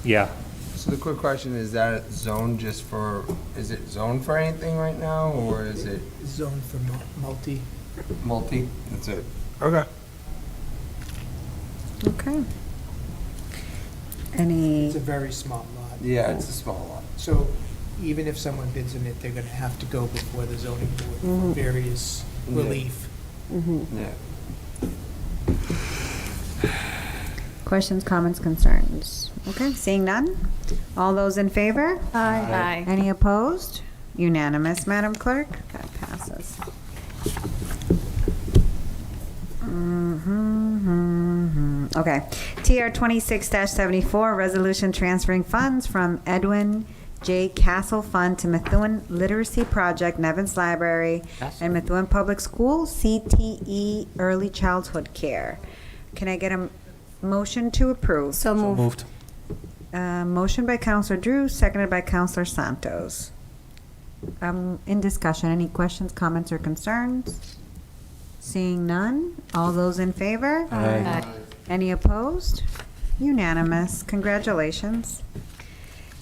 Yeah. So the quick question, is that zoned just for, is it zoned for anything right now, or is it Zone for multi. multi? That's it. Okay. Okay. Any, It's a very small lot. Yeah, it's a small lot. So even if someone bids on it, they're gonna have to go before the zoning board for various Yeah. relief. Yeah. questions, comments, concerns? Okay, seeing none? All those in favor? Aye. Any opposed? Unanimous, Madam Clerk? That passes. Okay. TR 26-74, resolution transferring funds from Edwin J. Castle Fund to Methuen Literacy Project, Nevins Library, and Methuen Public School, CTE Early Childhood Care. Can I get a motion to approve? So moved. Motion by Counselor Drew, seconded by Counselor Santos. In discussion, any questions, comments, or concerns? Seeing none, all those in favor? Aye. Any opposed? Unanimous. Congratulations.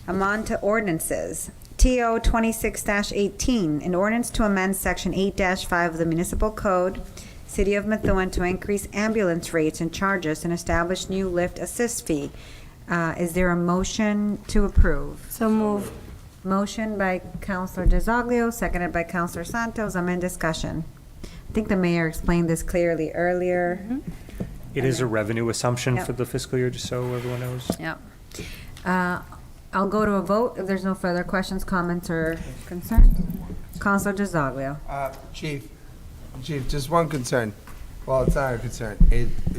I'm on to ordinances. TO 26-18, an ordinance to amend Section 8-5 of the Municipal Code, City of Methuen, to increase ambulance rates and charges and establish new lift assist fee. Is there a motion to approve? So moved. Motion by Counselor DeZoglio, seconded by Counselor Santos. I'm in discussion. I think the mayor explained this clearly earlier. It is a revenue assumption Yep. for the fiscal year, just so everyone knows. Yep. I'll go to a vote if there's no further questions, comments, or concerns. Counselor DeZoglio. Chief, just one concern. Well, it's not a concern.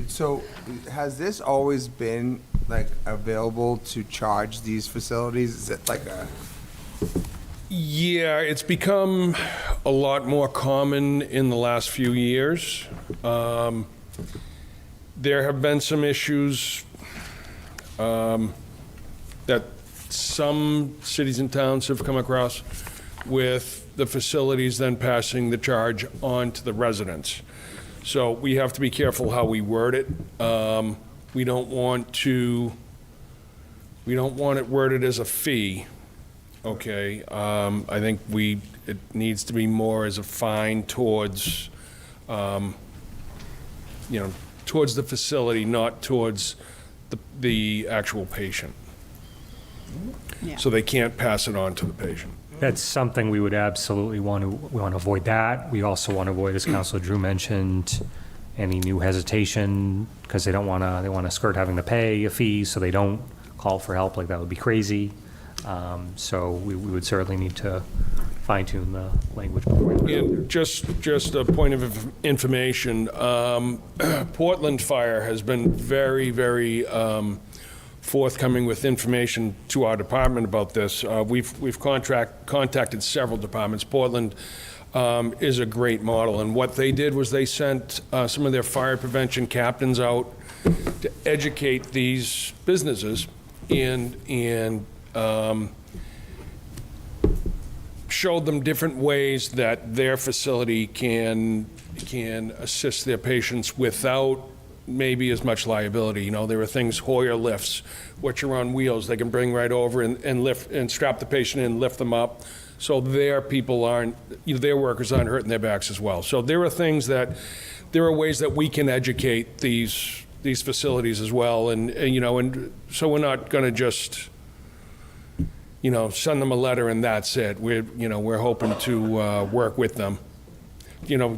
So has this always been like available to charge these facilities? Is it like a? Yeah, it's become a lot more common in the last few years. There have been some issues that some cities and towns have come across with the facilities then passing the charge on to the residents. So we have to be careful how we word it. We don't want it worded as a fee. Okay, I think it needs to be more as a fine towards, towards the facility, not towards the actual patient. So they can't pass it on to the patient. That's something we would absolutely want to avoid that. We also want to avoid, as Councilor Drew mentioned, any new hesitation, because they want to skirt having to pay a fee, so they don't call for help. Like, that would be crazy. So we would certainly need to fine tune the language before we put it out there. And just a point of information, Portland Fire has been very, very forthcoming with information to our department about this. We've contacted several departments. Portland is a great model, and what they did was they sent some of their fire prevention captains out to educate these businesses and showed them different ways that their facility can assist their patients without maybe as much liability. There are things, Hoyer lifts, which are on wheels. They can bring right over and lift and strap the patient in, lift them up, so their people aren't, their workers aren't hurting their backs as well. So there are ways that we can educate these facilities as well, and so we're not going to just send them a letter and that's it. We're hoping to work with them.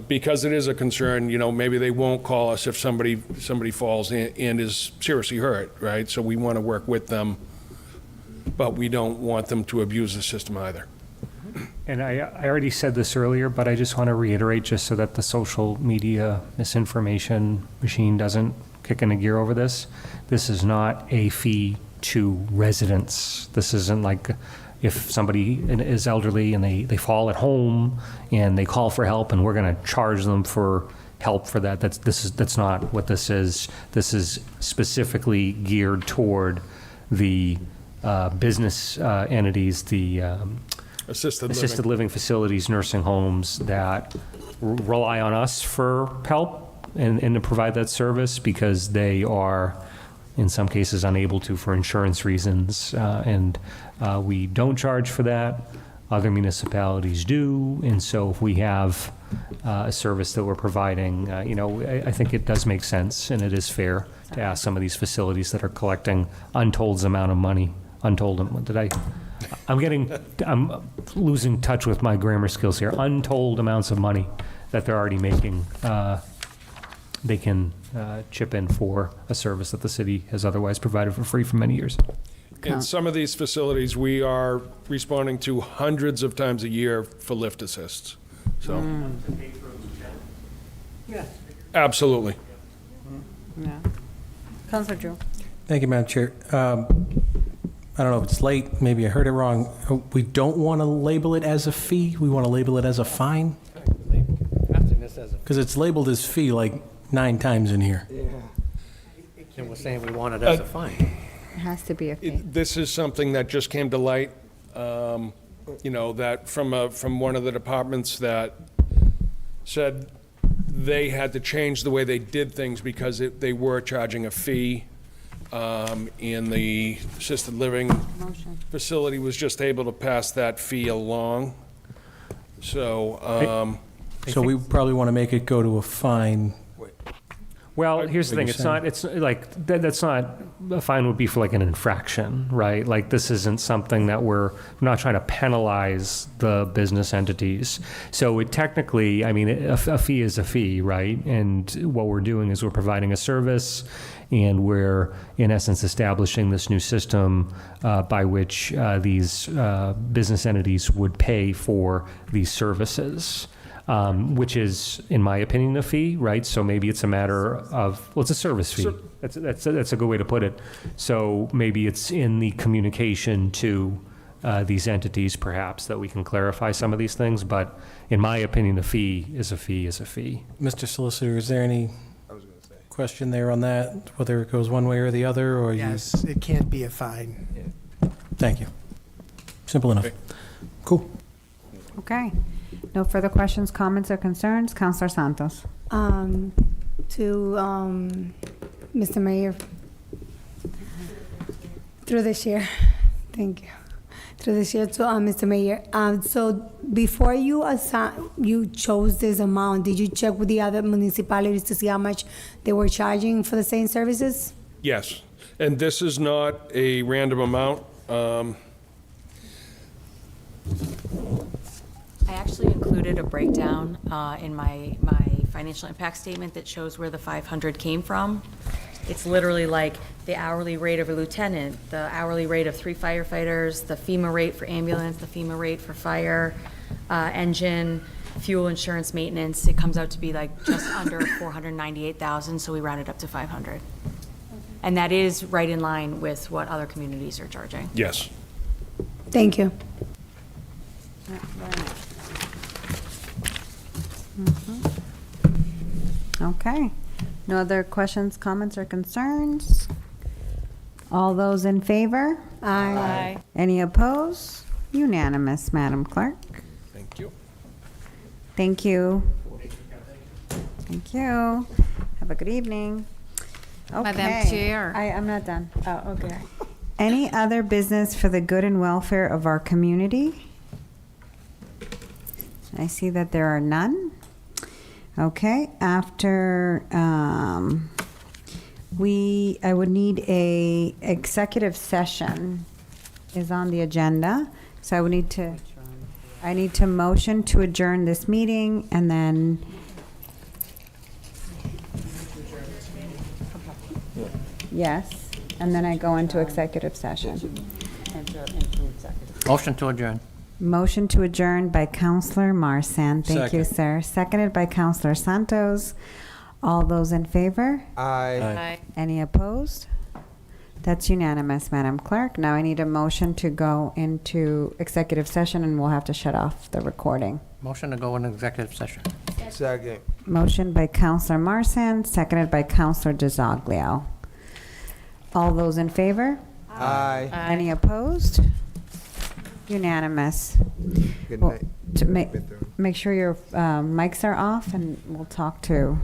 Because it is a concern, maybe they won't call us if somebody falls and is seriously hurt, right? So we want to work with them, but we don't want them to abuse the system either. And I already said this earlier, but I just want to reiterate, just so that the social media misinformation machine doesn't kick into gear over this. This is not a fee to residents. This isn't like if somebody is elderly and they fall at home and they call for help and we're going to charge them for help for that. That's not what this is. This is specifically geared toward the business entities, the Assisted living facilities, nursing homes that rely on us for help and to provide that service because they are, in some cases, unable to for insurance reasons. And we don't charge for that. Other municipalities do. And so if we have a service that we're providing, I think it does make sense and it is fair to ask some of these facilities that are collecting untold amount of money. I'm losing touch with my grammar skills here. Untold amounts of money that they're already making. They can chip in for a service that the city has otherwise provided for free for many years. In some of these facilities, we are responding to hundreds of times a year for lift assists. So, Yeah. absolutely. Yeah. Councilor Drew. Thank you, Madam Chair. I don't know if it's late, maybe I heard it wrong. We don't want to label it as a fee, we want to label it as a fine? Because it's labeled as fee like 9 times in here. And we're saying we want it as a fine. It has to be a fee. This is something that just came to light, that from one of the departments that said they had to change the way they did things because they were charging a fee. And the assisted living facility was just able to pass that fee along. So, So we probably want to make it go to a fine. Well, here's the thing, it's not a fine would be for like an infraction, right? Like this isn't something that we're not trying to penalize the business entities. So it technically, a fee is a fee, right? And what we're doing is we're providing a service and we're in essence establishing this new system by which these business entities would pay for these services. Which is, in my opinion, a fee, right? So maybe it's a matter of, it's a service fee. That's a good way to put it. So maybe it's in the communication to these entities, perhaps, that we can clarify some of these things. But in my opinion, a fee is a fee is a fee. Mr. Solicitor, is there any question there on that, whether it goes one way or the other, or Yes, it can't be a fine. Thank you. Simple enough. Cool. Okay. No further questions, comments, or concerns? Councilor Santos. Mr. Mayor, through the chair, thank you. Through the chair to Mr. Mayor. So before you chose this amount, did you check with the other municipalities to see how much they were charging for the same services? yes. And this is not a random amount. I actually included a breakdown in my financial impact statement that shows where the 500 came from. It's literally like the hourly rate of a lieutenant, the hourly rate of 3 firefighters, the FEMA rate for ambulance, the FEMA rate for fire, engine, fuel insurance, maintenance. It comes out to be like just under 498,000, so we rounded up to 500. And that is right in line with what other communities are charging. Yes. Thank you. Okay. No other questions, comments, or concerns? All those in favor? Aye. Any opposed? Unanimous, Madam Clerk. Thank you. Thank you. Thank you. Have a good evening. Madam Okay. Chair. I'm not done. Oh, okay. Any other business for the good and welfare of our community? I see that there are none. Okay, after, I would need a executive session is on the agenda. So I need to motion to adjourn this meeting and then. Yes, and then I go into executive session. Motion to adjourn. Motion to adjourn by Councillor Marsan. Thank you, Second. sir. Seconded by Councillor Santos. All those in favor? Aye. Any opposed? That's unanimous, Madam Clerk. Now I need a motion to go into executive session, and we'll have to shut off the recording. Motion to go in executive session. Second. Motion by Councillor Marsan, seconded by Councillor DiZoglio. All those in favor? Aye. Any opposed? Unanimous. Good Well, night. to make sure your mics are off, and we'll talk to